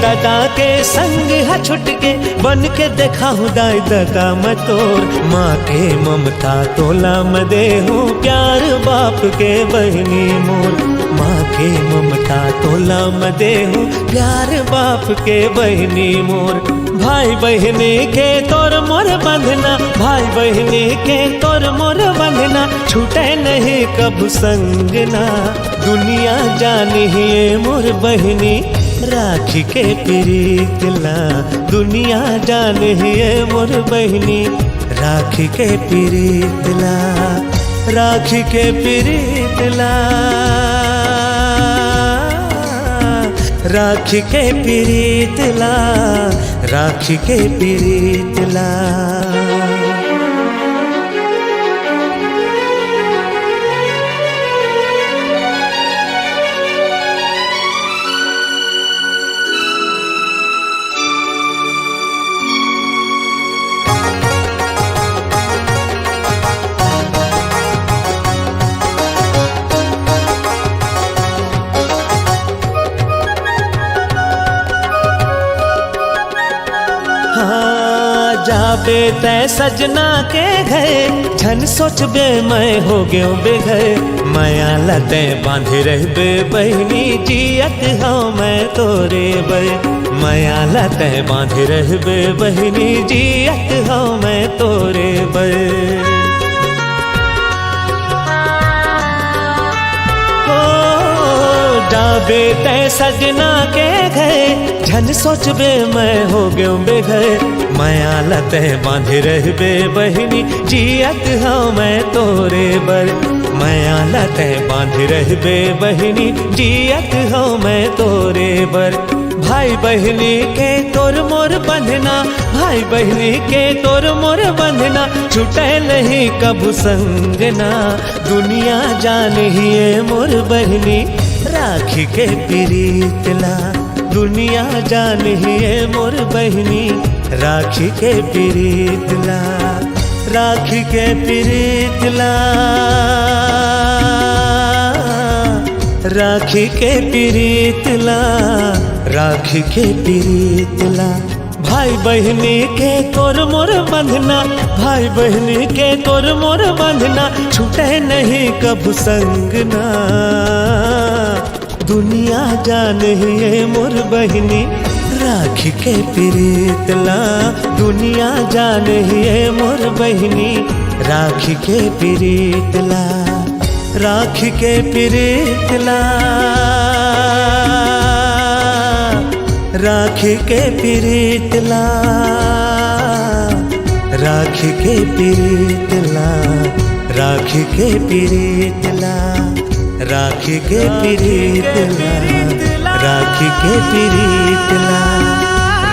S2: दादा के संग है छुट के, बन के देखा हूँ दाई दादा मैं तोर। माँ के ममता तोला मैं दे हूँ, प्यार बाप के बहनी मोर। माँ के ममता तोला मैं दे हूँ, प्यार बाप के बहनी मोर। भाई बहनी के तोर मोर बंधना, भाई बहनी के तोर मोर बंधना, छूटे नहीं कब संगना। दुनिया जानिए मोर बहनी राखी के प्रीतला, दुनिया जानिए मोर बहनी राखी के प्रीतला, राखी के प्रीतला, राखी के प्रीतला, राखी के प्रीतला। जाबे तै सजना के घर, झन सोचबे मैं हो गयो बेघर। माया लते बांधे रहबे बहनी, जियत हूँ मैं तोरे बर। माया लते बांधे रहबे बहनी, जियत हूँ मैं तोरे बर। जाबे तै सजना के घर, झन सोचबे मैं हो गयो बेघर। माया लते बांधे रहबे बहनी, जियत हूँ मैं तोरे बर। माया लते बांधे रहबे बहनी, जियत हूँ मैं तोरे बर। भाई बहनी के तोर मोर बंधना, भाई बहनी के तोर मोर बंधना, छूटे नहीं कब संगना। दुनिया जानिए मोर बहनी राखी के प्रीतला, दुनिया जानिए मोर बहनी राखी के प्रीतला, राखी के प्रीतला, राखी के प्रीतला, राखी के प्रीतला। भाई बहनी के तोर मोर बंधना, भाई बहनी के तोर मोर बंधना, छूटे नहीं कब संगना। दुनिया जानिए मोर बहनी राखी के प्रीतला, दुनिया जानिए मोर बहनी राखी के प्रीतला, राखी के प्रीतला, राखी के प्रीतला, राखी के प्रीतला, राखी के प्रीतला, राखी के प्रीतला, राखी के प्रीतला,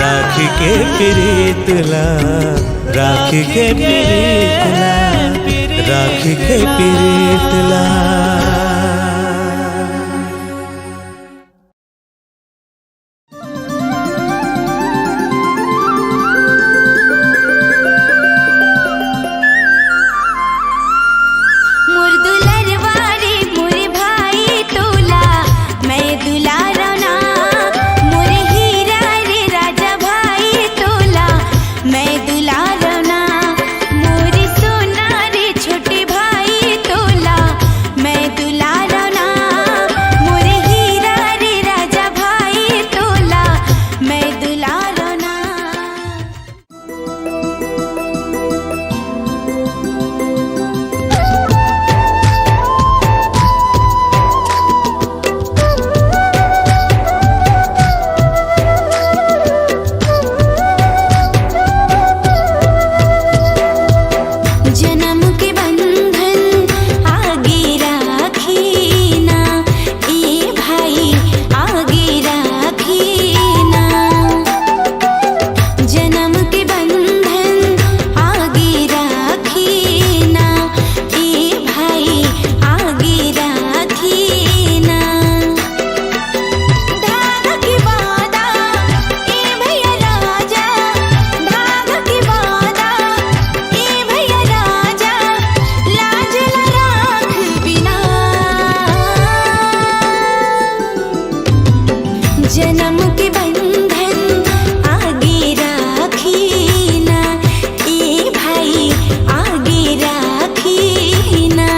S2: राखी के प्रीतला, राख के पिरीतला, राख के पिरीतला।
S1: मोर दुलरवारे मोर भाई तोला मैं दुलारना, मोर हीरा रे राजा भाई तोला मैं दुलारना, मोर सोना रे छोटे भाई तोला मैं दुलारना, मोर हीरा रे राजा भाई तोला मैं दुलारना। जन्म के बंधन आगे राखीना, ए भाई आगे राखीना, जन्म के बंधन आगे राखीना, ए भाई आगे राखीना, धागा के वादा ए भैया राजा, धागा के वादा ए भैया राजा, लाज न राख बिना, जन्म के बंधन आगे राखीना, ए भाई आगे राखीना।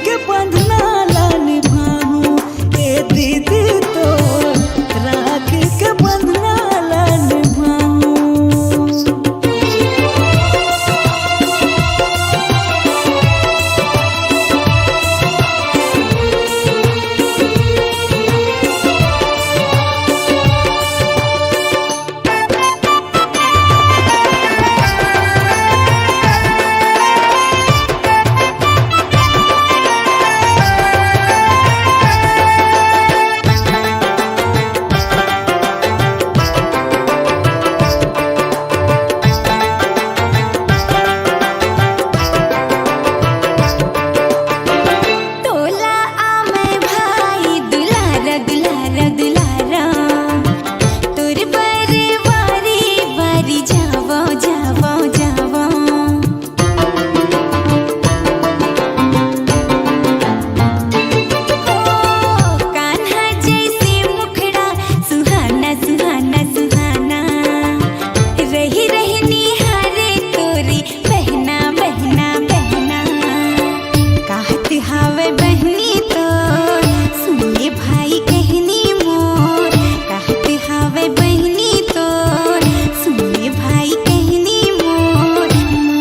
S6: के बंधना ला निभाऊं ए दीदी तो राखी के बंधना ला निभाऊं।
S1: तोला आमे भाई दुलारा दुलारा दुलारा तोर बारी बारी बारी जावो जावो जावो कान्हा जैसे मुखड़ा सुहाना सुहाना सुहाना रही रही निहारे तोरी बहना बहना बहना कहत हावे बहनी तो सुनिए भाई कहनी मोर कहत हावे बहनी तो सुनिए भाई कहनी मोर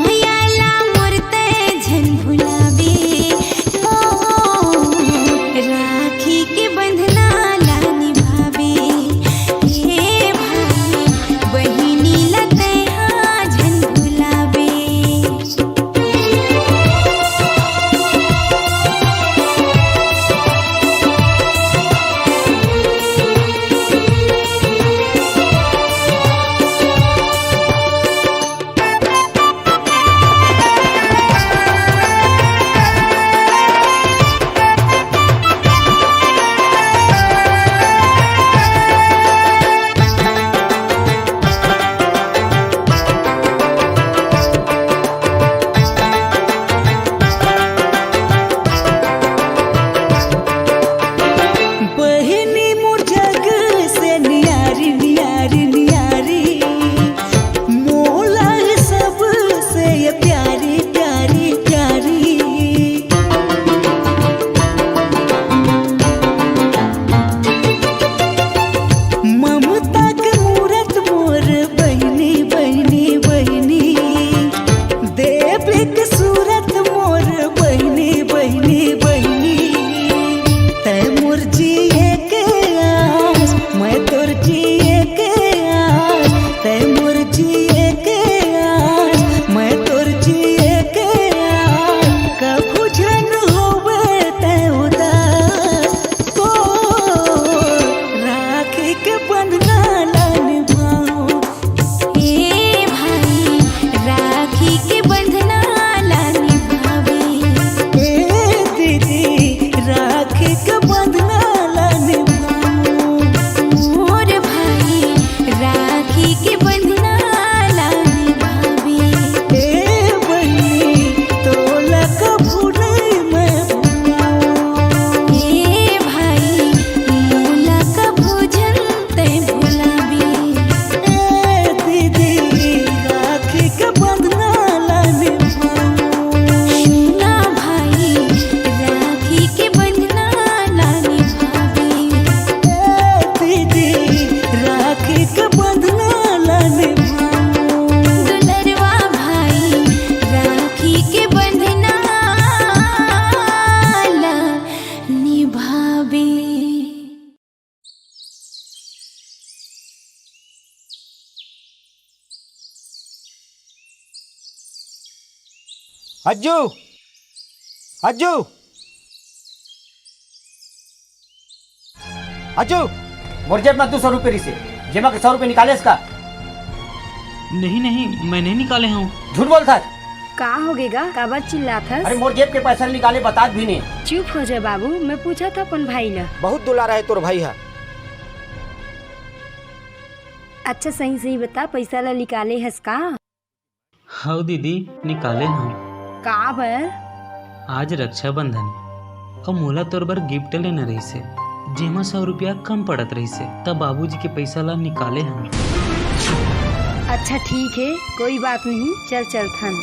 S1: मायाला मोरते झन भुलावे राखी के बंधना ला निभावे हे भाई बहिनी लते हाँ झन भुलावे।
S6: बहिनी मोर जग से नियारी नियारी नियारी मोला सब से ये प्यारी प्यारी प्यारी। ममता के मूरत मोर बहिनी बहिनी बहिनी देवी के सूरत मोर बहिनी बहिनी बहिनी। तै मोर जिए के आस मैं तोर जिए के आस तै मोर जिए के आस मैं तोर जिए के आस कभू जन होवे तै उदास तो राखी के बंधना ला निभाऊं
S1: हे भाई राखी के बंधना ला निभावे
S6: ए दीदी राखी के बंधना ला निभाऊं।
S1: मोर भाई राखी के बंधना ला निभावे
S6: ए बहिनी तोला कभू नहीं मैं भुलाऊं।
S1: हे भाई मोला का भोजन ते भुलावे
S6: ए दीदी राखी के बंधना ला निभाऊं।
S1: सुना भाई राखी के बंधना ला निभावे
S6: ए दीदी राखी के बंधना ला निभाऊं।
S1: दुलरवा भाई राखी के बंधना ला निभावे।
S3: अज्जू अज्जू अज्जू मोर जेब में 200 रुपये से जेमा के 100 रुपये निकाले इसका।
S4: नहीं नहीं मैं नहीं निकाले हूँ।
S3: झूठ बोलता है।
S5: का हो गेगा काबर चिल्लात हस?
S3: अरे मोर जेब के पैसा नहीं निकाले बता भी नहीं।
S5: चुप हो जा बाबू, मैं पूछा था अपन भाई ला।
S3: बहुत दुलारा है तोर भाई है।
S5: अच्छा सही सही बता, पैसा ला निकाले हस का?
S4: हाँ दीदी निकाले हूँ।
S5: का बर?
S4: आज रक्षाबंधन और मोला तोर बर गिफ्ट लेना रही से जेमा 100 रुपया कम पड़त रही से तब बाबूजी के पैसा ला निकाले हम।
S5: अच्छा ठीक है, कोई बात नहीं, चल चल थन।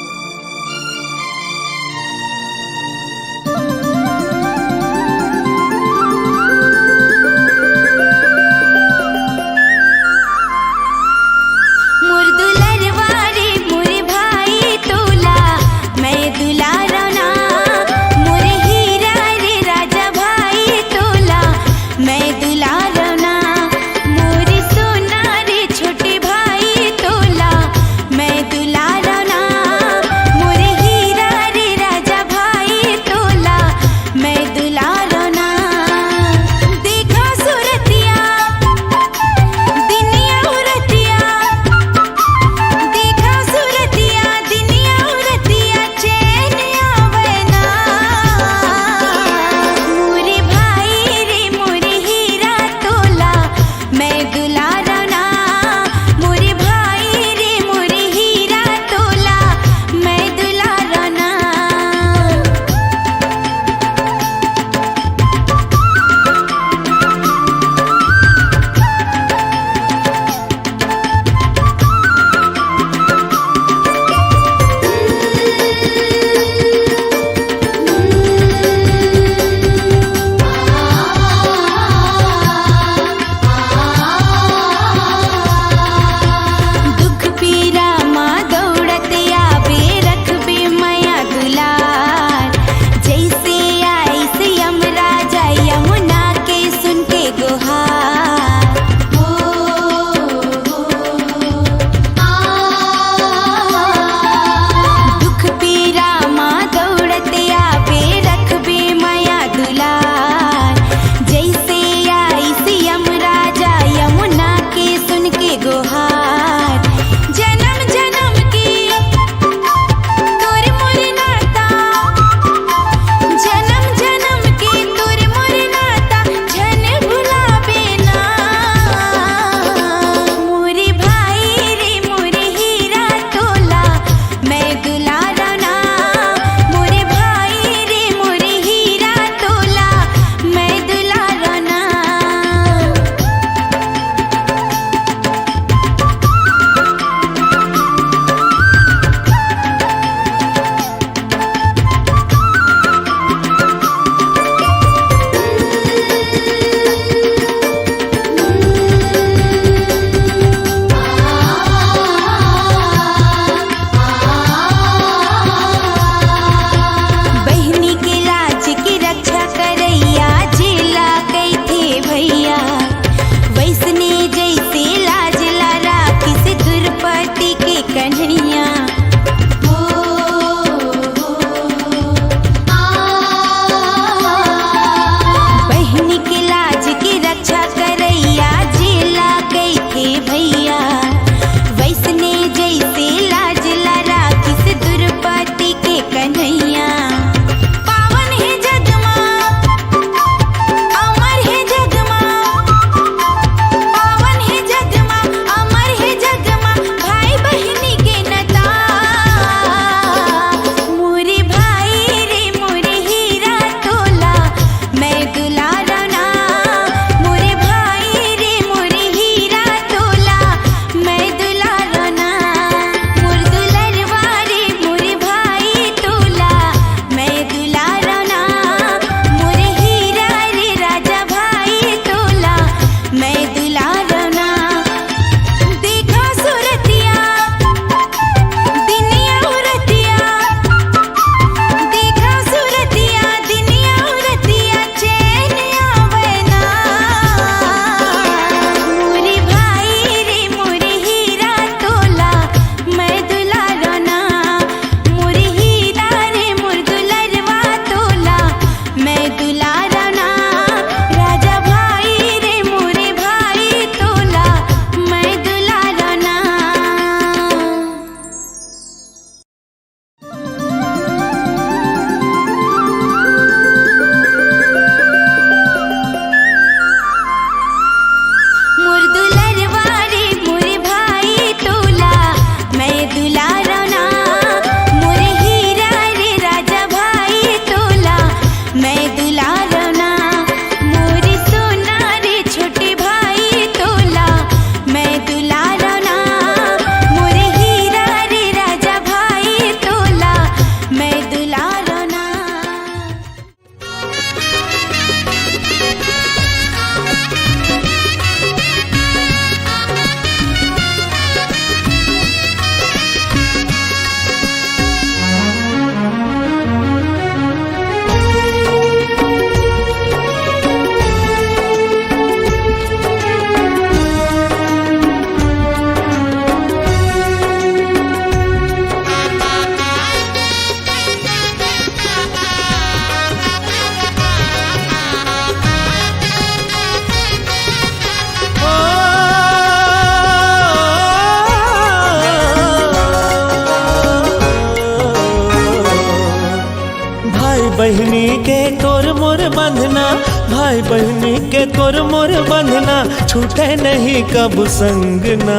S2: मोर बंधना, भाई बहनी के तोर मोर बंधना, छूटे नहीं कब संगना।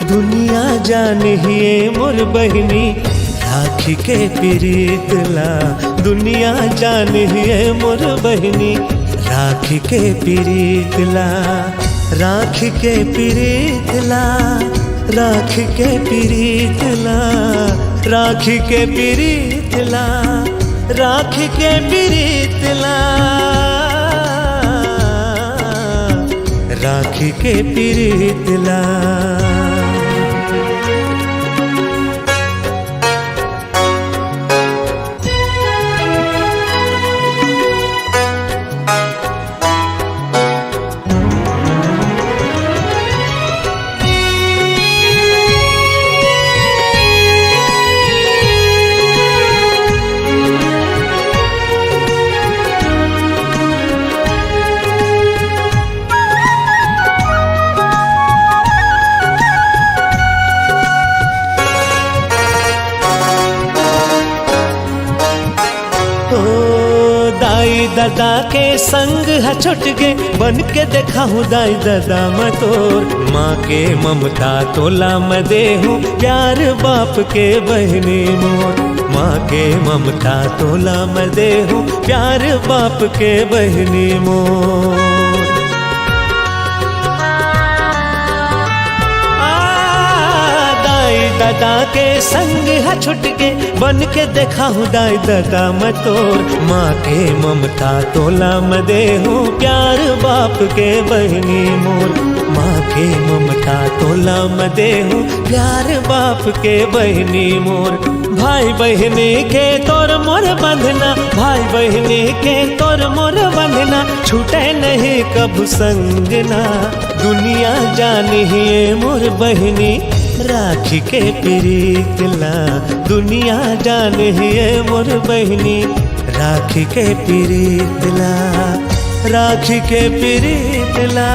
S2: दुनिया जानिए मोर बहनी राखी के प्रीतला, दुनिया जानिए मोर बहनी राखी के प्रीतला, राखी के प्रीतला, राखी के प्रीतला, राखी के प्रीतला, राखी के प्रीतला, राखी के प्रीतला। दादा के संग है छुट गे, बन के देखा हूँ दाई दादा मैं तोर। माँ के ममता तोला मैं दे हूँ, प्यार बाप के बहनी मोर। माँ के ममता तोला मैं दे हूँ, प्यार बाप के बहनी मोर। दादा के संग है छुट के, बन के देखा हूँ दाई दादा मैं तोर। माँ के ममता तोला मैं दे हूँ, प्यार बाप के बहनी मोर। माँ के ममता तोला मैं दे हूँ, प्यार बाप के बहनी मोर। भाई बहनी के तोर मोर बंधना, भाई बहनी के तोर मोर बंधना, छूटे नहीं कब संगना। दुनिया जानिए मोर बहनी राखी के प्रीतला, दुनिया जानिए मोर बहनी राखी के प्रीतला, राखी के प्रीतला,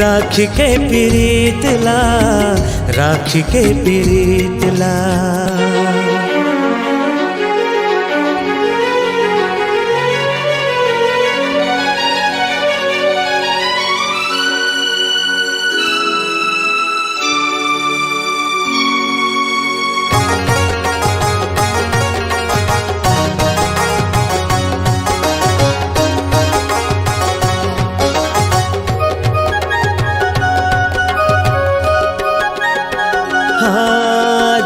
S2: राखी के प्रीतला, राखी के प्रीतला।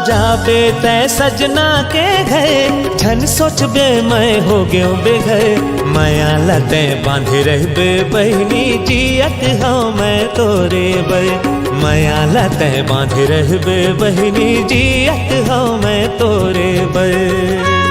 S2: जाबे तै सजना के घर, झन सोचबे मैं हो गयो बेघर। माया लते बांधे रहबे बहनी, जियत हाँ मैं तोरे बर। माया लते बांधे रहबे बहनी, जियत हाँ मैं तोरे बर।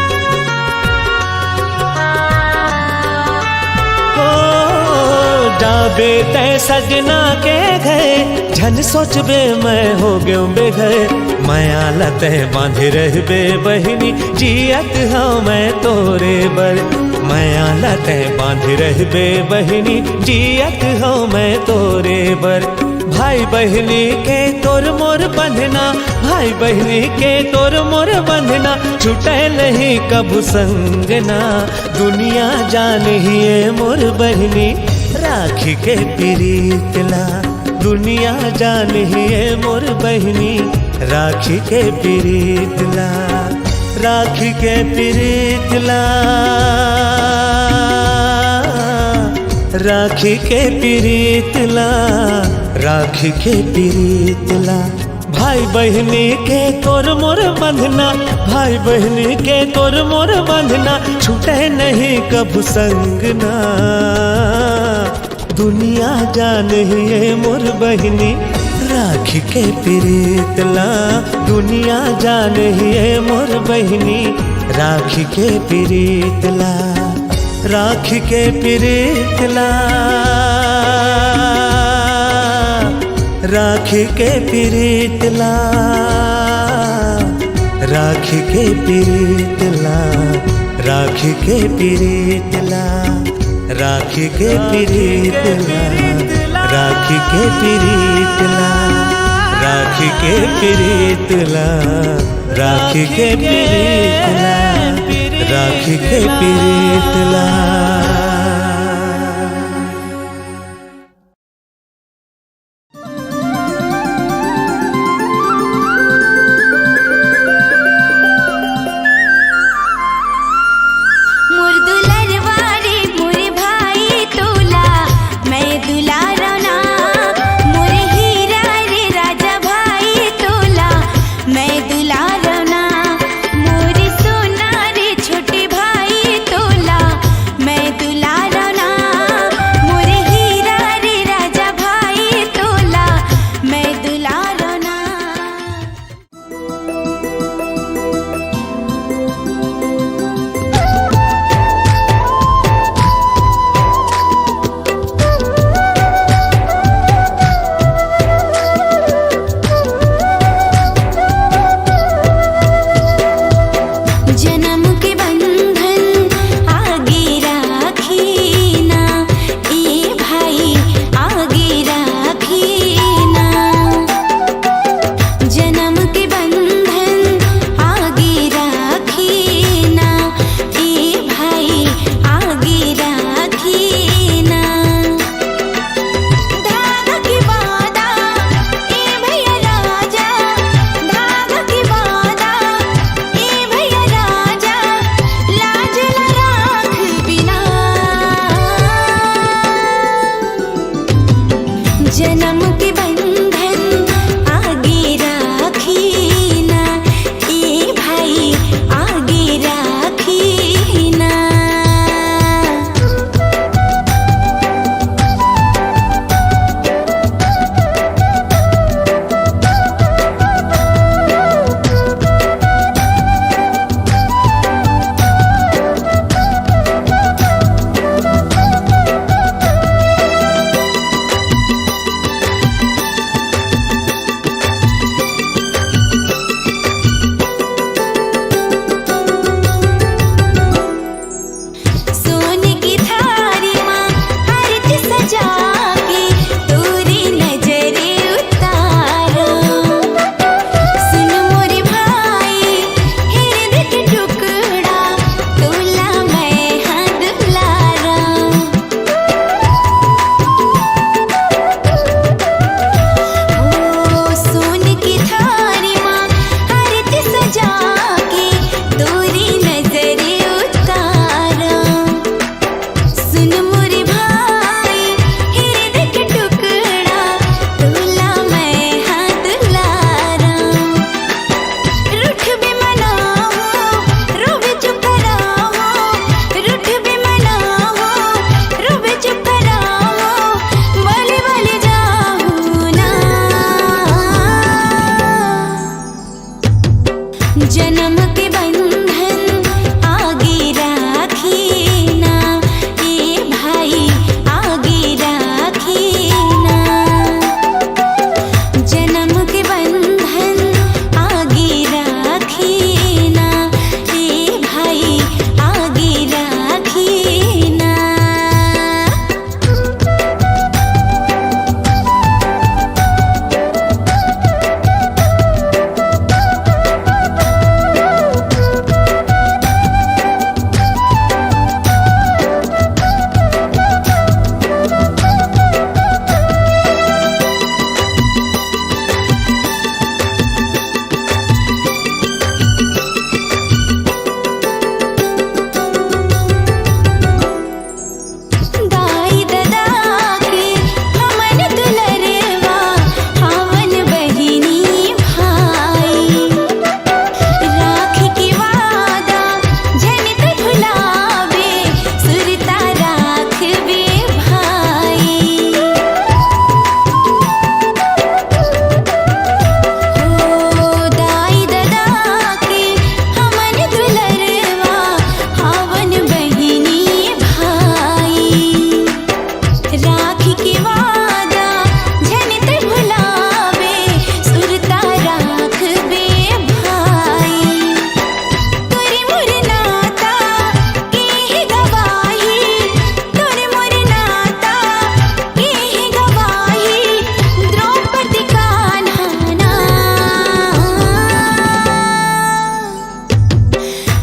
S2: जाबे तै सजना के घर, झन सोचबे मैं हो गयो बेघर। माया लते बांधे रहबे बहनी, जियत हाँ मैं तोरे बर। माया लते बांधे रहबे बहनी, जियत हाँ मैं तोरे बर। भाई बहनी के तोर मोर बंधना, भाई बहनी के तोर मोर बंधना, छूटे नहीं कब संगना। दुनिया जानिए मोर बहनी राखी के प्रीतला, दुनिया जानिए मोर बहनी राखी के प्रीतला, राखी के प्रीतला, राखी के प्रीतला, राखी के प्रीतला। भाई बहनी के तोर मोर बंधना, भाई बहनी के तोर मोर बंधना, छूटे नहीं कब संगना। दुनिया जानिए मोर बहनी राखी के प्रीतला, दुनिया जानिए मोर बहनी राखी के प्रीतला, राखी के प्रीतला, राखी के प्रीतला, राखी के प्रीतला, राखी के प्रीतला, राखी के प्रीतला, राखी के प्रीतला, राखी के प्रीतला, राखी के पीरितला, राखी के पीरितला।
S1: मोर दुलरवा रे मोर भाई तोला मैं दुलारना, मोर हीरा रे राजा भाई तोला मैं दुलारना, मोर सोना रे छोटे भाई तोला मैं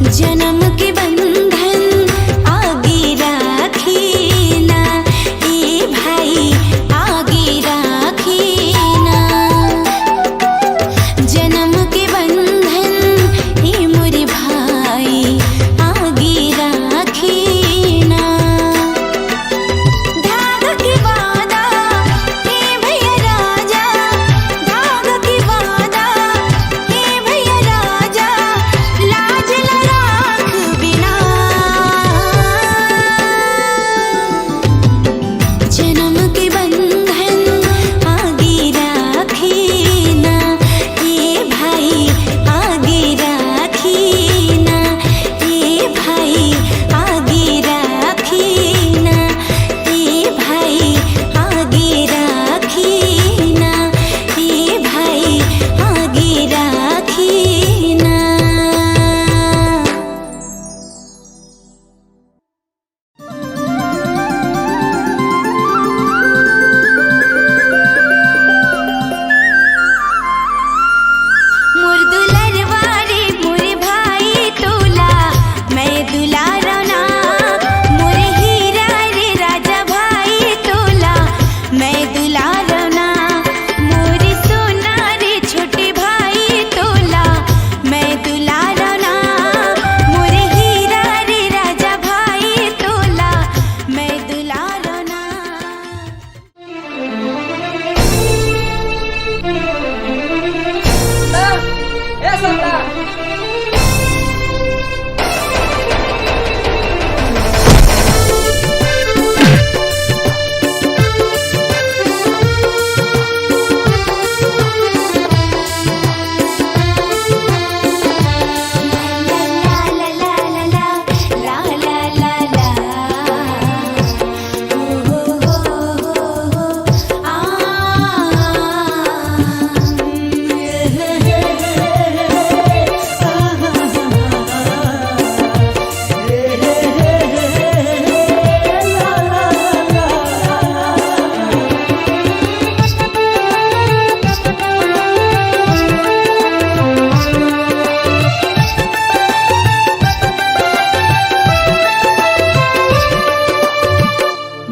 S1: जन्म के बंधन आगे राखीना ए भाई आगे राखीना जन्म के बंधन ए मोरे भाई आगे राखीना धाग के वादा ए भैया राजा धाग के वादा ए भैया राजा लाज लराख बिना जन्म के बंधन आगे राखीना ए भाई आगे राखीना ए भाई आगे राखीना ए भाई आगे राखीना ए भाई आगे राखीना। मोर दुलरवा रे मोर भाई तोला मैं दुलारना मोर हीरा रे राजा भाई तोला मैं दुलारना मोर सोना रे छोटे भाई तोला मैं दुलारना मोर हीरा रे राजा भाई तोला मैं दुलारना।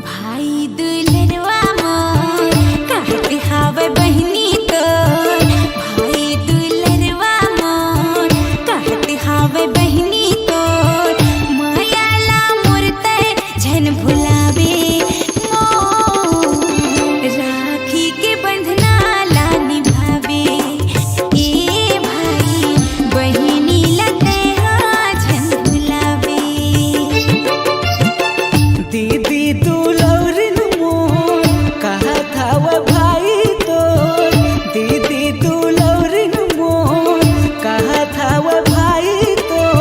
S1: भाई दुलरवा मोर कहत हावे बहिनी तोर भाई दुलरवा मोर कहत हावे बहिनी तोर मायाला मोर तै झन भुलावे मोर राखी के बंधना ला निभावे ए भाई बहिनी लते झन भुलावे।
S6: दीदी दुलौरिन मोर कहा था वो भाई तोर दीदी दुलौरिन मोर कहा था वो भाई तोर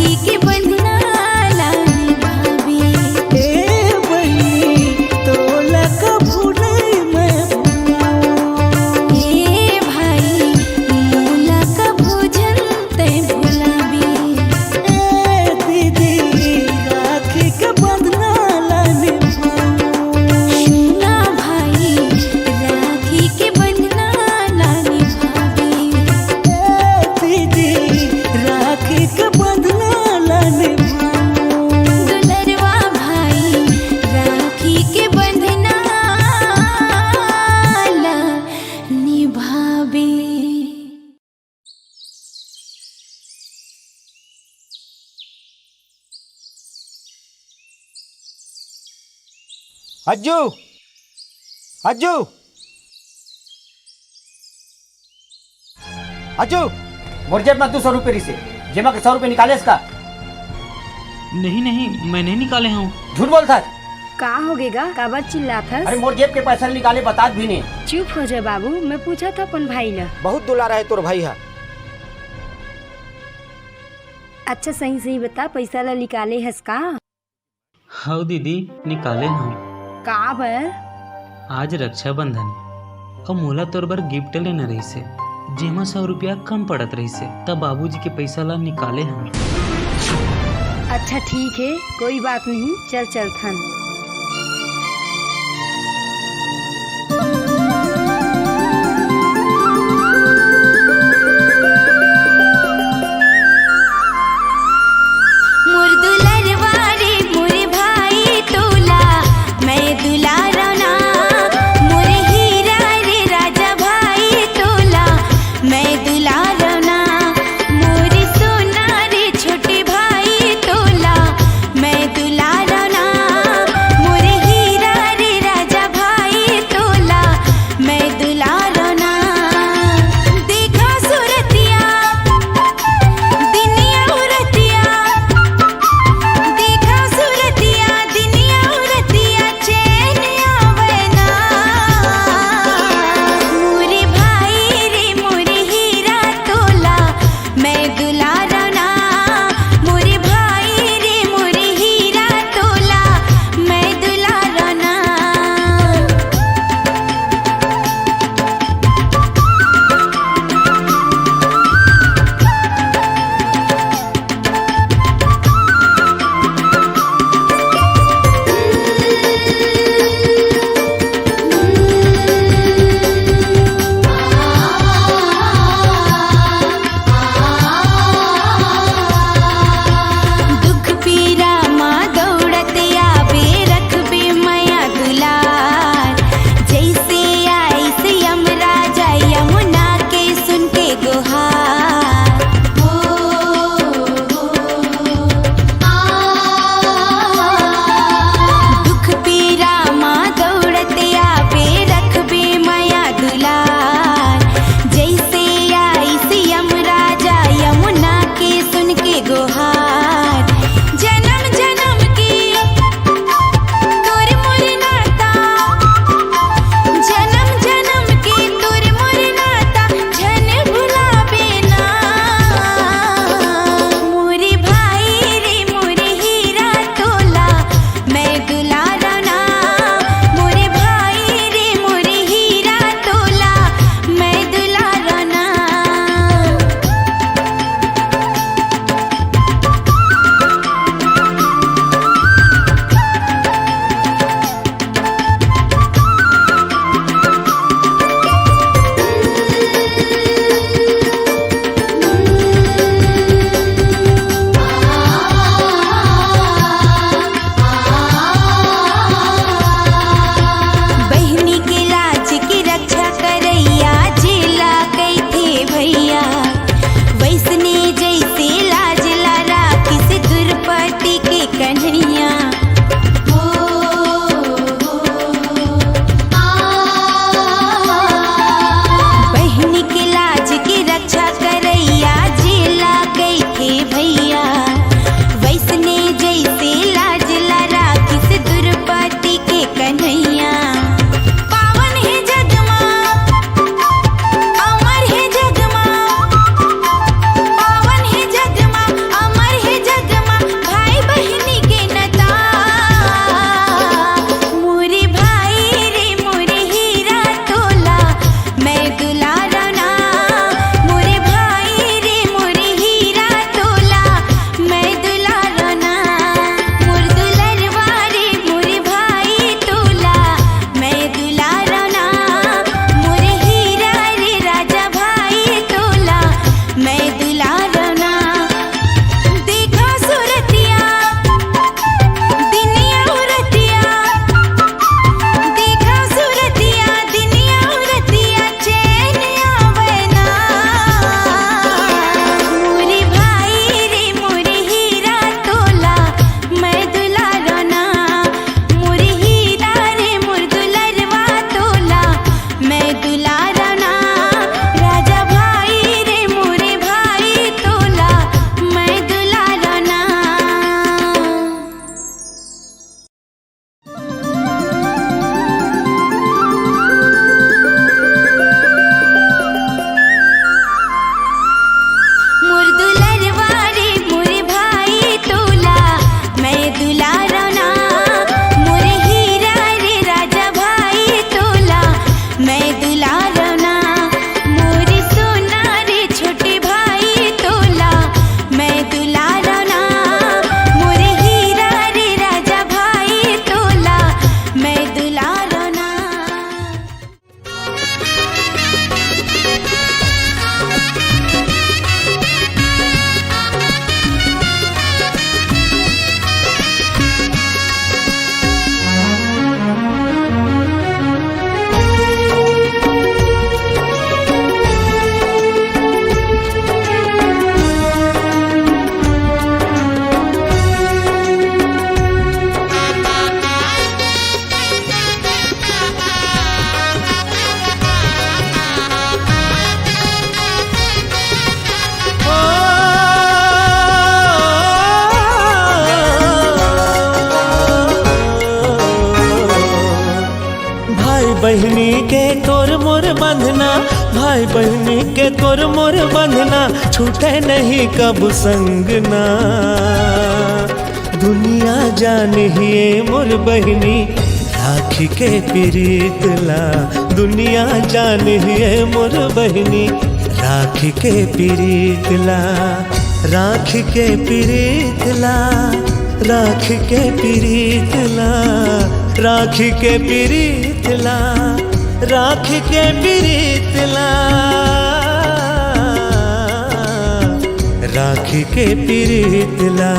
S1: राखी के बंधना लानी भाभी।
S6: ए बहिनी तोला कभू नहीं मैं भुलाऊं।
S1: ए भाई मोला का भोजन ते भुलाबी।
S6: ए दीदी राखी के बंधना लाने
S1: सुना भाई राखी के बंधना लानी भाभी।
S6: दीदी राखी के बंधना लाने
S1: दुलरवा भाई राखी के बंधना लानी भाभी।
S3: अज्जू अज्जू अज्जू मोर जेब में 200 रुपये से जेमा के 100 रुपये निकाले इसका।
S4: नहीं नहीं, मैं नहीं निकाले हूँ।
S3: झूठ बोलता है।
S5: का हो गेगा काबर चिल्लात हस?
S3: अरे मोर जेब के पैसा निकाले बतात भी नहीं।
S5: चुप हो जा बाबू, मैं पूछा था अपन भाई ला।
S3: बहुत दुलारा है तोर भाई है।
S5: अच्छा सही सही बता, पैसा ला निकाले हस का?
S4: हाँ दीदी, निकाले हूँ।
S5: का बर?
S4: आज रक्षाबंधन और मोला तोर बर गिफ्ट लेना रही से, जेमा 100 रुपया कम पड़त रही से, तब बाबूजी के पैसा ला निकाले हम।
S5: अच्छा ठीक है, कोई बात नहीं, चल थन।
S1: मोर दुलरवा रे मोरे भाई तोला मैं दुलारा ना। मोर हीरा रे राजा भाई तोला मैं दुलारा ना। मोर सोना रे छोटे भाई तोला मैं दुलारा ना।
S2: बहनी के तोर मोर बंधना, भाई बहनी के तोर मोर बंधना, छूटे नहीं कब संगना। दुनिया जानिए मोर बहनी राखी के प्रीतला, दुनिया जानिए मोर बहनी राखी के प्रीतला, राखी के प्रीतला, राखी के प्रीतला, राखी के प्रीतला, राखी के प्रीतला, राखी के प्रीतला।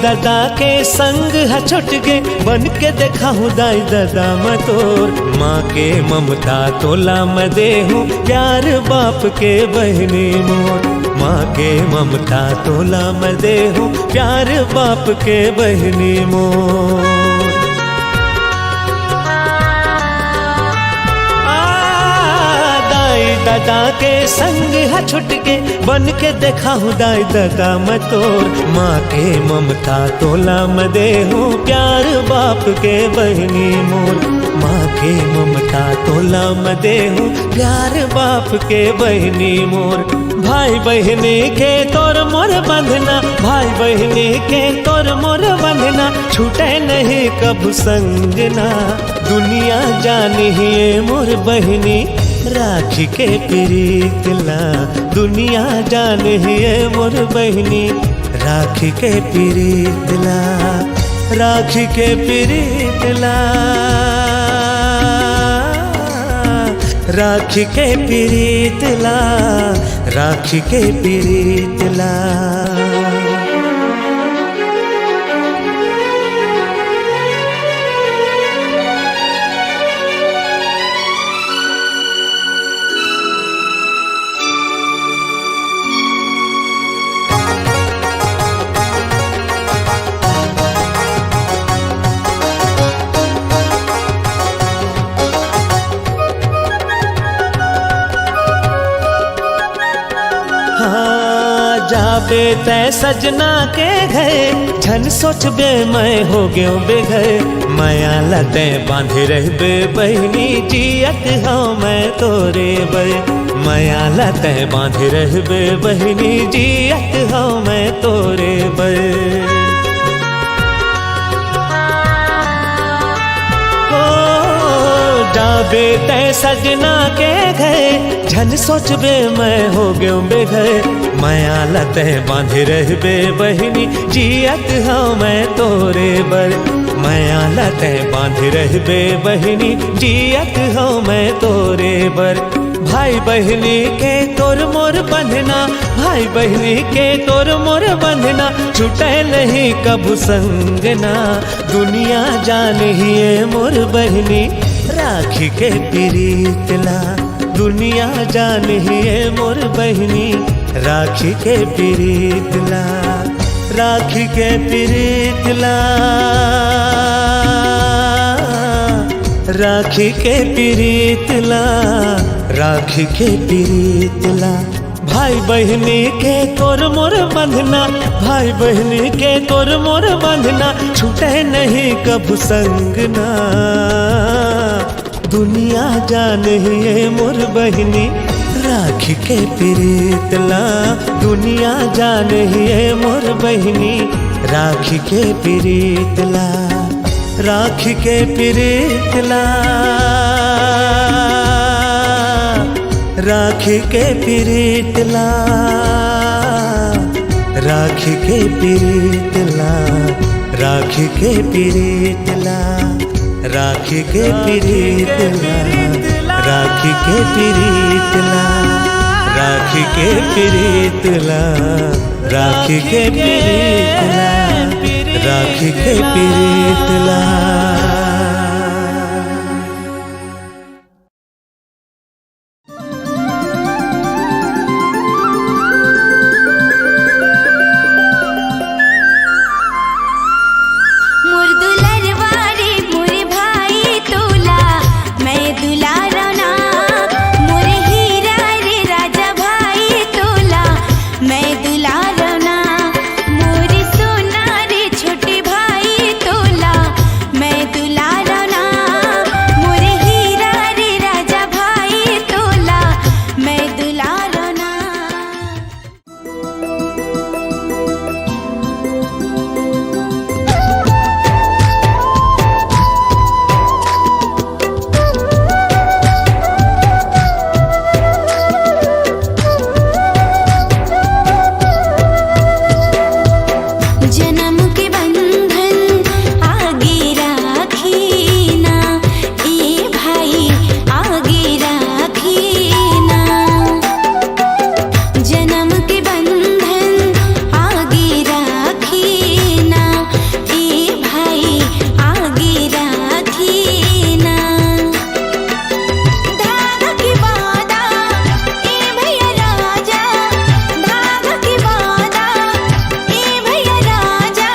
S2: दादा के संग है छुट गे, बन के देखा हूँ दाई दादा मैं तोर। माँ के ममता तोला मैं दे हूँ, प्यार बाप के बहनी मोर। माँ के ममता तोला मैं दे हूँ, प्यार बाप के बहनी मोर। दादा के संग है छुट के, बन के देखा हूँ दाई दादा मैं तोर। माँ के ममता तोला मैं दे हूँ, प्यार बाप के बहनी मोर। माँ के ममता तोला मैं दे हूँ, प्यार बाप के बहनी मोर। भाई बहनी के तोर मोर बंधना, भाई बहनी के तोर मोर बंधना, छूटे नहीं कब संगना। दुनिया जानिए मोर बहनी राखी के प्रीतला, दुनिया जानिए मोर बहनी राखी के प्रीतला, राखी के प्रीतला, राखी के प्रीतला, राखी के प्रीतला। जाबे तै सजना के घर, झन सोचबे मैं हो गयो बेघर। माया लते बांधे रहबे बहनी, जियत हाँ मैं तोरे बे। माया लते बांधे रहबे बहनी, जियत हाँ मैं तोरे बे। जाबे तै सजना के घर, झन सोचबे मैं हो गयो बेघर। माया लते बांधे रहबे बहनी, जियत हाँ मैं तोरे बर। माया लते बांधे रहबे बहनी, जियत हाँ मैं तोरे बर। भाई बहनी के तोर मोर बंधना, भाई बहनी के तोर मोर बंधना, छूटे नहीं कब संगना। दुनिया जानिए मोर बहनी राखी के प्रीतला, दुनिया जानिए मोर बहनी राखी के प्रीतला, राखी के प्रीतला, राखी के प्रीतला, राखी के प्रीतला। भाई बहनी के तोर मोर बंधना, भाई बहनी के तोर मोर बंधना, छूटे नहीं कब संगना। दुनिया जानिए मोर बहनी राखी के प्रीतला, दुनिया जानिए मोर बहनी राखी के प्रीतला, राखी के प्रीतला, राखी के प्रीतला, राखी के प्रीतला, राखी के प्रीतला, राखी के प्रीतला, राखी के प्रीतला, राखी के प्रीतला, राखी के पीरितला, राखी के पीरितला।
S1: मोर दुलरवा रे मोर भाई तोला मैं दुलारा ना, मोर हीरा रे राजा भाई तोला मैं दुलारा ना, मोर सोना रे छोटे भाई तोला मैं दुलारा ना, मोर हीरा रे राजा भाई तोला मैं दुलारा ना। जन्म के बंधन आगे राखी ना, ए भाई आगे राखी ना, जन्म के बंधन आगे राखी ना, ए भाई आगे राखी ना, धागा की वादा ए भैया राजा, धागा की वादा ए भैया राजा,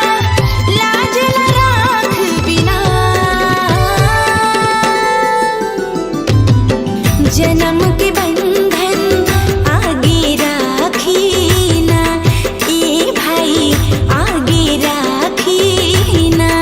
S1: लाज न राख बिना, जन्म के बंधन आगे राखी ना, ए भाई आगे राखी ना।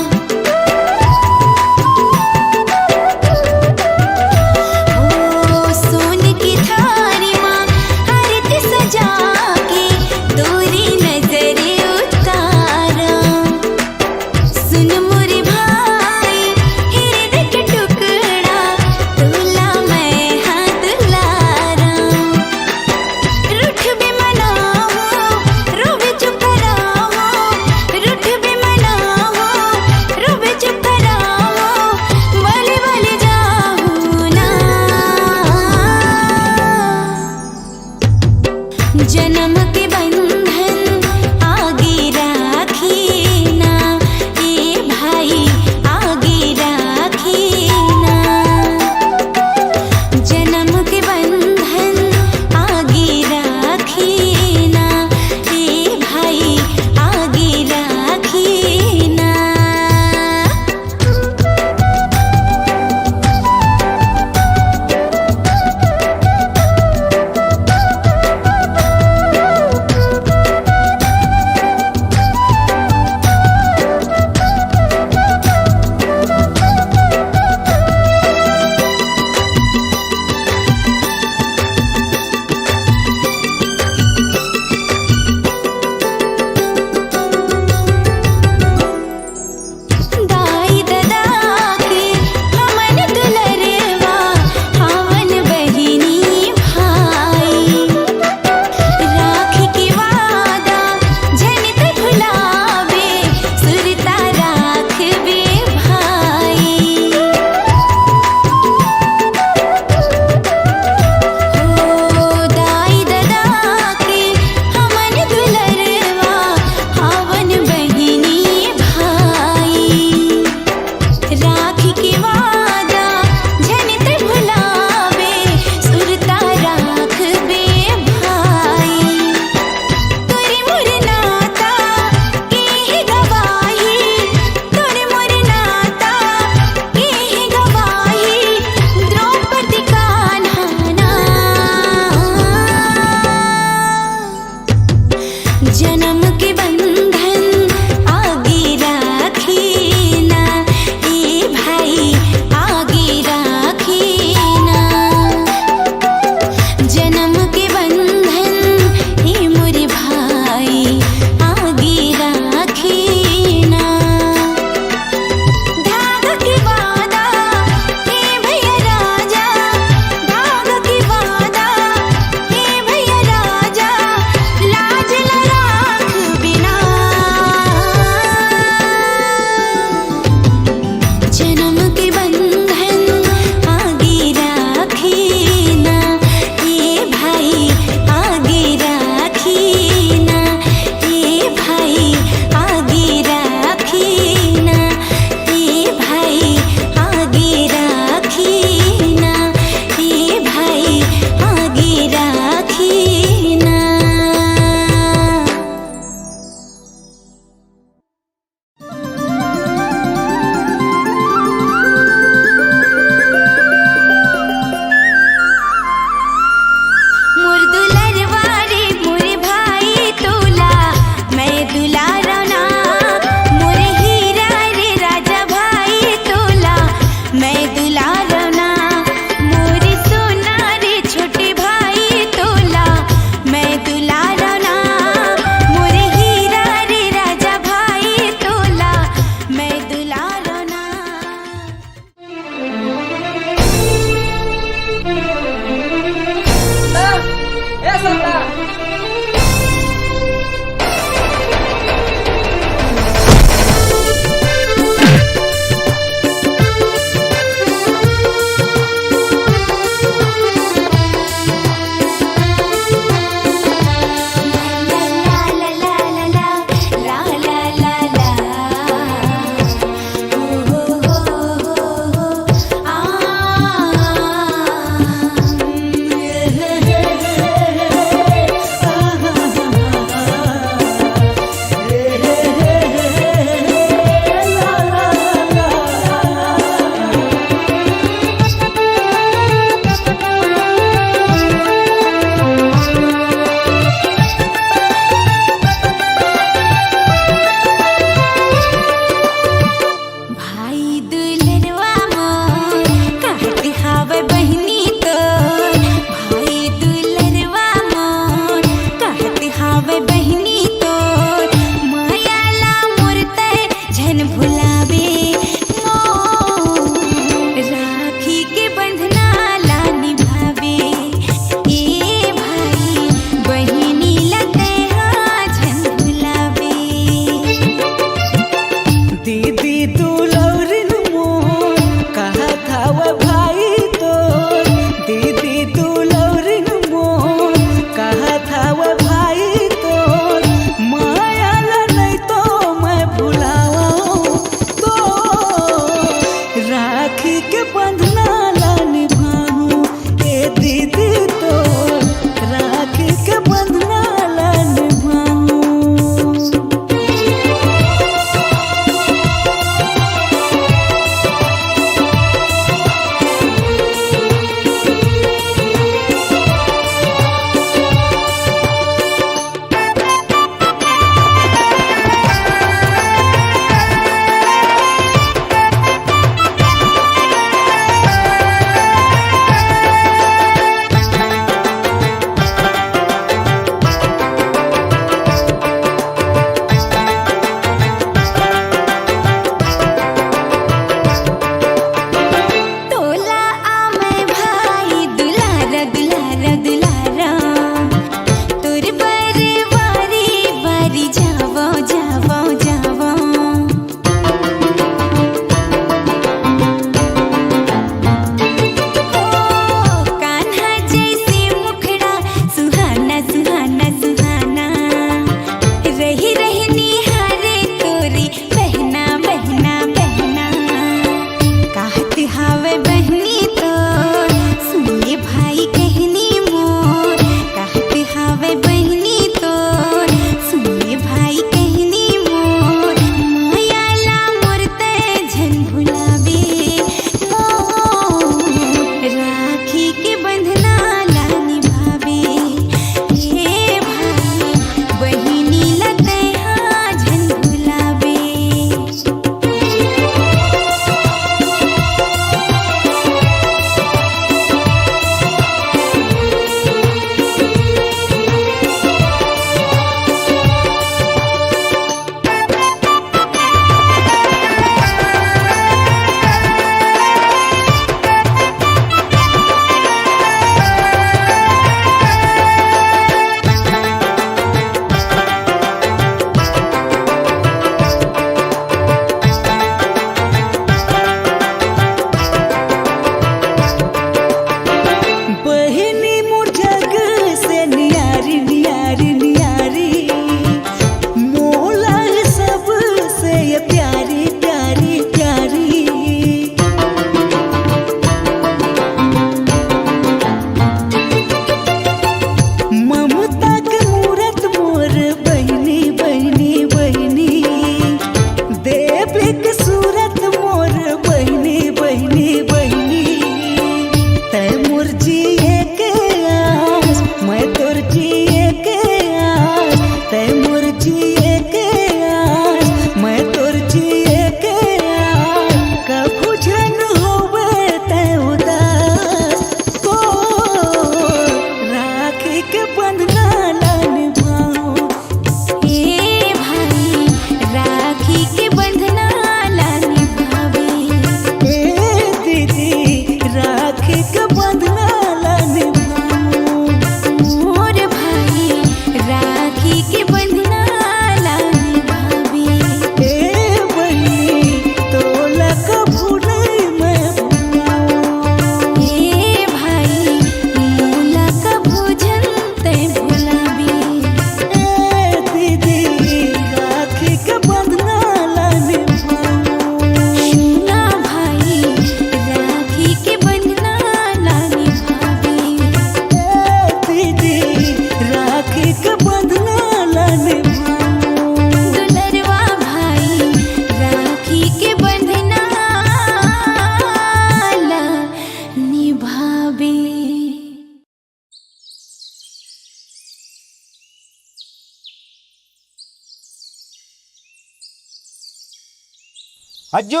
S3: अज्जू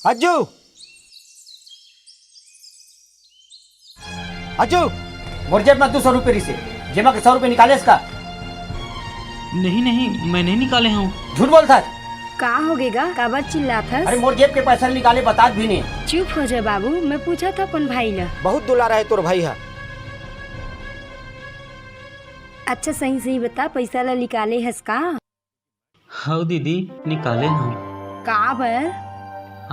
S3: अज्जू अज्जू मोर जेब में 200 रुपये रिसे जेमा के 100 रुपये निकाले इसका।
S4: नहीं नहीं, मैं नहीं निकाले हूँ।
S3: झूठ बोलता है।
S5: का हो गेगा काबर चिल्लात हस?
S3: अरे मोर जेब के पैसा निकाले बता भी नहीं।
S5: चुप हो जा बाबू, मैं पूछा था अपन भाई ला।
S3: बहुत दुलारा है तोर भाई है।
S5: अच्छा सही सही बता, पैसा ला निकाले हस का?
S4: हाँ दीदी, निकाले हूँ।
S5: का बर?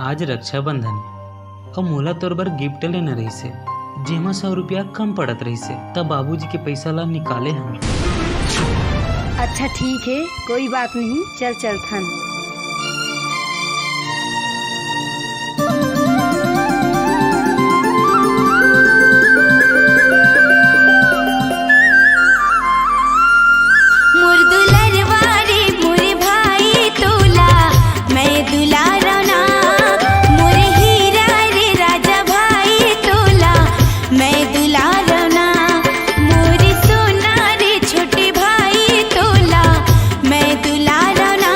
S4: आज रक्षाबंधन और मोला तोर बर गिफ्ट लेना रही से, जेमा 100 रुपया कम पड़त रही से, तब बाबूजी के पैसा ला निकाले हूँ।
S5: अच्छा ठीक है, कोई बात नहीं, चल चलथन।
S1: मोर दुलरवा रे मोर भाई तोला मैं दुलारा ना, मोर हीरा रे राजा भाई तोला मैं दुलारा ना, मोर सोना रे छोटे भाई तोला मैं दुलारा ना,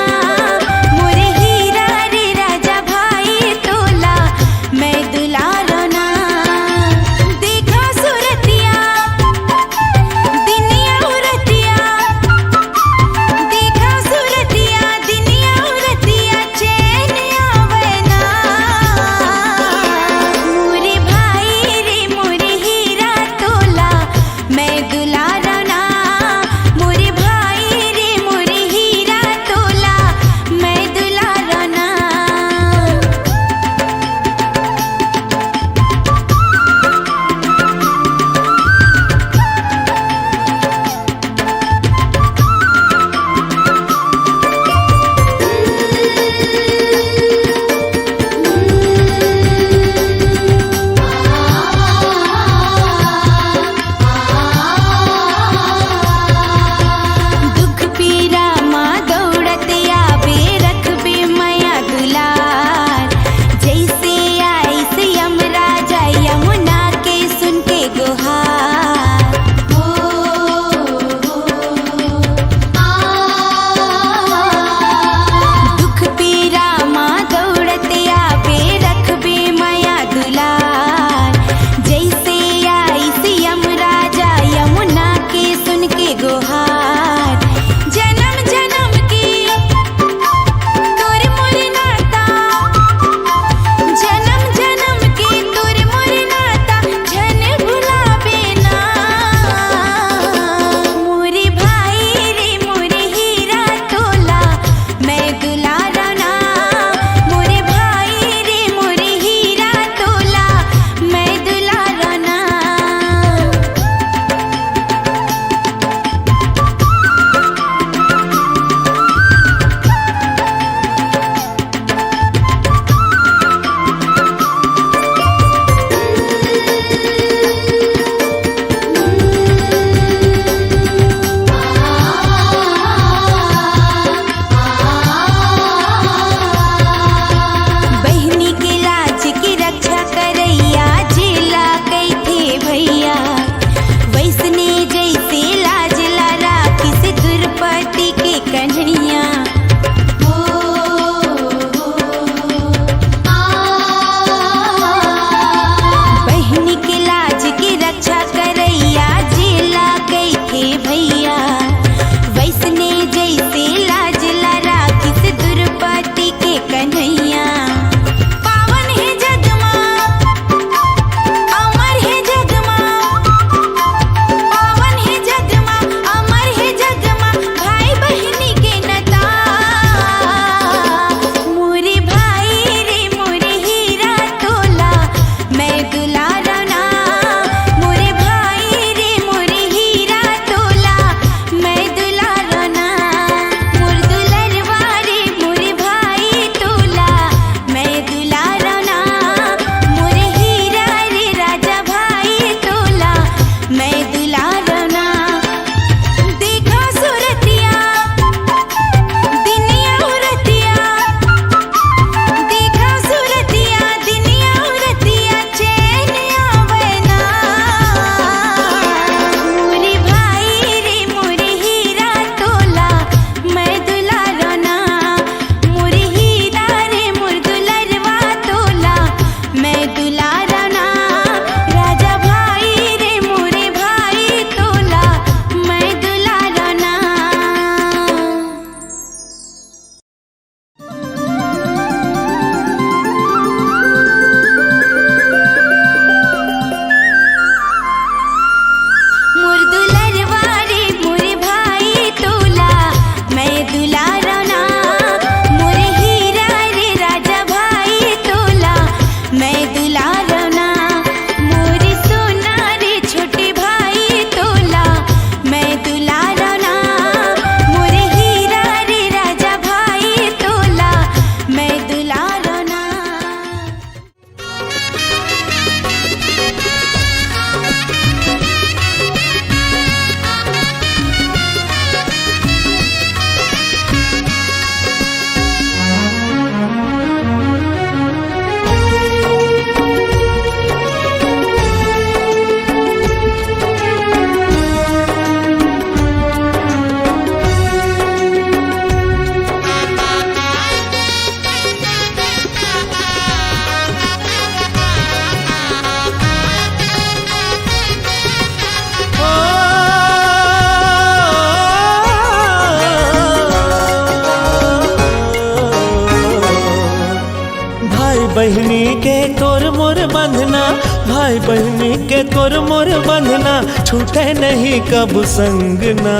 S2: मोर बंधना, भाई बहनी के तोर मोर बंधना, छूटे नहीं कब संग ना।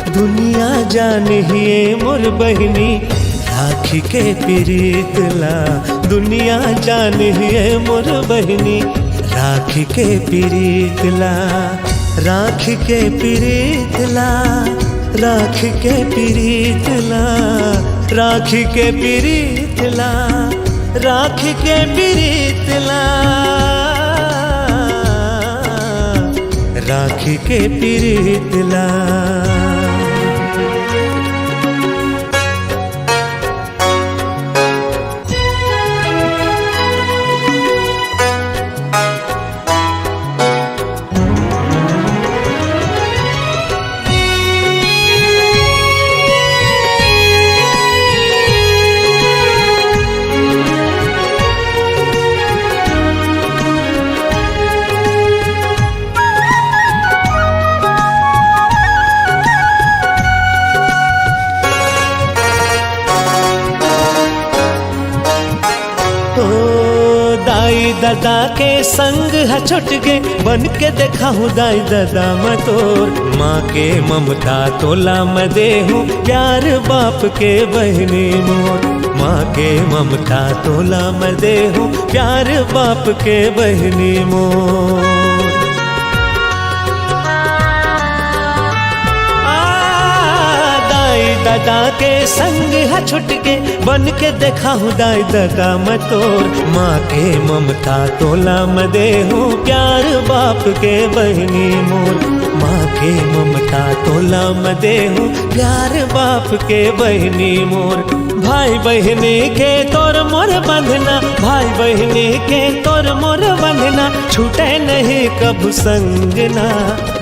S2: दुनिया जानिए मोर बहनी राखी के प्रीतला, दुनिया जानिए मोर बहनी राखी के प्रीतला, राखी के प्रीतला, राखी के प्रीतला, राखी के प्रीतला, राखी के प्रीतला, राखी के प्रीतला। दादा के संग है छुट गे, बन के देखा हूँ दाई दादा मतोर। माँ के ममता तोला मैं दे हूँ, प्यार बाप के बहनी मोर। माँ के ममता तोला मैं दे हूँ, प्यार बाप के बहनी मोर। दादा के संग है छुट के, बन के देखा हूँ दाई दादा मैं तोर। माँ के ममता तोला मैं दे हूँ, प्यार बाप के बहनी मोर। माँ के ममता तोला मैं दे हूँ, प्यार बाप के बहनी मोर। भाई बहनी के तोर मोर बंधना, भाई बहनी के तोर मोर बंधना, छूटे नहीं कब संग ना।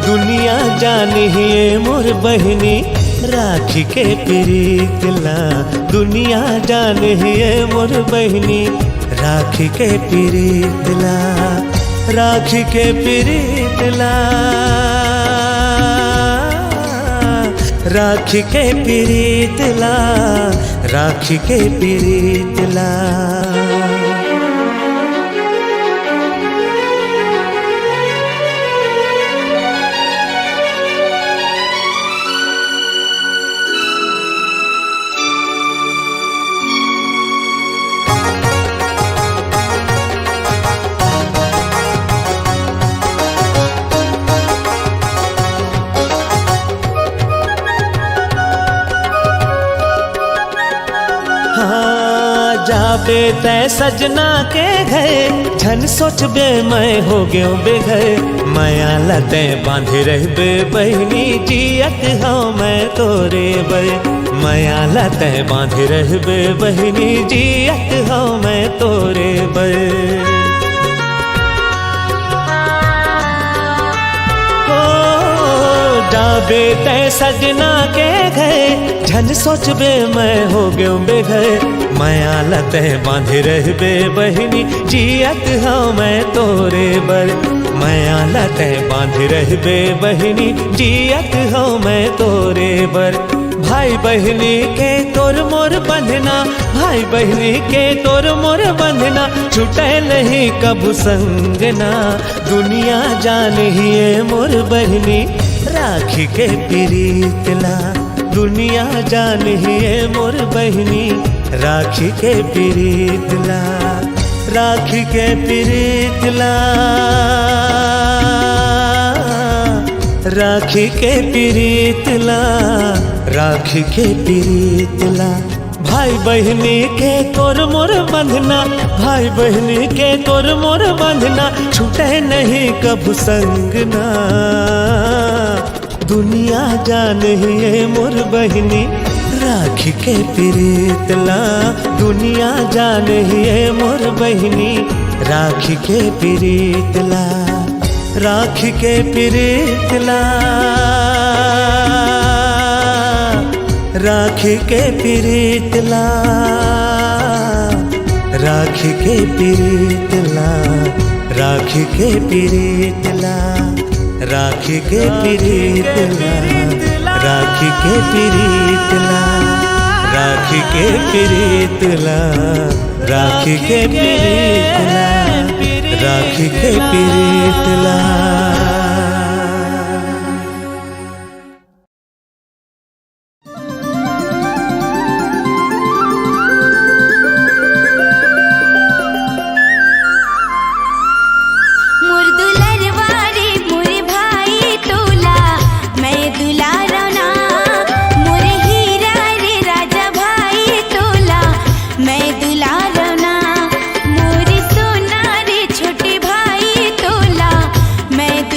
S2: दुनिया जानिए मोर बहनी राखी के प्रीतला, दुनिया जानिए मोर बहनी राखी के प्रीतला, राखी के प्रीतला, राखी के प्रीतला, राखी के प्रीतला। जाबे तै सजना के घर, झन सोचबे मैं हो गयो बेघर। माया लते बांधे रहबे बहनी, जियत हाँ मैं तोरे बे। माया लते बांधे रहबे बहनी, जियत हाँ मैं तोरे बे। जाबे तै सजना के घर, झन सोचबे मैं हो गयो बेघर। माया लते बांधे रहबे बहनी, जियत हाँ मैं तोरे बर। माया लते बांधे रहबे बहनी, जियत हाँ मैं तोरे बर। भाई बहनी के तोर मोर बंधना, भाई बहनी के तोर मोर बंधना, छूटे नहीं कब संग ना। दुनिया जानिए मोर बहनी राखी के प्रीतला, दुनिया जानिए मोर बहनी राखी के प्रीतला, राखी के प्रीतला, राखी के प्रीतला, राखी के प्रीतला। भाई बहनी के तोर मोर बंधना, भाई बहनी के तोर मोर बंधना, छूटे नहीं कब संग ना। दुनिया जानिए मोर बहनी राखी के प्रीतला, दुनिया जानिए मोर बहनी राखी के प्रीतला, राखी के प्रीतला, राखी के प्रीतला, राखी के प्रीतला, राखी के प्रीतला, राखी के प्रीतला, राखी के प्रीतला, राखी के प्रीतला, राखी के पिरीटला, राखी के पिरीटला।
S1: मैं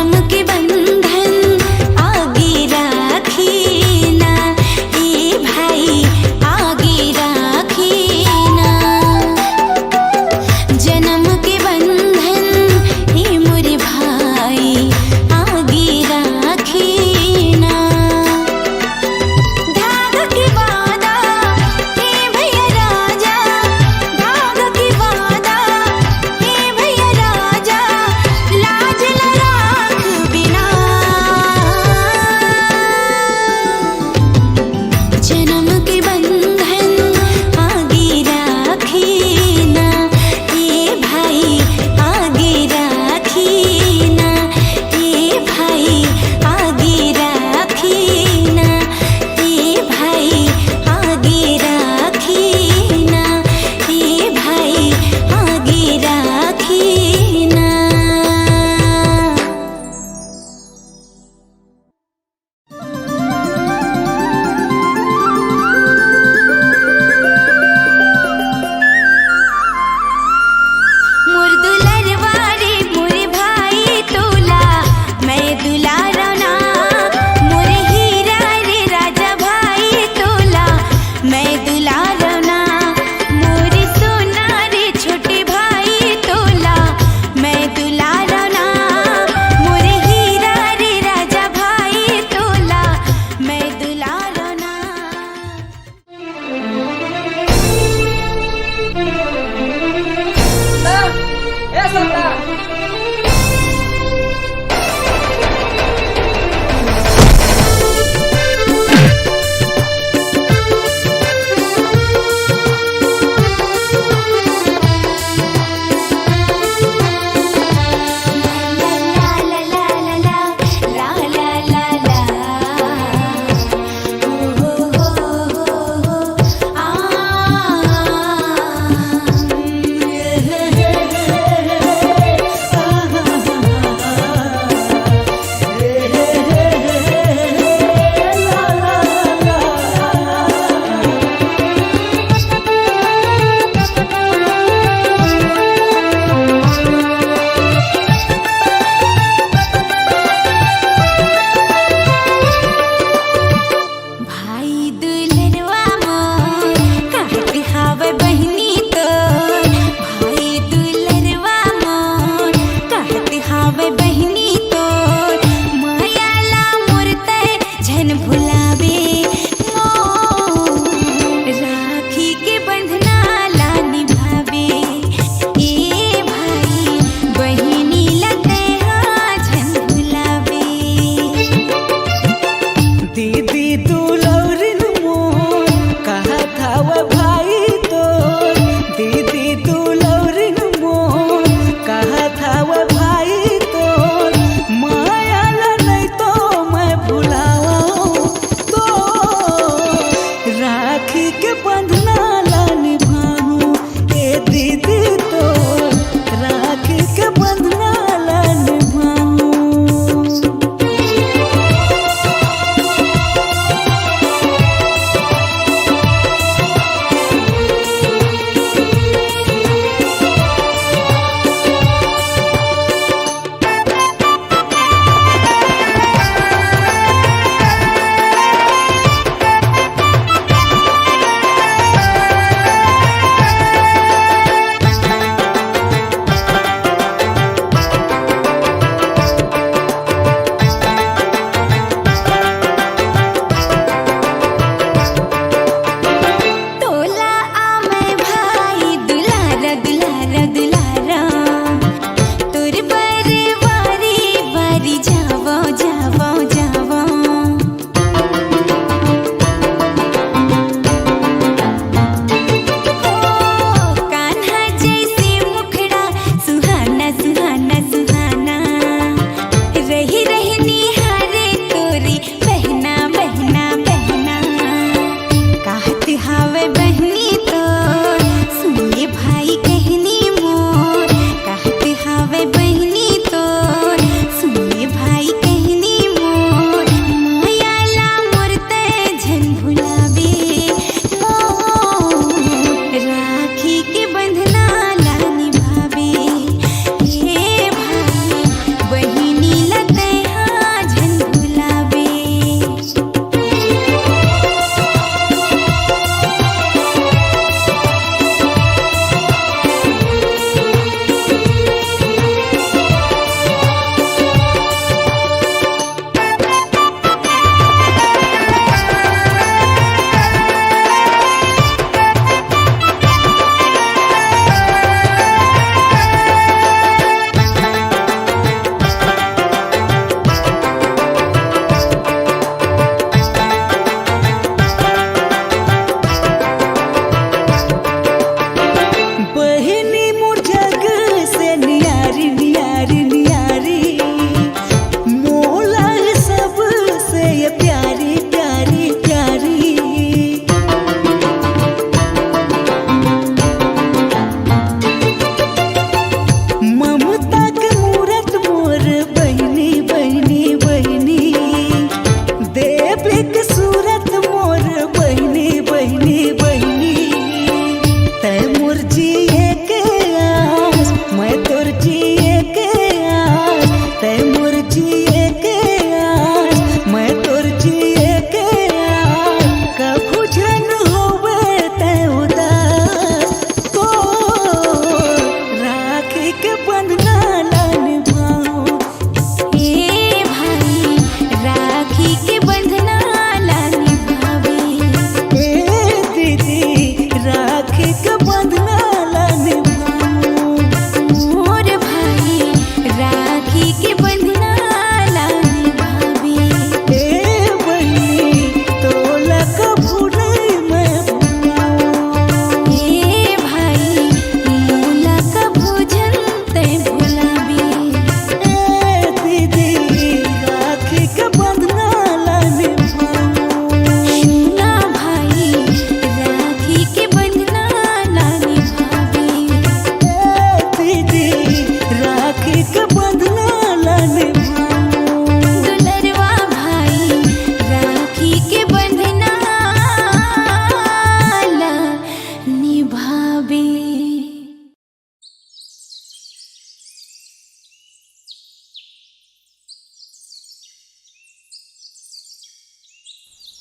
S1: जन्म के बंधन आगे राखीना ए भाई आगे राखीना जन्म के बंधन हे मोरे भाई आगे राखीना धाग के वादा हे भैया राजा धाग के वादा हे भैया राजा लाज ल राख बिना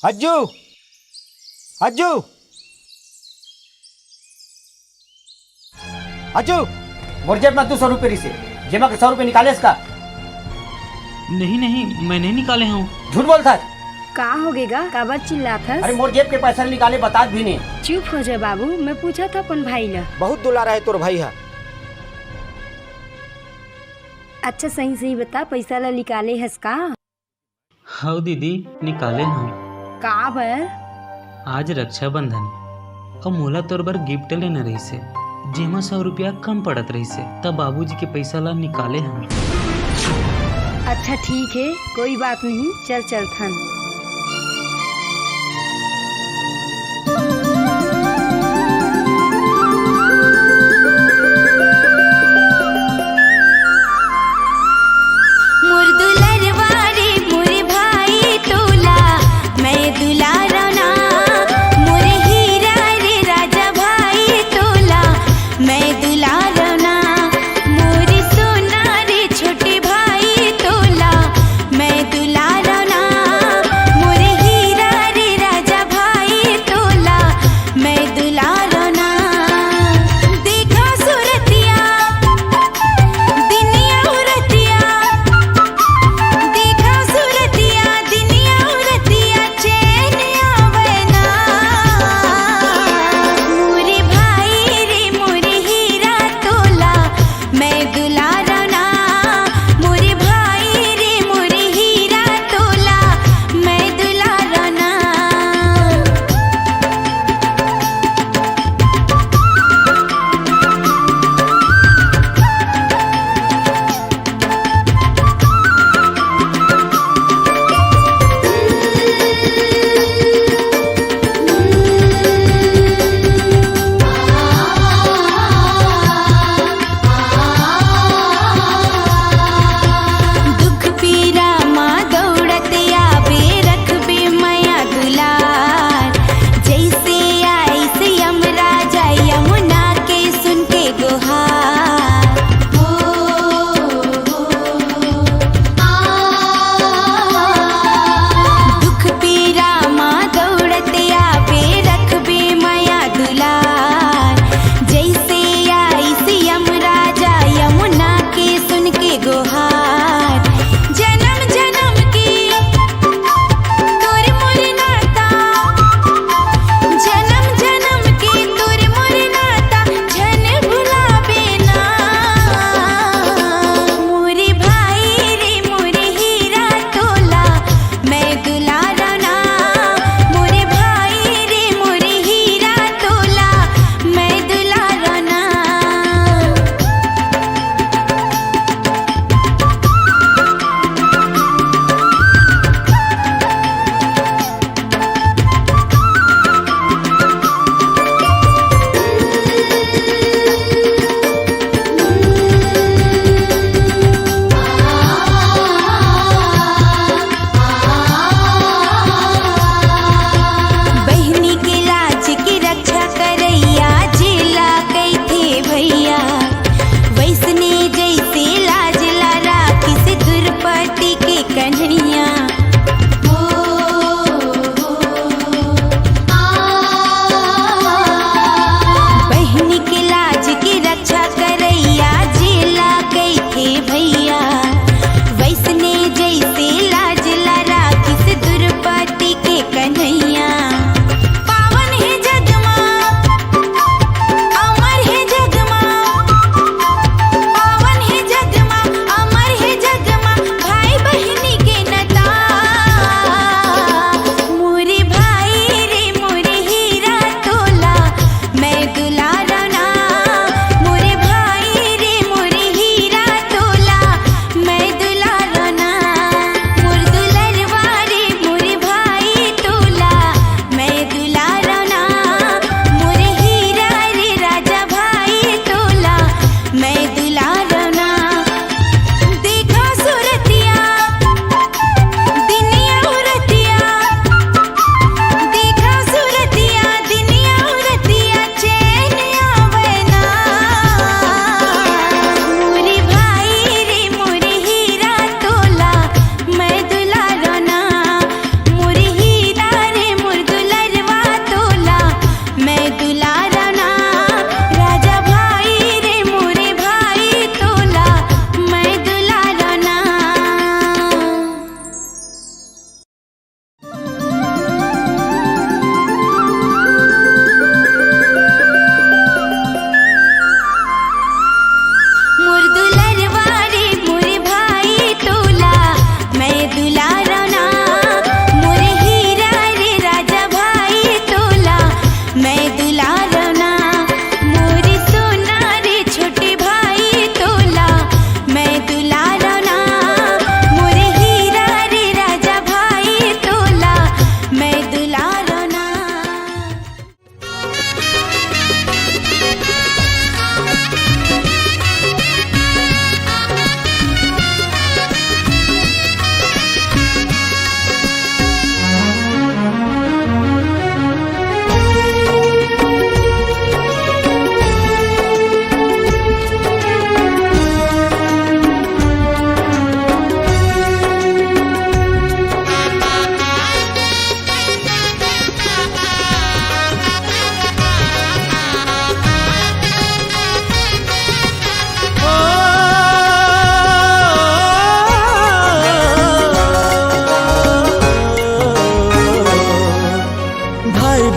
S3: हज्जू हज्जू हज्जू मोर जेब में 200 रुपये रही से जेमा के 100 रुपये निकाले इसका।
S4: नहीं नहीं, मैं नहीं निकाले हूँ।
S3: झूठ बोलता है।
S5: का हो गेगा काबर चिल्लात
S3: अरे
S5: हस?
S3: मोर जेब के पैसा निकाले बता भी नहीं।
S5: चुप हो जा बाबू, मैं पूछा था अपन भाई ला।
S3: बहुत दुलारा है तोर भाई है।
S5: अच्छा सही सही बता, पैसा ला निकाले हस का?
S4: हाँ दीदी, निकाले हूँ।
S5: का बर?
S4: आज रक्षाबंधन है और मोला तोर बर गिफ्ट लेना रही से, जेमा 100 रुपया कम पड़त रही से, तब बाबूजी के पैसा ला निकाले हम।
S5: अच्छा ठीक है, कोई बात नहीं, चल चलथन।
S1: मोर दुलरवा रे मोर भाई तोला मैं दुलारा ना, मोर हीरा रे राजा भाई तोला मैं दुलारा ना, मोर सोना रे छोटे भाई तोला मैं दुलारा ना,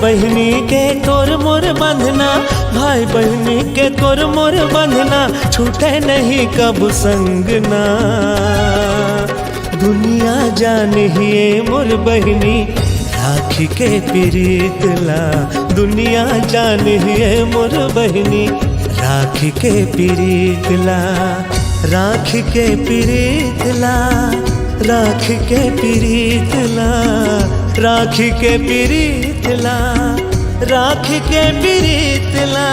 S2: बहनी के तोर मोर बंधना, भाई बहनी के तोर मोर बंधना, छूटे नहीं कब संगना। दुनिया जानिए मोर बहनी राखी के प्रीतला, दुनिया जानिए मोर बहनी राखी के प्रीतला, राखी के प्रीतला, राखी के प्रीतला, राखी के प्रीतला, राखी के प्रीतला,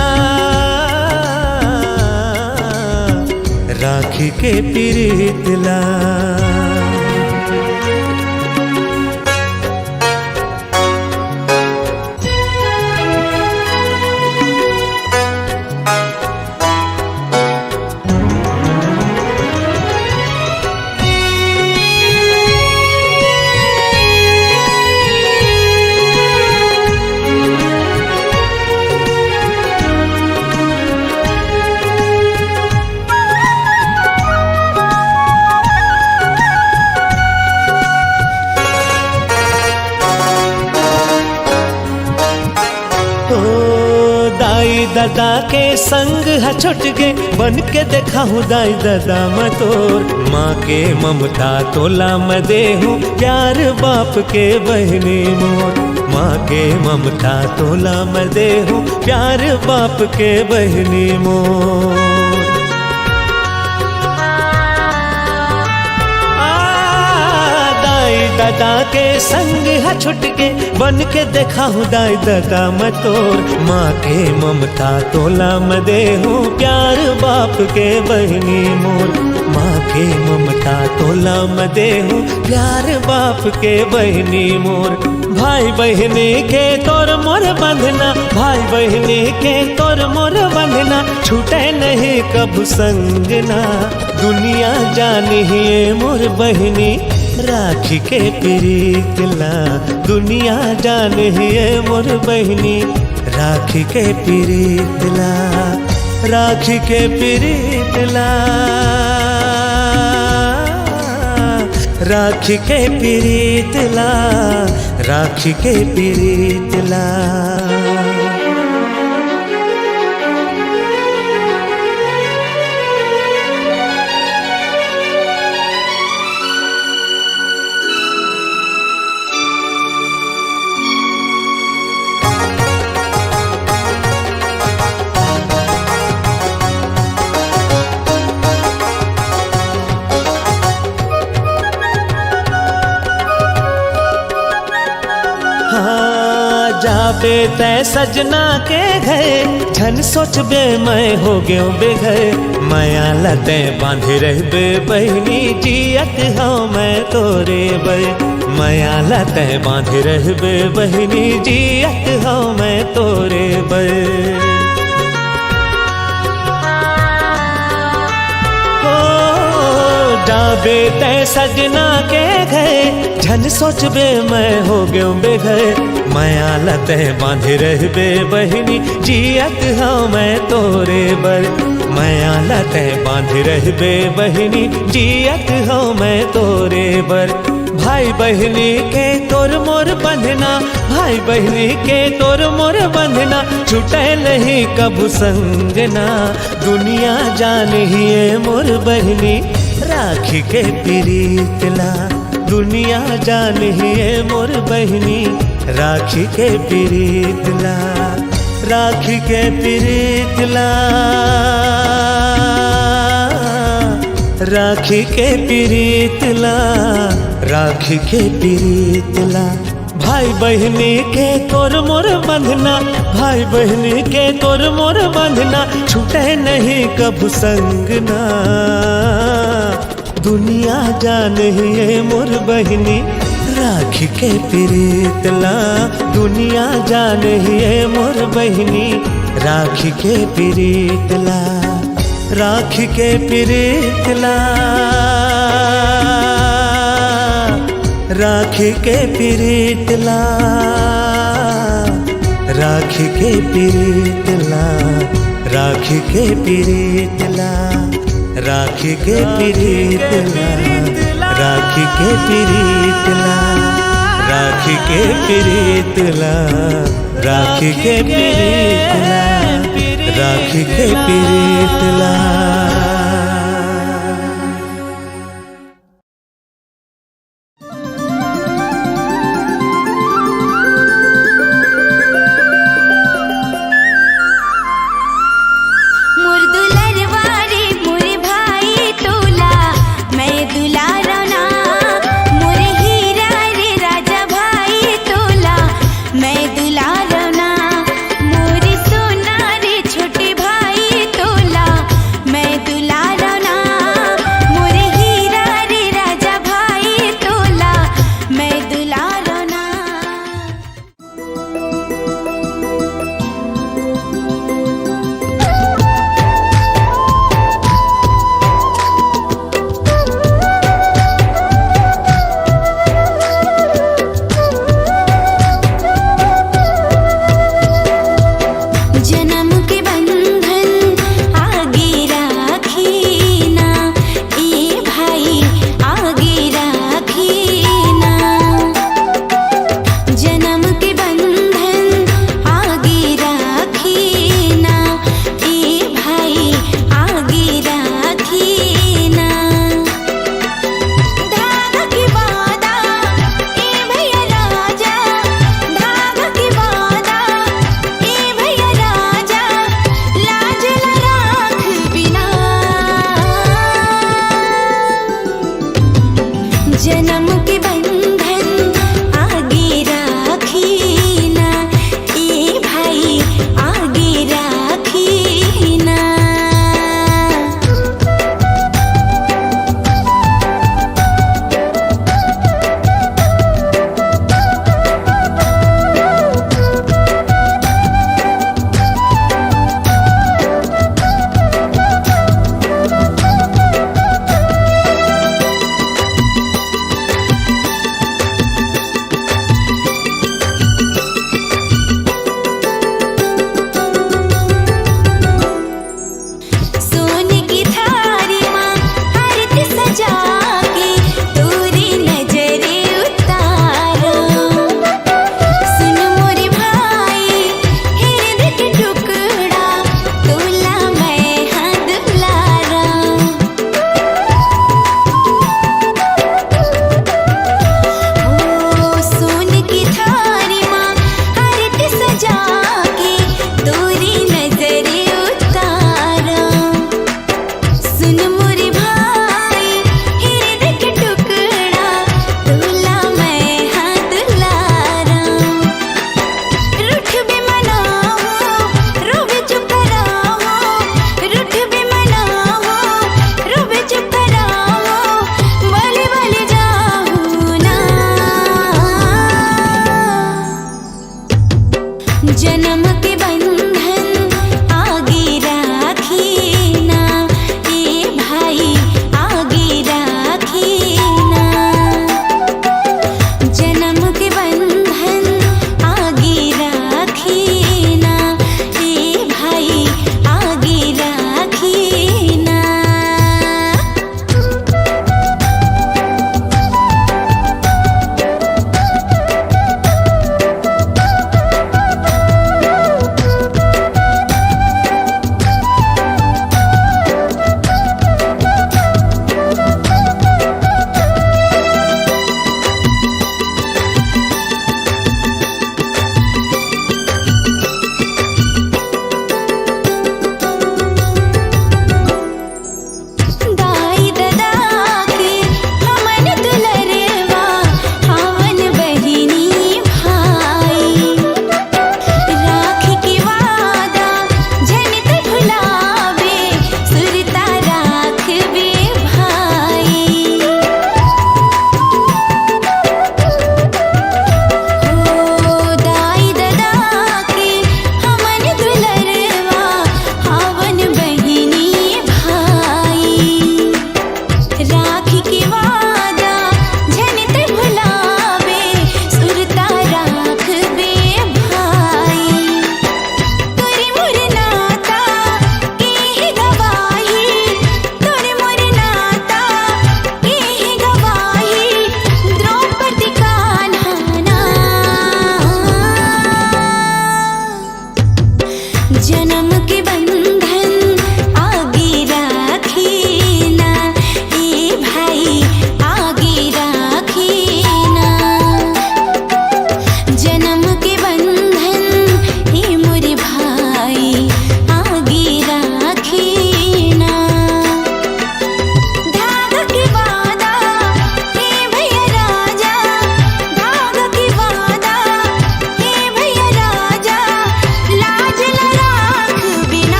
S2: राखी के प्रीतला। दादा के संग है छुट गे, बन के देखा हूँ दाई दादा मैं तोर। माँ के ममता तोला मैं दे हूँ, प्यार बाप के बहनी मोर। माँ के ममता तोला मैं दे हूँ, प्यार बाप के बहनी मोर। दादा के संग है छुट के, बन के देखा हूँ दाई दादा मैं तोर। माँ के ममता तोला मैं दे हूँ, प्यार बाप के बहनी मोर। माँ के ममता तोला मैं दे हूँ, प्यार बाप के बहनी मोर। भाई बहनी के तोर मोर बंधना, भाई बहनी के तोर मोर बंधना, छूटे नहीं कब संगना। दुनिया जानिए मोर बहनी राखी के प्रीतला, दुनिया जानिए मोर बहनी राखी के प्रीतला, राखी के प्रीतला, राखी के प्रीतला, राखी के प्रीतला। जाबे तै सजना के घर, झन सोचबे मैं हो गयो बेघर। माया लते बांधे रहबे बहनी, जियत हूँ मैं तोरे बर। माया लते बांधे रहबे बहनी, जियत हूँ मैं तोरे बर। जाबे तै सजना के घर, झन सोचबे मैं हो गयो बेघर। माया लते बांधे रहबे बहनी, जियत हूँ मैं तोरे बर। माया लते बांधे रहबे बहनी, जियत हूँ मैं तोरे बर। भाई बहनी के तोर मोर बंधना, भाई बहनी के तोर मोर बंधना, छूटे नहीं कब संगना। दुनिया जानिए मोर बहनी राखी के प्रीतला, दुनिया जानिए मोर बहनी राखी के प्रीतला, राखी के प्रीतला, राखी के प्रीतला, राखी के प्रीतला। भाई बहनी के तोर मोर बंधना, भाई बहनी के तोर मोर बंधना, छूटे नहीं कब संगना। दुनिया जानिए मोर बहनी राखी के प्रीतला, दुनिया जानिए मोर बहनी राखी के प्रीतला, राखी के प्रीतला, राखी के प्रीतला, राखी के प्रीतला, राखी के प्रीतला, राखी के प्रीतला, राखी के प्रीतला। राखी के प्रीतला, राखी के प्रीतला, राखी के प्रीतला।
S1: मोर दुलरवारे मोर भाई तोला मैं दुलारना, मोर हीरा रे राजा भाई तोला मैं दुलारना, मोर सोना रे छोटे भाई तोला मैं दुलारना, मोर हीरा रे राजा भाई तोला मैं दुलारना। जन्म के बंधन आगे राखीना, ए भाई आगे राखीना, जन्म के बंधन आगे राखीना, ए भाई आगे राखीना। धागा की वादा ए भैया राजा, धागा की वादा ए भैया राजा, लाज ला राख बिना, जन्म के बंधन आगे राखीना, ए भाई आगे राखीना।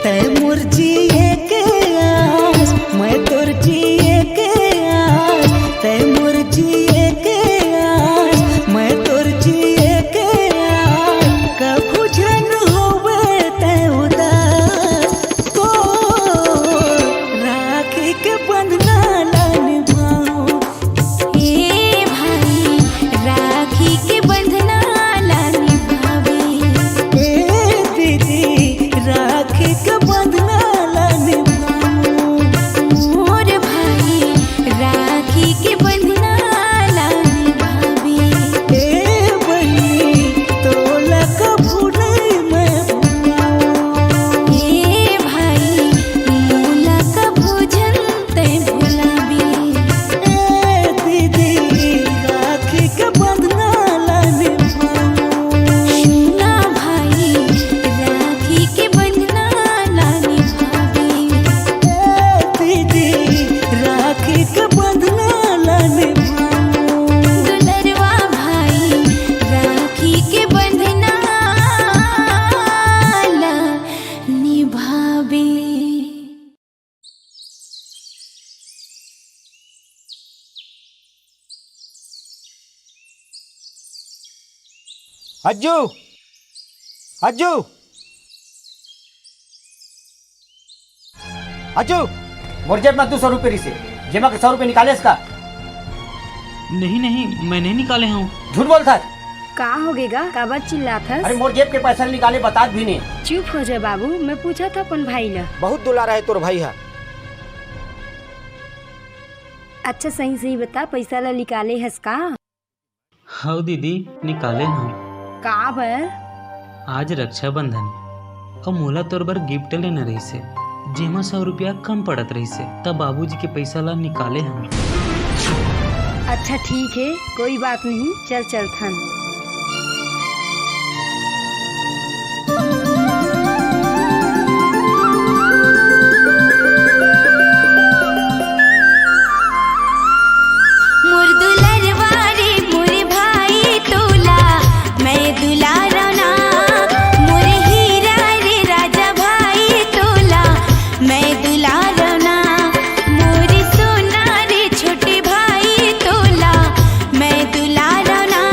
S6: तय मोर जिए के आस मैं तोर जिए के आस तय मोर जिए के आस मैं तोर जिए के आस कभू जन होवे तय उदास को राखी के बंधना ला निभाऊं
S1: ए भाई राखी के बंधना ला निभावे
S6: ए दीदी राखी के बंधना ला निभाऊं
S1: मोर भाई राखी के बंधना ला निभावे
S6: ए बहिनी तोला कभू नहीं मैं भुलाऊं
S1: ए भाई मोला का भोजन तय भुलावे
S6: ए दीदी राखी के बंधना ला निभाऊं
S1: सुना भाई राखी के बंधना ला निभावे
S6: ए दीदी राखी के बंधना ला निभाऊं
S1: दुलरवा भाई राखी के बंधना ला निभावे।
S3: अज्जू अज्जू अज्जू मोर जेब में 200 रुपये से जेमा के 100 रुपये निकाले इसका।
S4: नहीं नहीं, मैं नहीं निकाले हूँ।
S3: झूठ बोलता है।
S5: का हो गेगा का बात चिल्लात
S3: अरे
S5: हस?
S3: मोर जेब के पैसा निकाले बतात भी नहीं।
S5: चुप हो जा बाबू, मैं पूछा था अपन भाई ला।
S3: बहुत दुलारा है तोर भाई है।
S5: अच्छा सही सही बता, पैसा ला निकाले हस का?
S4: हाँ दीदी, निकाले हूँ।
S5: का बर?
S4: आज रक्षाबंधन है और मोला तोर बर गिफ्ट लेना रही से, जेमा 100 रुपया कम पड़त रही से, तब बाबूजी के पैसा ला निकाले हम।
S5: अच्छा ठीक है, कोई बात नहीं, चल थन।
S1: मोर दुलरवा रे मोर भाई तोला मैं दुलारा ना, मोर हीरा रे राजा भाई तोला मैं दुलारा ना, मोर सोना रे छोटे भाई तोला मैं दुलारा ना,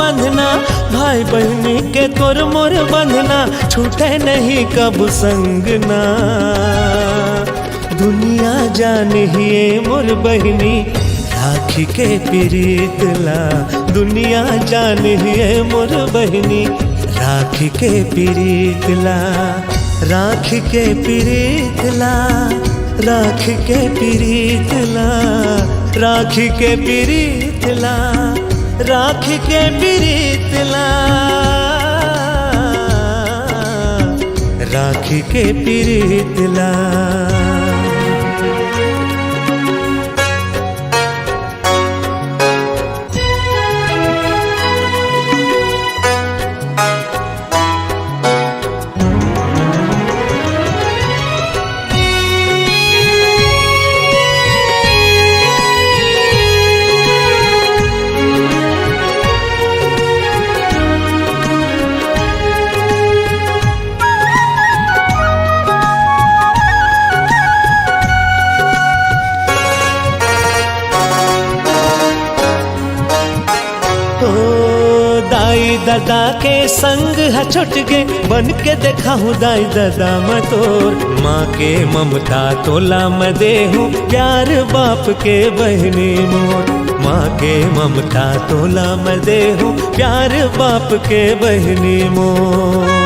S2: बंधना, भाई बहनी के तोर मोर बंधना छूटे नहीं कब संगना। दुनिया जानिए मोर बहनी राखी के प्रीतला, दुनिया जानिए मोर बहनी राखी के प्रीतला, राखी के प्रीतला, राखी के प्रीतला, राखी के प्रीतला, राखी के प्रीतला, राखी के प्रीतला। दादा के संग है छुट गे, बन के देखा हूँ दाई दादा मैं तोर। माँ के ममता तोला मैं दे हूँ, प्यार बाप के बहनी मोर। माँ के ममता तोला मैं दे हूँ, प्यार बाप के बहनी मोर।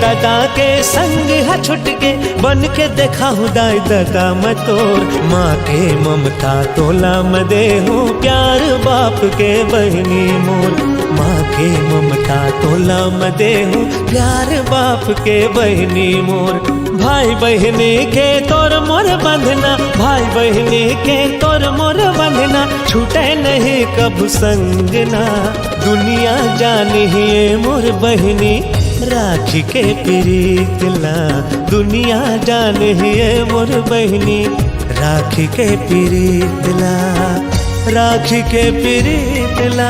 S2: दादा के संग है छुट के, बन के देखा हूँ दाई दादा मैं तोर। माँ के ममता तोला मैं दे हूँ, प्यार बाप के बहनी मोर। माँ के ममता तोला मैं दे हूँ, प्यार बाप के बहनी मोर। भाई बहनी के तोर मोर बंधना, भाई बहनी के तोर मोर बंधना छूटे नहीं कब संगना। दुनिया जानिए मोर बहनी राखी के प्रीतला, दुनिया जानिए मोर बहनी राखी के प्रीतला, राखी के प्रीतला,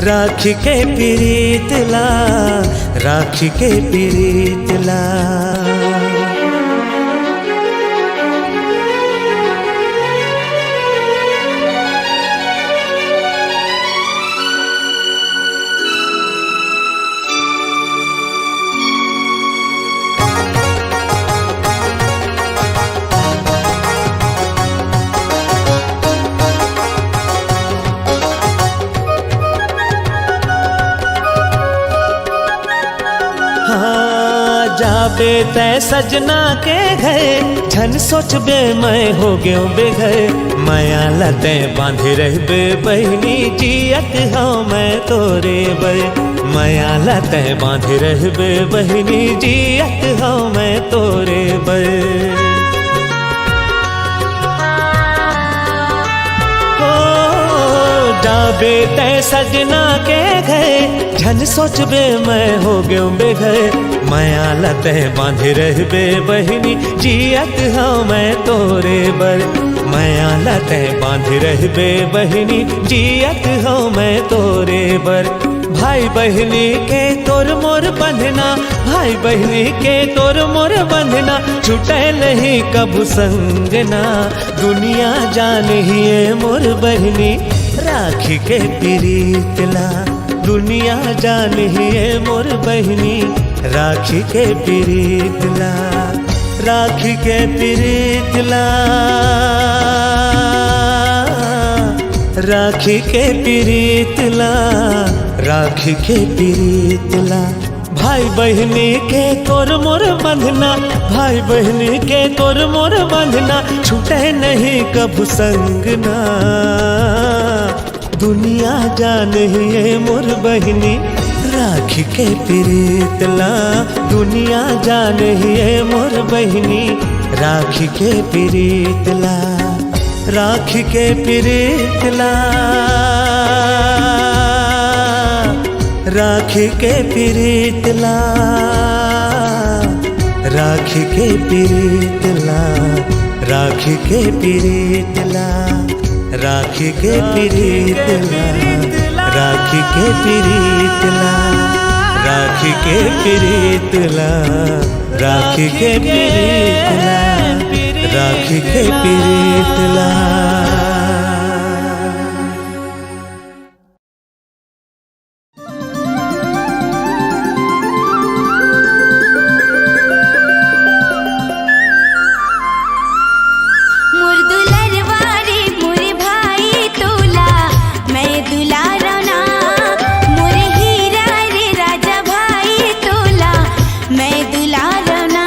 S2: राखी के प्रीतला, राखी के प्रीतला। जाबे तै सजना के घर, झन सोचबे मैं हो गयो बेघर। माया लते बांधे रहबे बहनी, जियत हूँ मैं तोरे बर। माया लते बांधे रहबे बहनी, जियत हूँ मैं तोरे बर। जाबे तै सजना के घर, झन सोचबे मैं हो गयो बेघर। माया लते बांधे रहबे बहनी, जियत हूँ मैं तोरे बर। माया लते बांधे रहबे बहनी, जियत हूँ मैं तोरे बर। भाई बहनी के तोर मोर बंधना, भाई बहनी के तोर मोर बंधना छूटे नहीं कब संगना। दुनिया जानिए मोर बहनी राखी के प्रीतला, दुनिया जानिए मोर बहनी राखी के प्रीतला, राखी के प्रीतला, राखी के प्रीतला, राखी के प्रीतला। भाई बहनी के तोर मोर बंधना, भाई बहनी के तोर मोर बंधना छूटे नहीं कब संगना। दुनिया जानिए मोर बहनी राखी के प्रीतला, दुनिया जानिए मोर बहनी राखी के प्रीतला, राखी के प्रीतला, राखी के प्रीतला, राखी के प्रीतला, राखी के प्रीतला, राखी के प्रीतला, राखी के प्रीतला, राखी के प्रीतला, राख के पीरितला, राख के पीरितला।
S1: मोर दुलरवारे मोर भाई तोला मैं दुलारना, मोर हीरा रे राजा भाई तोला मैं दुलारना,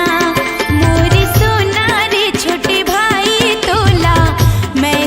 S1: मोर सोना रे छोटे भाई तोला मैं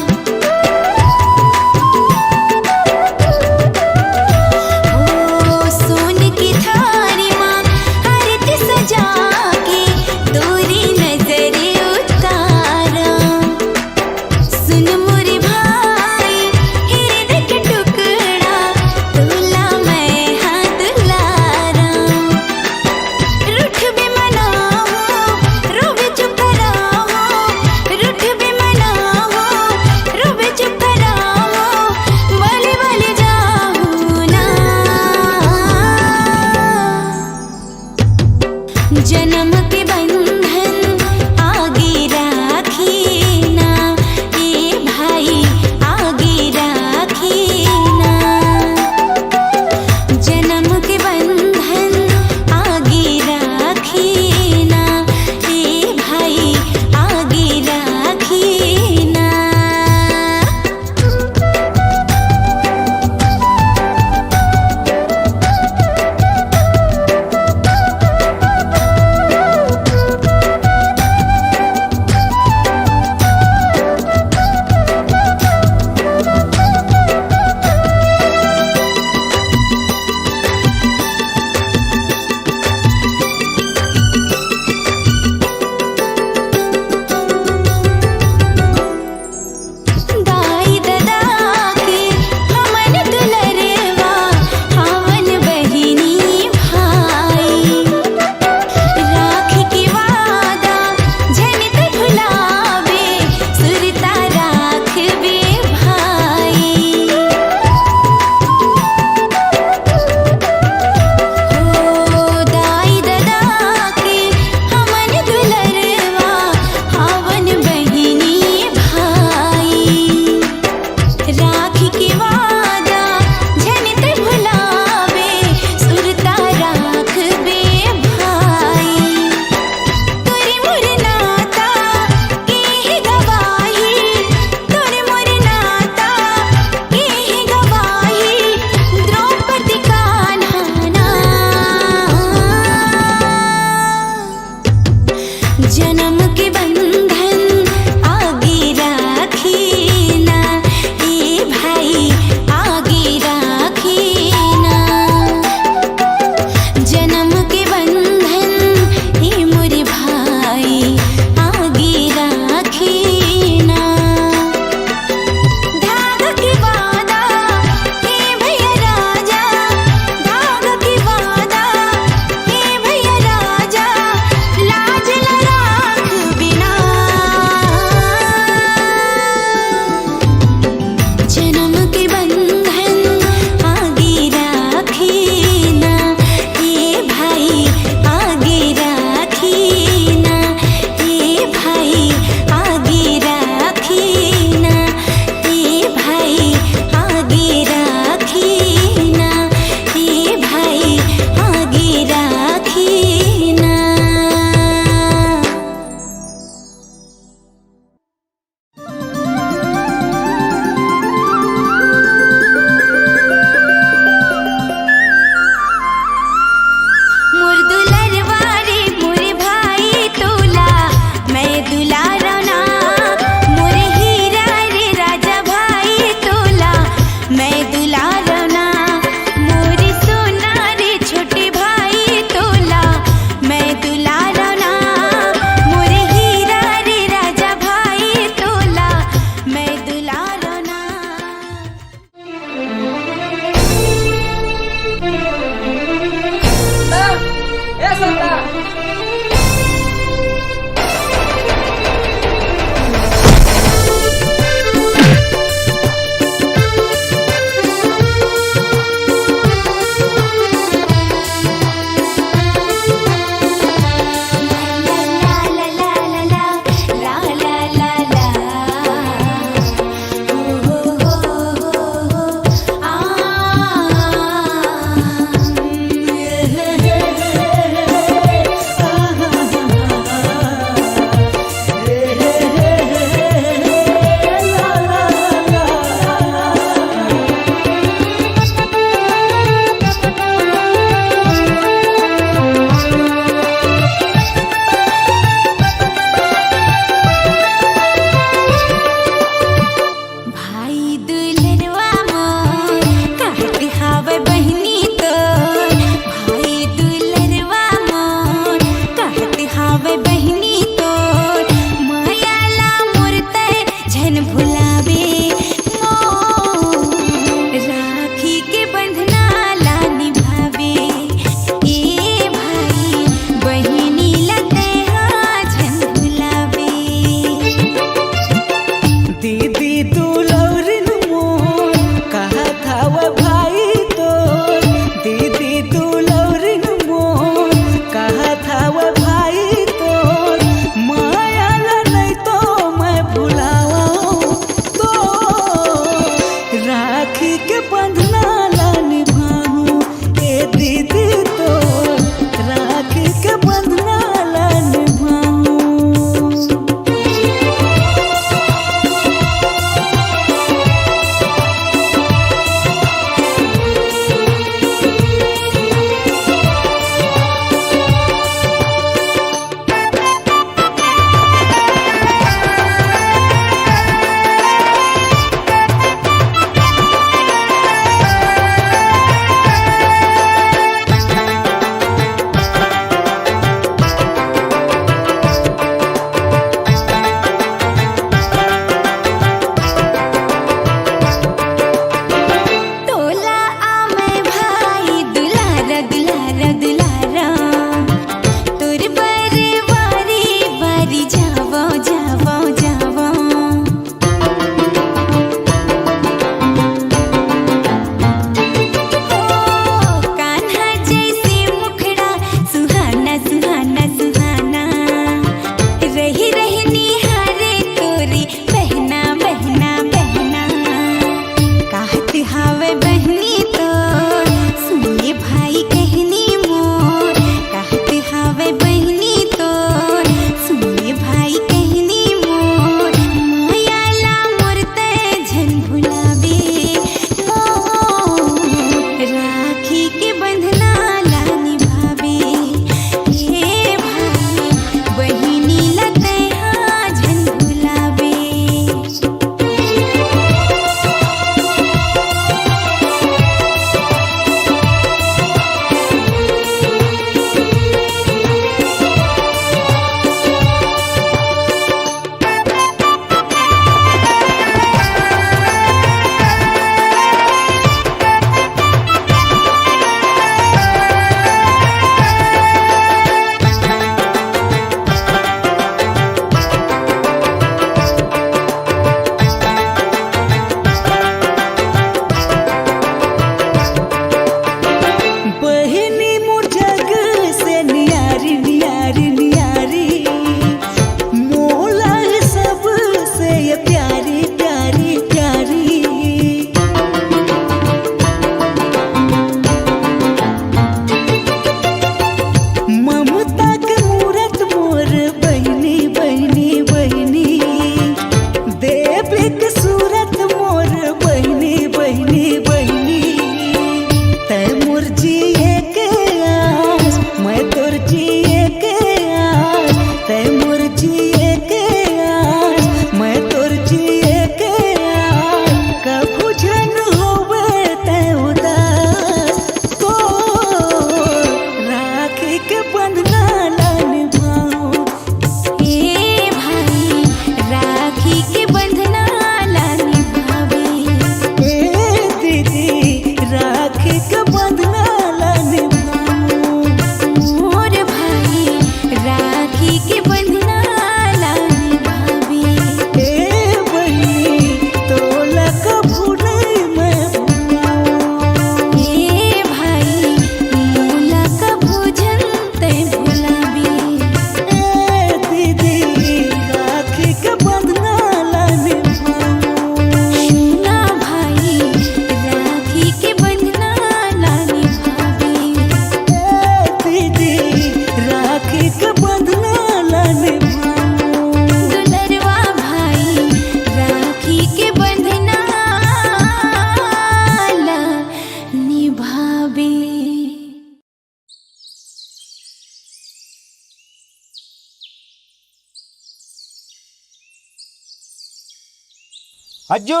S3: अज्जू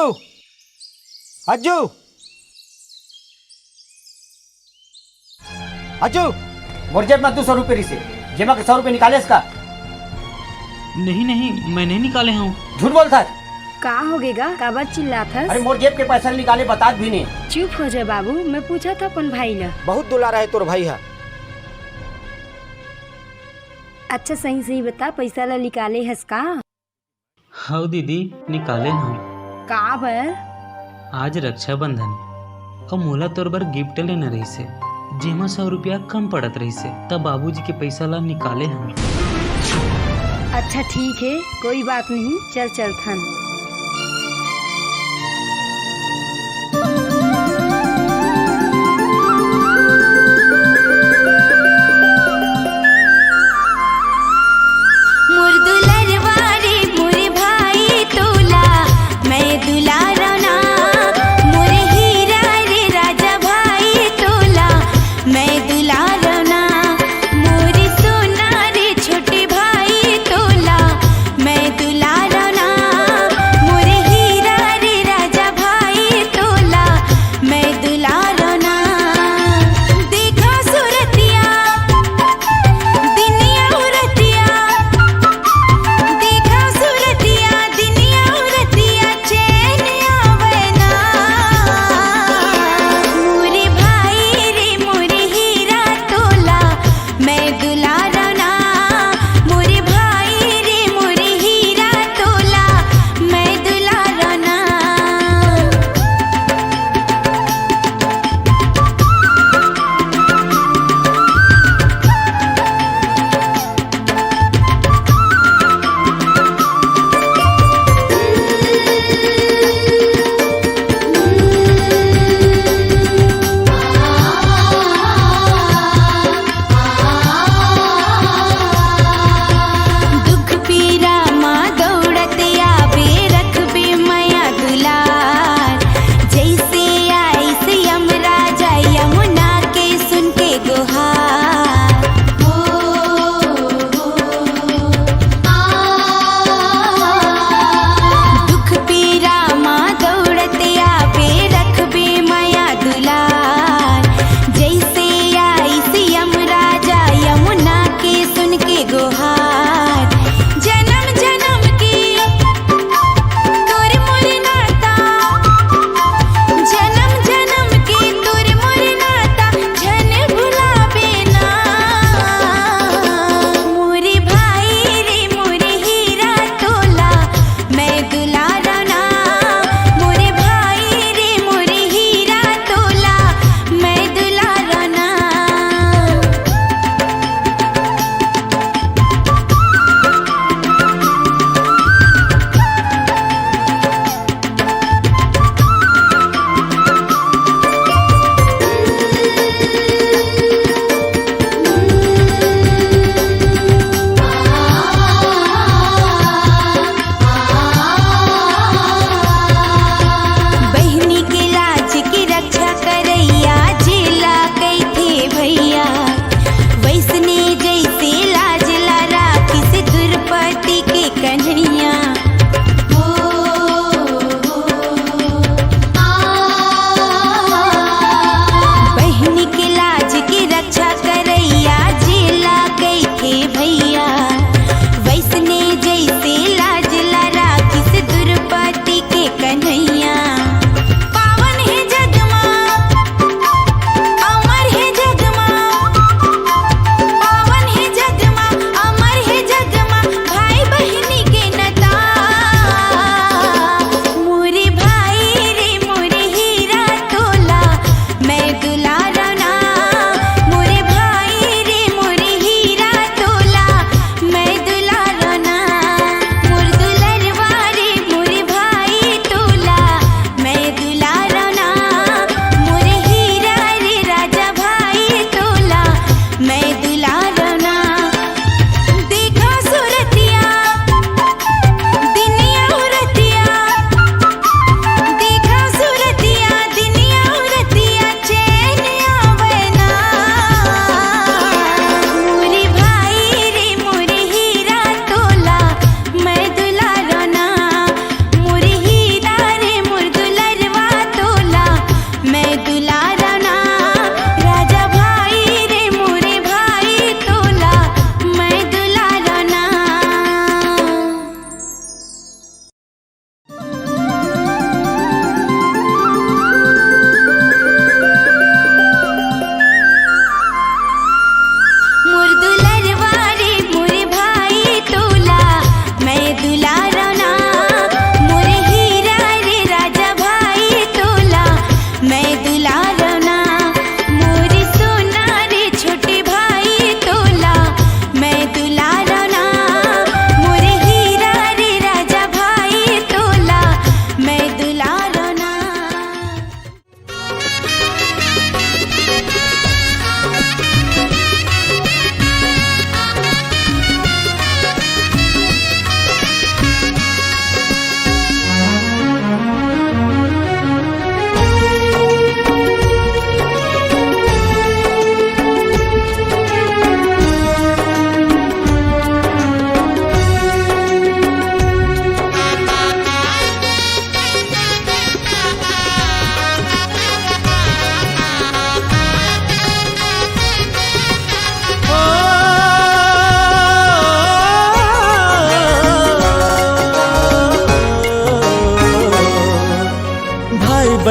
S3: अज्जू अज्जू मोर जेब में 200 रुपये से जेमा के 100 रुपये निकाले इसका।
S4: नहीं नहीं, मैं नहीं निकाले हूँ।
S3: झूठ बोलता है।
S5: का हो गेगा का बात चिल्लात हस?
S3: अरे मोर जेब के पैसा निकाले बता भी नहीं।
S5: चुप हो जा बाबू, मैं पूछा था अपन भाई ला।
S3: बहुत दुलारा है तोर भाई है।
S5: अच्छा सही सही बता, पैसा ला निकाले हस का?
S4: हाँ दीदी, निकाले हूँ।
S5: का बर?
S4: आज रक्षाबंधन और मोला तोर बर गिफ्ट लेना रही से, जेमा 100 रुपया कम पड़त रही से, तब बाबूजी के पैसा ला निकाले हम।
S5: अच्छा ठीक है, कोई बात नहीं, चल चलथन।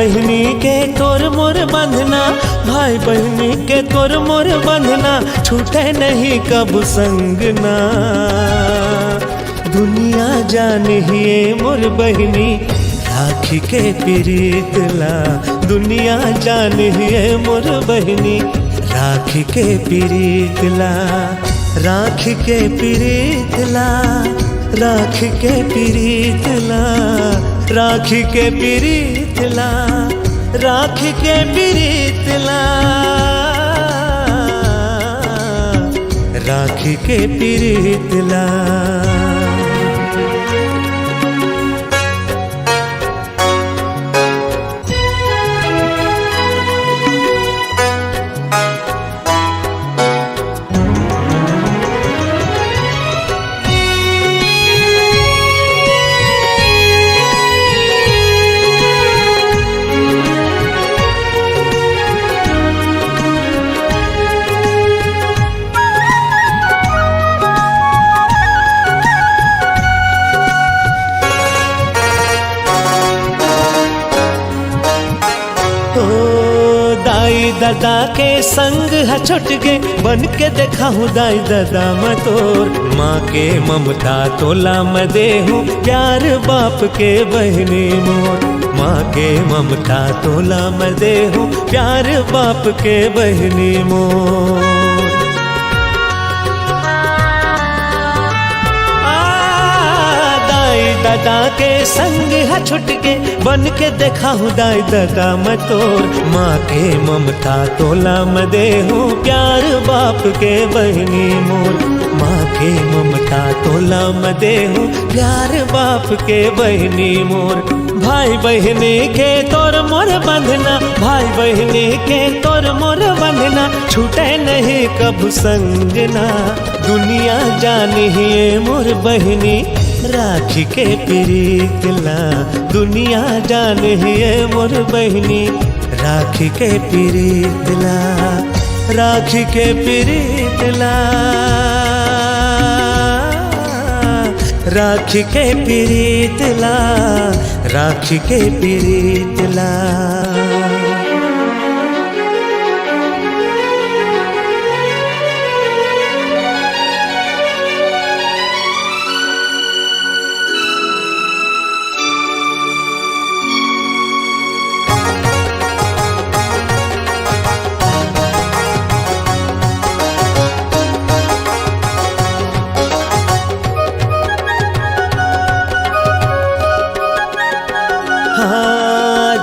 S2: बहनी के तोर मोर बंधना, भाई बहनी के तोर मोर बंधना, छूटे नहीं कब संगना। दुनिया जानिए मोर बहनी राखी के प्रीतला, दुनिया जानिए मोर बहनी राखी के प्रीतला, राखी के प्रीतला, राखी के प्रीतला, राखी के प्रीतला, राखी के प्रीतला, राखी के प्रीतला। दादा के संग है छुट गे, बन के देखा हूँ दाई दादा मैं तोर। माँ के ममता तोला मैं दे हूँ, प्यार बाप के बहनी मोर। माँ के ममता तोला मैं दे हूँ, प्यार बाप के बहनी मोर। दादा के संग है छुट के, बन के देखा हूँ दाई दादा मैं तोर। माँ के ममता तोला मैं दे हूँ, प्यार बाप के बहनी मोर। माँ के ममता तोला मैं दे हूँ, प्यार बाप के बहनी मोर। भाई बहनी के तोर मोर बंधना, भाई बहनी के तोर मोर बंधना, छूटे नहीं कब संगना। दुनिया जानिए मोर बहनी राखी के प्रीतला, दुनिया जानिए मोर बहनी राखी के प्रीतला, राखी के प्रीतला, राखी के प्रीतला, राखी के प्रीतला।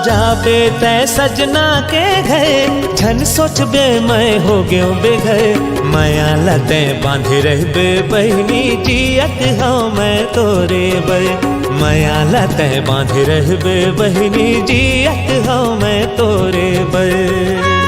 S2: जाबे तै सजना के घर, झन सोचबे मैं हो गयो बेघर। माया लते बांधे रहबे बहनी, जियत हूँ मैं तोरे बर। माया लते बांधे रहबे बहनी, जियत हूँ मैं तोरे बर।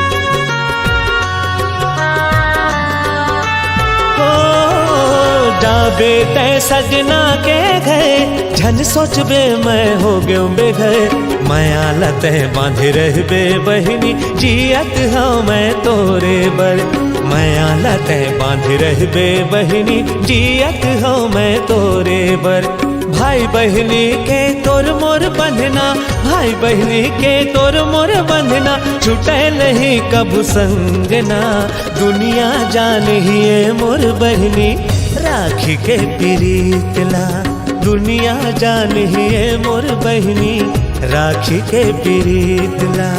S2: जाबे तै सजना के घर, झन सोचबे मैं हो गयो बेघर। माया लते बांधे रहबे बहनी, जियत हूँ मैं तोरे बर। माया लते बांधे रहबे बहनी, जियत हूँ मैं तोरे बर। भाई बहनी के तोर मोर बंधना, भाई बहनी के तोर मोर बंधना, छूटे नहीं कब संगना। दुनिया जानिए मोर बहनी राखी के प्रीतला, दुनिया जानिए मोर बहनी राखी के प्रीतला,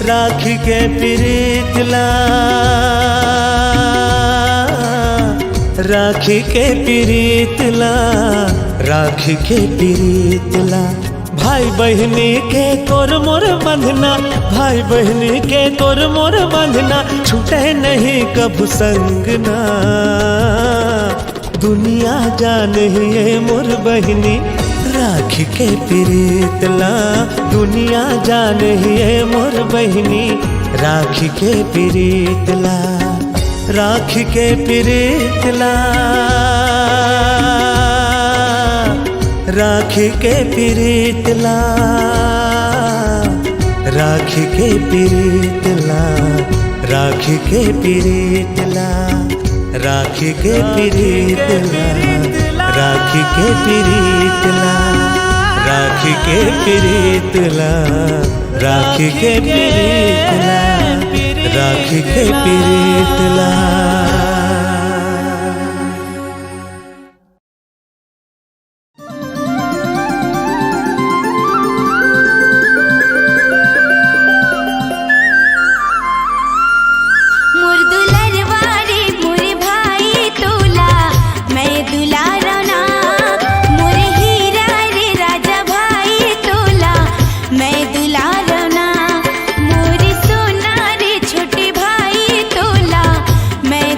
S2: राखी के प्रीतला, राखी के प्रीतला, राखी के प्रीतला। भाई बहनी के तोर मोर बंधना, भाई बहनी के तोर मोर बंधना, छूटे नहीं कब संगना। दुनिया जानिए मोर बहनी राखी के प्रीतला, दुनिया जानिए मोर बहनी राखी के प्रीतला, राखी के प्रीतला, राखी के प्रीतला, राखी के प्रीतला, राखी के प्रीतला, राखी के प्रीतला, राखी के प्रीतला, राखी के प्रीतला, राख के प्रीतला, राख के प्रीतला।
S1: मोर दुलरवारे मोर भाई तोला मैं दुलारना, मोर हीरा रे राजा भाई तोला मैं दुलारना, मोर सोना रे छोटे भाई तोला मैं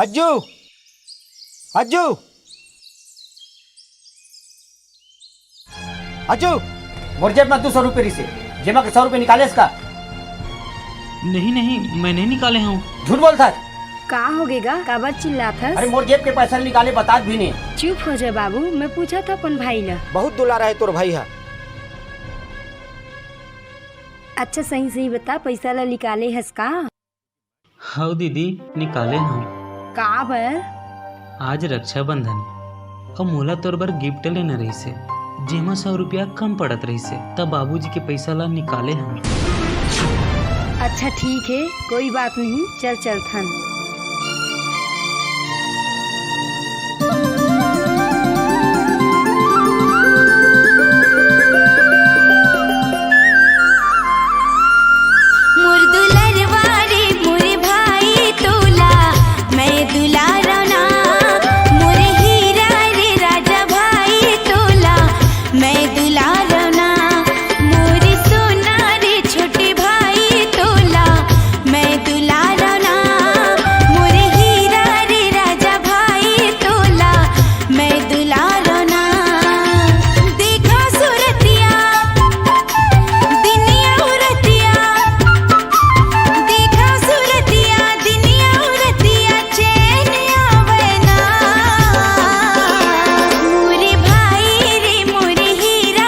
S3: अज्जू अज्जू अज्जू मोर जेब में 200 रुपये से जेमा के 100 रुपये निकाले इसका।
S4: नहीं नहीं, मैं नहीं निकाले हूँ।
S3: झूठ बोलता है।
S5: का हो गेगा काबर चिल्लात हस?
S3: अरे मोर जेब के पैसा निकाले बता भी नहीं।
S5: चुप हो जा बाबू, मैं पूछा था अपन भाई ला।
S3: बहुत दुलारा है तोर भाई है।
S5: अच्छा सही सही बता, पैसा ला निकाले हस का?
S4: हाँ दीदी, निकाले हूँ।
S5: का बर?
S4: आज रक्षाबंधन और मोला तोर बर गिफ्ट लेना रही से, जेमा 100 रुपया कम पड़त रही से, तब बाबूजी के पैसा ला निकाले हूँ।
S5: अच्छा ठीक है, कोई बात नहीं, चल चलथन।
S1: मोर दुलरवारे मोरे भाई तोला मैं दुलारा ना, मोर हीरा रे राजा भाई तोला मैं दुलारा ना, मोर सोना रे छोटे भाई तोला मैं दुलारा ना, मोर हीरा रे राजा भाई तोला मैं दुलारा ना। देखा सूरतिया दिनिया उरतिया, देखा सूरतिया दिनिया उरतिया चैन आवे ना, मोरे भाई रे मोरे हीरा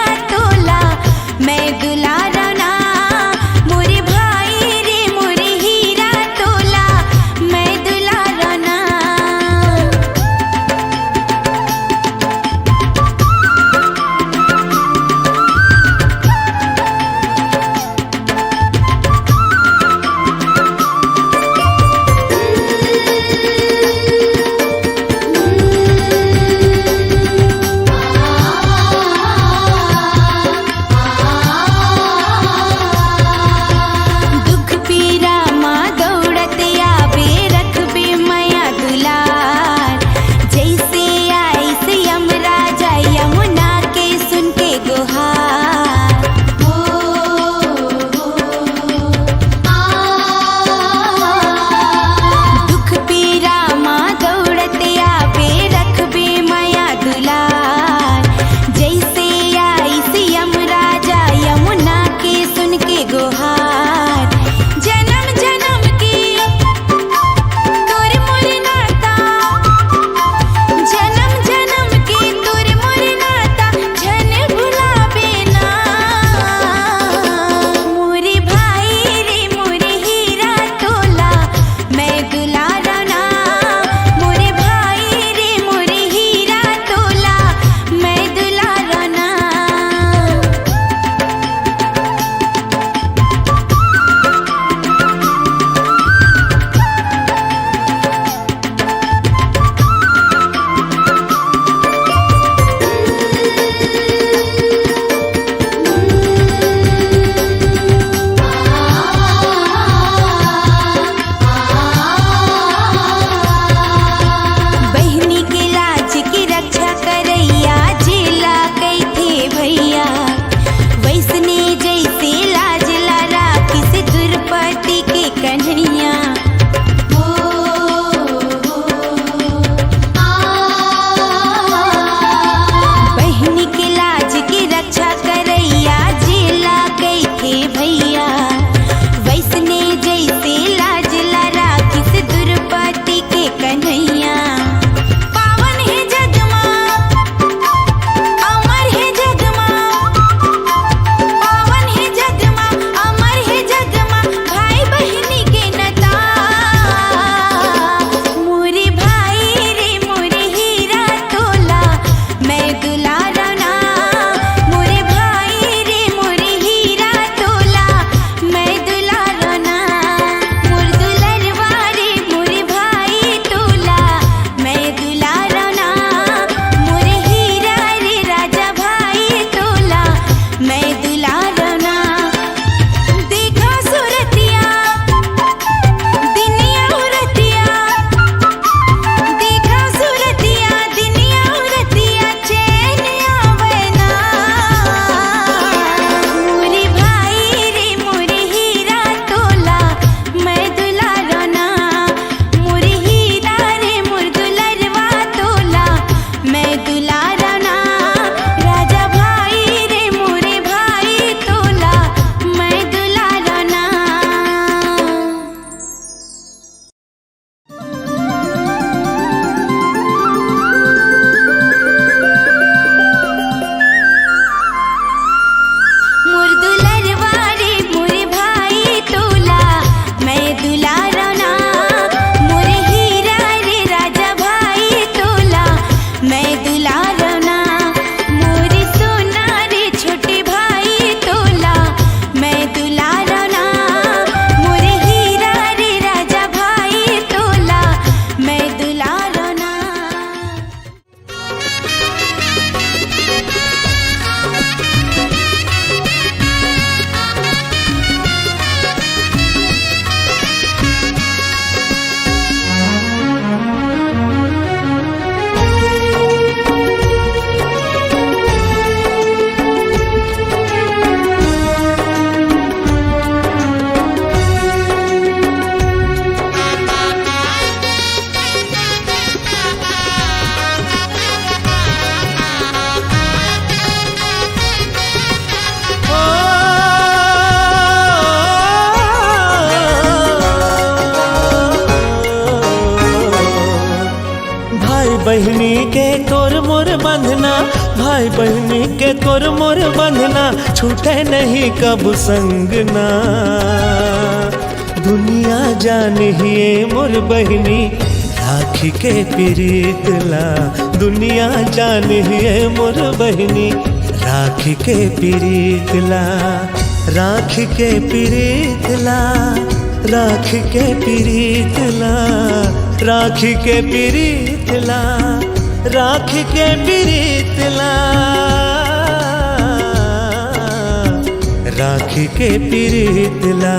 S2: भाई बहनी के तोर मोर बंधना छूटे नहीं कब संग ना। दुनिया जानिए मोर बहनी राखी के प्रीतला, दुनिया जानिए मोर बहनी राखी के प्रीतला, राखी के प्रीतला, राखी के प्रीतला, राखी के प्रीतला, राखी के प्रीतला, राखी के प्रीतला।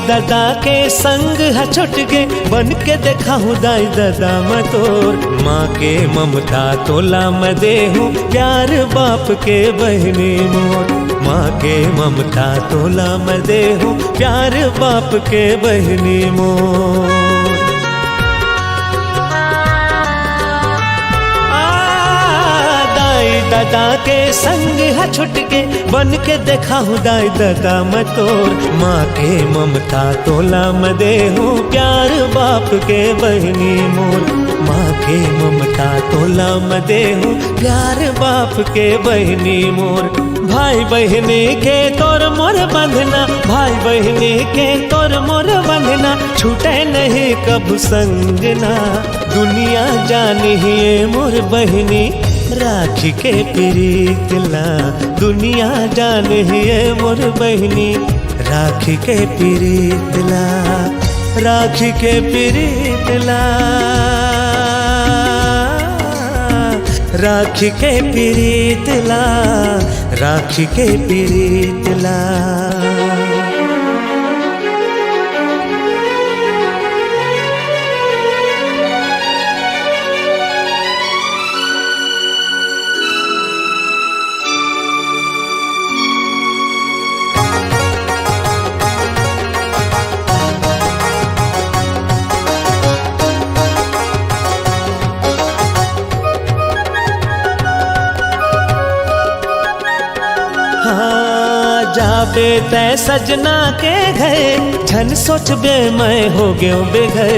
S2: दादा के संग है छुट गे बन के देखा हूँ दाई दादा मैं तोर। माँ के ममता तोला मैं दे हूँ प्यार बाप के बहनी मोर। माँ के ममता तोला मैं दे हूँ प्यार बाप के बहनी मोर। दादा के संग है छुट के बन के देखा हूँ दाई दादा मैं तोर। माँ के ममता तोला मैं दे हूँ प्यार बाप के बहनी मोर। माँ के ममता तोला मैं दे हूँ प्यार बाप के बहनी मोर। भाई बहनी के तोर मोर बंधना, भाई बहनी के तोर मोर बंधना छूटे नहीं कब संग ना। दुनिया जानिए मोर बहनी राखी के प्रीतला, दुनिया जानिए मोर बहनी राखी के प्रीतला, राखी के प्रीतला, राखी के प्रीतला, राखी के प्रीतला। जाबे तै सजना के घर झन सोचबे मैं हो गयो बेघर।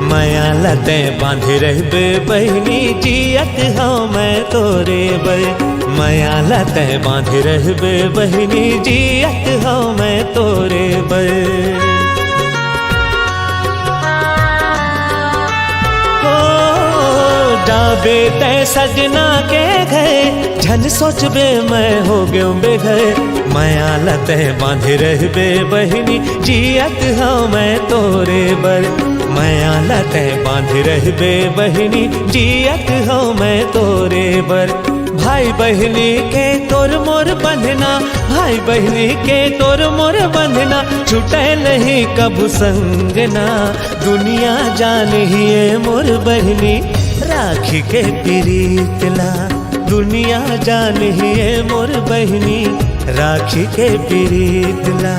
S2: माया लते बांधे रहबे बहनी जियत हाँ मैं तोरे बे। माया लते बांधे रहबे बहनी जियत हाँ मैं तोरे बे। जाबे तै सजना के घर झन सोचबे मैं हो गयो बेघर। माया लते बांधे रहबे बहनी जियत हाँ मैं तोरे बर। माया लते बांधे रहबे बहनी जियत हाँ मैं तोरे बर। भाई बहनी के तोर मोर बंधना, भाई बहनी के तोर मोर बंधना छूटे नहीं कब संग ना। दुनिया जानिए मोर बहनी राखी के प्रीतला, दुनिया जानिए मोर बहनी राखी के प्रीतला,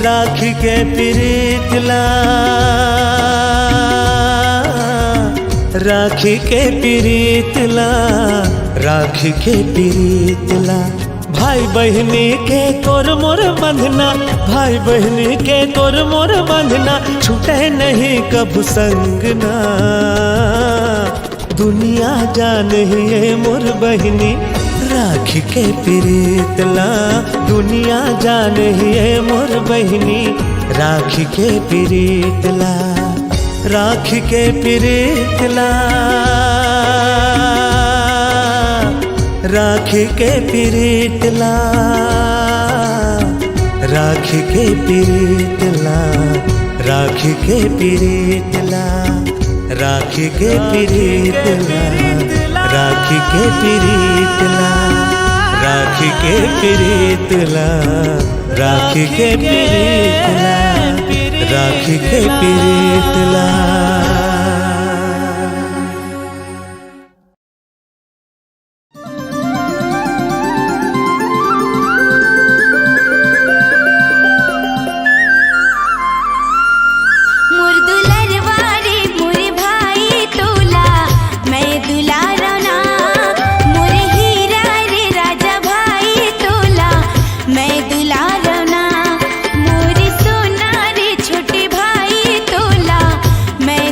S2: राखी के प्रीतला, राखी के प्रीतला, राखी के प्रीतला। भाई बहनी के तोर मोर बंधना, भाई बहनी के तोर मोर बंधना छूटे नहीं कब संग ना। दुनिया जानिए मोर बहनी राखी के प्रीतला, दुनिया जानिए मोर बहनी राखी के प्रीतला, राखी के प्रीतला, राखी के प्रीतला, राखी के प्रीतला, राखी के प्रीतला, राखी के प्रीतला, राखी के प्रीतला, राखी के प्रीतला, राखी के प्रीतला। राखी के पिरेतला।
S1: मोर दुलरवारे मोर भाई तोला मैं दुलारना, मोर हीरा रे राजा भाई तोला मैं दुलारना, मोर सोना रे छोटे भाई तोला मैं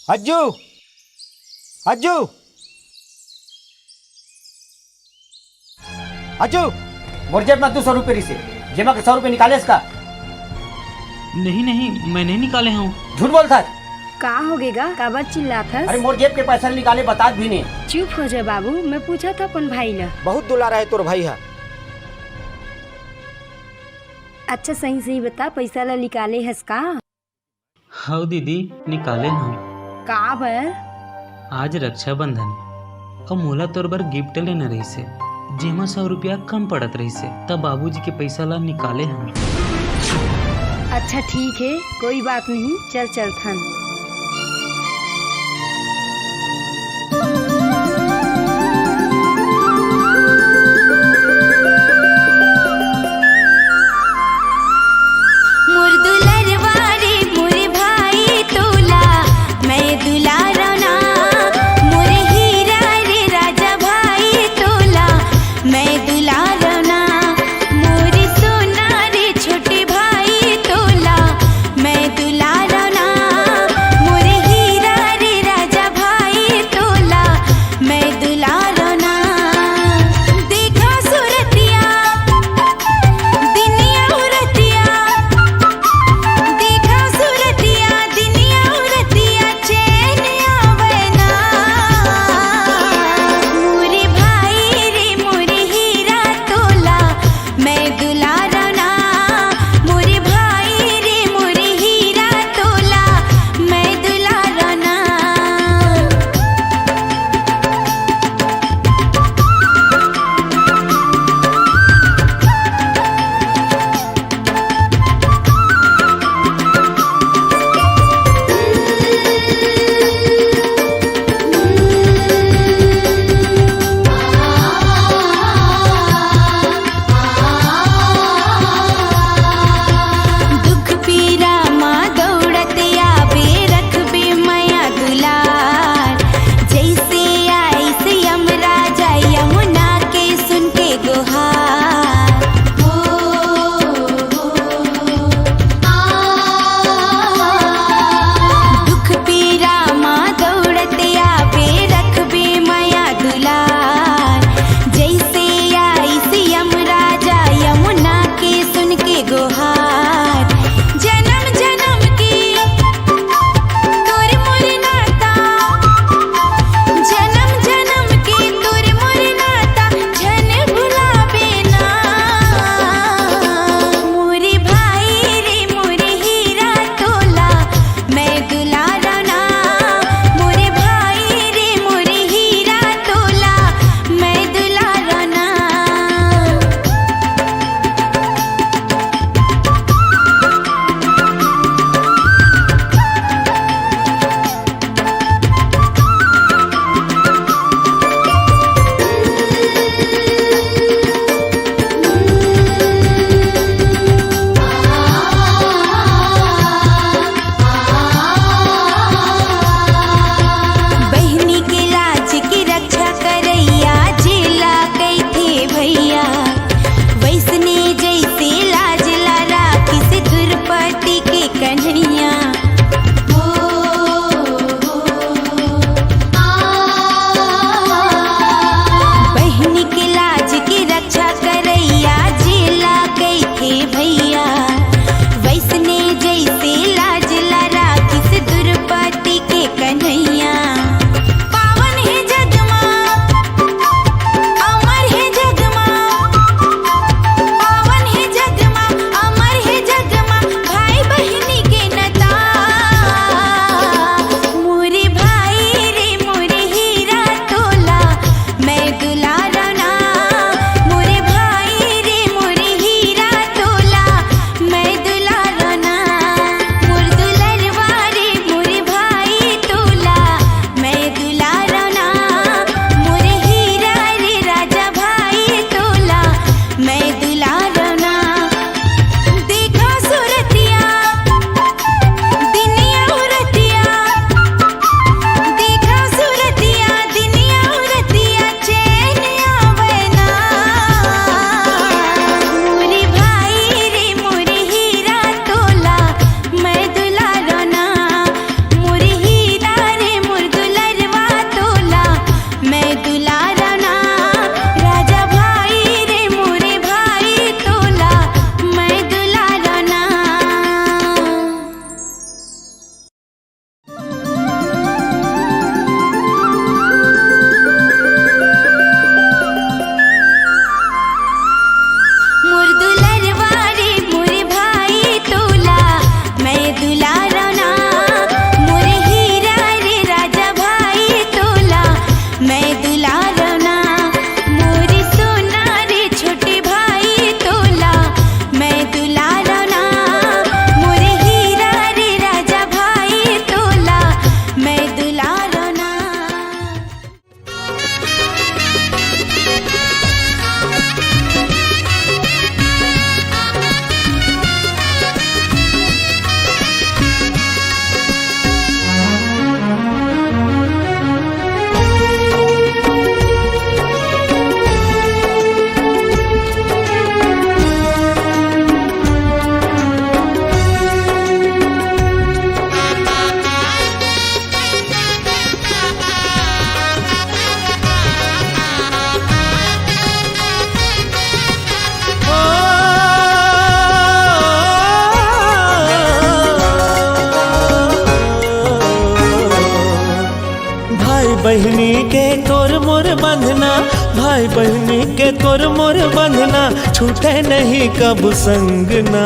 S3: अज्जू अज्जू अज्जू मोर जेब में 200 रुपये से जेमा के 100 रुपये निकाले इसका।
S4: नहीं नहीं, मैं नहीं निकाले हूँ।
S3: झूठ बोलता है।
S5: का हो गेगा काबर चिल्लाथस?
S3: अरे मोर जेब के पैसा निकाले बता भी नहीं।
S5: चुप हो जा बाबू, मैं पूछा था अपन भाई ला।
S3: बहुत दुलारा है तोर भाई है।
S5: अच्छा सही सही बता, पैसा ला निकाले हस का?
S4: हाँ दीदी, निकाले हूँ।
S5: का बर?
S4: आज रक्षाबंधन और मोला तोर बर गिफ्ट लेना रही से, जेमा 100 रुपया कम पड़त रही से, तब बाबूजी के पैसा ला निकाले हूँ।
S5: अच्छा ठीक है, कोई बात नहीं, चल चलथन।
S1: मोर दुलरवारे मोर भाई तोला मैं दुलारना, मोर हीरा रे राजा भाई तोला मैं दुलारना, मोर सोना रे छोटे भाई तोला मैं दुलारना,
S2: बहनी के तोर मोर बंधना, भाई बहनी के तोर मोर बंधना, छूटे नहीं कब संगना।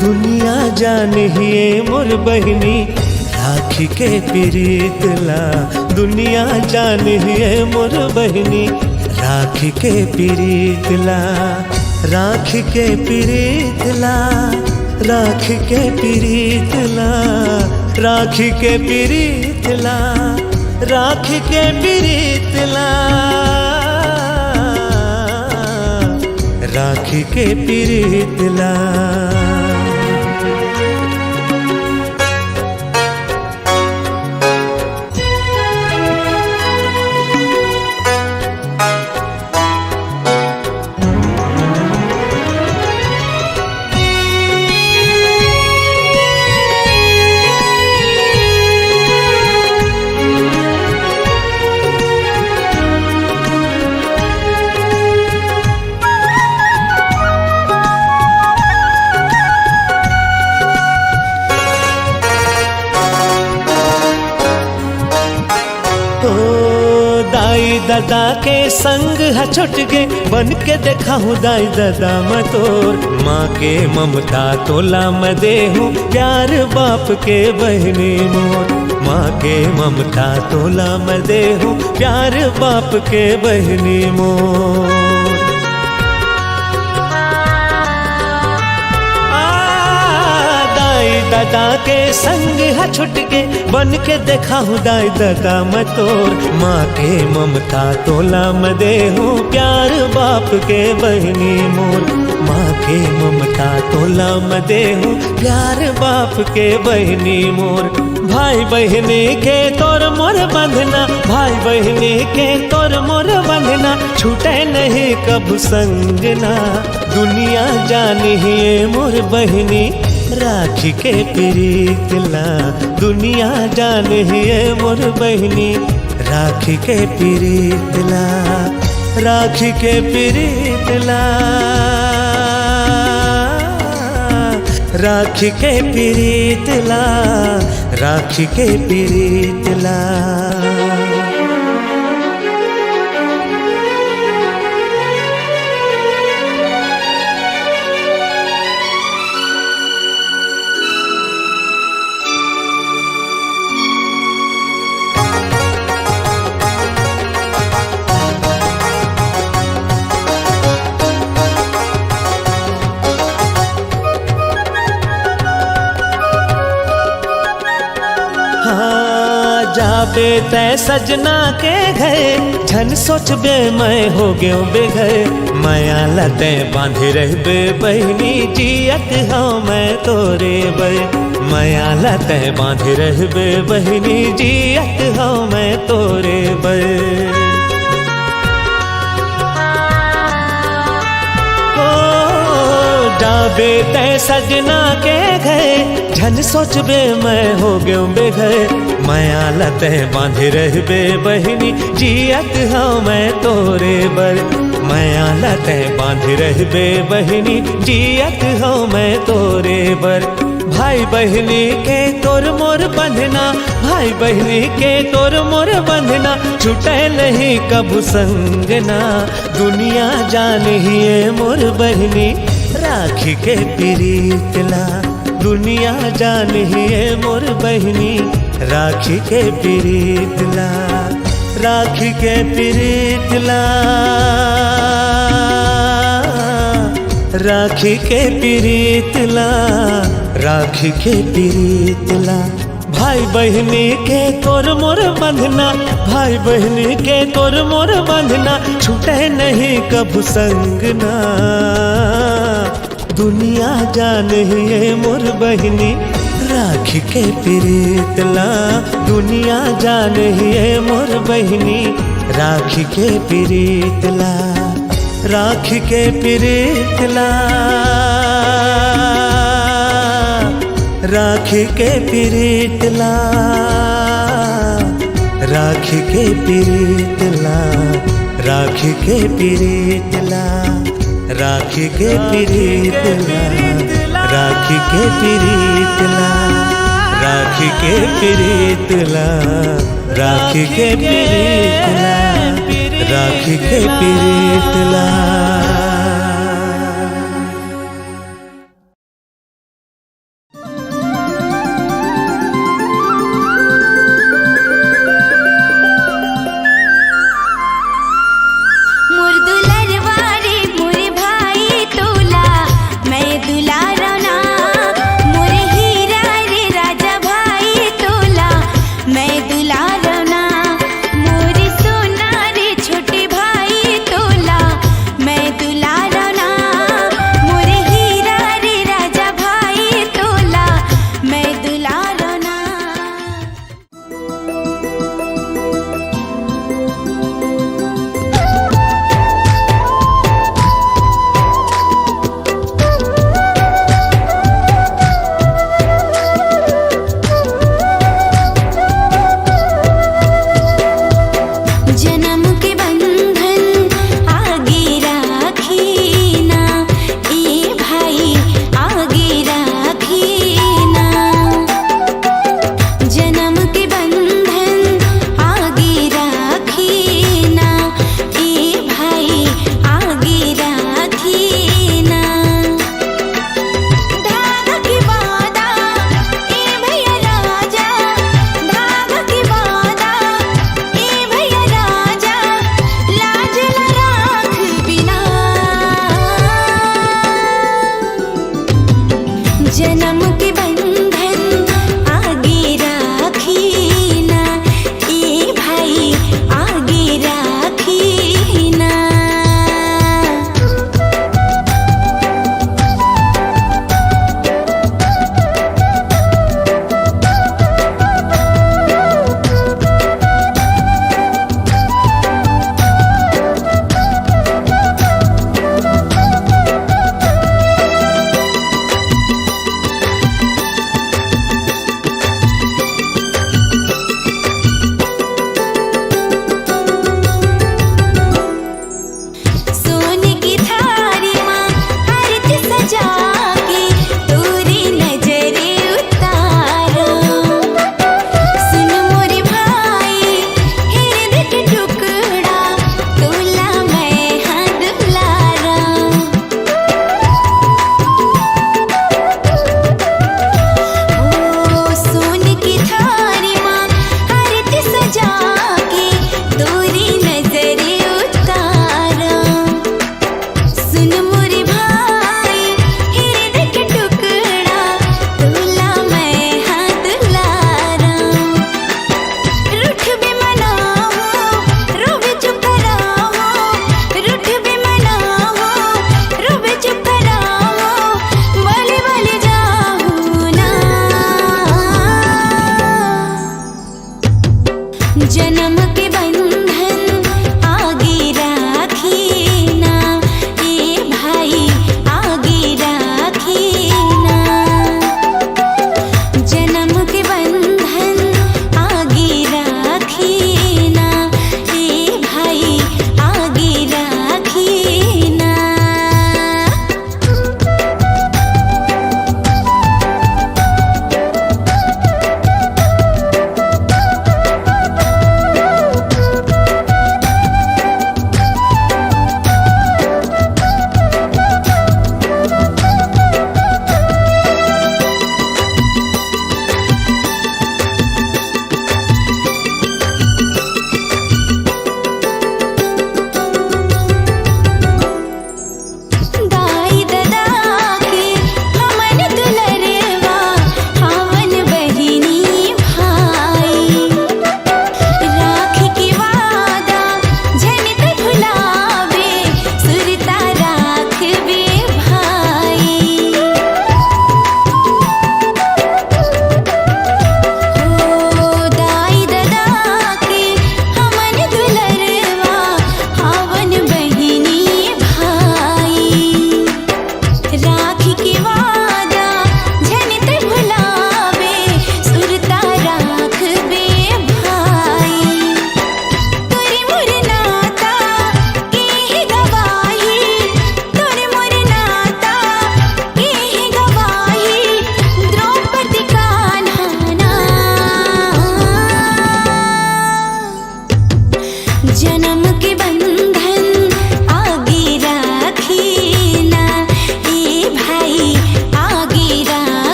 S2: दुनिया जानिए मोर बहनी राखी के प्रीतला, दुनिया जानिए मोर बहनी राखी के प्रीतला, राखी के प्रीतला, राखी के प्रीतला, राखी के प्रीतला, राखी के प्रीतला, राखी के प्रीतला। दादा के संग है छुट गे, बन के देखा हूँ दाई दादा मैं तोर। माँ के ममता तोला मैं दे हूँ, प्यार बाप के बहनी मोर। माँ के ममता तोला मैं दे हूँ, प्यार बाप के बहनी मोर। दादा के संग है छुट के, बन के देखा हूँ दाई दादा मैं तोर। माँ के ममता तोला मैं दे हूँ, प्यार बाप के बहनी मोर। माँ के ममता तोला मैं दे हूँ, प्यार बाप के बहनी मोर। भाई बहनी के तोर मोर बंधना, भाई बहनी के तोर मोर बंधना, छूटे नहीं कब संगना। दुनिया जानिए मोर बहनी राखी के प्रीतला, दुनिया जानिए मोर बहनी राखी के प्रीतला, राखी के प्रीतला, राखी के प्रीतला, राखी के प्रीतला। जाबे तै सजना के घर, झन सोचबे मैं हो गयो बेघर। माया लते बांधे रहबे बहनी, जियत हाँ मैं तोरे बे। माया लते बांधे रहबे बहनी, जियत हाँ मैं तोरे बे। जाबे तै सजना के घर, झन सोचबे मैं हो गयो बेघर। माया लते बांधे रहबे बहनी, जियत हाँ मैं तोरे बर। माया लते बांधे रहबे बहनी, जियत हाँ मैं तोरे बर। भाई बहनी के तोर मोर बंधना, भाई बहनी के तोर मोर बंधना, छूटे नहीं कब संगना। दुनिया जानिए मोर बहनी राखी के प्रीतला, दुनिया जानिए मोर बहनी राखी के प्रीतला, राखी के प्रीतला, राखी के प्रीतला, राखी के प्रीतला। भाई बहनी के तोर मोर बंधना, भाई बहनी के तोर मोर बंधना, छूटे नहीं कब संगना। दुनिया जानिए मोर बहनी राखी के प्रीतला, दुनिया जानिए मोर बहनी राखी के प्रीतला, राखी के प्रीतला, राखी के प्रीतला, राखी के प्रीतला, राखी के प्रीतला, राखी के प्रीतला, राखी के प्रीतला, राखी के प्रीतला, राखी के पीरितला, राखी के पीरितला।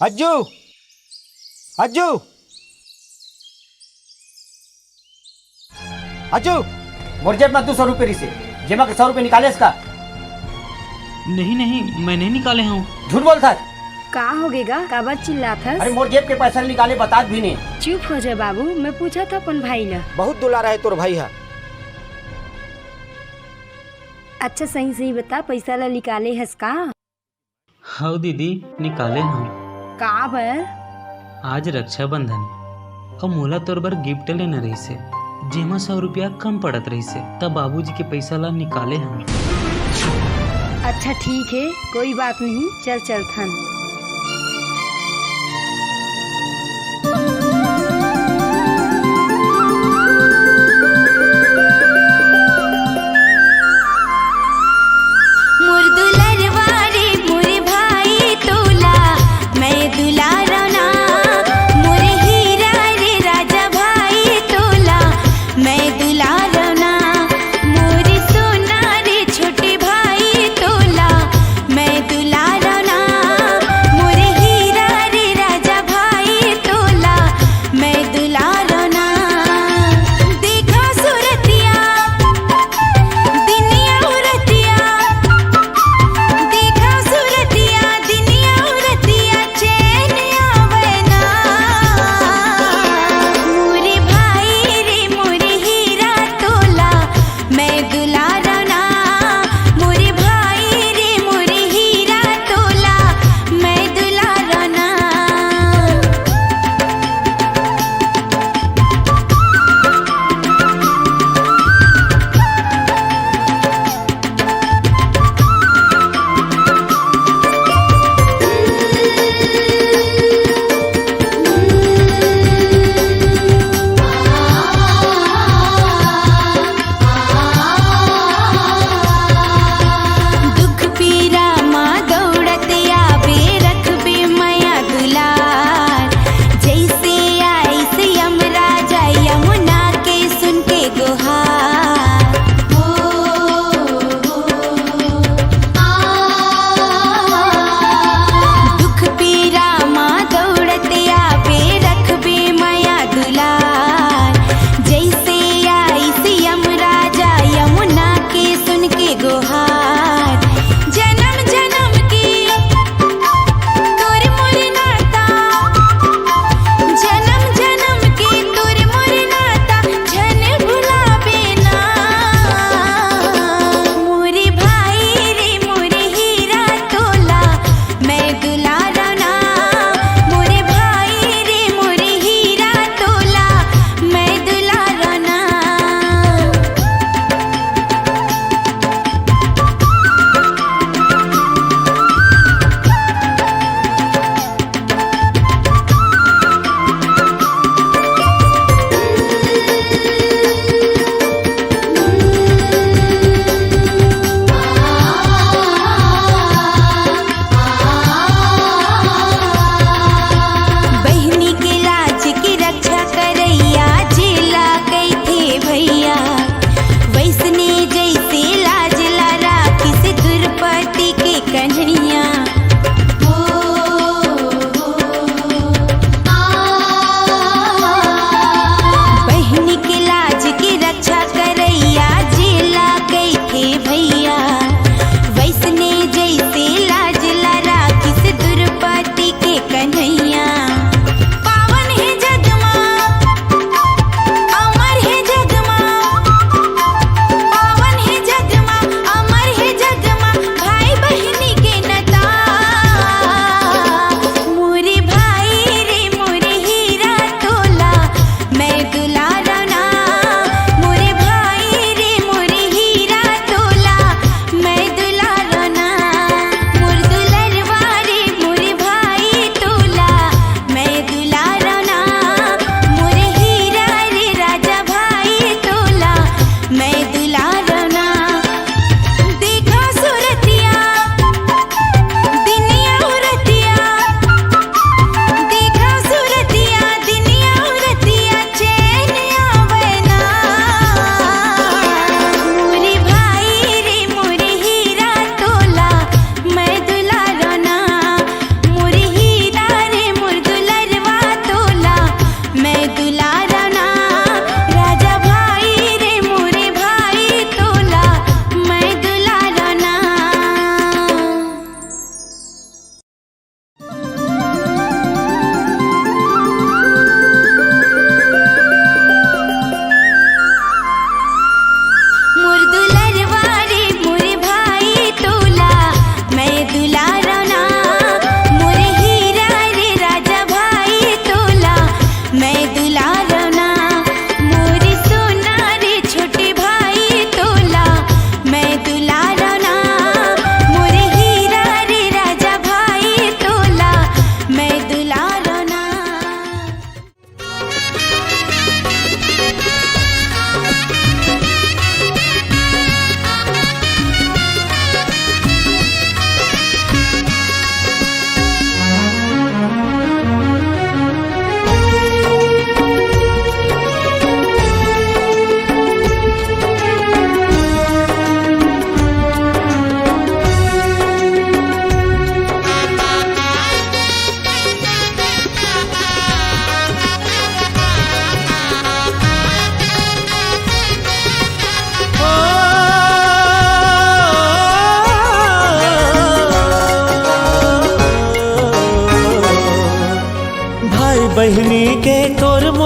S3: अज्जू अज्जू अज्जू मोर जेब में 200 रुपये रही से जेमा के 100 रुपये निकाले इसका।
S4: नहीं नहीं, मैं नहीं निकाले हूँ।
S3: झूठ बोलता है।
S5: का हो गेगा काबर चिल्लात हस?
S3: अरे मोर जेब के पैसा निकाले बता भी नहीं।
S5: चुप हो जा बाबू, मैं पूछा था अपन भाई ला।
S3: बहुत दुलारा है तोर भाई है।
S5: अच्छा सही सही बता, पैसा ला निकाले हस का?
S4: हाँ दीदी, निकाले हूँ।
S5: का बर?
S4: आज रक्षाबंधन और मोला तोर बर गिफ्ट लेना रही से, जेमा 100 रुपया कम पड़त रही से, तब बाबूजी के पैसा ला निकाले हूँ।
S5: अच्छा ठीक है, कोई बात नहीं, चल चलथन।
S1: मोर दुलरवा रे मोर भाई तोला मैं दुलारा ना, मोर हीरा रे राजा भाई तोला मैं दुलारा ना, मोर सोना रे छोटे भाई तोला मैं दुलारा ना,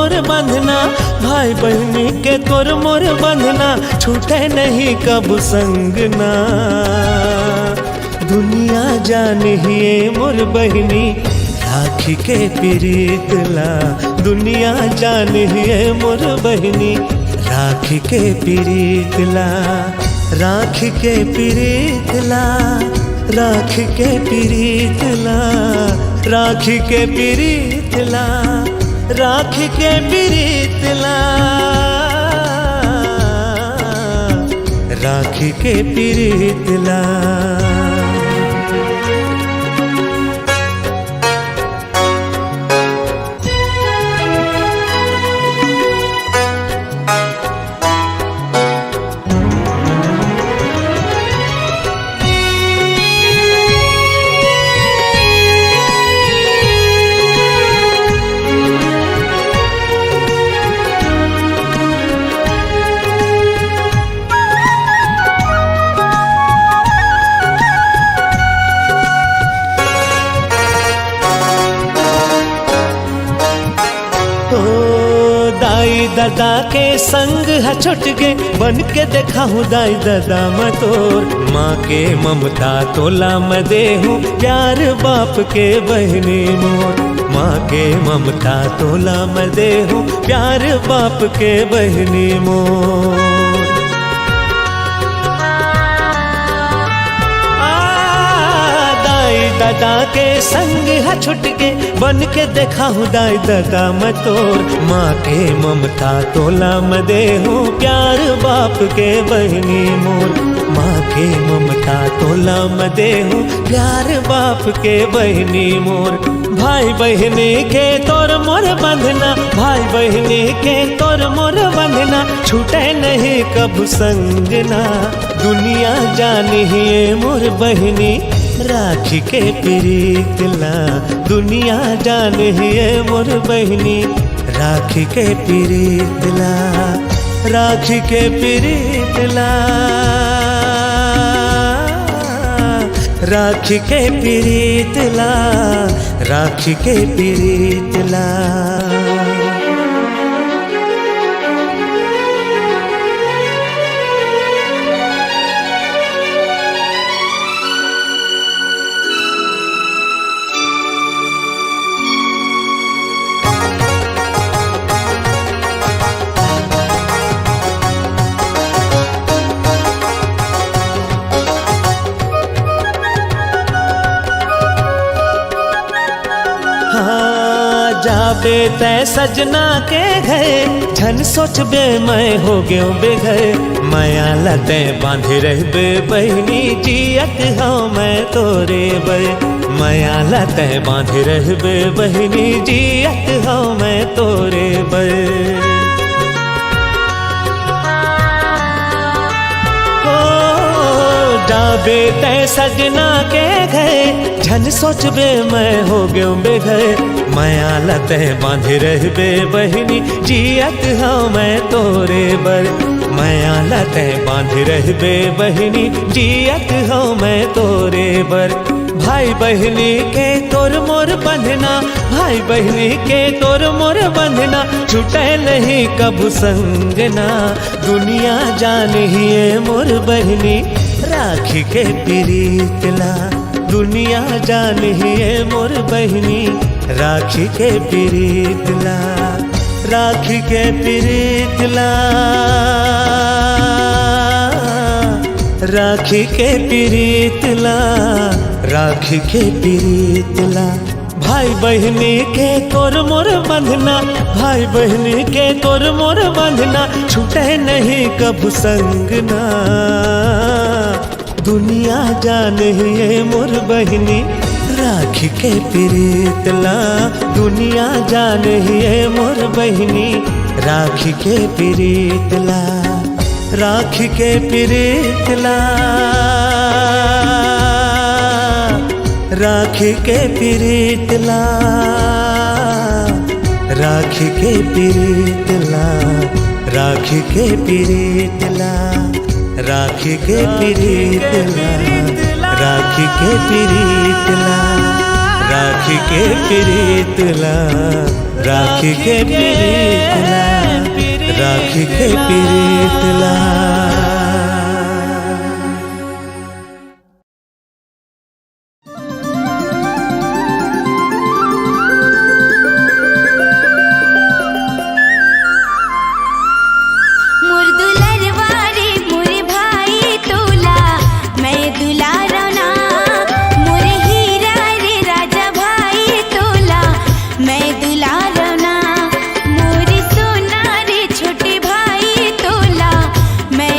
S2: मोर बंधना, भाई बहनी के तोर मोर बंधना, छूटे नहीं कब संग ना। दुनिया जानिए मोर बहनी राखी के प्रीतला, दुनिया जानिए मोर बहनी राखी के प्रीतला, राखी के प्रीतला, राखी के प्रीतला, राखी के प्रीतला, राखी के प्रीतला, राखी के प्रीतला। दादा के संग है छुट गे, बन के देखा हूँ दाई दादा मतोर। माँ के ममता तोला मैं दे हूँ, प्यार बाप के बहनी मोर। माँ के ममता तोला मैं दे हूँ, प्यार बाप के बहनी मोर। दादा के संग है छुट के, बन के देखा हूँ दाई दादा मैं तोर। माँ के ममता तोला मैं दे हूँ, प्यार बाप के बहनी मोर। माँ के ममता तोला मैं दे हूँ, प्यार बाप के बहनी मोर। भाई बहनी के तोर मोर बंधना, भाई बहनी के तोर मोर बंधना, छूटे नहीं कब संग ना। दुनिया जानिए मोर बहनी राखी के प्रीतला, दुनिया जानिए मोर बहनी राखी के प्रीतला, राखी के प्रीतला, राखी के प्रीतला, राखी के प्रीतला। जाबे तै सजना के घर, झन सोचबे मैं हो गयो बेघर। माया लते बांधे रहबे बहनी, जियत हूँ मैं तोरे बर। माया लते बांधे रहबे बहनी, जियत हूँ मैं तोरे बर। जाबे तै सजना के घर, झन सोचबे मैं हो गयो बेघर। माया लते बांधे रहबे बहनी, जियत हूँ मैं तोरे बर। माया लते बांधे रहबे बहनी, जियत हूँ मैं तोरे बर। भाई बहनी के तोर मोर बंधना, भाई बहनी के तोर मोर बंधना, छूटे नहीं कब संग ना। दुनिया जानिए मोर बहनी राखी के प्रीतला, दुनिया जानिए मोर बहनी राखी के प्रीतला, राखी के प्रीतला, राखी के प्रीतला, राखी के प्रीतला। भाई बहनी के तोर मोर बंधना, भाई बहनी के तोर मोर बंधना, छूटे नहीं कब संग ना। दुनिया जानिए मोर बहनी राखी के प्रीतला, दुनिया जानिए मोर बहनी राखी के प्रीतला, राखी के प्रीतला, राखी के प्रीतला, राखी के प्रीतला, राखी के प्रीतला, राखी के प्रीतला, राखी के प्रीतला, राखी के प्रीतला, राखी के पिरीतला, राखी के पिरीतला।
S1: मोर दुलरवा रे मोर भाई तोला मैं दुलारना, मोर हीरा रे राजा भाई तोला मैं दुलारना, मोर सोना रे छोटे भाई तोला मैं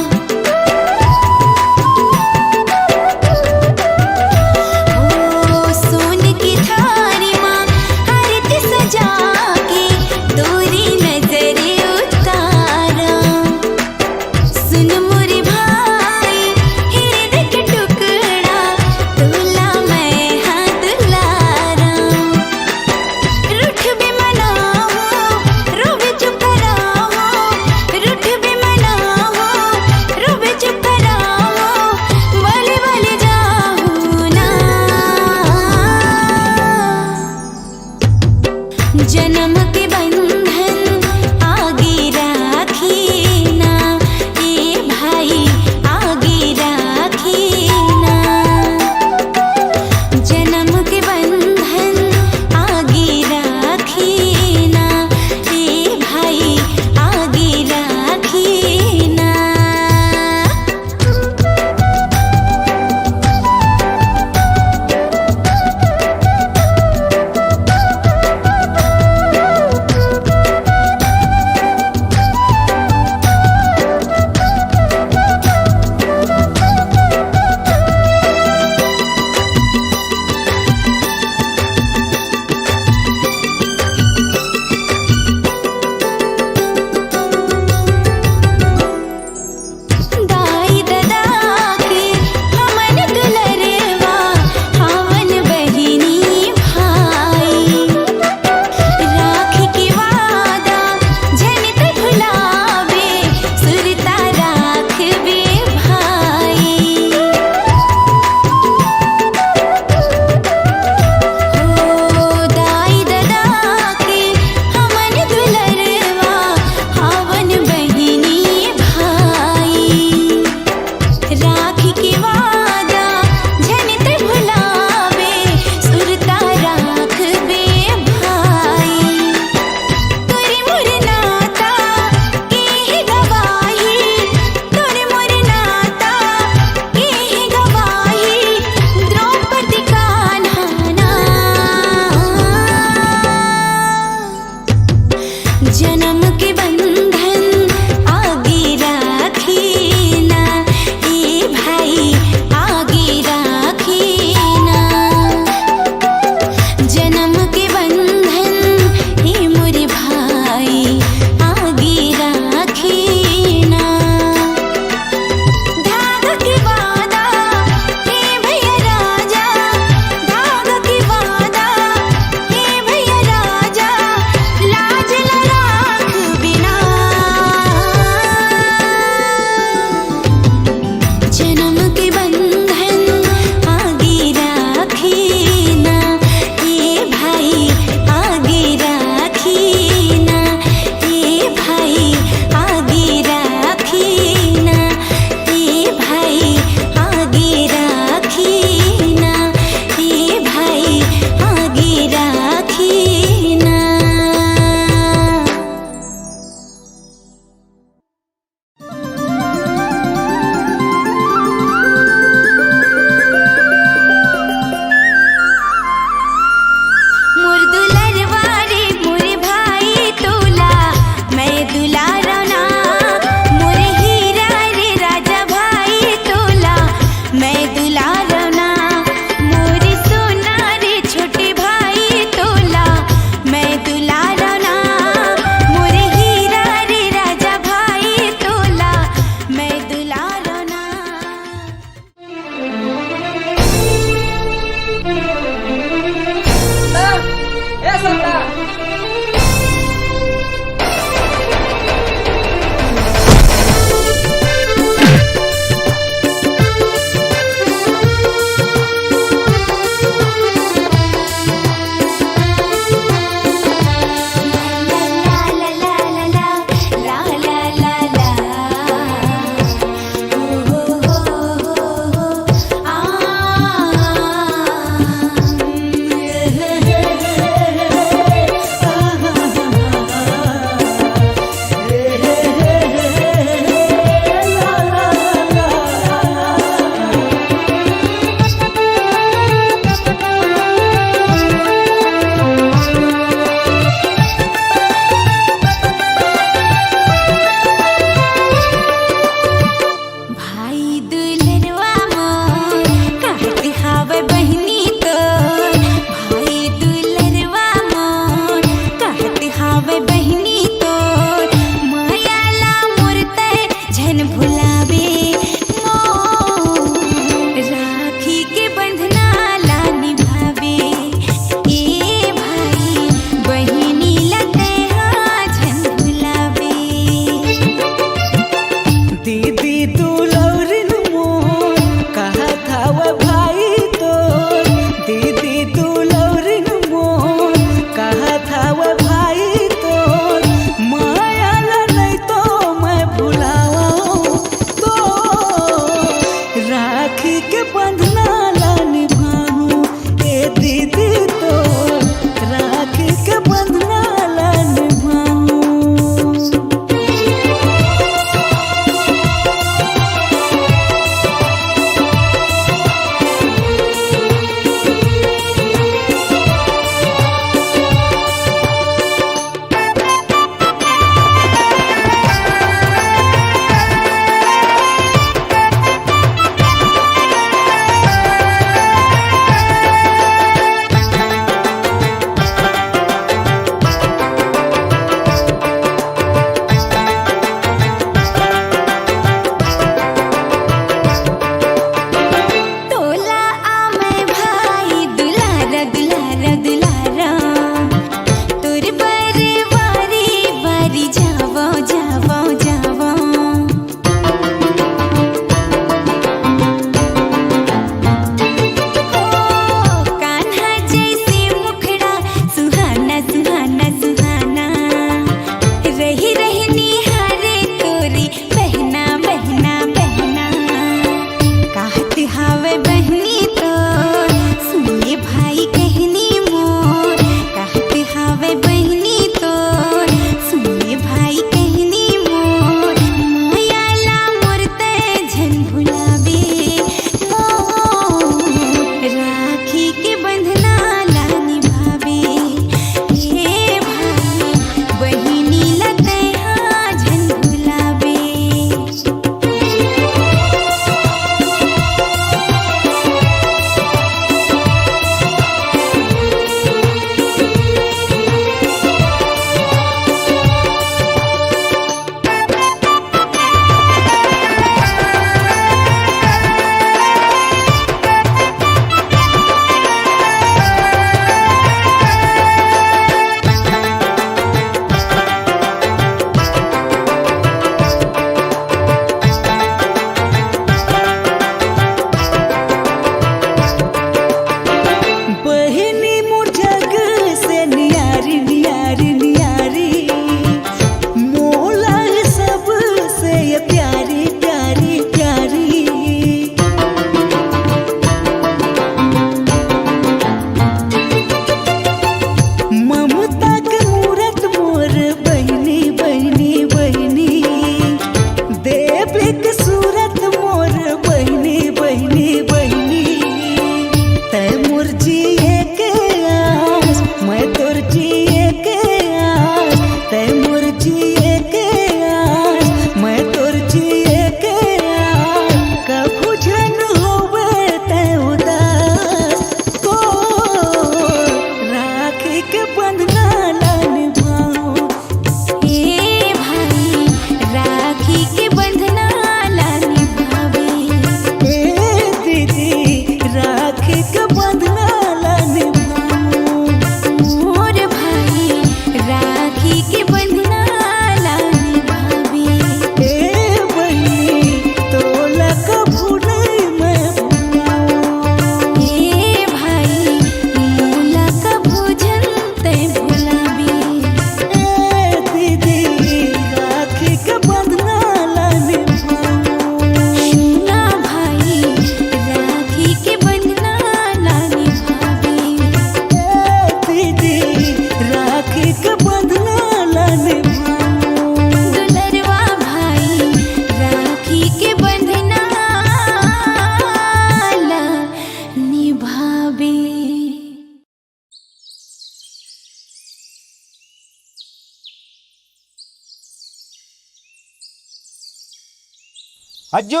S3: अज्जू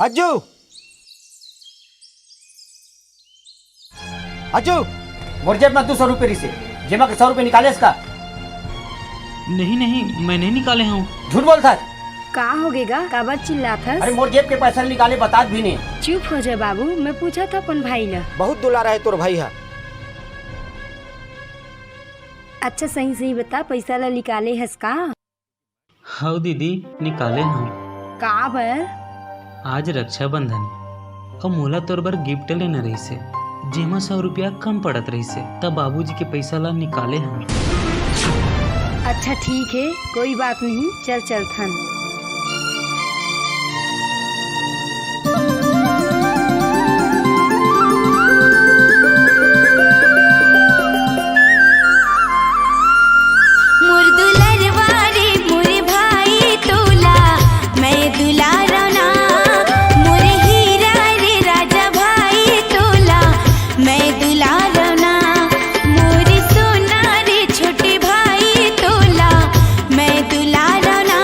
S3: अज्जू अज्जू मोर जेब में 200 रुपये से जेमा के 100 रुपये निकाले इसका।
S4: नहीं नहीं, मैं नहीं निकाले हूँ।
S3: झूठ बोलता है।
S5: का हो गेगा, काबर चिल्लात
S3: अरे
S5: हस?
S3: मोर जेब के पैसा निकाले बतात भी नहीं।
S5: चुप हो जा बाबू, मैं पूछा था अपन भाई ला।
S3: बहुत दुलारा है तोर भाई है।
S5: अच्छा सही सही बता, पैसा ला निकाले हस का?
S4: हाँ दीदी, निकाले हूँ।
S5: का बर?
S4: आज रक्षाबंधन और मोला तोर बर गिफ्ट लेना रही से, जेमा 100 रुपया कम पड़त रही से, तब बाबूजी के पैसा ला निकाले हूँ।
S5: अच्छा ठीक है, कोई बात नहीं, चल चलथन।
S1: मोर दुलरवारे मोरे भाई तोला मैं दुलारा ना, मोर हीरा रे राजा भाई तोला मैं दुलारा ना, मोर सोना रे छोटे भाई तोला मैं दुलारा ना,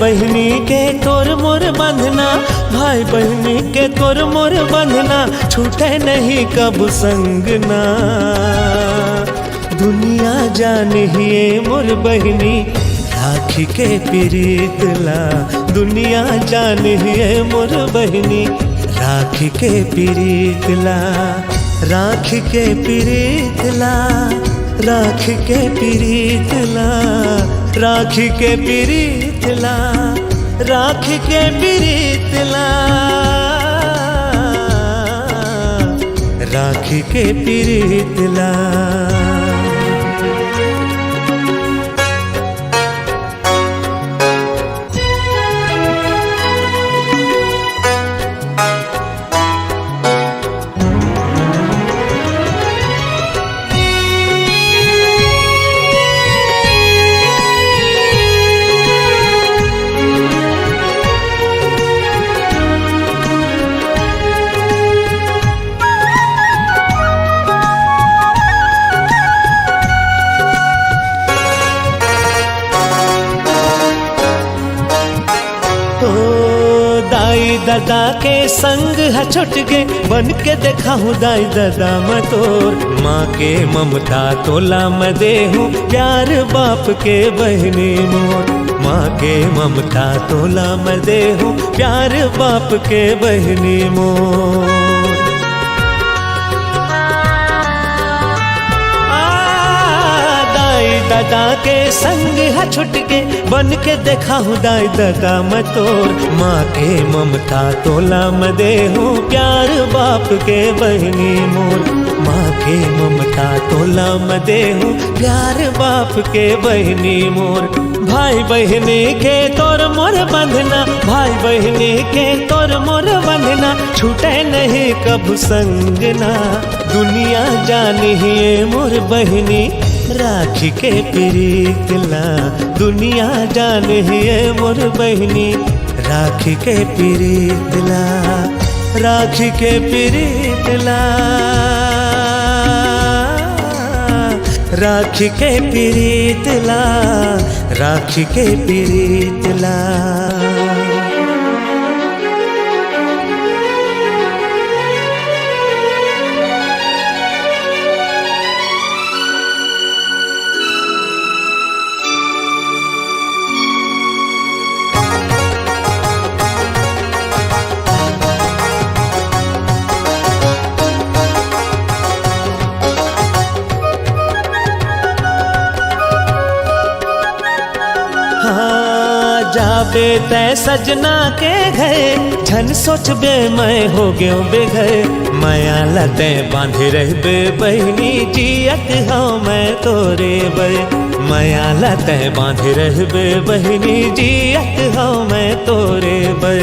S2: बहनी के तोर मोर बंधना, भाई बहनी के तोर मोर बंधना, छूटे नहीं कब संगना। दुनिया जानिए मोर बहनी राखी के प्रीतला, दुनिया जानिए मोर बहनी राखी के प्रीतला, राखी के प्रीतला, राखी के प्रीतला, राखी के प्रीतला, राखी के प्रीतला, राखी के प्रीतला। दादा के संग है छुट गे, बन के देखा हूँ दाई दादा मैं तोर। माँ के ममता तोला मैं दे हूँ, प्यार बाप के बहनी मोर। माँ के ममता तोला मैं दे हूँ, प्यार बाप के बहनी मोर। दादा के संग है छुट के, बन के देखा हूँ दाई दादा मैं तोर। माँ के ममता तोला मैं दे हूँ, प्यार बाप के बहनी मोर। माँ के ममता तोला मैं दे हूँ, प्यार बाप के बहनी मोर। भाई बहनी के तोर मोर बंधना, भाई बहनी के तोर मोर बंधना, छूटे नहीं कब संगना। दुनिया जानिए मोर बहनी राखी के प्रीतला, दुनिया जानिए मोर बहनी राखी के प्रीतला, राखी के प्रीतला, राखी के प्रीतला, राखी के प्रीतला। जाबे तै सजना के घर, झन सोचबे मैं हो गयो बेघर। माया लते बांधे रहबे बहनी, जियत हूँ मैं तोरे बे। माया लते बांधे रहबे बहनी, जियत हूँ मैं तोरे बे।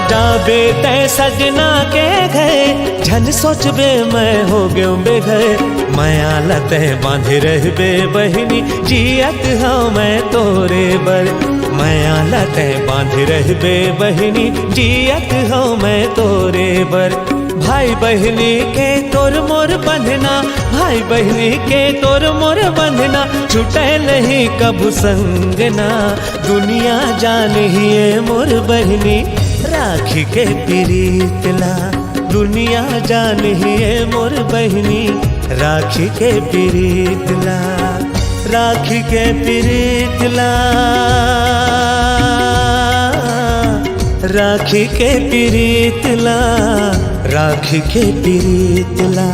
S2: जाबे तै सजना के घर, झन सोचबे मैं हो गयो बेघर। माया लते बांधे रहबे बहनी, जियत हूँ मैं तोरे बर। माया लते बांधे रहबे बहनी, जियत हूँ मैं तोरे बर। भाई बहनी के तोर मोर बंधना, भाई बहनी के तोर मोर बंधना, छूटे नहीं कब संगना। दुनिया जानिए मोर बहनी राखी के प्रीतला, दुनिया जानिए मोर बहनी राखी के प्रीतला, राखी के प्रीतला, राखी के प्रीतला, राखी के प्रीतला।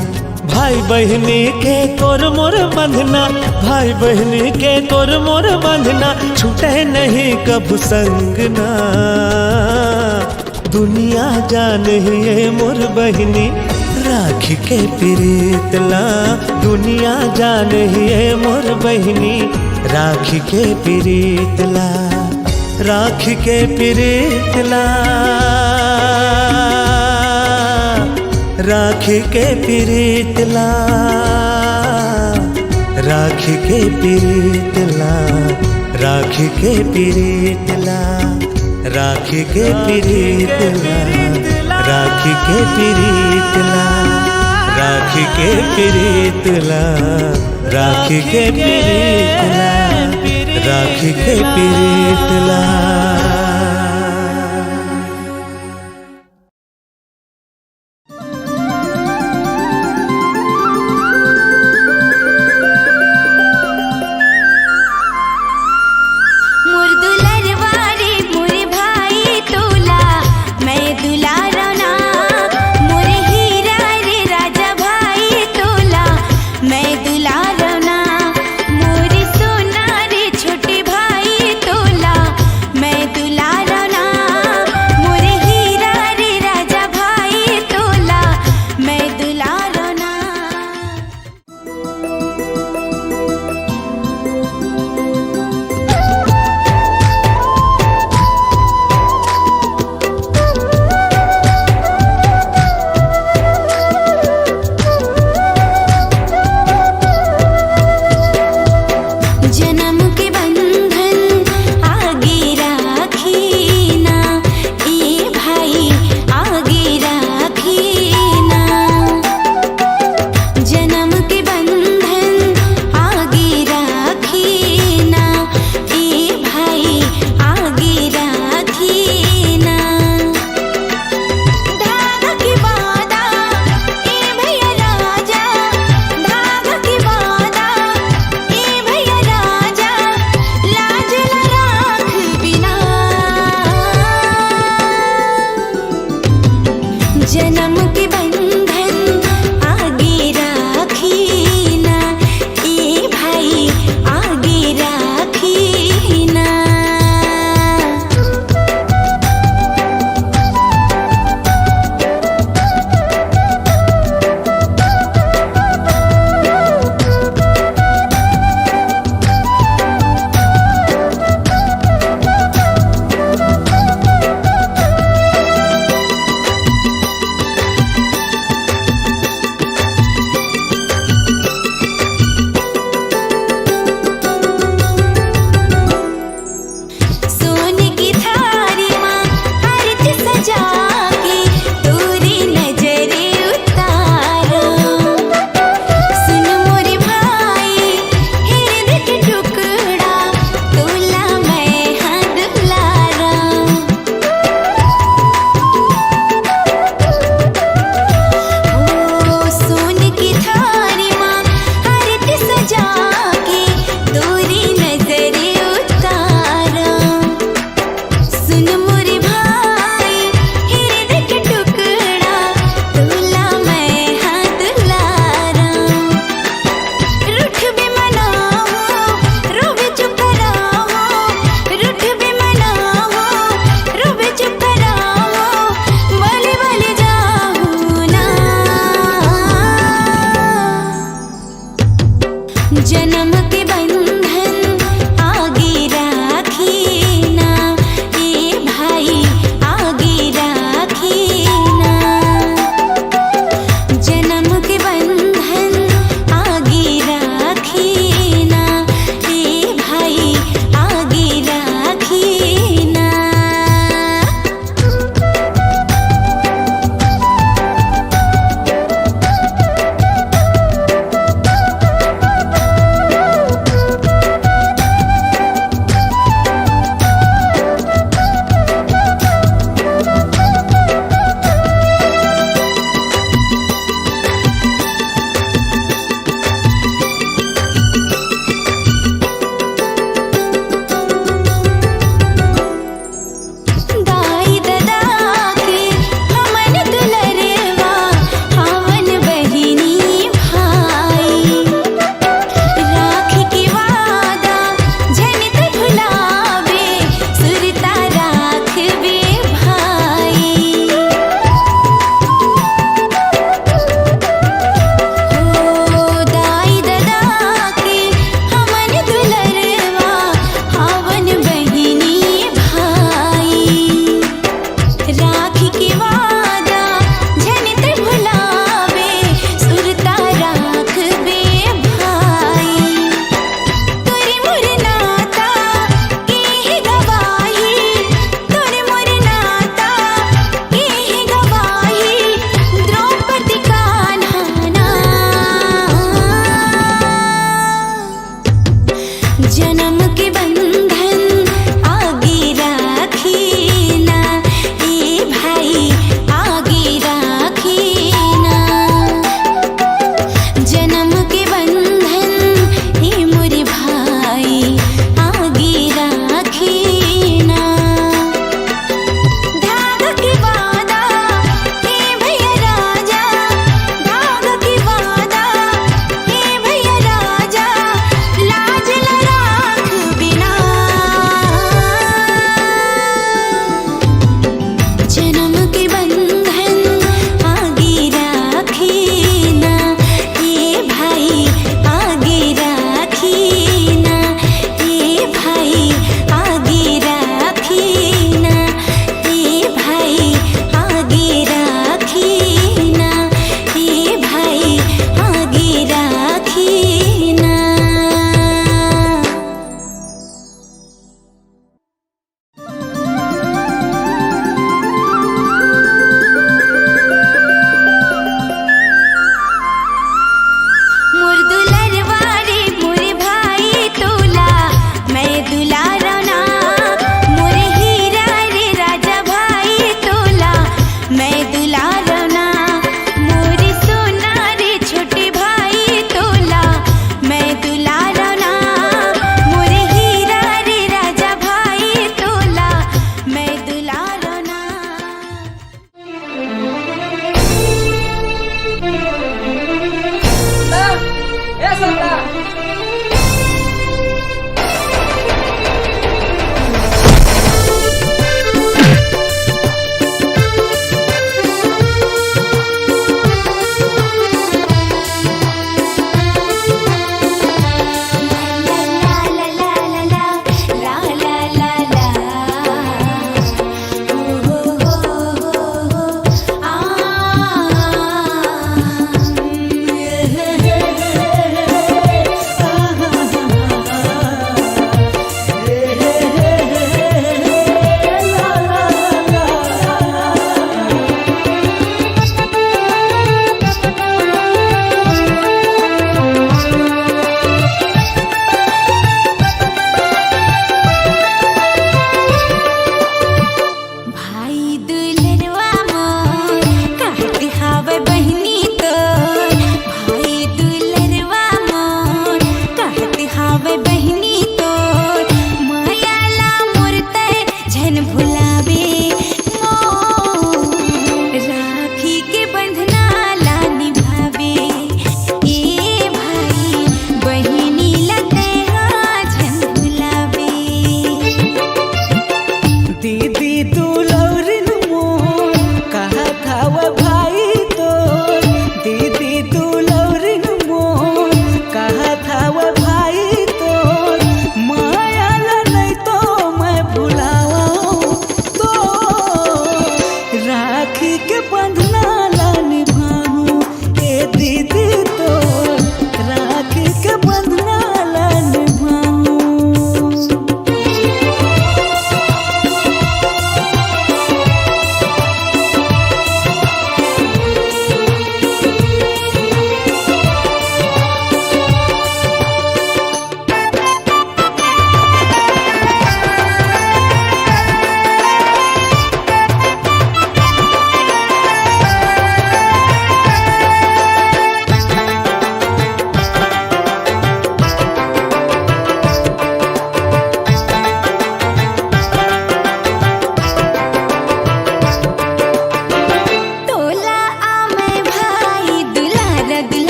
S2: भाई बहनी के तोर मोर बंधना, भाई बहनी के तोर मोर बंधना, छूटे नहीं कब संगना। दुनिया जानिए मोर बहनी राखी के प्रीतला, दुनिया जानिए मोर बहनी राखी के प्रीतला, राखी के प्रीतला, राखी के प्रीतला, राखी के प्रीतला, राखी के प्रीतला, राखी के प्रीतला, राखी के प्रीतला, राखी के प्रीतला, राखी के प्रीतला, राखी के प्रीतला।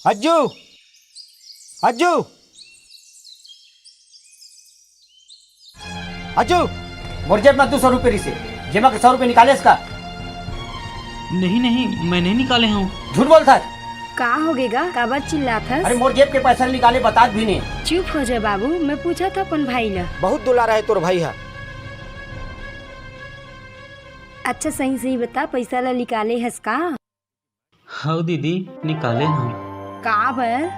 S3: अज्जू अज्जू अज्जू मोर जेब में 200 रुपये रिसे जेमा के 100 रुपये निकाले इसका।
S4: नहीं नहीं, मैं नहीं निकाले हूँ।
S3: झूठ बोलता है।
S5: का हो गेगा काबर चिल्लात हस?
S3: अरे मोर जेब के पैसा निकाले बता भी नहीं।
S5: चुप हो जा बाबू, मैं पूछा था अपन भाई ला।
S3: बहुत दुलारा है तोर भाई है।
S5: अच्छा सही सही बता, पैसा ला निकाले हस का?
S4: हाँ दीदी, निकाले हूँ।
S5: का बर?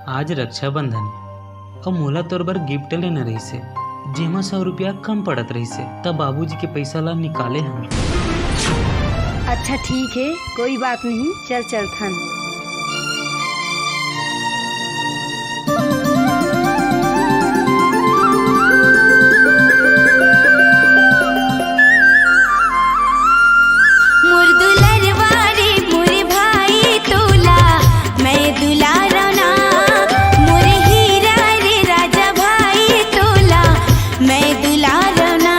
S4: आज रक्षाबंधन और मोला तोर बर गिफ्ट लेना रही से, जेमा 100 रुपया कम पड़त रही से, तब बाबूजी के पैसा ला निकाले हूँ।
S5: अच्छा ठीक है, कोई बात नहीं, चल चलथन।
S1: मोर दुलरवा रे मोर भाई तोला मैं दुलारा ना, मोर हीरा रे राजा भाई तोला मैं दुलारा ना,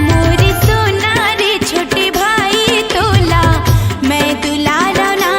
S1: मोर सोना रे छोटे भाई तोला मैं दुलारा ना,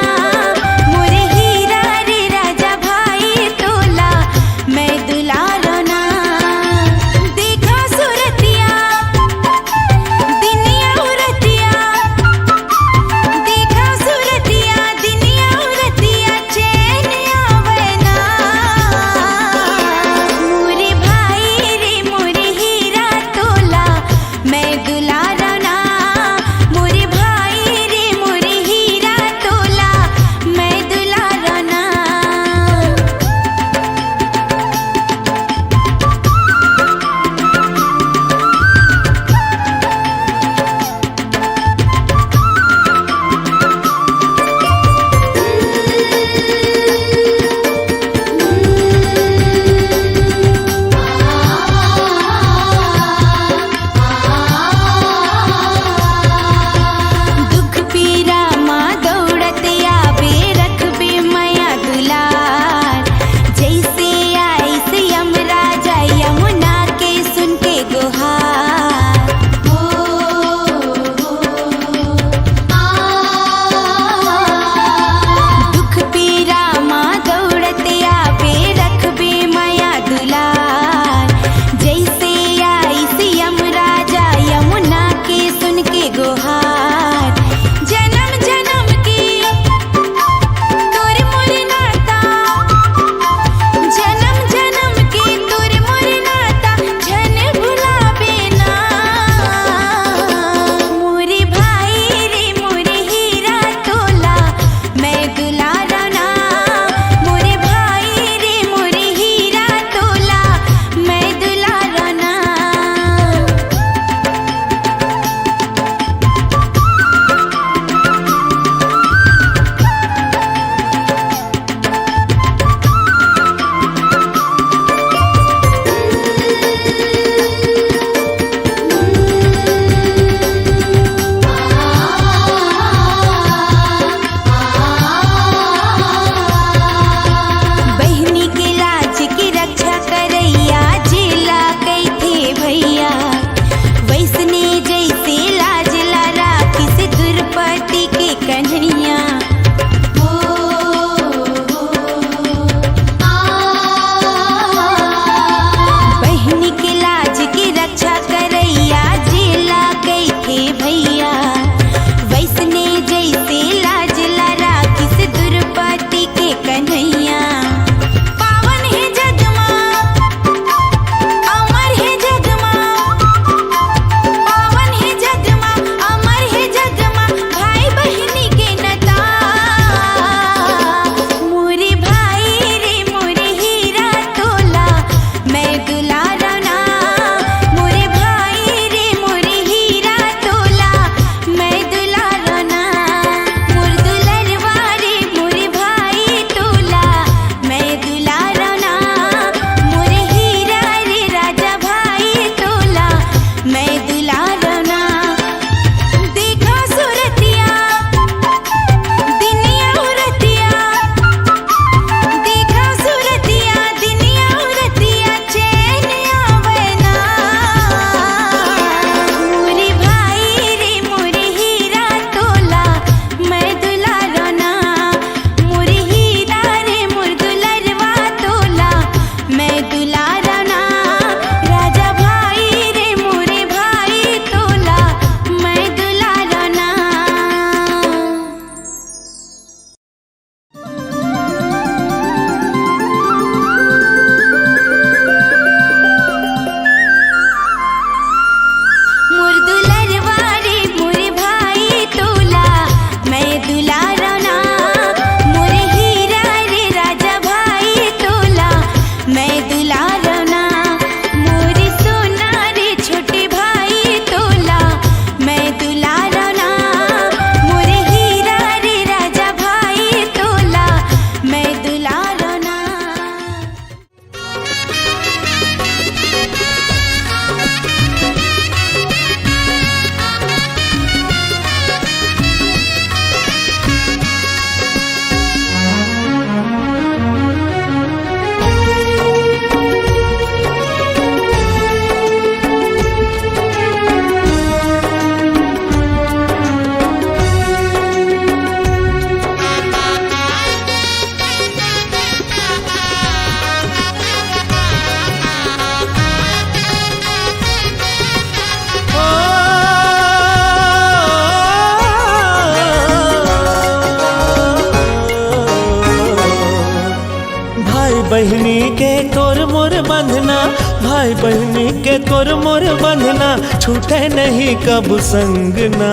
S2: तोर मोर बंधना, भाई बहनी के तोर मोर बंधना, छूटे नहीं कब संगना।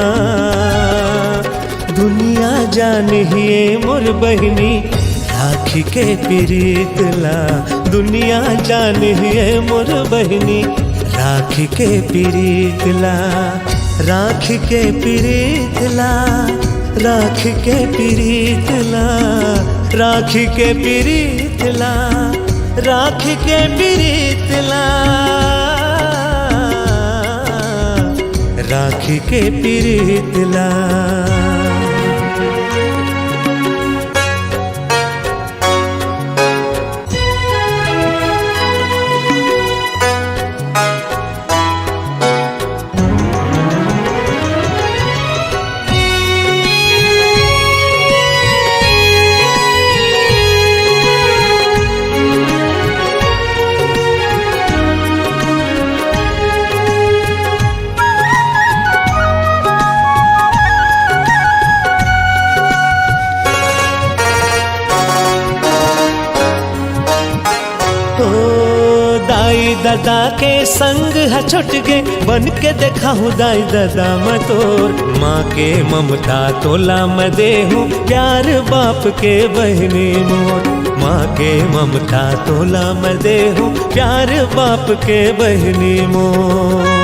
S2: दुनिया जानिए मोर बहनी राखी के प्रीतला, दुनिया जानिए मोर बहनी राखी के प्रीतला, राखी के प्रीतला, राखी के प्रीतला, राखी के प्रीतला, राखी के प्रीतला, राखी के प्रीतला। दादा के संग है छुट गे, बन के देखा हूँ दाई दादा मतोर। माँ के ममता तोला मैं दे हूँ, प्यार बाप के बहनी मोर। माँ के ममता तोला मैं दे हूँ, प्यार बाप के बहनी मोर।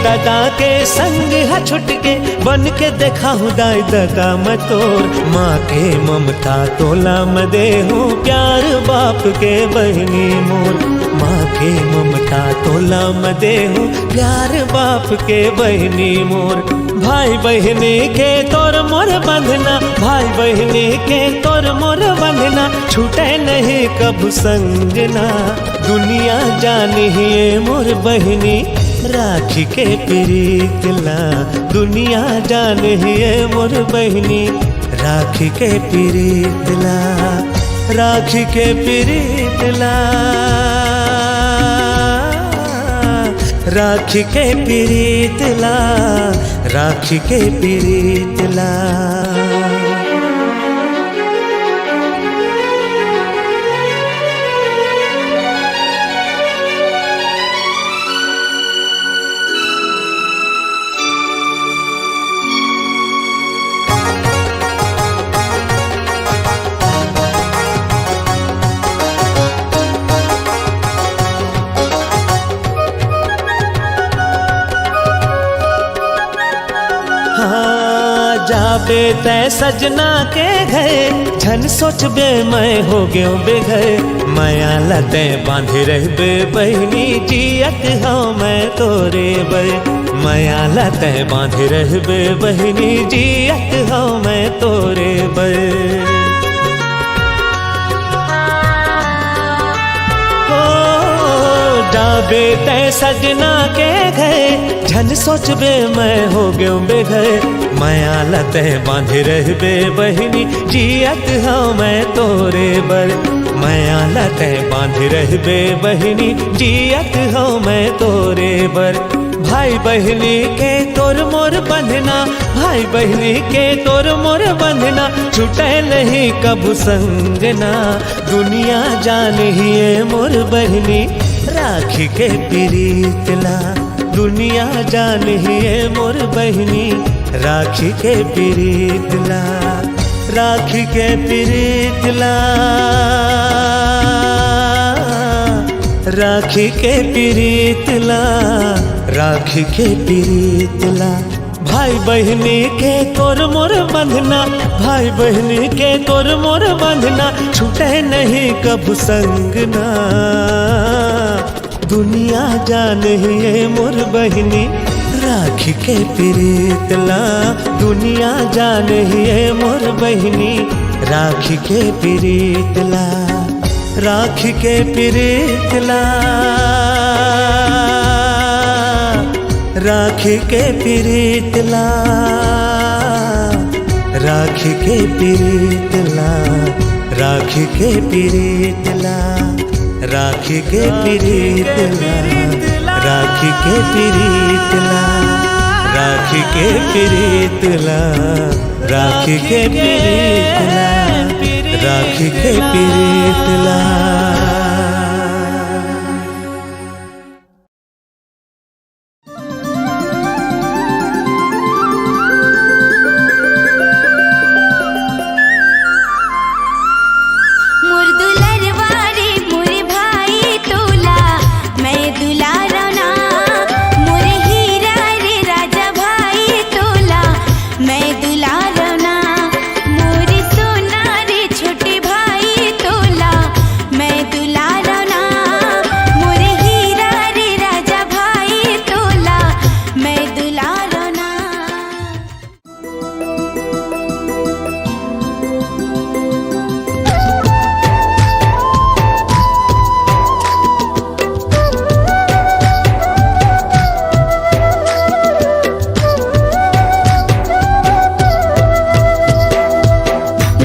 S2: दादा के संग है छुट के, बन के देखा हूँ दाई दादा मतोर। माँ के ममता तोला मैं दे हूँ, प्यार बाप के बहनी मोर। माँ के ममता तोला मैं दे हूँ, प्यार बाप के बहनी मोर। भाई बहनी के तोर मोर बंधना, भाई बहनी के तोर मोर बंधना, छूटे नहीं कब संगना। दुनिया जानिए मोर बहनी राखी के प्रीतला, दुनिया जानिए मोर बहनी राखी के प्रीतला, राखी के प्रीतला, राखी के प्रीतला, राखी के प्रीतला। जाबे तै सजना के घर, झन सोचबे मैं हो गयो बेघर। माया लते बांधे रहबे बहनी, जियत हूँ मैं तोरे बर। माया लते बांधे रहबे बहनी, जियत हूँ मैं तोरे बर। जाबे तै सजना के घर, झन सोचबे मैं हो गयो बेघर। माया लते बांधे रहबे बहनी, जियत हूँ मैं तोरे बर। माया लते बांधे रहबे बहनी, जियत हूँ मैं तोरे बर। भाई बहनी के तोर मोर बंधना, भाई बहनी के तोर मोर बंधना, छूटे नहीं कब संगना। दुनिया जानिए मोर बहनी राखी के प्रीतला, दुनिया जानिए मोर बहनी राखी के प्रीतला, राखी के प्रीतला, राखी के प्रीतला, राखी के प्रीतला। भाई बहनी के तोर मोर बंधना, भाई बहनी के तोर मोर बंधना, छूटे नहीं कब संगना। दुनिया जानिए मोर बहनी राखी के प्रीतला, दुनिया जानिए मोर बहनी राखी के प्रीतला, राखी के प्रीतला, राखी के प्रीतला, राखी के प्रीतला, राखी के प्रीतला, राखी के प्रीतला, राखी के प्रीतला, राखी के प्रीतला, राखी के पिरीतला, राखी के पिरीतला।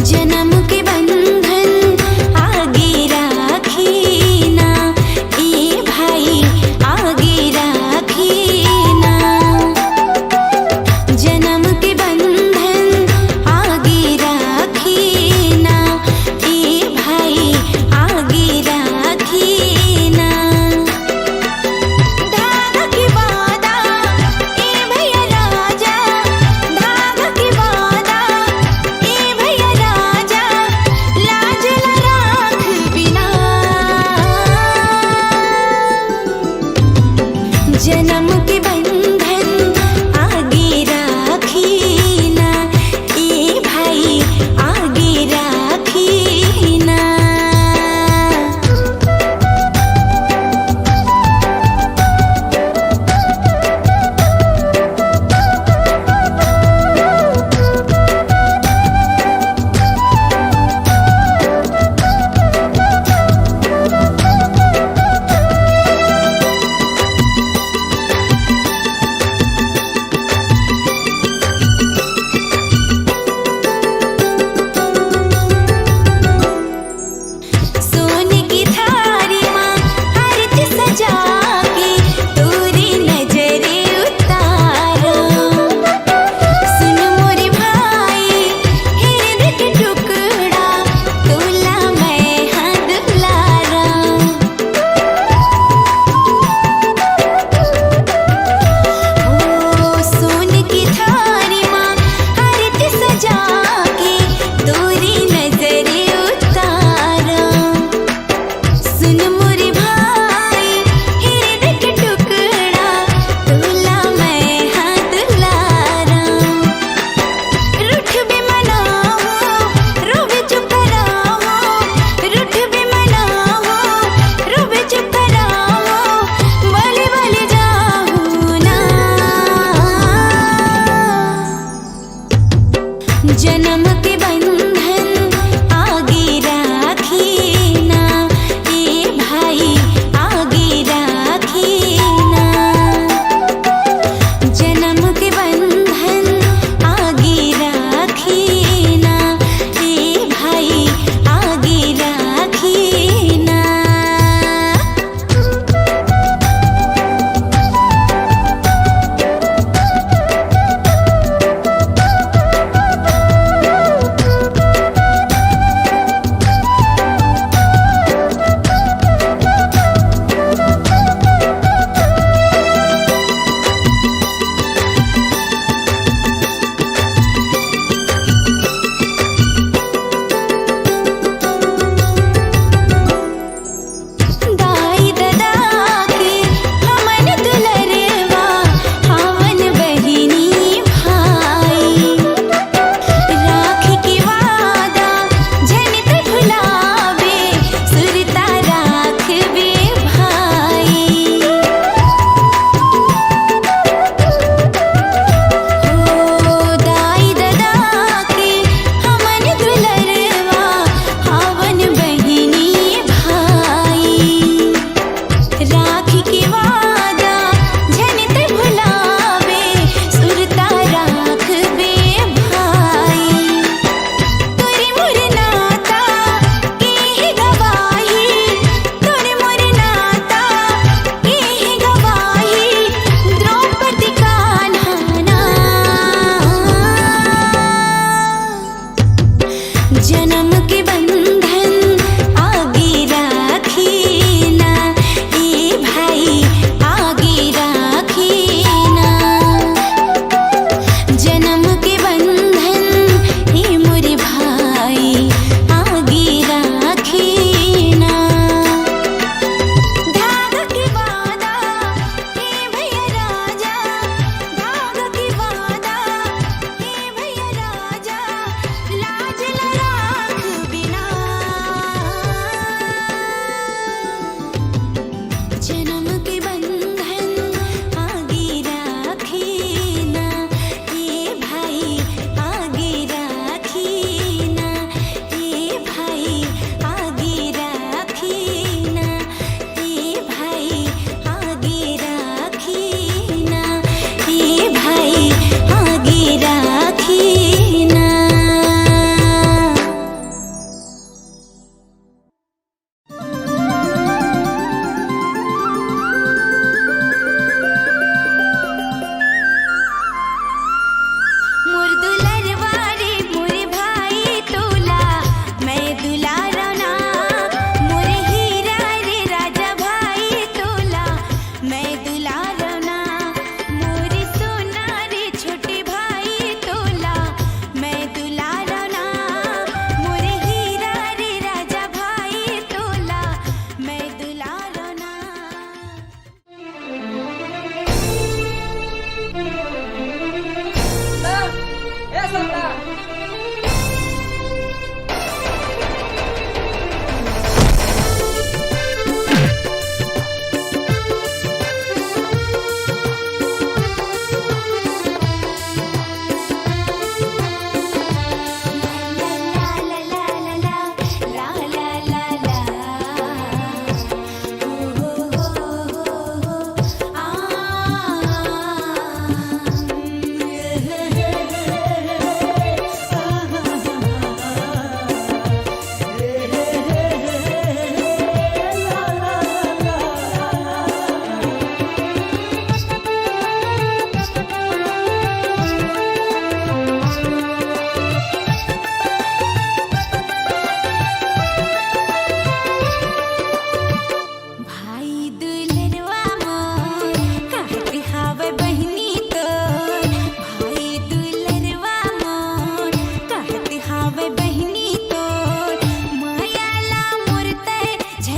S1: जन्म के बंधन आगे राखी ना, ए भाई आगे राखी ना।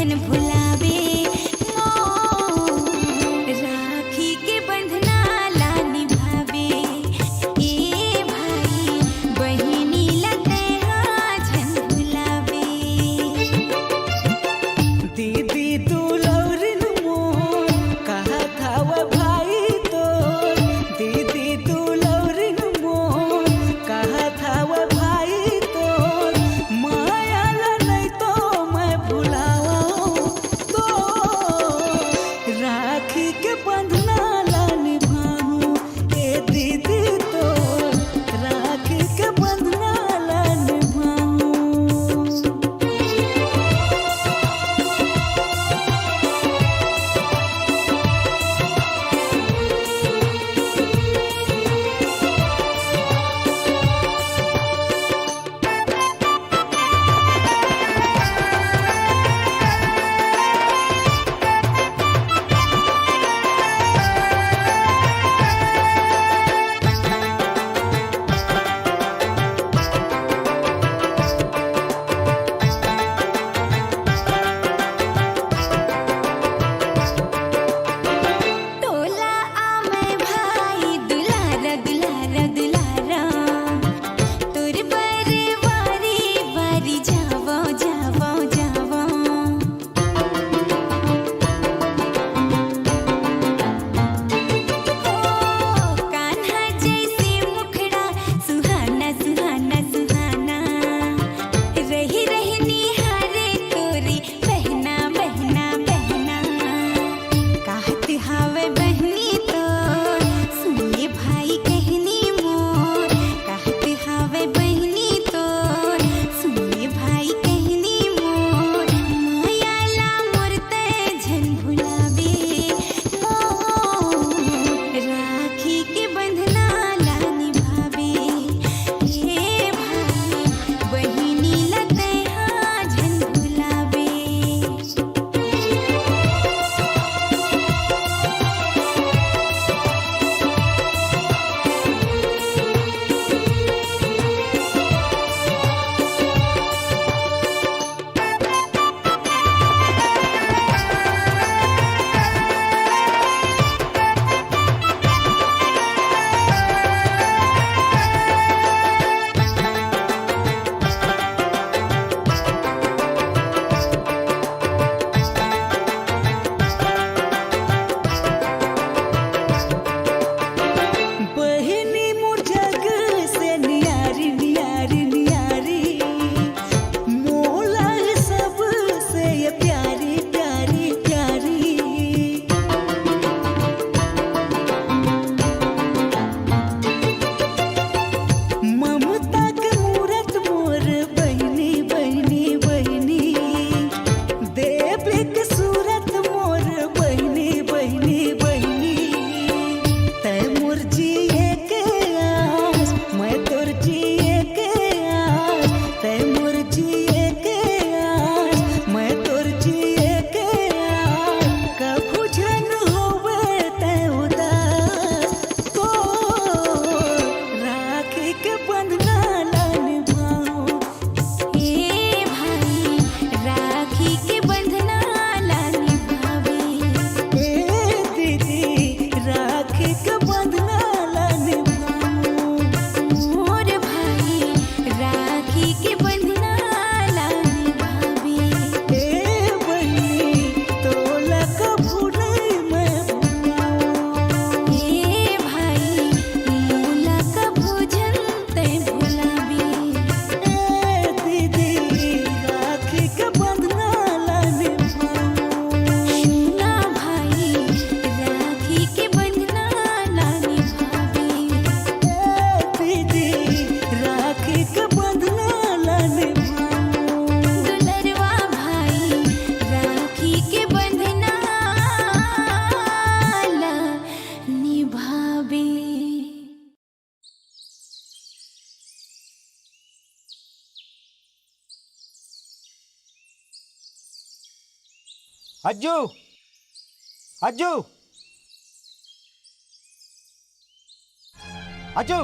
S1: झन भुलावे राखी के बंधना ला निभावे ए भाई बहिनी लते झन भुलावे
S6: दीदी दुलौरिन मोर कहा था वो भाई तो दीदी दुलौरिन मोर कहा था वो भाई तो माया ला नहीं तो मैं भुलाऊं तो राखी के बंधना ला निभाऊं ए दीदी तो राखी के बंधना ला निभाऊं।
S1: टोला आमे भाई दुलारा दुलारा दुलारा तोर बरे वारी वारी जावो जावो जावो कान्हा जैसे मुखड़ा सुहाना सुहाना सुहाना रही रही निहारे तोरी बहना बहना बहना कहत हावे बहनी तो सुनिए भाई कहनी मोर कहत हावे बहनी तो सुनिए भाई कहनी मोर मायाला मोरते झन भुलावे राखी के बंधना ला निभावे हे भाई बहिनी लते झन भुलावे
S6: बहिनी मोर जग से नियारी नियारी नियारी मोला सब से ये प्यारी प्यारी प्यारी ममता के मूरत मोर बहिनी बहिनी बहिनी देवी के सूरत मोर बहिनी बहिनी बहिनी तै मोर जिए के आस मैं तोर जिए के आस तै मोर जिए के आस मैं तोर जिए के आस कभू झन होवे तै उदास तो राखी के बंधना ला निभाऊं
S1: हे भाई राखी के बंधना ला निभावे
S6: ए दीदी राखी के बंधना ला निभाऊं
S1: मोर भाई राखी के बंधना ला निभावे
S6: ए बहिनी तोला कभू नहीं मैं भुलाऊं
S1: हे भाई मोला कभू झन ते भुलावे
S6: ए दीदी राखी के बंधना ला निभाऊं
S1: ना भाई राखी के बंधना ला निभावे
S6: ए दीदी राखी के बंधना ला निभाऊं
S1: दुलरवा भाई राखी के बंधना ला निभावे।
S3: हज्जू हज्जू हज्जू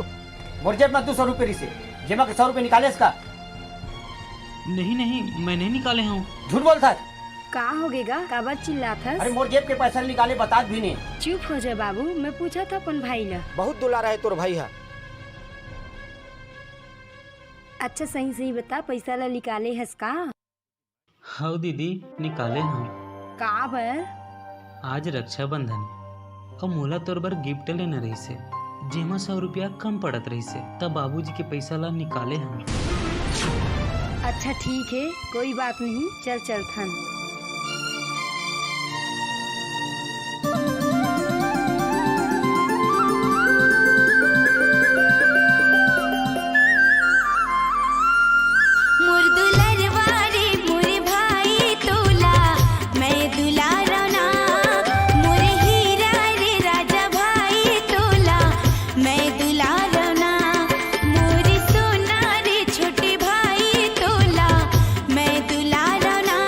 S3: मोर जेब में 200 रुपये रही से जेमा के 100 रुपये निकाले इसका
S4: नहीं नहीं मैं नहीं निकाले हूँ।
S3: झूठ बोलता है
S5: का हो गएगा काबर चिल्लात
S3: अरे
S5: हस?
S3: मोर जेब के पैसा निकाले बता भी नहीं।
S5: चुप हो जा बाबू, मैं पूछा था अपन भाई ला।
S3: बहुत दुलारा है तोर भाई है।
S5: अच्छा सही सही बता, पैसा ला निकाले हस का?
S4: हाँ दीदी निकाले हम।
S5: का बर?
S4: आज रक्षाबंधन है और मोला तोर बर गिफ्ट लेना रही से, जेमा 100 रुपया कम पड़त रही से, तब बाबूजी के पैसा ला निकाले हम।
S5: अच्छा ठीक है, कोई बात नहीं, चल चलथन।
S1: मोर दुलरवा रे मोर भाई तोला मैं दुलारा ना, मोर हीरा रे राजा भाई तोला मैं दुलारा ना, मोर सोना रे छोटे भाई तोला मैं दुलारा ना,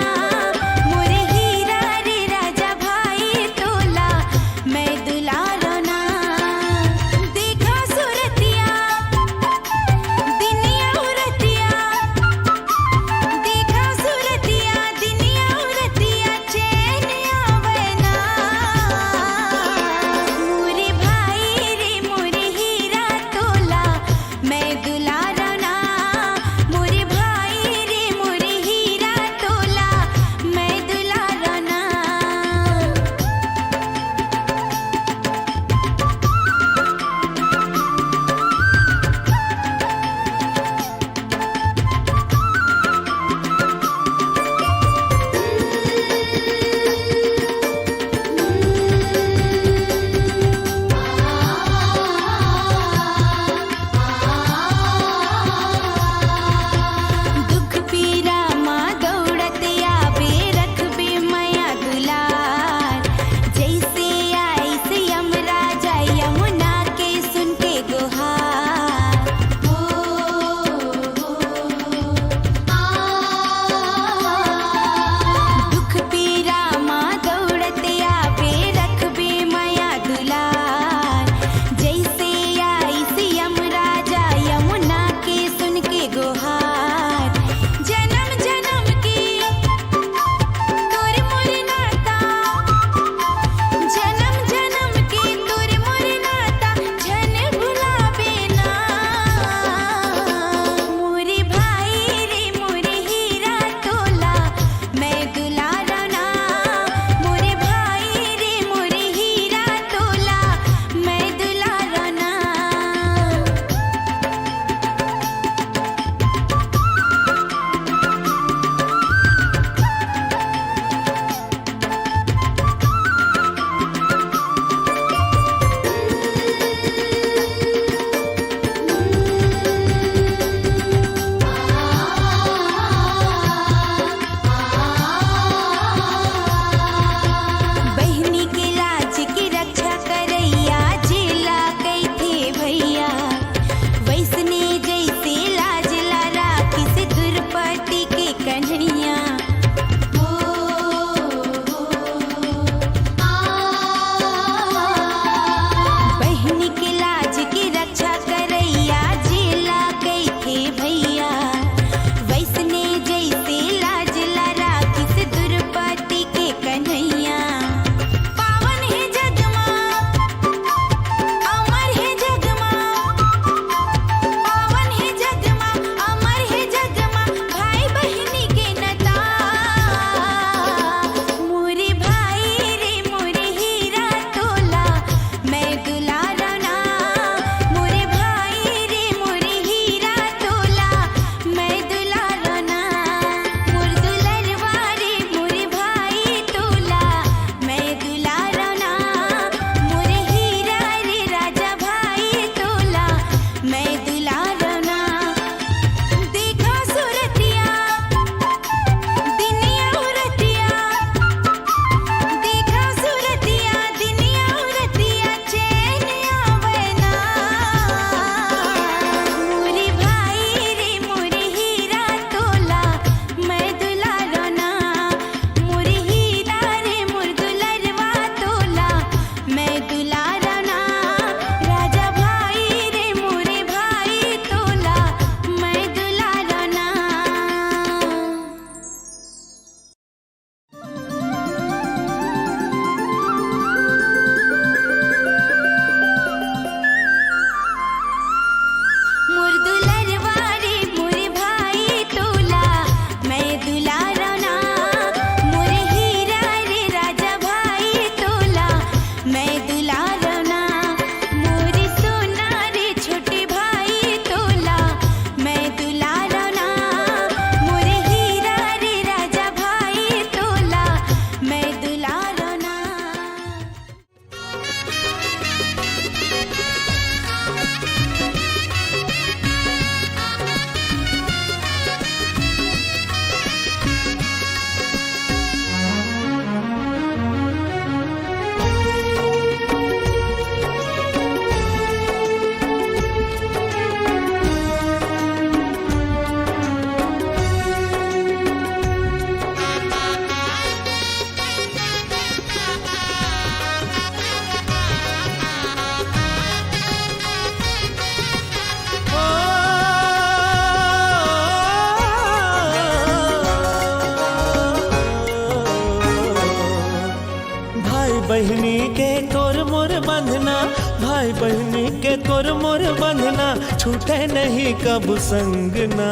S2: बहनी के तोर मोर बंधना, भाई बहनी के तोर मोर बंधना, छूटे नहीं कब संगना।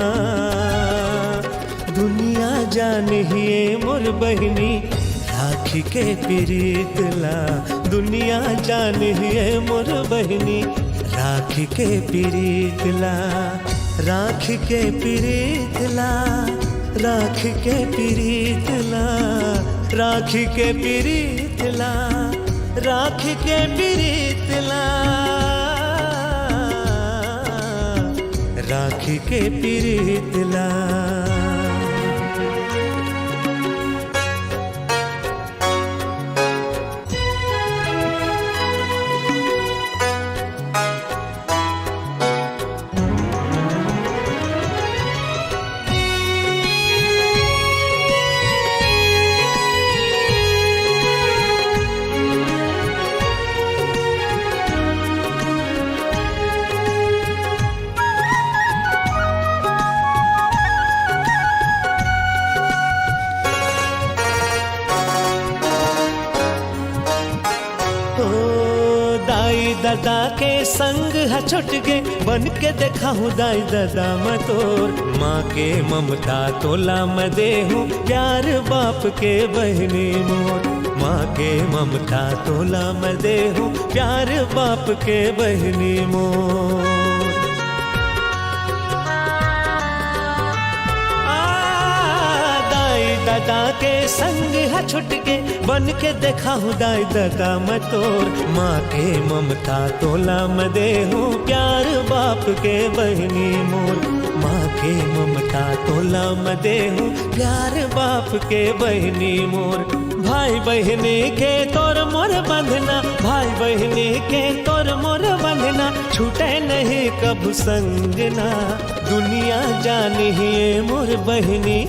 S2: दुनिया जानिए मोर बहनी राखी के प्रीतला, दुनिया जानिए मोर बहनी राखी के प्रीतला, राखी के प्रीतला, राखी के प्रीतला, राखी के प्रीतला, राखी के प्रीतला, राखी के प्रीतला। दादा के संग है छुट गे, बन के देखा हूँ दाई दादा मैं तोर। माँ के ममता तोला मैं दे हूँ, प्यार बाप के बहनी मोर। माँ के ममता तोला मैं दे हूँ, प्यार बाप के बहनी मोर। दादा के संग है छुट के, बन के देखा हूँ दाई दादा मैं तोर। माँ के ममता तोला मैं दे हूँ, प्यार बाप के बहनी मोर। माँ के ममता तोला मैं दे हूँ, प्यार बाप के बहनी मोर। भाई बहनी के तोर मोर बंधना, भाई बहनी के तोर मोर बंधना, छूटे नहीं कब संगना। दुनिया जानिए मोर बहनी